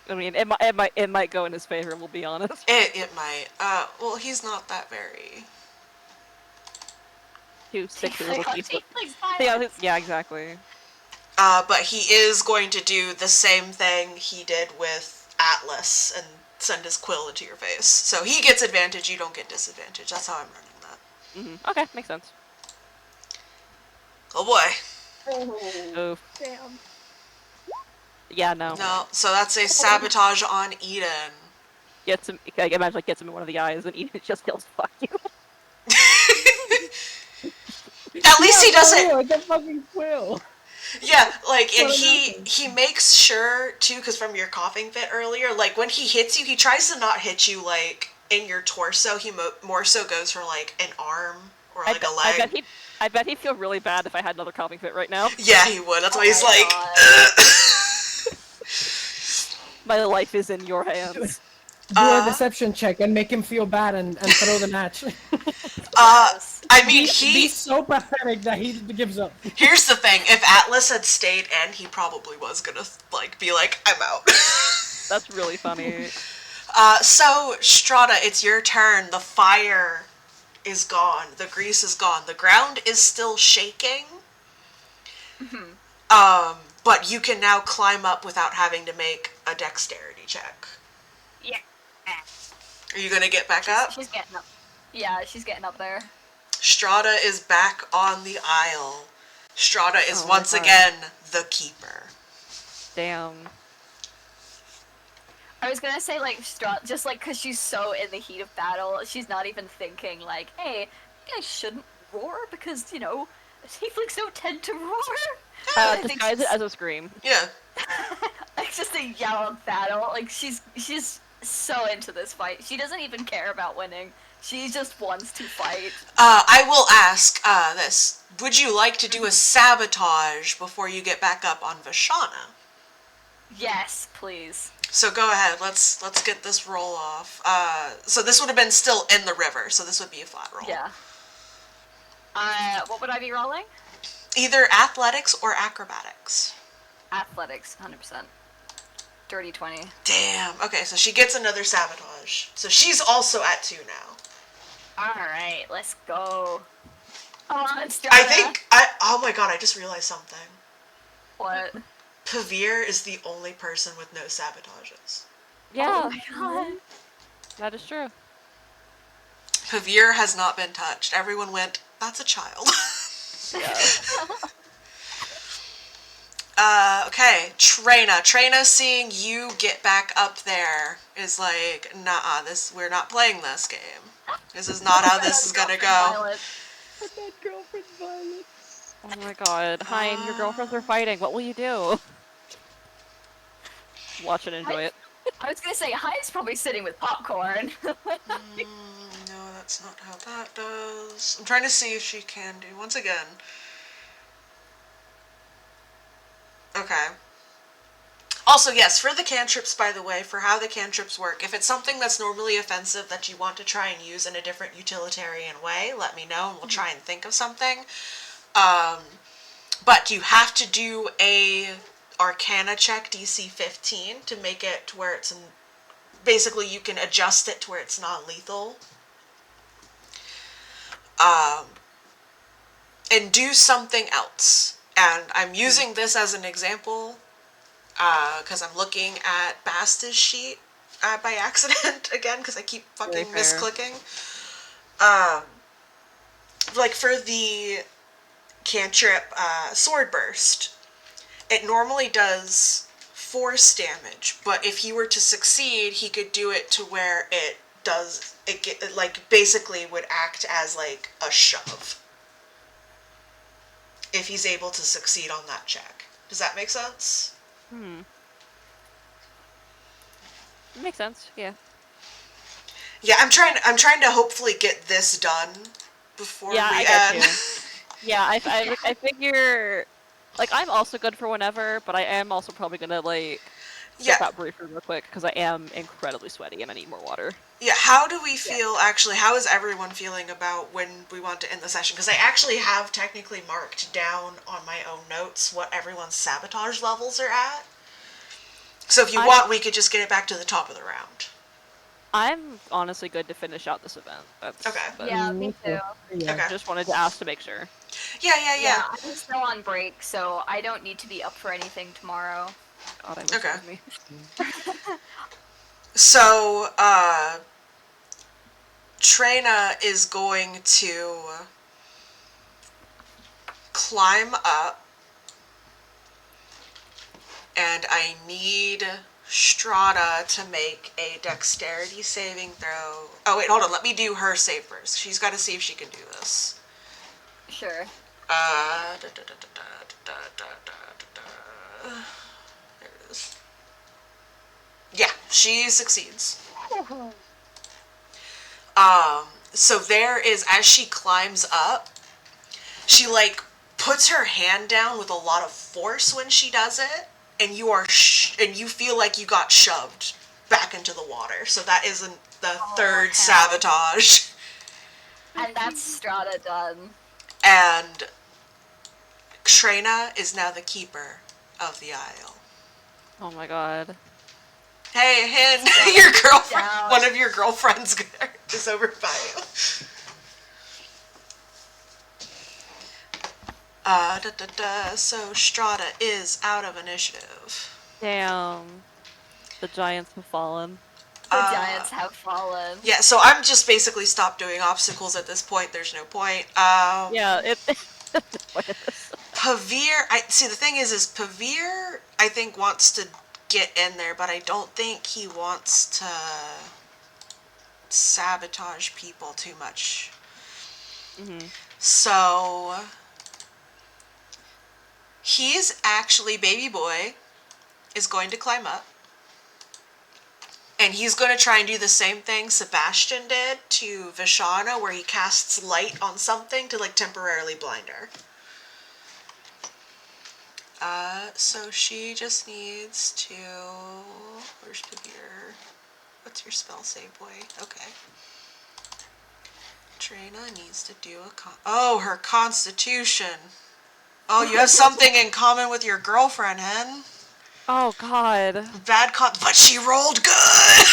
I mean, it might go in his favor. We'll be honest. It might. Well, he's not that very. Two sickly Like, little on people. Tiefling's Yeah, violence. yeah, exactly. But he is going to do the same thing he did with Atlas and send his quill into your face. So he gets advantage, you don't get disadvantage. That's how I'm running that. Okay, makes sense. Oh boy. Oh, Oof. damn. Yeah, no. No, so that's a sabotage on Eden. Gets him. I imagine like gets him in one of the eyes, and Eden just yells "fuck you." At least he doesn't. For real, it's a fucking quill. Yeah, like, and What he makes sure too, because from your coughing fit earlier, like when he hits you, he tries to not hit you like in your torso. He more so goes for like an arm or like a leg. I bet he'd feel really bad if I had another coughing fit right now. Yeah, he would. That's why he's my like. My life is in your hands. Do a deception check and make him feel bad and throw the match. Yes. I mean, be he. so pathetic that he gives up. Here's the thing: if Atlas had stayed in, he probably was gonna like be like, "I'm out." That's really funny. So Strata, it's your turn. The fire is gone. The grease is gone. The ground is still shaking. But you can now climb up without having to make a dexterity check. Yeah. Are you gonna get back up? She's getting up. Yeah, she's getting up there. Strata is back on the aisle. Strata is Oh my once God. again the keeper. Damn. I was gonna say, like, just like, because she's so in the heat of battle, she's not even thinking, like, hey, you guys shouldn't roar because, you know, tieflings don't tend to roar. I think Disguise it as a scream. Yeah. like, just a yell of battle. Like, she's so into this fight. She doesn't even care about winning. She just wants to fight. I will ask this. Would you like to do a sabotage before you get back up on Vashana? Yes, please. So go ahead. Let's get this roll off. So this would have been still in the river, so this would be a flat roll. Yeah. What would I be rolling? Either athletics or acrobatics. Athletics, 100%. Dirty 20. Damn. Okay, so she gets another sabotage. So she's also at 2 now. Alright, let's go. Come on, Strata. I think oh my god, I just realized something. What? Pavir is the only person with no sabotages. Yeah, Oh my god. that is true. Pavir has not been touched. Everyone went, that's a child. Okay, Trina. Trina seeing you get back up there is like, nah, we're not playing this game. This is not how this is gonna go. But that girlfriend's violence. Oh my god. Hein, your girlfriends are fighting. What will you do? Watch and enjoy it. I was gonna say, Hai's probably sitting with popcorn. No, that's not how that does. I'm trying to see if she can do, once again. Okay. Also, yes, for the cantrips, by the way, for how the cantrips work, if it's something that's normally offensive that you want to try and use in a different utilitarian way, let me know and we'll try and think of something. But you have to do a Arcana check, DC 15, to make it to where it's basically you can adjust it to where it's non-lethal. And do something else. And I'm using this as an example because I'm looking at Basta's sheet by accident again because I keep fucking misclicking. Like for the cantrip Sword Burst, it normally does force damage, but if he were to succeed, he could do it to where it like basically would act as like a shove. If he's able to succeed on that check. Does that make sense? Makes sense, yeah. Yeah, I'm trying to hopefully get this done before we I get end. you. Yeah, I figure, like, I'm also good for whenever, but I am also probably gonna, like, step out briefly real quick, because I am incredibly sweaty and I need more water. Yeah, how do we feel, actually, how is everyone feeling about when we want to end the session? Because I actually have technically marked down on my own notes what everyone's sabotage levels are at. So if you want, we could just get it back to the top of the round. I'm honestly good to finish out this event. That's Okay. but Yeah, me too. Yeah. Okay. just wanted to ask to make sure. Yeah. I'm still on break, so I don't need to be up for anything tomorrow. God, I wish Okay. it was me. So, Trina is going to climb up, and I need Strata to make a dexterity saving throw. Oh, wait, hold on. Let me do her save first. She's got to see if she can do this. Sure. Da, da, da, da, da, da, da, da, da. There it is. Yeah, she succeeds. So there is, as she climbs up, she like puts her hand down with a lot of force when she does it, and you are and you feel like you got shoved back into the water. So that isn't the third hell. sabotage. And that's Strata done. And Trina is now the keeper of the isle. Oh my god. Hey, Hin, your girlfriend, Down. one of your girlfriends is over by you. So Strata is out of initiative. Damn. The giants have fallen. The giants have fallen. Yeah, so I'm just basically stopped doing obstacles at this point. There's no point. Yeah, it what is this? Pavir, see the thing is Pavir, I think wants to get in there, but I don't think he wants to sabotage people too much. Mm-hmm. So he's actually, baby boy is going to climb up, and he's going to try and do the same thing Sebastian did to Vishana, where he casts light on something to like temporarily blind her. So she just needs to... Where's Pavir? What's your spell save, boy? Okay. Trina needs to do a Oh, her constitution. Oh, you have something in common with your girlfriend, Hen. Oh god. But she rolled good!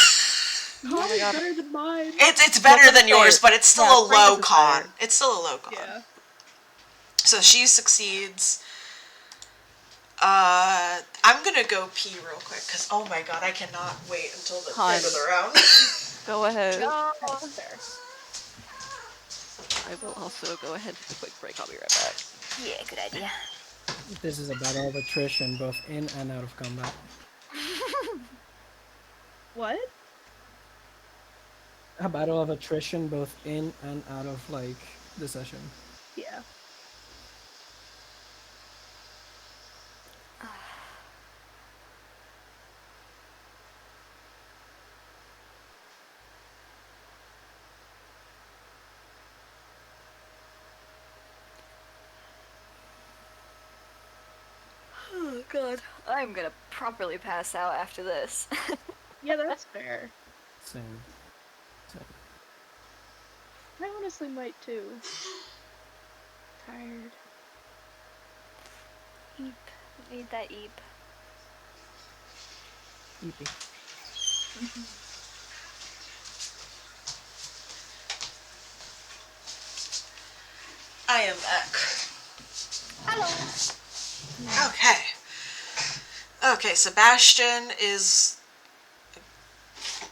Mine is God. better than mine. It's better than yours, but it's still a low Francis is con. better. It's still a low con. Yeah. So she succeeds. I'm gonna go pee real quick, because oh my god, I cannot wait until the end of the round. Go ahead. No. That's fair. I will also go ahead and take a quick break. I'll be right back. Yeah, good idea. This is a battle of attrition, both in and out of combat. What? A battle of attrition, both in and out of like the session. Yeah. Oh god. I'm gonna properly pass out after this. Yeah, that's fair. Same. I honestly might too. Tired. Eep. Need that eep. Eepy. I am back. Hello. Okay. Okay, Sebastian is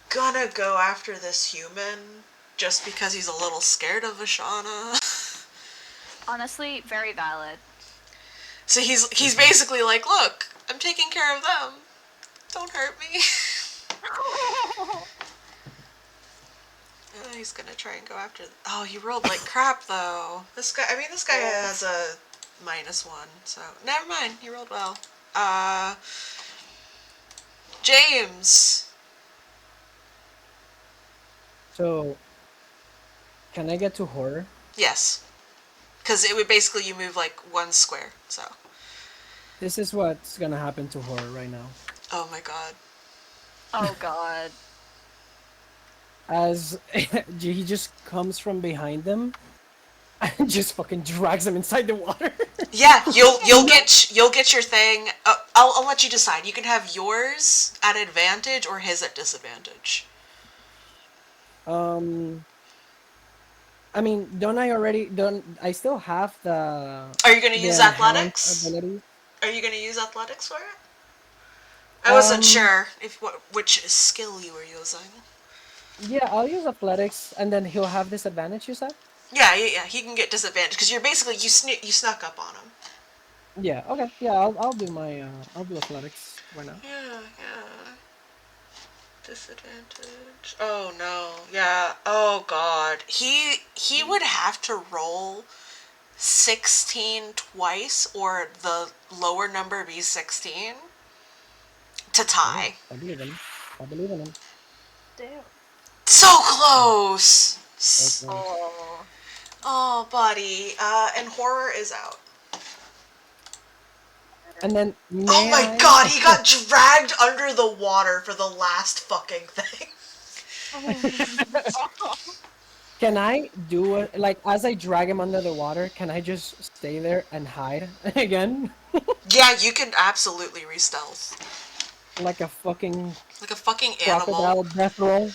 gonna go after this human just because he's a little scared of Vishana. Honestly, very valid. So he's basically like, look, I'm taking care of them. Don't hurt me. He's gonna try and go after... Oh, he rolled like crap, though. This guy has a -1, so... Never mind, he rolled well. James! So, can I get to horror? Yes. Because it would basically, you move like 1 square, so... This is what's gonna happen to horror right now. Oh my god. Oh god. As he just comes from behind them and just fucking drags them inside the water. Yeah, you'll get your thing. I'll let you decide. You can have yours at advantage or his at disadvantage. I mean, don't I already don't I still have Are you gonna the use enhanced athletics? ability? Are you gonna use athletics for it? I wasn't Um, sure if which skill you were using. yeah, I'll use athletics, and then he'll have disadvantage. You said? Yeah. He can get disadvantage because you're basically you snuck up on him. Yeah. Okay. Yeah, I'll do my I'll do athletics. Why not? Yeah. Disadvantage. Oh no. Yeah. Oh god. He would have to roll 16 twice or the lower number be 16 to Damn, tie. I believe in him. I believe in him. Damn. So close. Okay. Oh. Oh, buddy. And horror is out. And then Oh may my I? god, he got dragged under the water for the last fucking thing. Can I do it like as I drag him under the water? Can I just stay there and hide again, Yeah, you can absolutely re-stealth. like a fucking Like a fucking animal. crocodile death roll?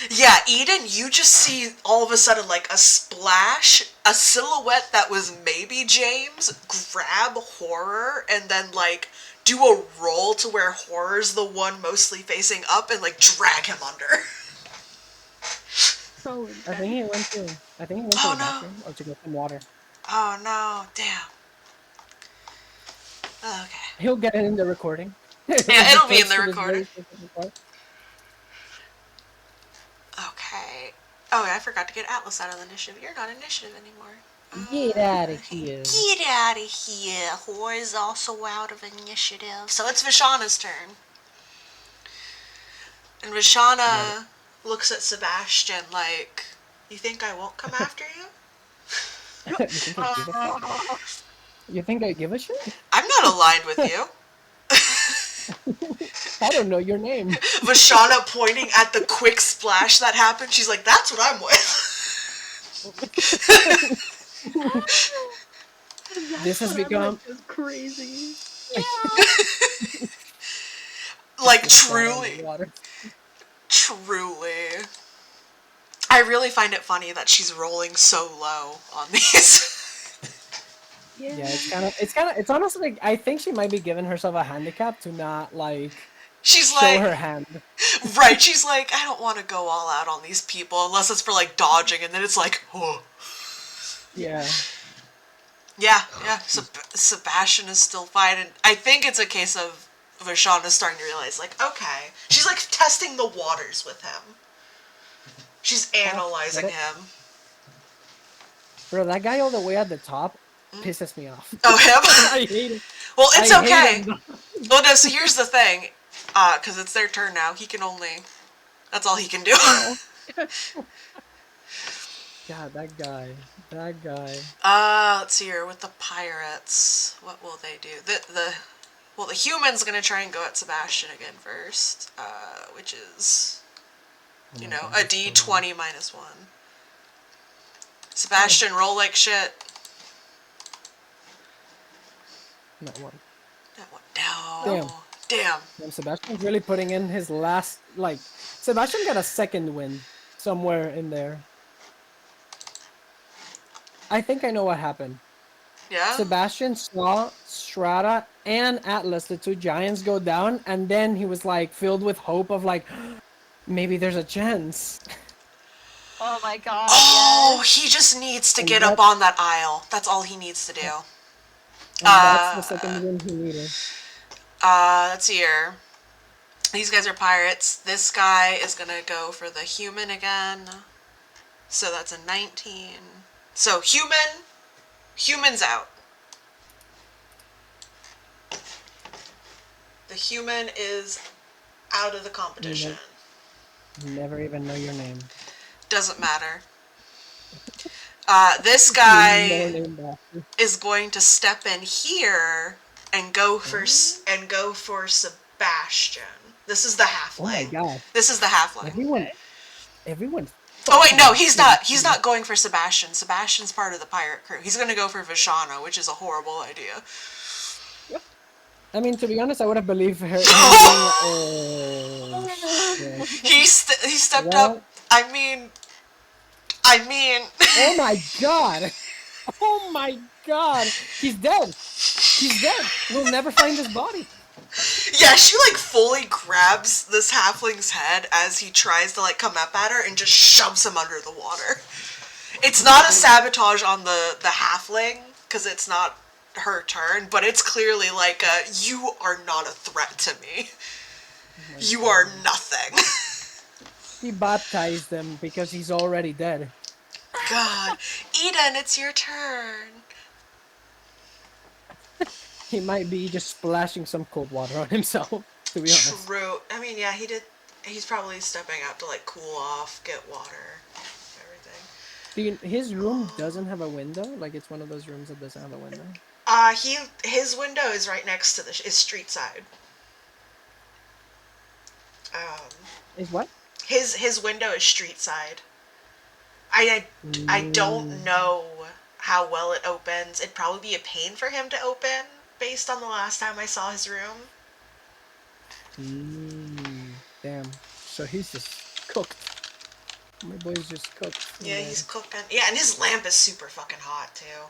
Yeah, Eden, you just see all of a sudden like a splash, a silhouette that was maybe James, grab horror, and then like do a roll to where horror's the one mostly facing up and like drag him under. So I think he went to. I think he went to Oh the no. bathroom or to get some water. Oh no, damn. Okay. He'll get it in the recording. Yeah, Just it'll be in points the to this recording. very specific part. Okay. Oh, I forgot to get Atlas out of the initiative. You're not initiative anymore. Get out of here. Get out of here. Whore is also out of initiative. So it's Vishana's turn. And Vishana looks at Sebastian like, you think I won't come after you? You think I give a fuck? You think I give a shit? I'm not aligned with you. I don't know your name. Vishana pointing at the quick splash that happened. She's like, that's what I'm with. This has become just crazy. Like, Just flat on the truly. water. Truly. I really find it funny that she's rolling so low on these. Yeah, it's honestly like, I think she might be giving herself a handicap to not like She's show like, her hand. right, she's like, I don't want to go all out on these people unless it's for like dodging, and then it's like, oh. Yeah. Yeah. Sebastian is still fighting. I think it's a case of Vishana starting to realize, like, okay. She's like testing the waters with him. She's analyzing him. Bro, that guy all the way at the top pisses me off. Oh, him? I hate him. Well, it's I hate okay. him. Well, no, so here's the thing. Because it's their turn now. He can only... That's all he can do. God, that guy. That guy. Let's see here. With the pirates, what will they do? Well, the human's gonna try and go at Sebastian again first. Which is... You know, a D20 minus 1. Sebastian, roll like shit. Not one. That one. No. Damn. Damn, Sebastian's really putting in his last, like... Sebastian got a second win somewhere in there. I think I know what happened. Yeah? Sebastian saw Strata and Atlas, the two giants, go down, and then he was like filled with hope of like, maybe there's a chance. Oh my god. Oh, Yes. he just needs to And get up on that aisle. That's all he needs to do. And that's the second win he needed. Let's see here. These guys are pirates. This guy is gonna go for the human again. So that's a 19. So human's out. The human is out of the competition. Never even know your name. Doesn't matter. This guy is going to step in here and go for Sebastian. This is the halfling. Oh my god. This is the halfling. Everyone. Oh wait, no, he's not. He's not going for Sebastian. Sebastian's part of the pirate crew. He's gonna go for Vishana, which is a horrible idea. I mean, to be honest, I would have believed her. Yeah. He stepped Well- up. I mean. Oh my god! Oh my god! He's dead! He's dead! We'll never find his body. Yeah, she like fully grabs this halfling's head as he tries to like come up at her and just shoves him under the water. It's not a sabotage on the halfling because it's not her turn, but it's clearly like you are not a threat to me. You are nothing. He baptized him because he's already dead. God, Eden, it's your turn. He might be just splashing some cold water on himself, to be honest. True. I mean, yeah, he did. He's probably stepping out to like cool off, get water, everything. His room doesn't have a window? Like, it's one of those rooms that doesn't have a window? His window is right next to is street side. Is what? His window is street side. I don't know how well it opens. It'd probably be a pain for him to open based on the last time I saw his room. Damn. So he's just cooked. My boy's just cooked. Yeah, he's cooking. Yeah, and his lamp is super fucking hot too.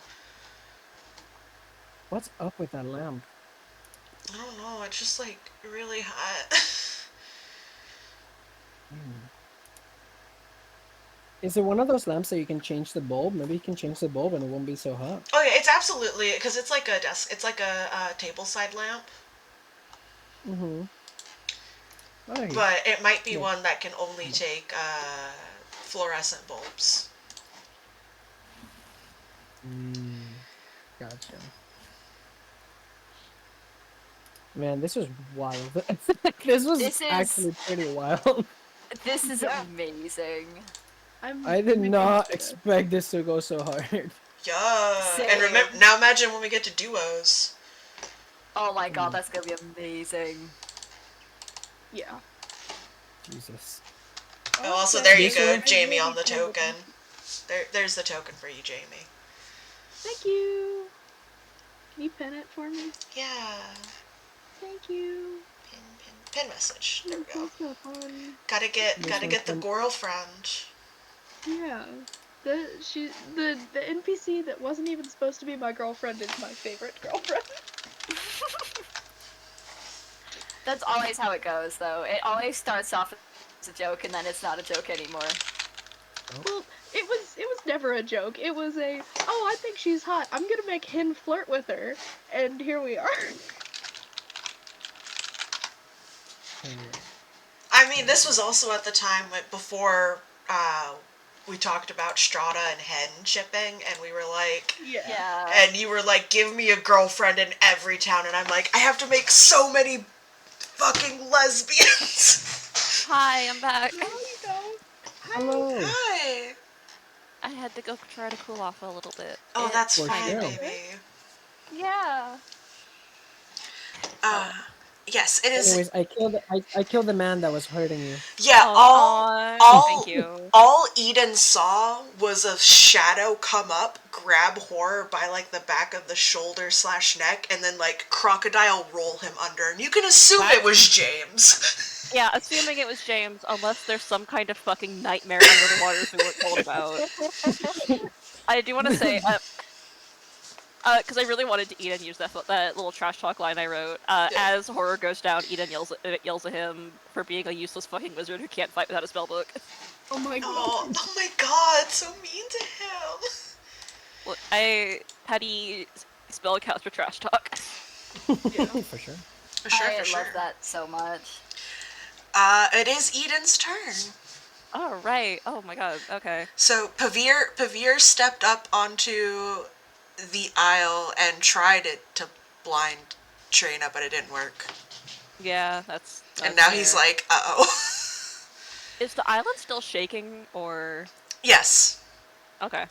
What's up with that lamp? I don't know, it's just like really hot. Is it one of those lamps that you can change the bulb? Maybe you can change the bulb and it won't be so hot. Oh yeah, it's absolutely, because it's like a desk, it's like a table side lamp. But it might be one that can only take fluorescent bulbs. Gotcha. Man, this was wild. This is actually pretty wild. This is amazing. I did not expect this to go so hard. Yeah. Same. And remember, now imagine when we get to duos. Oh my god, that's gonna be amazing. Yeah. Jesus. Oh, also there you This go, one- Jamie on the token. There's the token for you, Jamie. Thank you. Can you pin it for me? Yeah. Thank you. Pin message. There we go. So fun. Gotta get the girlfriend. Yeah. The NPC that wasn't even supposed to be my girlfriend is my favorite girlfriend. That's always how it goes, though. It always starts off as a joke, and then it's not a joke anymore. Well, it was never a joke. It was a, oh, I think she's hot. I'm gonna make Hin flirt with her, and here we are. I mean, this was also at the time before we talked about Strata and Hen shipping, and we were like, Yeah. and you were like, give me a girlfriend in every town, and I'm like, I have to make so many fucking lesbians. Hi, I'm back. There you go. Hello. Hi. I had to go try to cool off a little bit. Oh, that's For fine, sure. baby. Yeah. Yes, it is. Anyways, I killed the man that was hurting you. Yeah, Thank you. all Eden saw was a shadow come up, grab Horror by like the back of the shoulder / neck, and then like crocodile roll him under. And you can assume it was James. Yeah, assuming it was James, unless there's some kind of fucking nightmare under the waters we weren't told about. I do want to say, because I really wanted to Eden use that little trash talk line I wrote. As Horror goes down, Eden yells at him for being a useless fucking wizard who can't fight without a spellbook. Oh my god. Oh my god, so mean to him. Look, petty spellcaster trash talk. For sure. For sure, I for sure. love that so much. It is Eden's turn. Oh, right. Oh my god, okay. So Pavir stepped up onto the aisle and tried to blind Trina, but it didn't work. Yeah, that's And now he's fair. like, uh-oh. Is the island still shaking, or... Yes. Okay.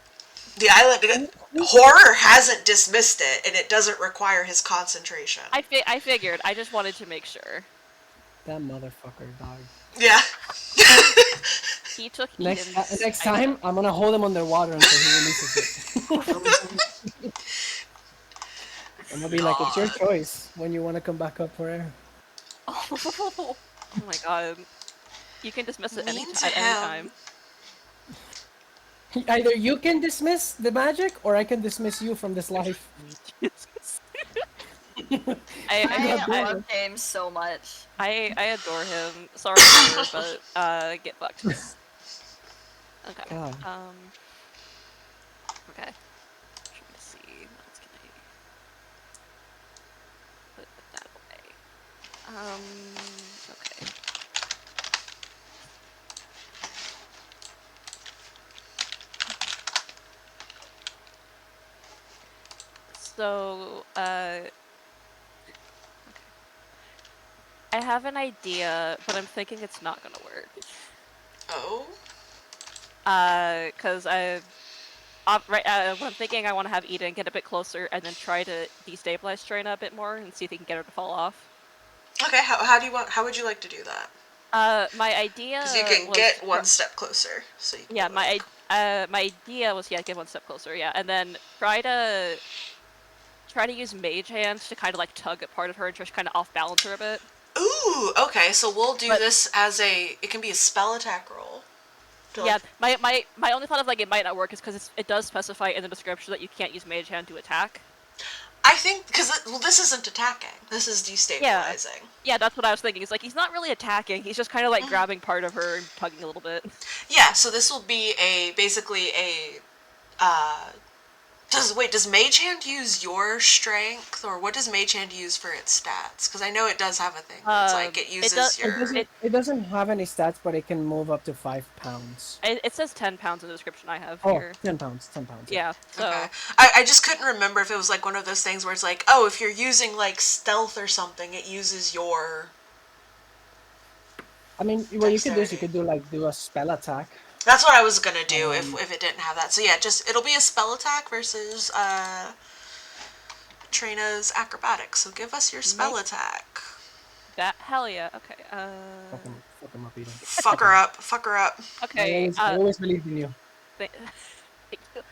The island... Horror hasn't dismissed it, and it doesn't require his concentration. I figured. I just wanted to make sure. That motherfucker, dog. Yeah. He took Next Eden's... time, I'm gonna hold him underwater until he releases it. I'm gonna be like, it's your choice when you want to come back up for air. Oh my god. You can dismiss it Mean to at any him. time. Either you can dismiss the magic, or I can dismiss you from this life. I I- love James so much. I adore him. Sorry, sir, but get fucked. Okay. God. Okay. Trying to see what else can I put that away. Okay. So, okay. I have an idea, but I'm thinking it's not gonna work. Oh? Cause what I'm thinking, I want to have Eden get a bit closer and then try to destabilize Trina a bit more and see if he can get her to fall off. Okay, how would you like to do that? My idea Because you can was get one step closer, so you can yeah, go my like- idea was get one step closer, yeah, and then try to use Mage Hand to kind of like tug at part of her and just kind of off balance her a bit. Ooh, okay, so we'll do But- this as it can be a spell attack roll. Yeah, my only thought of like it might not work is because it does specify in the description that you can't use Mage Hand to attack. I think, because, this isn't attacking. This is destabilizing. Yeah, that's what I was thinking. It's like, he's not really attacking, he's just kind of like grabbing part of her and tugging a little bit. Yeah, so this will be basically does Mage Hand use your strength, or what does Mage Hand use for its stats? Because I know it does have a thing where it's like, it uses your... It doesn't have any stats, but it can move up to 5 pounds. It says 10 pounds in the description I have Oh, here. 10 pounds. Yeah, so... Okay. I just couldn't remember if it was like one of those things where it's like, oh, if you're using like stealth or something, it uses your... I mean, what you could do is Dexterity. you could do a spell attack. That's what I was gonna do if it didn't have that. So yeah, it'll be a spell attack versus Trina's acrobatics. So give us your spell attack. Hell yeah, okay, Fuck him up, Eden. Fuck her up. Fuck her up. Okay, I always believed in you. thank you.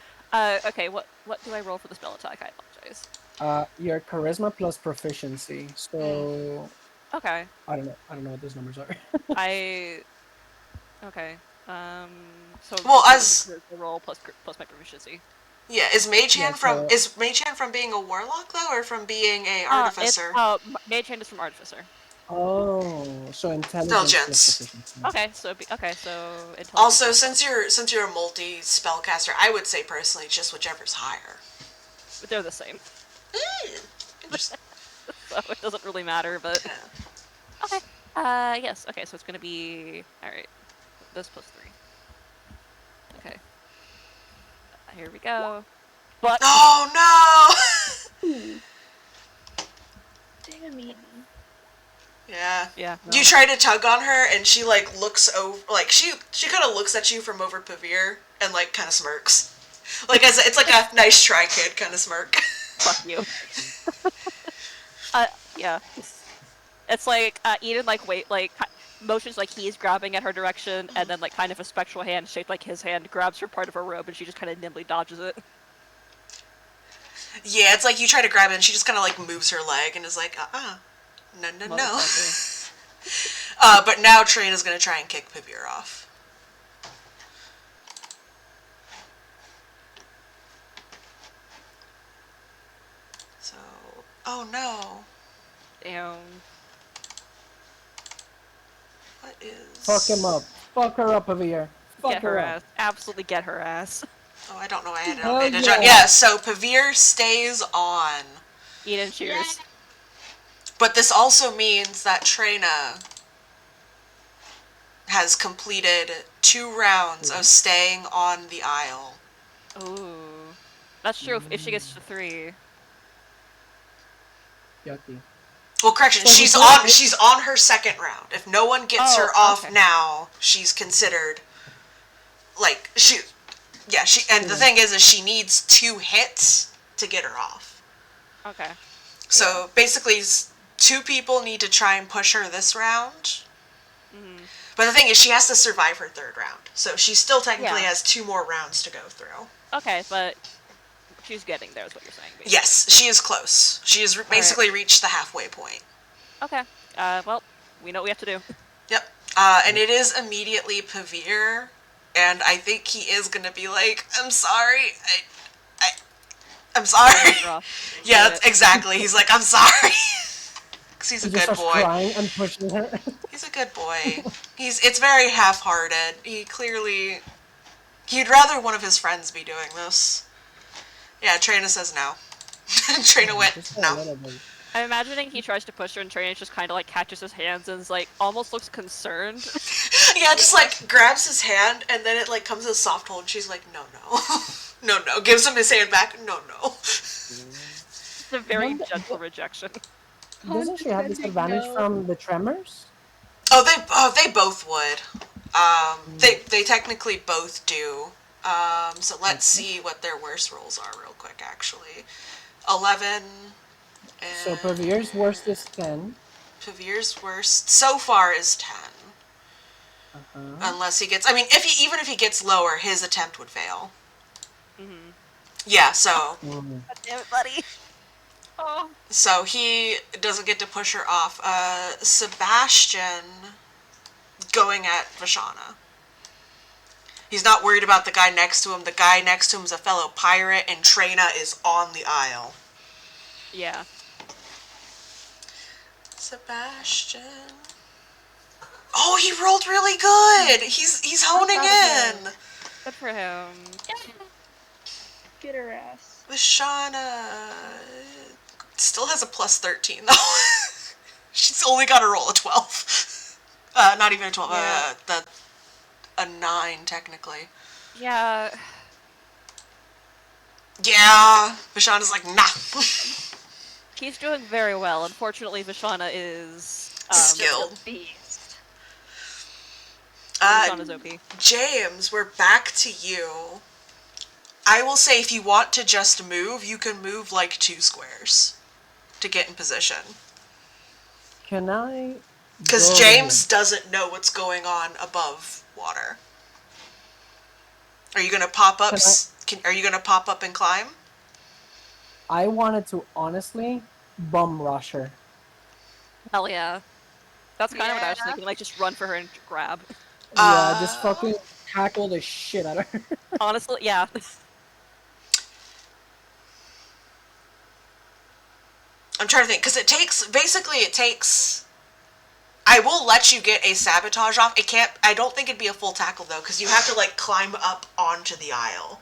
Okay, what do I roll for the spell attack? I apologize. Your charisma plus proficiency. So Okay. I don't know what those numbers are. Okay. So Well, the roll plus my proficiency. Yeah, is Mage Hand so- is Mage Hand from being a warlock though, or from being a artificer? Mage Hand is from artificer. Oh, so intelligence plus Intelligence. proficiency. Okay, so intelligence. Also, since you're a multi spellcaster, I would say personally just whichever's higher. But they're the same, Interesting. so it doesn't really matter. But Yeah. okay. Yes. Okay, so it's gonna be all right. This plus 3. Okay. Here we go. But Oh no! Damn Eden. Yeah. yeah. No. You try to tug on her, and she like looks over, like she kind of looks at you from over Pavir, and like kind of smirks, like it's like a nice try, kid, kind of smirk. Fuck you. Yeah. It's like Eden motions like he's grabbing at her direction, and then like kind of a spectral hand shaped like his hand grabs her part of her robe, and she just kind of nimbly dodges it. Yeah, it's like you try to grab it, and she just kind of like moves her leg, and is like, no. Motherfucker. But now Trina's gonna try and kick Pavir off. So, oh no. Damn. What is... Fuck him up. Fuck her up over here. Fuck Get her up. ass. Absolutely get her ass. Oh, I don't know why I had it Hell on Bandage yeah. on. Yeah, so Pavir stays on. Eden, cheers. But this also means that Trina has completed 2 rounds of staying on the Isle. Ooh. That's true if she gets to 3. Yucky. Well, correction, So she's before- on her 2nd round. If no one gets her off okay. now, she's considered like and the thing is she needs 2 hits to get her off. Okay. So basically 2 people need to try and push her this round. But the thing is, she has to survive her 3rd round. So she still technically Yeah. has 2 more rounds to go through. Okay, but she's getting there is what you're saying, basically. Yes, she is close. She has basically reached the halfway point. Okay. Well, we know what we have to do. Yep. And it is immediately Pavir, and I think he is gonna be like, I'm sorry, I'm sorry. Rough. Yeah, Do it. exactly. He's like, I'm sorry. Because he's He a just good starts boy. crying and pushing her. He's a good boy. It's very half-hearted. He'd rather one of his friends be doing this. Yeah, Trina says no. Trina went, Just a no. little bit. I'm imagining he tries to push her and Trina just kind of like catches his hands and is like almost looks concerned. Yeah, just like grabs his hand and then it like comes as a soft hold. She's like, no, no. No, no. Gives him his hand back. No, no. It's a very Wonder- gentle rejection. Doesn't she have this Condescending, advantage no. from the tremors? They both would. They technically both do. So let's see what their worst rolls are real quick, actually. 11. So And Pavir's worst is 10. Pavir's worst so far is 10. Uh-huh. Unless he gets, even if he gets lower, his attempt would fail. Mm-hmm. Yeah, so Mm. Damn it, buddy. Oh. so he doesn't get to push her off. Sebastian going at Vashana. He's not worried about the guy next to him. The guy next to him is a fellow pirate, and Trina is on the aisle. Yeah. Sebastian. Oh, he rolled really good. He's honing in. Good for him. Get her ass. Vashana still has a plus 13 though. She's only got to roll a 12. Not even a 12. Yeah. A 9 technically. Yeah. Yeah, Vashana's like, nah. He's doing very well. Unfortunately, Vashana is Skilled. Beast. Vashana's OP. James, we're back to you. I will say if you want to just move, you can move like 2 squares to get in position. Can I? Because go James doesn't know what's going on above water. Are you gonna pop up? Are you gonna pop up and climb? I wanted to honestly bum rush her. Hell yeah. That's kind of what I was Yeah. thinking. Like, just run for her and grab. Yeah, just fucking tackle the shit out of her. Honestly, yeah. I'm trying to think, because it takes. I will let you get a sabotage off. I don't think it'd be a full tackle though, because you have to like climb up onto the aisle.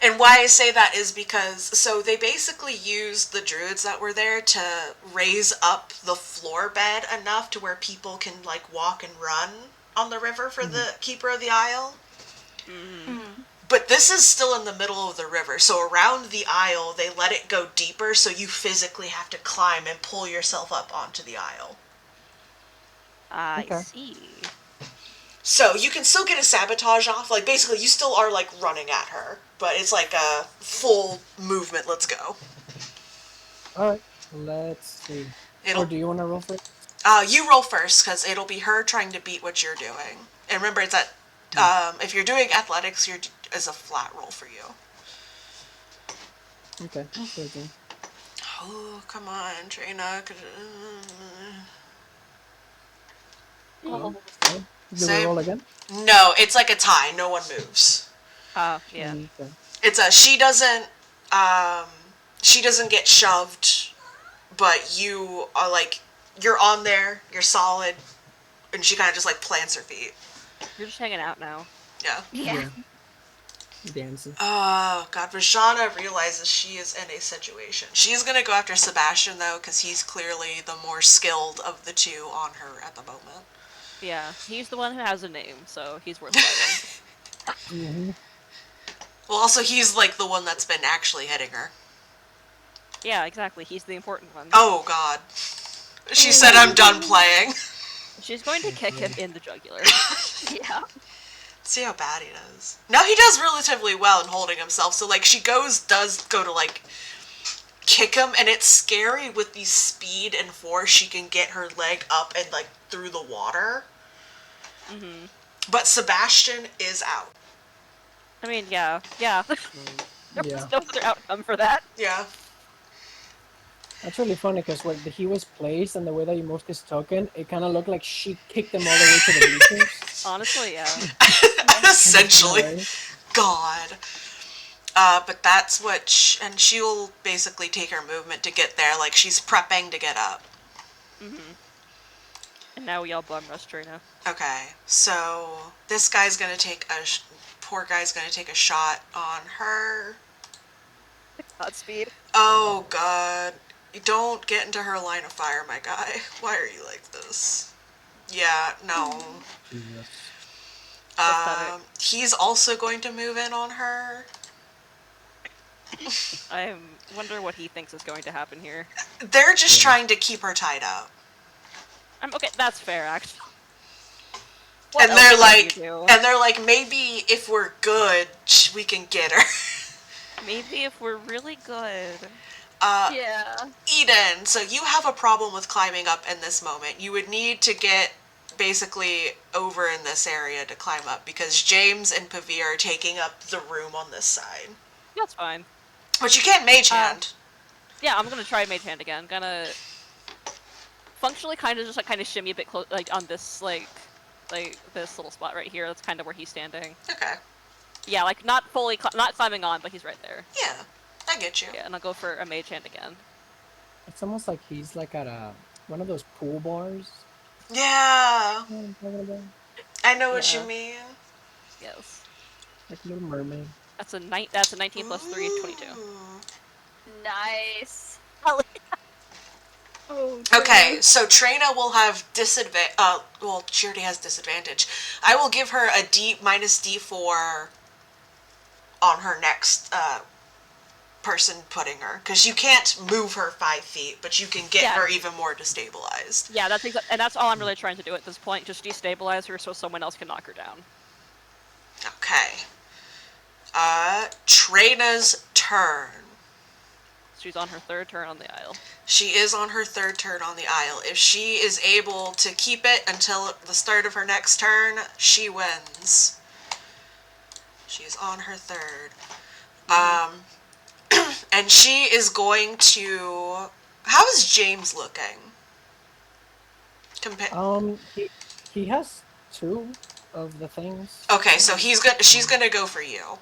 And why I say that is because, so they basically used the druids that were there to raise up the floor bed enough to where people can like walk and run on the river for the keeper of the aisle. But this is still in the middle of the river, so around the aisle they let it go deeper, so you physically have to climb and pull yourself up onto the aisle. I Okay. see. So you can still get a sabotage off, like basically you still are like running at her, but it's like a full movement, let's go. Alright, let's see. Or do you want to roll first? You roll first, because it'll be her trying to beat what you're doing. And remember, it's at, if you're doing athletics, is a flat roll for you. Okay, 13. Oh, come on, Trina. Oh, okay. Do we Same. roll again? No, it's like a tie. No one moves. Oh, yeah. Okay. It's she doesn't get shoved, but you are like, you're on there, you're solid, and she kind of just like plants her feet. You're just hanging out now. Yeah. Yeah. Dancing. Oh, God. Vashana realizes she is in a situation. She's going to go after Sebastian, though, because he's clearly the more skilled of the two on her at the moment. Yeah, he's the one who has a name, so he's worth fighting. Well, also, he's, like, the one that's been actually hitting her. Yeah, exactly. He's the important one. Oh, God. She said, I'm done playing. She's going to kick him in the jugular. Yeah. See how bad he does. Now he does relatively well in holding himself, so, like, she does go to, like, kick him, and it's scary with the speed and force she can get her leg up and, like, through the water. But Sebastian is out. I mean, yeah. There Yeah. was no other outcome for that. Yeah. That's really funny because where he was placed and the way that you moved his token, it kind of looked like she kicked him all the way to the bleachers. Honestly, yeah. Essentially. Right? God. But that's what, and she'll basically take her movement to get there, like she's prepping to get up. And now we all bum rush Trina. Okay, so this guy's gonna take poor guy's gonna take a shot on her. Godspeed. Oh God, you don't get into her line of fire, my guy. Why are you like this? Yeah, no. Jesus. Pathetic. He's also going to move in on her. I wonder what he thinks is going to happen here. They're just trying to keep her tied up. Okay, that's fair, actually. And What they're else like, can you do? and they're like, maybe if we're good, we can get her. Maybe if we're really good. Yeah. Eden, so you have a problem with climbing up in this moment. You would need to get basically over in this area to climb up because James and Pavir are taking up the room on this side. That's fine. But you can't mage hand. Yeah, I'm gonna try Mage Hand again. Gonna functionally kind of just like shimmy a bit close, like on this like this little spot right here. That's kind of where he's standing. Okay. Yeah, like not fully, not climbing on, but he's right there. Yeah, I get you. Yeah, and I'll go for a Mage Hand again. It's almost like he's like at one of those pool bars. Yeah, You know what I'm talking about? I know what you Yeah. mean. Yes. Like Little Mermaid. That's a 19 plus 3 is 22. Ooh. Nice. Oh, Okay, so Trina will have disadvantage. Well, she already has disadvantage. I will give her a minus D4 on her next person putting her, because you can't move her 5 feet, but you can get Yeah. her even more destabilized. Yeah, and that's all I'm really trying to do at this point. Just destabilize her so someone else can knock her down. Okay. Trina's turn. She's on her third turn on the aisle. She is on her third turn on the aisle. If she is able to keep it until the start of her next turn, she wins. She's on her third. And she is going to... How is James looking? He has 2 of the things. Okay, so she's gonna go for you.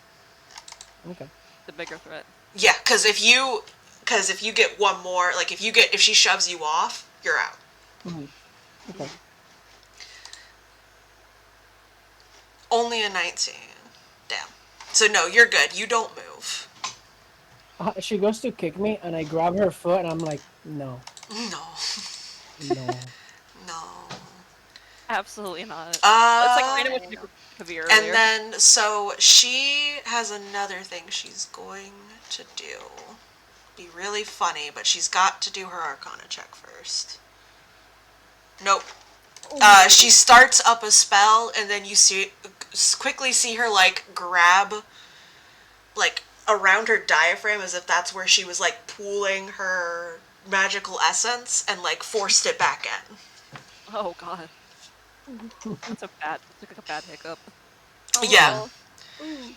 Okay. The bigger threat. Yeah, because if you get one more, like if she shoves you off, you're out. Okay. Only a 19. Damn. So no, you're good. You don't move. She goes to kick me, and I grab her foot, and I'm like, no, No. no. No. Absolutely not. It's like right Uh, away to Kavir and earlier. then, so she has another thing she's going to do. Be really funny, but she's got to do her Arcana check first. Nope. She starts up a spell, and then you quickly see her, like, grab, like, around her diaphragm as if that's where she was, like, pooling her magical essence, and, like, forced it back in. Oh god. That's like a bad hiccup. Yeah. Ooh.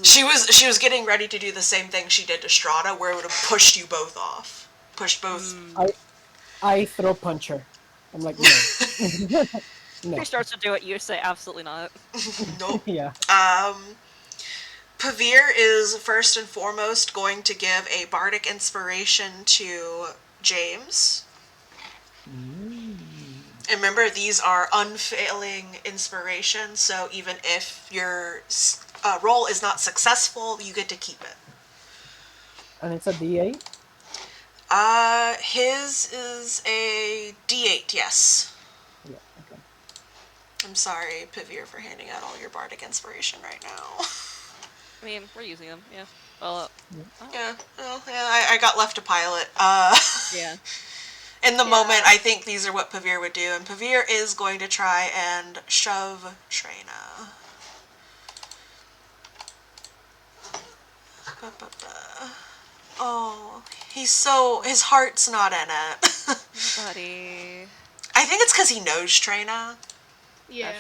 She was getting ready to do the same thing she did to Strata, where it would have pushed you both off. Pushed both. I throw punch her. I'm like, no. No. She starts to do it, you say absolutely not. Nope. Yeah. Pavir is first and foremost going to give a bardic inspiration to James. And remember, these are unfailing inspirations, so even if your roll is not successful, you get to keep it. And it's a D8? His is a D8, yes. Yeah, okay. I'm sorry, Pavir, for handing out all your bardic inspiration right now. I mean, we're using them, yeah. Well, Yeah, well, yeah, I got left to pilot. yeah. In the moment, I think these are what Pavir would do, and Pavir is going to try and shove Trina. Oh, his heart's not in it. Buddy. I think it's because he knows Trina. Yeah.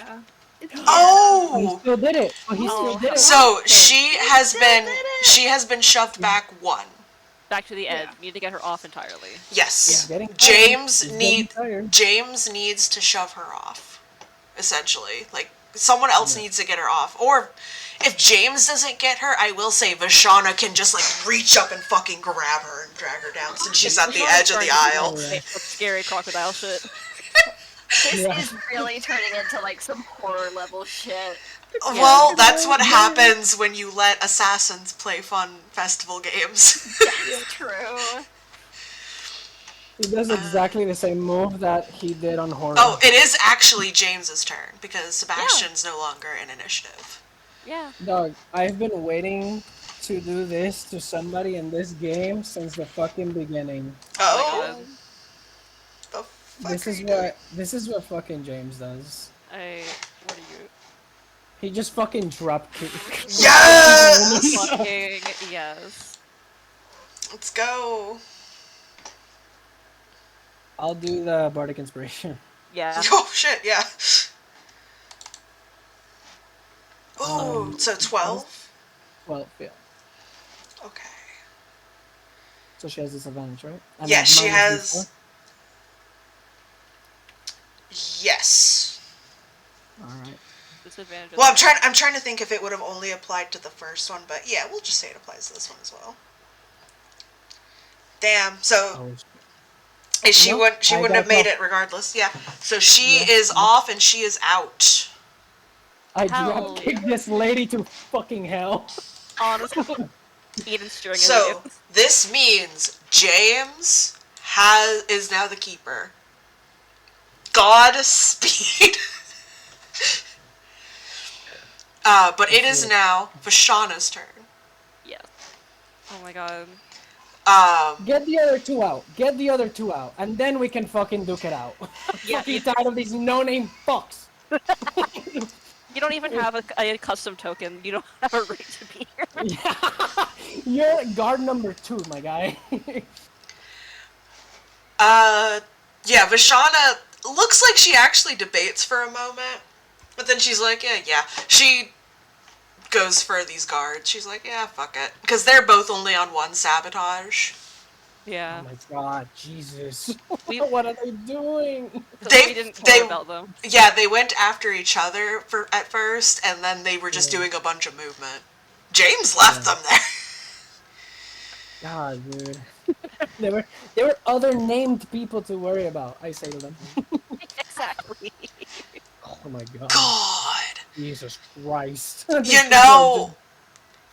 Oh, he Oh! still did it. Oh, he still did it. So she has been shoved back 1. back to the edge. Yeah. We need to get her off entirely. Yes. He's getting tired. James He's getting tired. James needs to shove her off. Essentially. Like, someone else Yeah. needs to get her off. Or if James doesn't get her, I will say Vashana can just like reach up and fucking grab her and drag her down since she's at the edge of the aisle. Oh, yeah. That's scary crocodile shit. This Yeah. is really turning into like some horror level shit. Well, that's what happens when you let assassins play fun festival games. That's true. He does exactly the same move that he did on horror. Oh, it is actually James's turn because Sebastian's no longer in initiative. Yeah. Dog, I've been waiting to do this to somebody in this game since the fucking beginning. Oh, God. the fuck This are is you what fucking James does. What are you? He just fucking drop kick. doing? Yes! Fucking yes. Let's go. I'll do the bardic inspiration. Yeah. Oh shit, yeah. Oh, so 12? 12, yeah. Okay. So she has disadvantage, right? And Yeah, then she minus has. Yes. D4. Alright. Disadvantage. Well, I'm trying to think if it would have only applied to the first one, but yeah, we'll just say it applies to this one as well. Damn. So Oh, she no, wouldn't I have got made off. it regardless. Yeah. So she Yeah. is off and she is out. I Hell drop kicked this lady to fucking hell. Honestly, Eden's string So this means James is now the keeper. Godspeed. But it is now Vashana's turn. Yes. Oh my god. Get the other two out. Get the other two out. And then we can fucking duke it out. Yeah, Fucking tired of these no-name fucks. You don't even have a custom token. You don't have a right to be here. Yeah. You're guard number 2, my guy. Yeah, Vashana looks like she actually debates for a moment, but then she's like, yeah. She goes for these guards. She's like, yeah, fuck it. Because they're both only on 1 sabotage. Yeah. Oh my god, Jesus. We- What are they doing? So They- we didn't care they- about them. Yeah, they went after each other at first, and then they were just doing a bunch of movement. James left them there. God, dude. there were other named people to worry about, I say to them. Exactly. Oh my god. God. Jesus Christ. You know,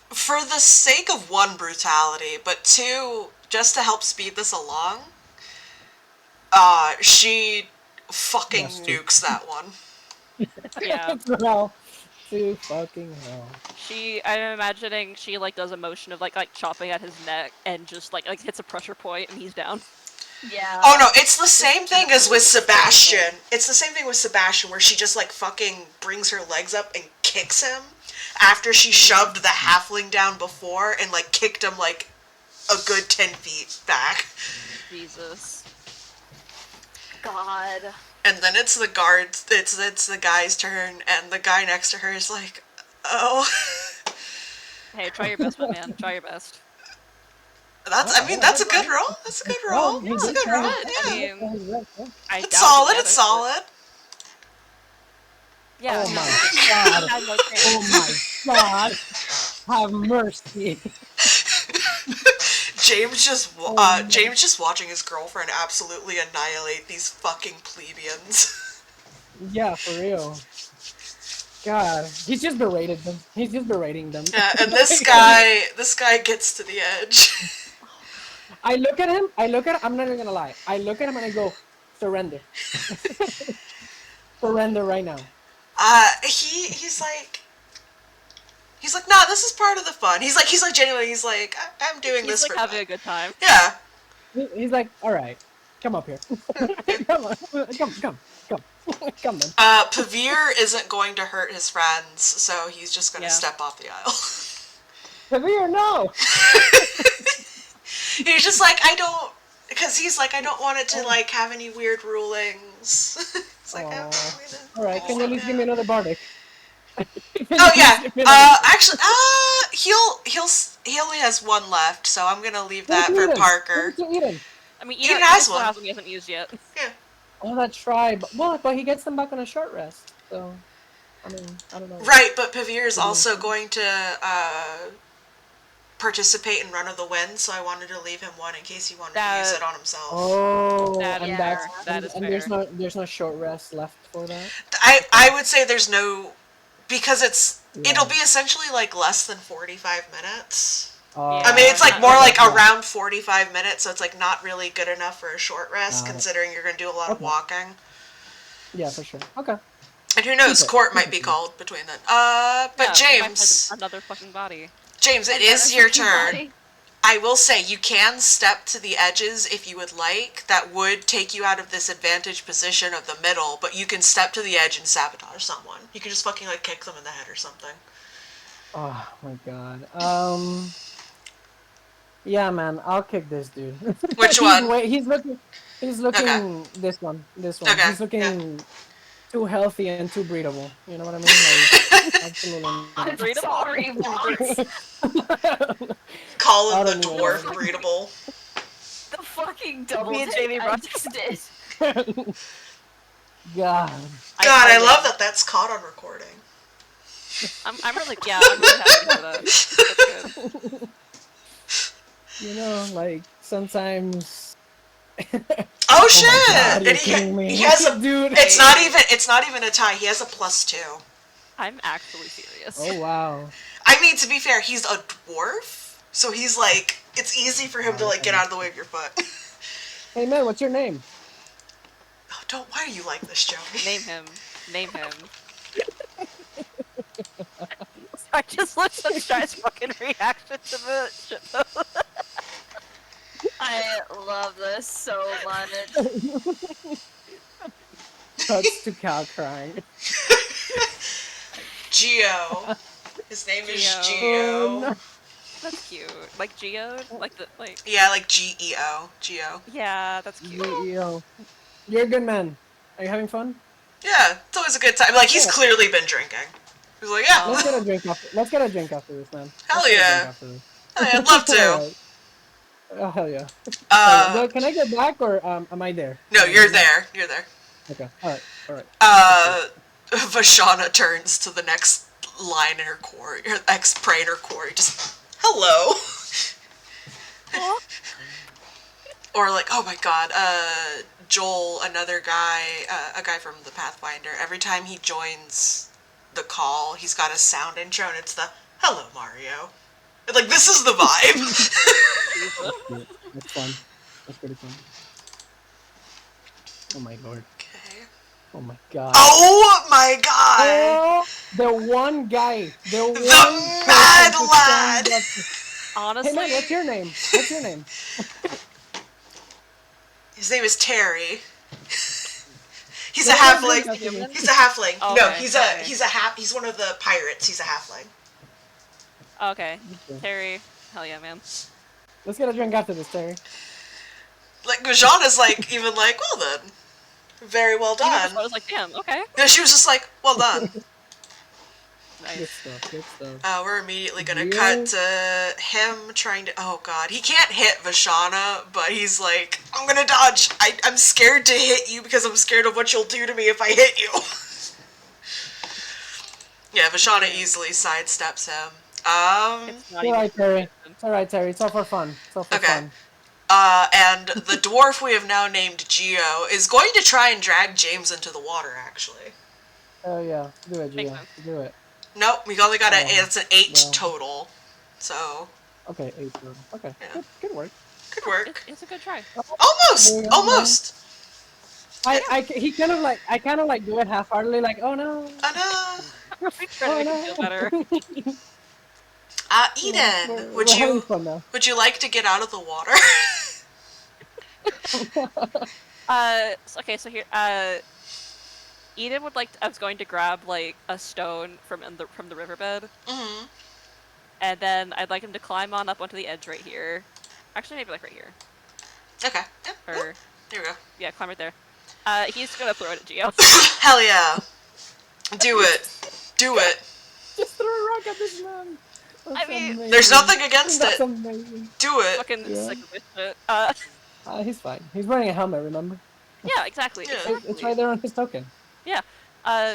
for the sake of 1, brutality, but 2, just to help speed this along, she fucking Yes, dude. nukes that one. Yeah. Hell. To fucking hell. I'm imagining she like does a motion of like chopping at his neck and just like hits a pressure point and he's down. Yeah. Oh no, it's the same thing as with Sebastian. It's the same thing with Sebastian where she just like fucking brings her legs up and kicks him after she shoved the halfling down before and like kicked him like a good 10 feet back. Jesus. God. And then it's the guard's, it's the guy's turn, and the guy next to her is like, oh. Hey, try your best, my man. Try your best. That's a good roll. That's a good roll. He That's a did good try. roll, I yeah. mean, I It's doubt solid, he it's did it, solid. but- Yeah. Oh my god. Had no chance. Oh my god. Have mercy. James just watching his girlfriend absolutely annihilate these fucking plebeians. Yeah, for real. God, he's just berated them. He's just berating them. Yeah, and this guy gets to the edge. I look at him, I'm not even gonna lie. I look at him and I go, surrender. Surrender right now. He's like, nah, this is part of the fun. He's like genuinely, I'm doing He's this like for having fun. a good time. Yeah. He's like, alright, come up here. Come on, come then. Pavir isn't going to hurt his friends, so he's just gonna Yeah. step off the aisle. Pavir, no! He's just like, I don't want it to like have any weird rulings. It's like, Alright, can you at least give me another bardic? Oh yeah. Actually, he only has one left, so I'm gonna leave Give it that to for Eden. Parker. Give it to Eden. I mean, Eden Eden has still one. has one he hasn't used yet. Yeah. Oh, that's right. But he gets them back on a short rest. So, I mean, I don't know. Right, but Pavir is What do you also think? going to participate in Run of the Wind, so I wanted to leave him one in case he wanted to use it on himself. Oh, That is and fair. That is and fair. there's no short rest left for that. I would say there's no, because it'll Yeah. be essentially like less than 45 minutes. Yeah. I mean, it's like more okay, like yeah. around 45 minutes, so it's like not really good enough for a short rest, Got it. considering you're going to do a lot of Okay. walking. Yeah, for sure. Okay. And who knows, Keep it. court Keep might it be then. called between then. Yeah, But we might find James, another fucking body. James, it Another is your fucking turn. body. I will say, you can step to the edges if you would like. That would take you out of this advantage position of the middle, but you can step to the edge and sabotage someone. You can just fucking like kick them in the head or something. Oh my god. Yeah, man, I'll kick this dude. Which one? He's looking. This one. Okay, He's looking too healthy and too breedable. You know what I mean? Like, absolutely I'm not. sorry, Vox. Calling I the don't know. dwarf breedable. The fucking double Me and take Jamie I brought just did. God. God, I love that that's caught on recording. I'm really happy for that. That's good. You know, like sometimes. Oh shit! God, And you're kidding me. he has a Dude. It's not even a tie. He has a +2. I'm actually serious. Oh wow. I mean, to be fair, he's a dwarf, so he's like, it's easy for him to like get out of the way of your foot. Hey man, what's your name? Oh, don't. Why are you like this, Joey? Name him. Name him. I just looked at Shy's fucking reaction to the shit though. I love this so much. Cuts to Cal crying. Geo. His name is Geo. Geo. Oh, no. That's cute. Like Geode? Like Yeah, like Geo. Geo. yeah, that's cute. Yo. You're a good man. Are you having fun? Yeah, it's always a good time. Like, he's Yeah. clearly been drinking. He's like, yeah. Let's get a drink after. Let's get a drink after this, man. Hell Let's get a yeah. drink after this. Hey, I'd love to. Alright. Oh hell yeah. Well, can I get back or am I there? No, you're there. You're there. Okay. Alright. Vashana turns to the next line in her quarry, her ex-prey in her quarry, just, hello. Or like, oh my god, Joel, another guy, a guy from the Pathfinder, every time he joins the call, he's got a sound intro, and it's the, hello, Mario. And, like, this is the vibe. That's fun. That's pretty fun. Oh my lord. Okay. Oh my god. Oh my god! Oh, the one guy. The one mad person who lad! stands up to- Honestly, Hey man, what's your name? What's your name? His name is Terry. He's a halfling. He's a halfling. Oh, No, okay, he's one of the pirates. He's a halfling. okay. Terry, hell yeah, man. Let's get a drink after this, Terry. Like, Vajana's like, even like, well then. Very well I done. was like, damn, okay. No, she was just like, well done. Good Nice. stuff. Good stuff. We're immediately gonna Yeah. cut to him trying to, oh god. He can't hit Vashana, but he's like, I'm gonna dodge. I'm scared to hit you because I'm scared of what you'll do to me if I hit you. Yeah, Vashana easily sidesteps him. It's not It's even. alright, Terry. It's alright, Terry. It's all for fun. It's all for Okay. fun. And the dwarf we have now named Geo is going to try and drag James into the water, actually. Oh yeah. Do it, Makes Gia. sense. Do it. Nope, we only got it's an 8 Yeah. total. So, Okay, 8 total. Okay. Yeah. Good work. good work. It's a good try. Almost! Yeah. Almost! He kind of like do it half-heartedly, like, oh no. Oh We try to make him feel better. no. Eden, We're having fun now. would you like to get out of the water? Okay, so here, Eden would like. I was going to grab like a stone from the riverbed, Mm-hmm. and then I'd like him to climb on up onto the edge right here. Actually, maybe like right here, Okay. Yep. or There we go. yeah, climb right there. He's gonna throw it at Geo. Hell yeah. Do it. Do it. Just throw a rock at this man. That's mean, amazing. There's nothing against That's it. amazing. Do it. fucking Yeah. sick of this shit. He's fine. He's wearing a helmet, remember? Yeah, exactly. Yeah. Exactly. It's right there on his token. Yeah.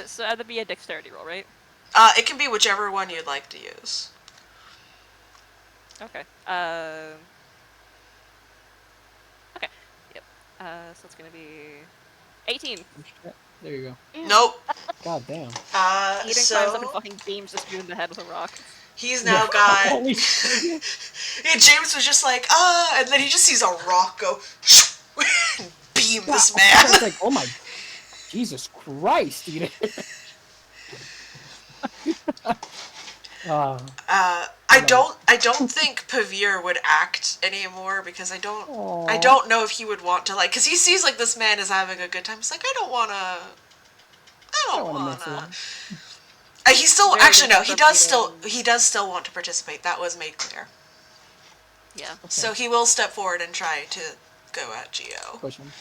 So that'd be a dexterity roll, right? It can be whichever one you'd like to use. Okay. Okay. Yep. So it's gonna be 18. There you go. Nope. God damn. Eden climbs up and So fucking beams this dude in the head with a rock. he's now got. Holy shit. Yeah, James was just like, and then he just sees a rock go and beam this I was man. like, oh my, Jesus Christ, dude. I don't think Pavir would act anymore because I don't know if he would want to, like, because he sees like this man is having a good time. He's like, I don't wanna mess wanna. around. He still Very actually no, he does disappointing. still want to participate. That was made clear. Yeah. So he will step forward and try to go at Geo. Push him.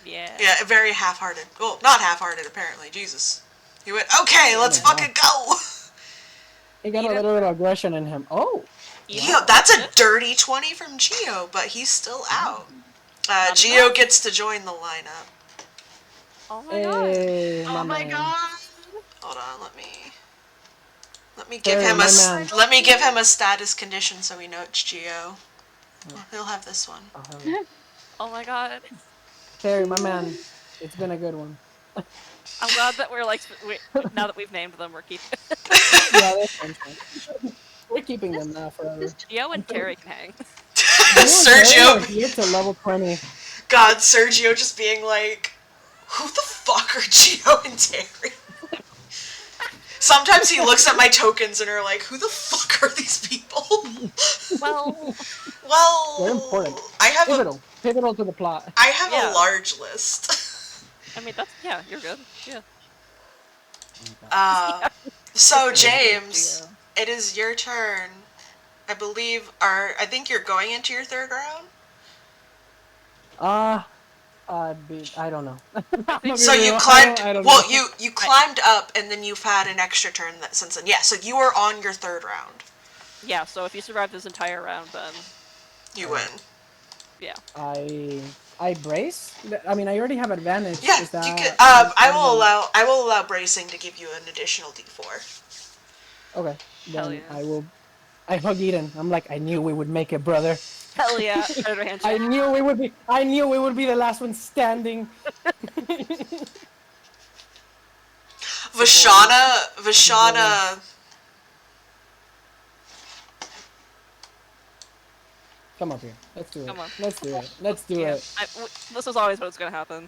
Yeah. Yeah, very half-hearted. Well, not half-hearted apparently. Jesus. He went, okay, let's fucking go. He got a little bit of aggression in him. Oh, Geo, that's a dirty 20 from Geo, but he's still out. Geo gets to join the lineup. Oh my god. hey, Oh my man. god. Hold on, let me give him my a man. let me give him a status condition so we know it's Geo. He'll have this one. Oh my god. Terry, my man, it's been a good one. I'm glad that we're like, now that we've named them, we're keeping. Yeah, that's fun. We're keeping them now forever. Geo and Terry can hang. Sergio, Here to level 20. God, Sergio just being like, who the fuck are Geo and Terry? Sometimes he looks at my tokens and are like, who the fuck are these people? Well, They're important. I have Pivotal to the plot. I have Yeah. a large list. I mean, yeah, you're good. Yeah. So James, it is your turn. I believe I think you're going into your third round. I don't know. So you climbed. Well, you climbed up, and then you've had an extra turn since then. Yeah. So you are on your third round. Yeah. So if you survive this entire round, then You win. yeah. I brace. I mean, I already have advantage. Yeah. Is that, You could. I will allow bracing to give you an additional D4. Okay. Hell Then yeah. I hug Eden. I'm like, I knew we would make it, brother. Hell yeah. Predator handshake. I knew we would be the last one standing. Vashana. Come up here. Let's do it. Come on. Let's do it. Let's do Yeah. it. This was always what's gonna happen.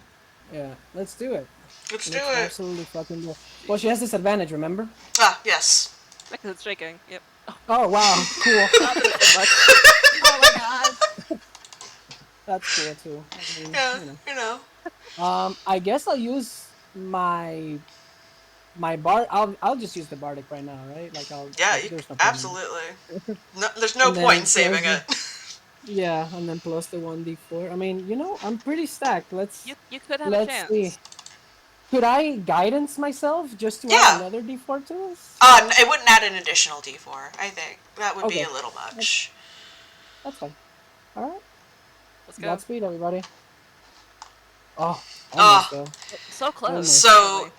Yeah. Let's do it. Let's do Let's it. absolutely fucking do it. Well, she has disadvantage, remember? Ah, yes. Because it's shaking. Yep. Oh wow, cool. Not that it did much. Oh my god. That's cool too. I mean, Yeah. you know. I guess I'll use my bard. I'll just use the bardic right now, right? Like Yeah. there's no point in- Absolutely. No, there's no And then point in saving close it. Yeah, and then plus the 1d4. I mean, I'm pretty stacked. Let's You could have a chance. see. Could I guidance myself just to Yeah. add another d4 to this? It wouldn't add an additional D4. I think that would be Okay. a little much. That's fine. All right. Let's go. Godspeed, everybody. Oh, Ah. almost though. So close. So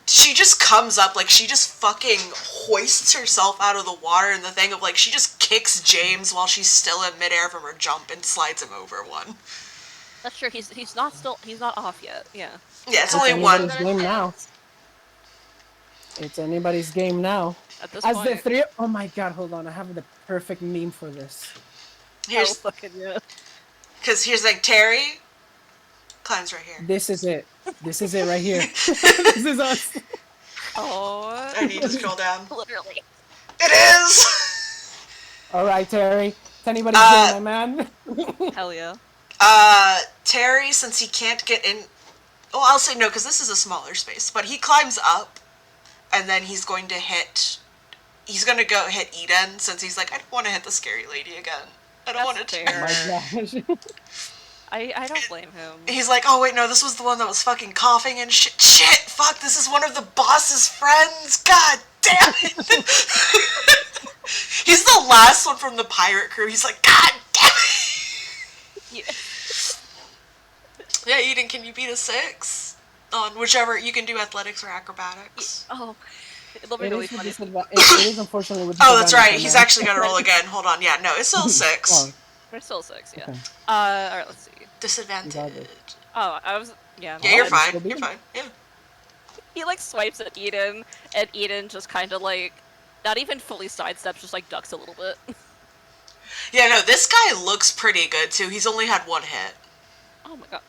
she just comes up, like, she just fucking hoists herself out of the water, and the thing of, like, she just kicks James while she's still in midair from her jump and slides him over one. That's true. He's not off yet. Yeah. Yeah, it's It's only one. anybody's game now. It's anybody's game now. At this As point. the three. Oh my god! Hold on. I have the perfect meme for this. Here's, fucking yeah. because here's, like, Terry climbs right here. This is it. This is it right here. This is us. Oh. I need to scroll down. Literally. It is! All right, Terry. It's anybody's game, my man. Hell yeah. Terry, since he can't get in... Well, I'll say no, because this is a smaller space. But he climbs up, and then he's going to hit... He's going to go hit Eden, since he's like, I don't want to hit the scary lady again. I don't want That's to... fair. Oh my gosh. I don't blame him. He's like, oh wait, no, this was the one that was fucking coughing and shit. Shit, fuck, this is one of the boss's friends. God damn it. He's the last one from the pirate crew. He's like, God damn it! Yeah. Yeah, Eden, can you beat a 6? On whichever, you can do athletics or acrobatics. Oh, it'll be It really is, with funny. it is unfortunately with Oh, that's right. disadvantage He's now. actually got to roll again. Hold on. Yeah, no, it's still 6. Oh, We're still 6, yeah. okay. Alright, let's see. Disadvantage. Oh, I was, yeah. Yeah, you're Oh, fine. still beat You're him. fine. Yeah. He, like, swipes at Eden, and Eden just kind of, like, not even fully sidesteps, just, like, ducks a little bit. Yeah, no, this guy looks pretty good, too. He's only had 1 hit. Oh my god.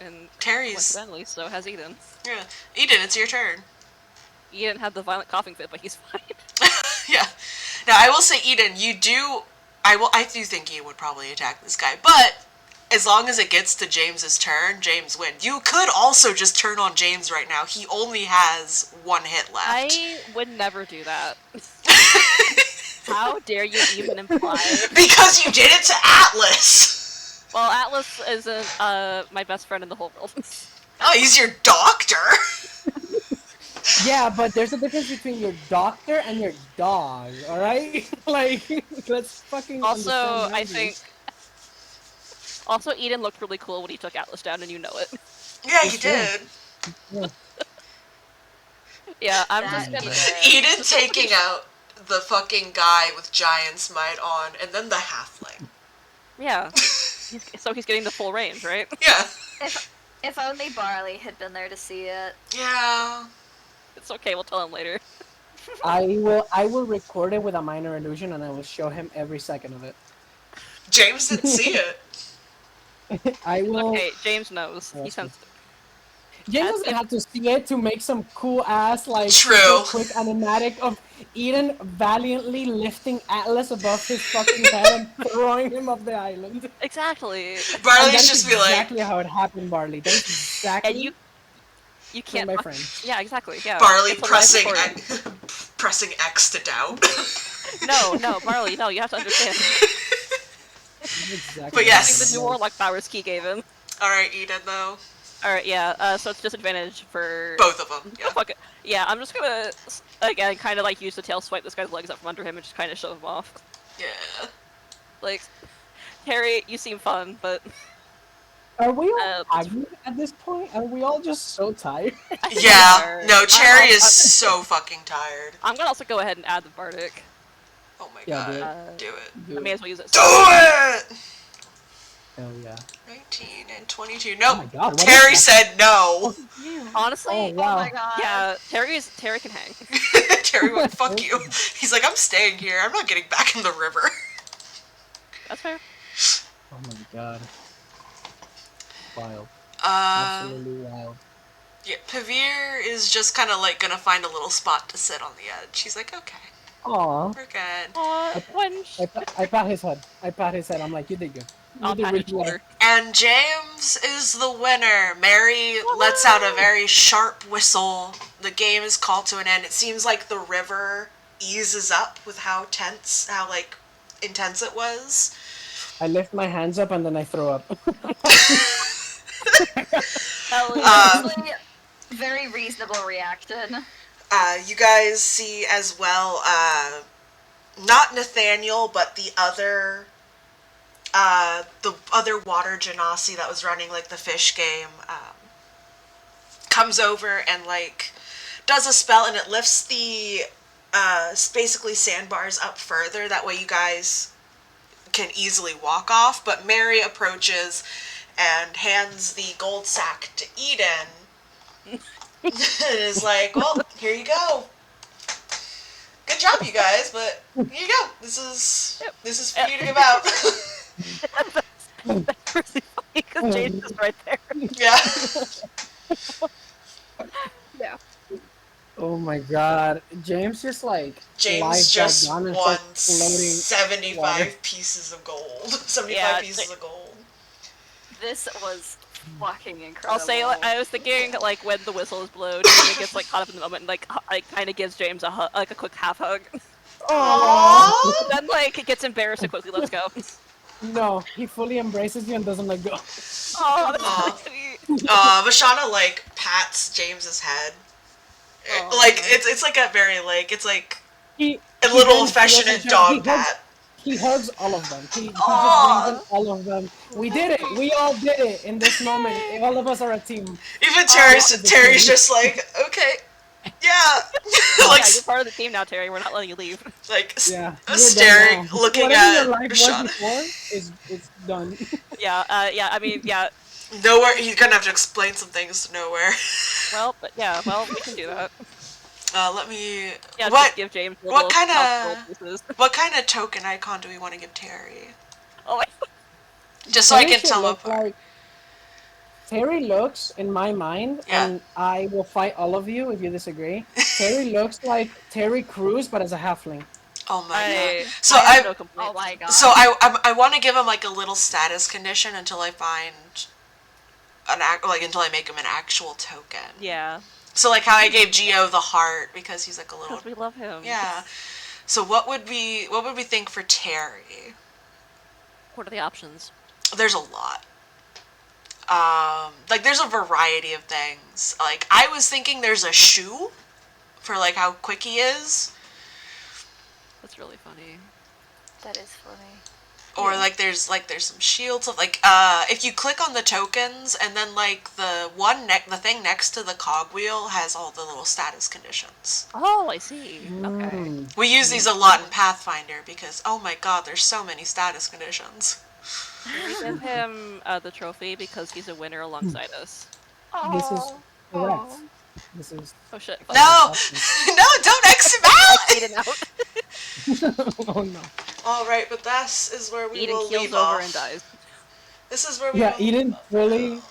And Terry's... coincidentally, so has Eden. Yeah. Eden, it's your turn. Eden had the violent coughing fit, but he's fine. Yeah. Now, I will say, Eden, you do... I do think you would probably attack this guy, but as long as it gets to James's turn, James wins. You could also just turn on James right now. He only has 1 hit left. I would never do that. How dare you even imply? Because you did it to Atlas! Well, Atlas isn't my best friend in the whole world. Oh, he's your doctor! Yeah, but there's a difference between your doctor and your dog, alright? Like, let's fucking Also, understand I boundaries. think... Also, Eden looked really cool when he took Atlas down, and you know it. Yeah, he It's true. did. Yeah. Yeah, I'm That just gonna... Eden taking out the fucking guy with Giant's Might on, and then the halfling. Yeah. So he's getting the full range, right? Yeah. If only Barley had been there to see it. Yeah. It's okay, we'll tell him later. I will record it with a minor illusion and I will show him every second of it. James didn't see it. I will. Okay, James knows. He Yes, sensed it. James doesn't have to see it to make some cool ass like True. super quick animatic of Eden valiantly lifting Atlas above his fucking head and throwing him off the island. Exactly. And Barley's that's just be like, exactly how it happened, Barley. That is exactly. And you can't... my friend. Yeah, exactly, yeah. Barley It's a live pressing recording. pressing X to doubt. No, Barley, no, you have to understand. Exactly. But yes. The new Warlock powers Key gave him. Alright, Eden, though. Alright, yeah, so it's disadvantage for... Both of them, yeah. Fuck it. Yeah, I'm just gonna, again, kind of like use the tail swipe this guy's legs up from under him and just kind of shove him off. Yeah. Like, Harry, you seem fun, but... Are we all that's- tired at this point? Are we all just so tired? I think we Yeah. are. No, Cherry I'm- is so fucking tired. I'm gonna also go ahead and add the Bardic. Oh my Yeah, god. Do it. Do I may it. as well use it. Do it! Hell yeah. 19 and 22. Oh Nope. my god. What Terry is that? said no. Honestly, Oh wow. Oh my god. yeah, Terry can hang. Terry went, fuck you. He's like, I'm staying here. I'm not getting back in the river. That's fair. Oh my god. Wild. Uh, Absolutely wild. yeah, Pavir is just kind of like gonna find a little spot to sit on the edge. He's like, okay, Aw. we're good. When I pat his head. I'm like, you did good. You I'll did pat his really well. shoulder. And James is the winner. Mary lets out a very sharp whistle. The game is called to an end. It seems like the river eases up with how like intense it was. I lift my hands up and then I throw up. Hell yeah. Honestly, very reasonable reaction. You guys see as well, not Nathaniel, but the other water genasi that was running like the fish game, comes over and like does a spell and it lifts the basically sandbars up further. That way you guys can easily walk off. But Mary approaches and hands the gold sack to Eden. And is like, well, here you go. Good job, you guys, but here you go. This is for you to give out. That's really funny because James is right there. Yeah. Yeah. Oh my god. James just like James lies just back down and won starts floating 75 water. pieces of gold. 75 Yeah, pieces of gold. This was fucking incredible. I'll say, like, I was thinking, like, when the whistle is blown, he gets, like, caught up in the moment and, like, kind of gives James a a quick half hug. Aww. Then, like, gets embarrassed and quickly lets go. No, he fully embraces you and doesn't let go. Oh, that's really sweet. Vashana like pats James's head. Aw. Like it's like a very like it's like A he little then throws a affectionate shout. dog pat. He hugs all of them. He just brings in Aww. all of them. We did it. We all did it in this moment. Yay. All of us are a team. Even This is the Terry's team. just like, okay, yeah, like Yeah, you're part of the team now, Terry. We're not letting you leave. like Yeah, you're staring, done now. looking Whatever your at life was Shauna. before is it's done. Yeah, yeah. I mean, yeah. Nowhere. He's gonna have to explain some things to Nowhere. Well, but yeah. Well, we can do that. Let me. Yeah, What? just give James What little kind mouth roll of? pieces. What kind of token icon do we want to give Terry? Oh, my. Just so I Terry can should tell them look apart. like Terry looks in my mind, Yeah. and I will fight all of you if you disagree. Terry looks like Terry Crews, but as a halfling. Oh my I god. So I have I. no complaints. Oh my god. So I want to give him like a little status condition until I find until I make him an actual token. Yeah, So like how I gave Geo the heart because he's like a little. because we love him. Yeah. So what would we think for Terry? What are the options? There's a lot. Like there's a variety of things. Like I was thinking there's a shoe for like how quick he is. That's really funny. That is funny. Or like there's some shields of like if you click on the tokens and then like the thing next to the cogwheel has all the little status conditions. Oh, I see. Okay. Mm. We use these a lot in Pathfinder because oh my god, there's so many status conditions. Can we give him the trophy because he's a winner alongside us? This is correct. Oh. This is Oh shit! fuck. No, no, don't X him I out. ate it out. oh no. All right, but this is where we Eden will keels leave over off. and dies. This is where we Yeah, will Eden fully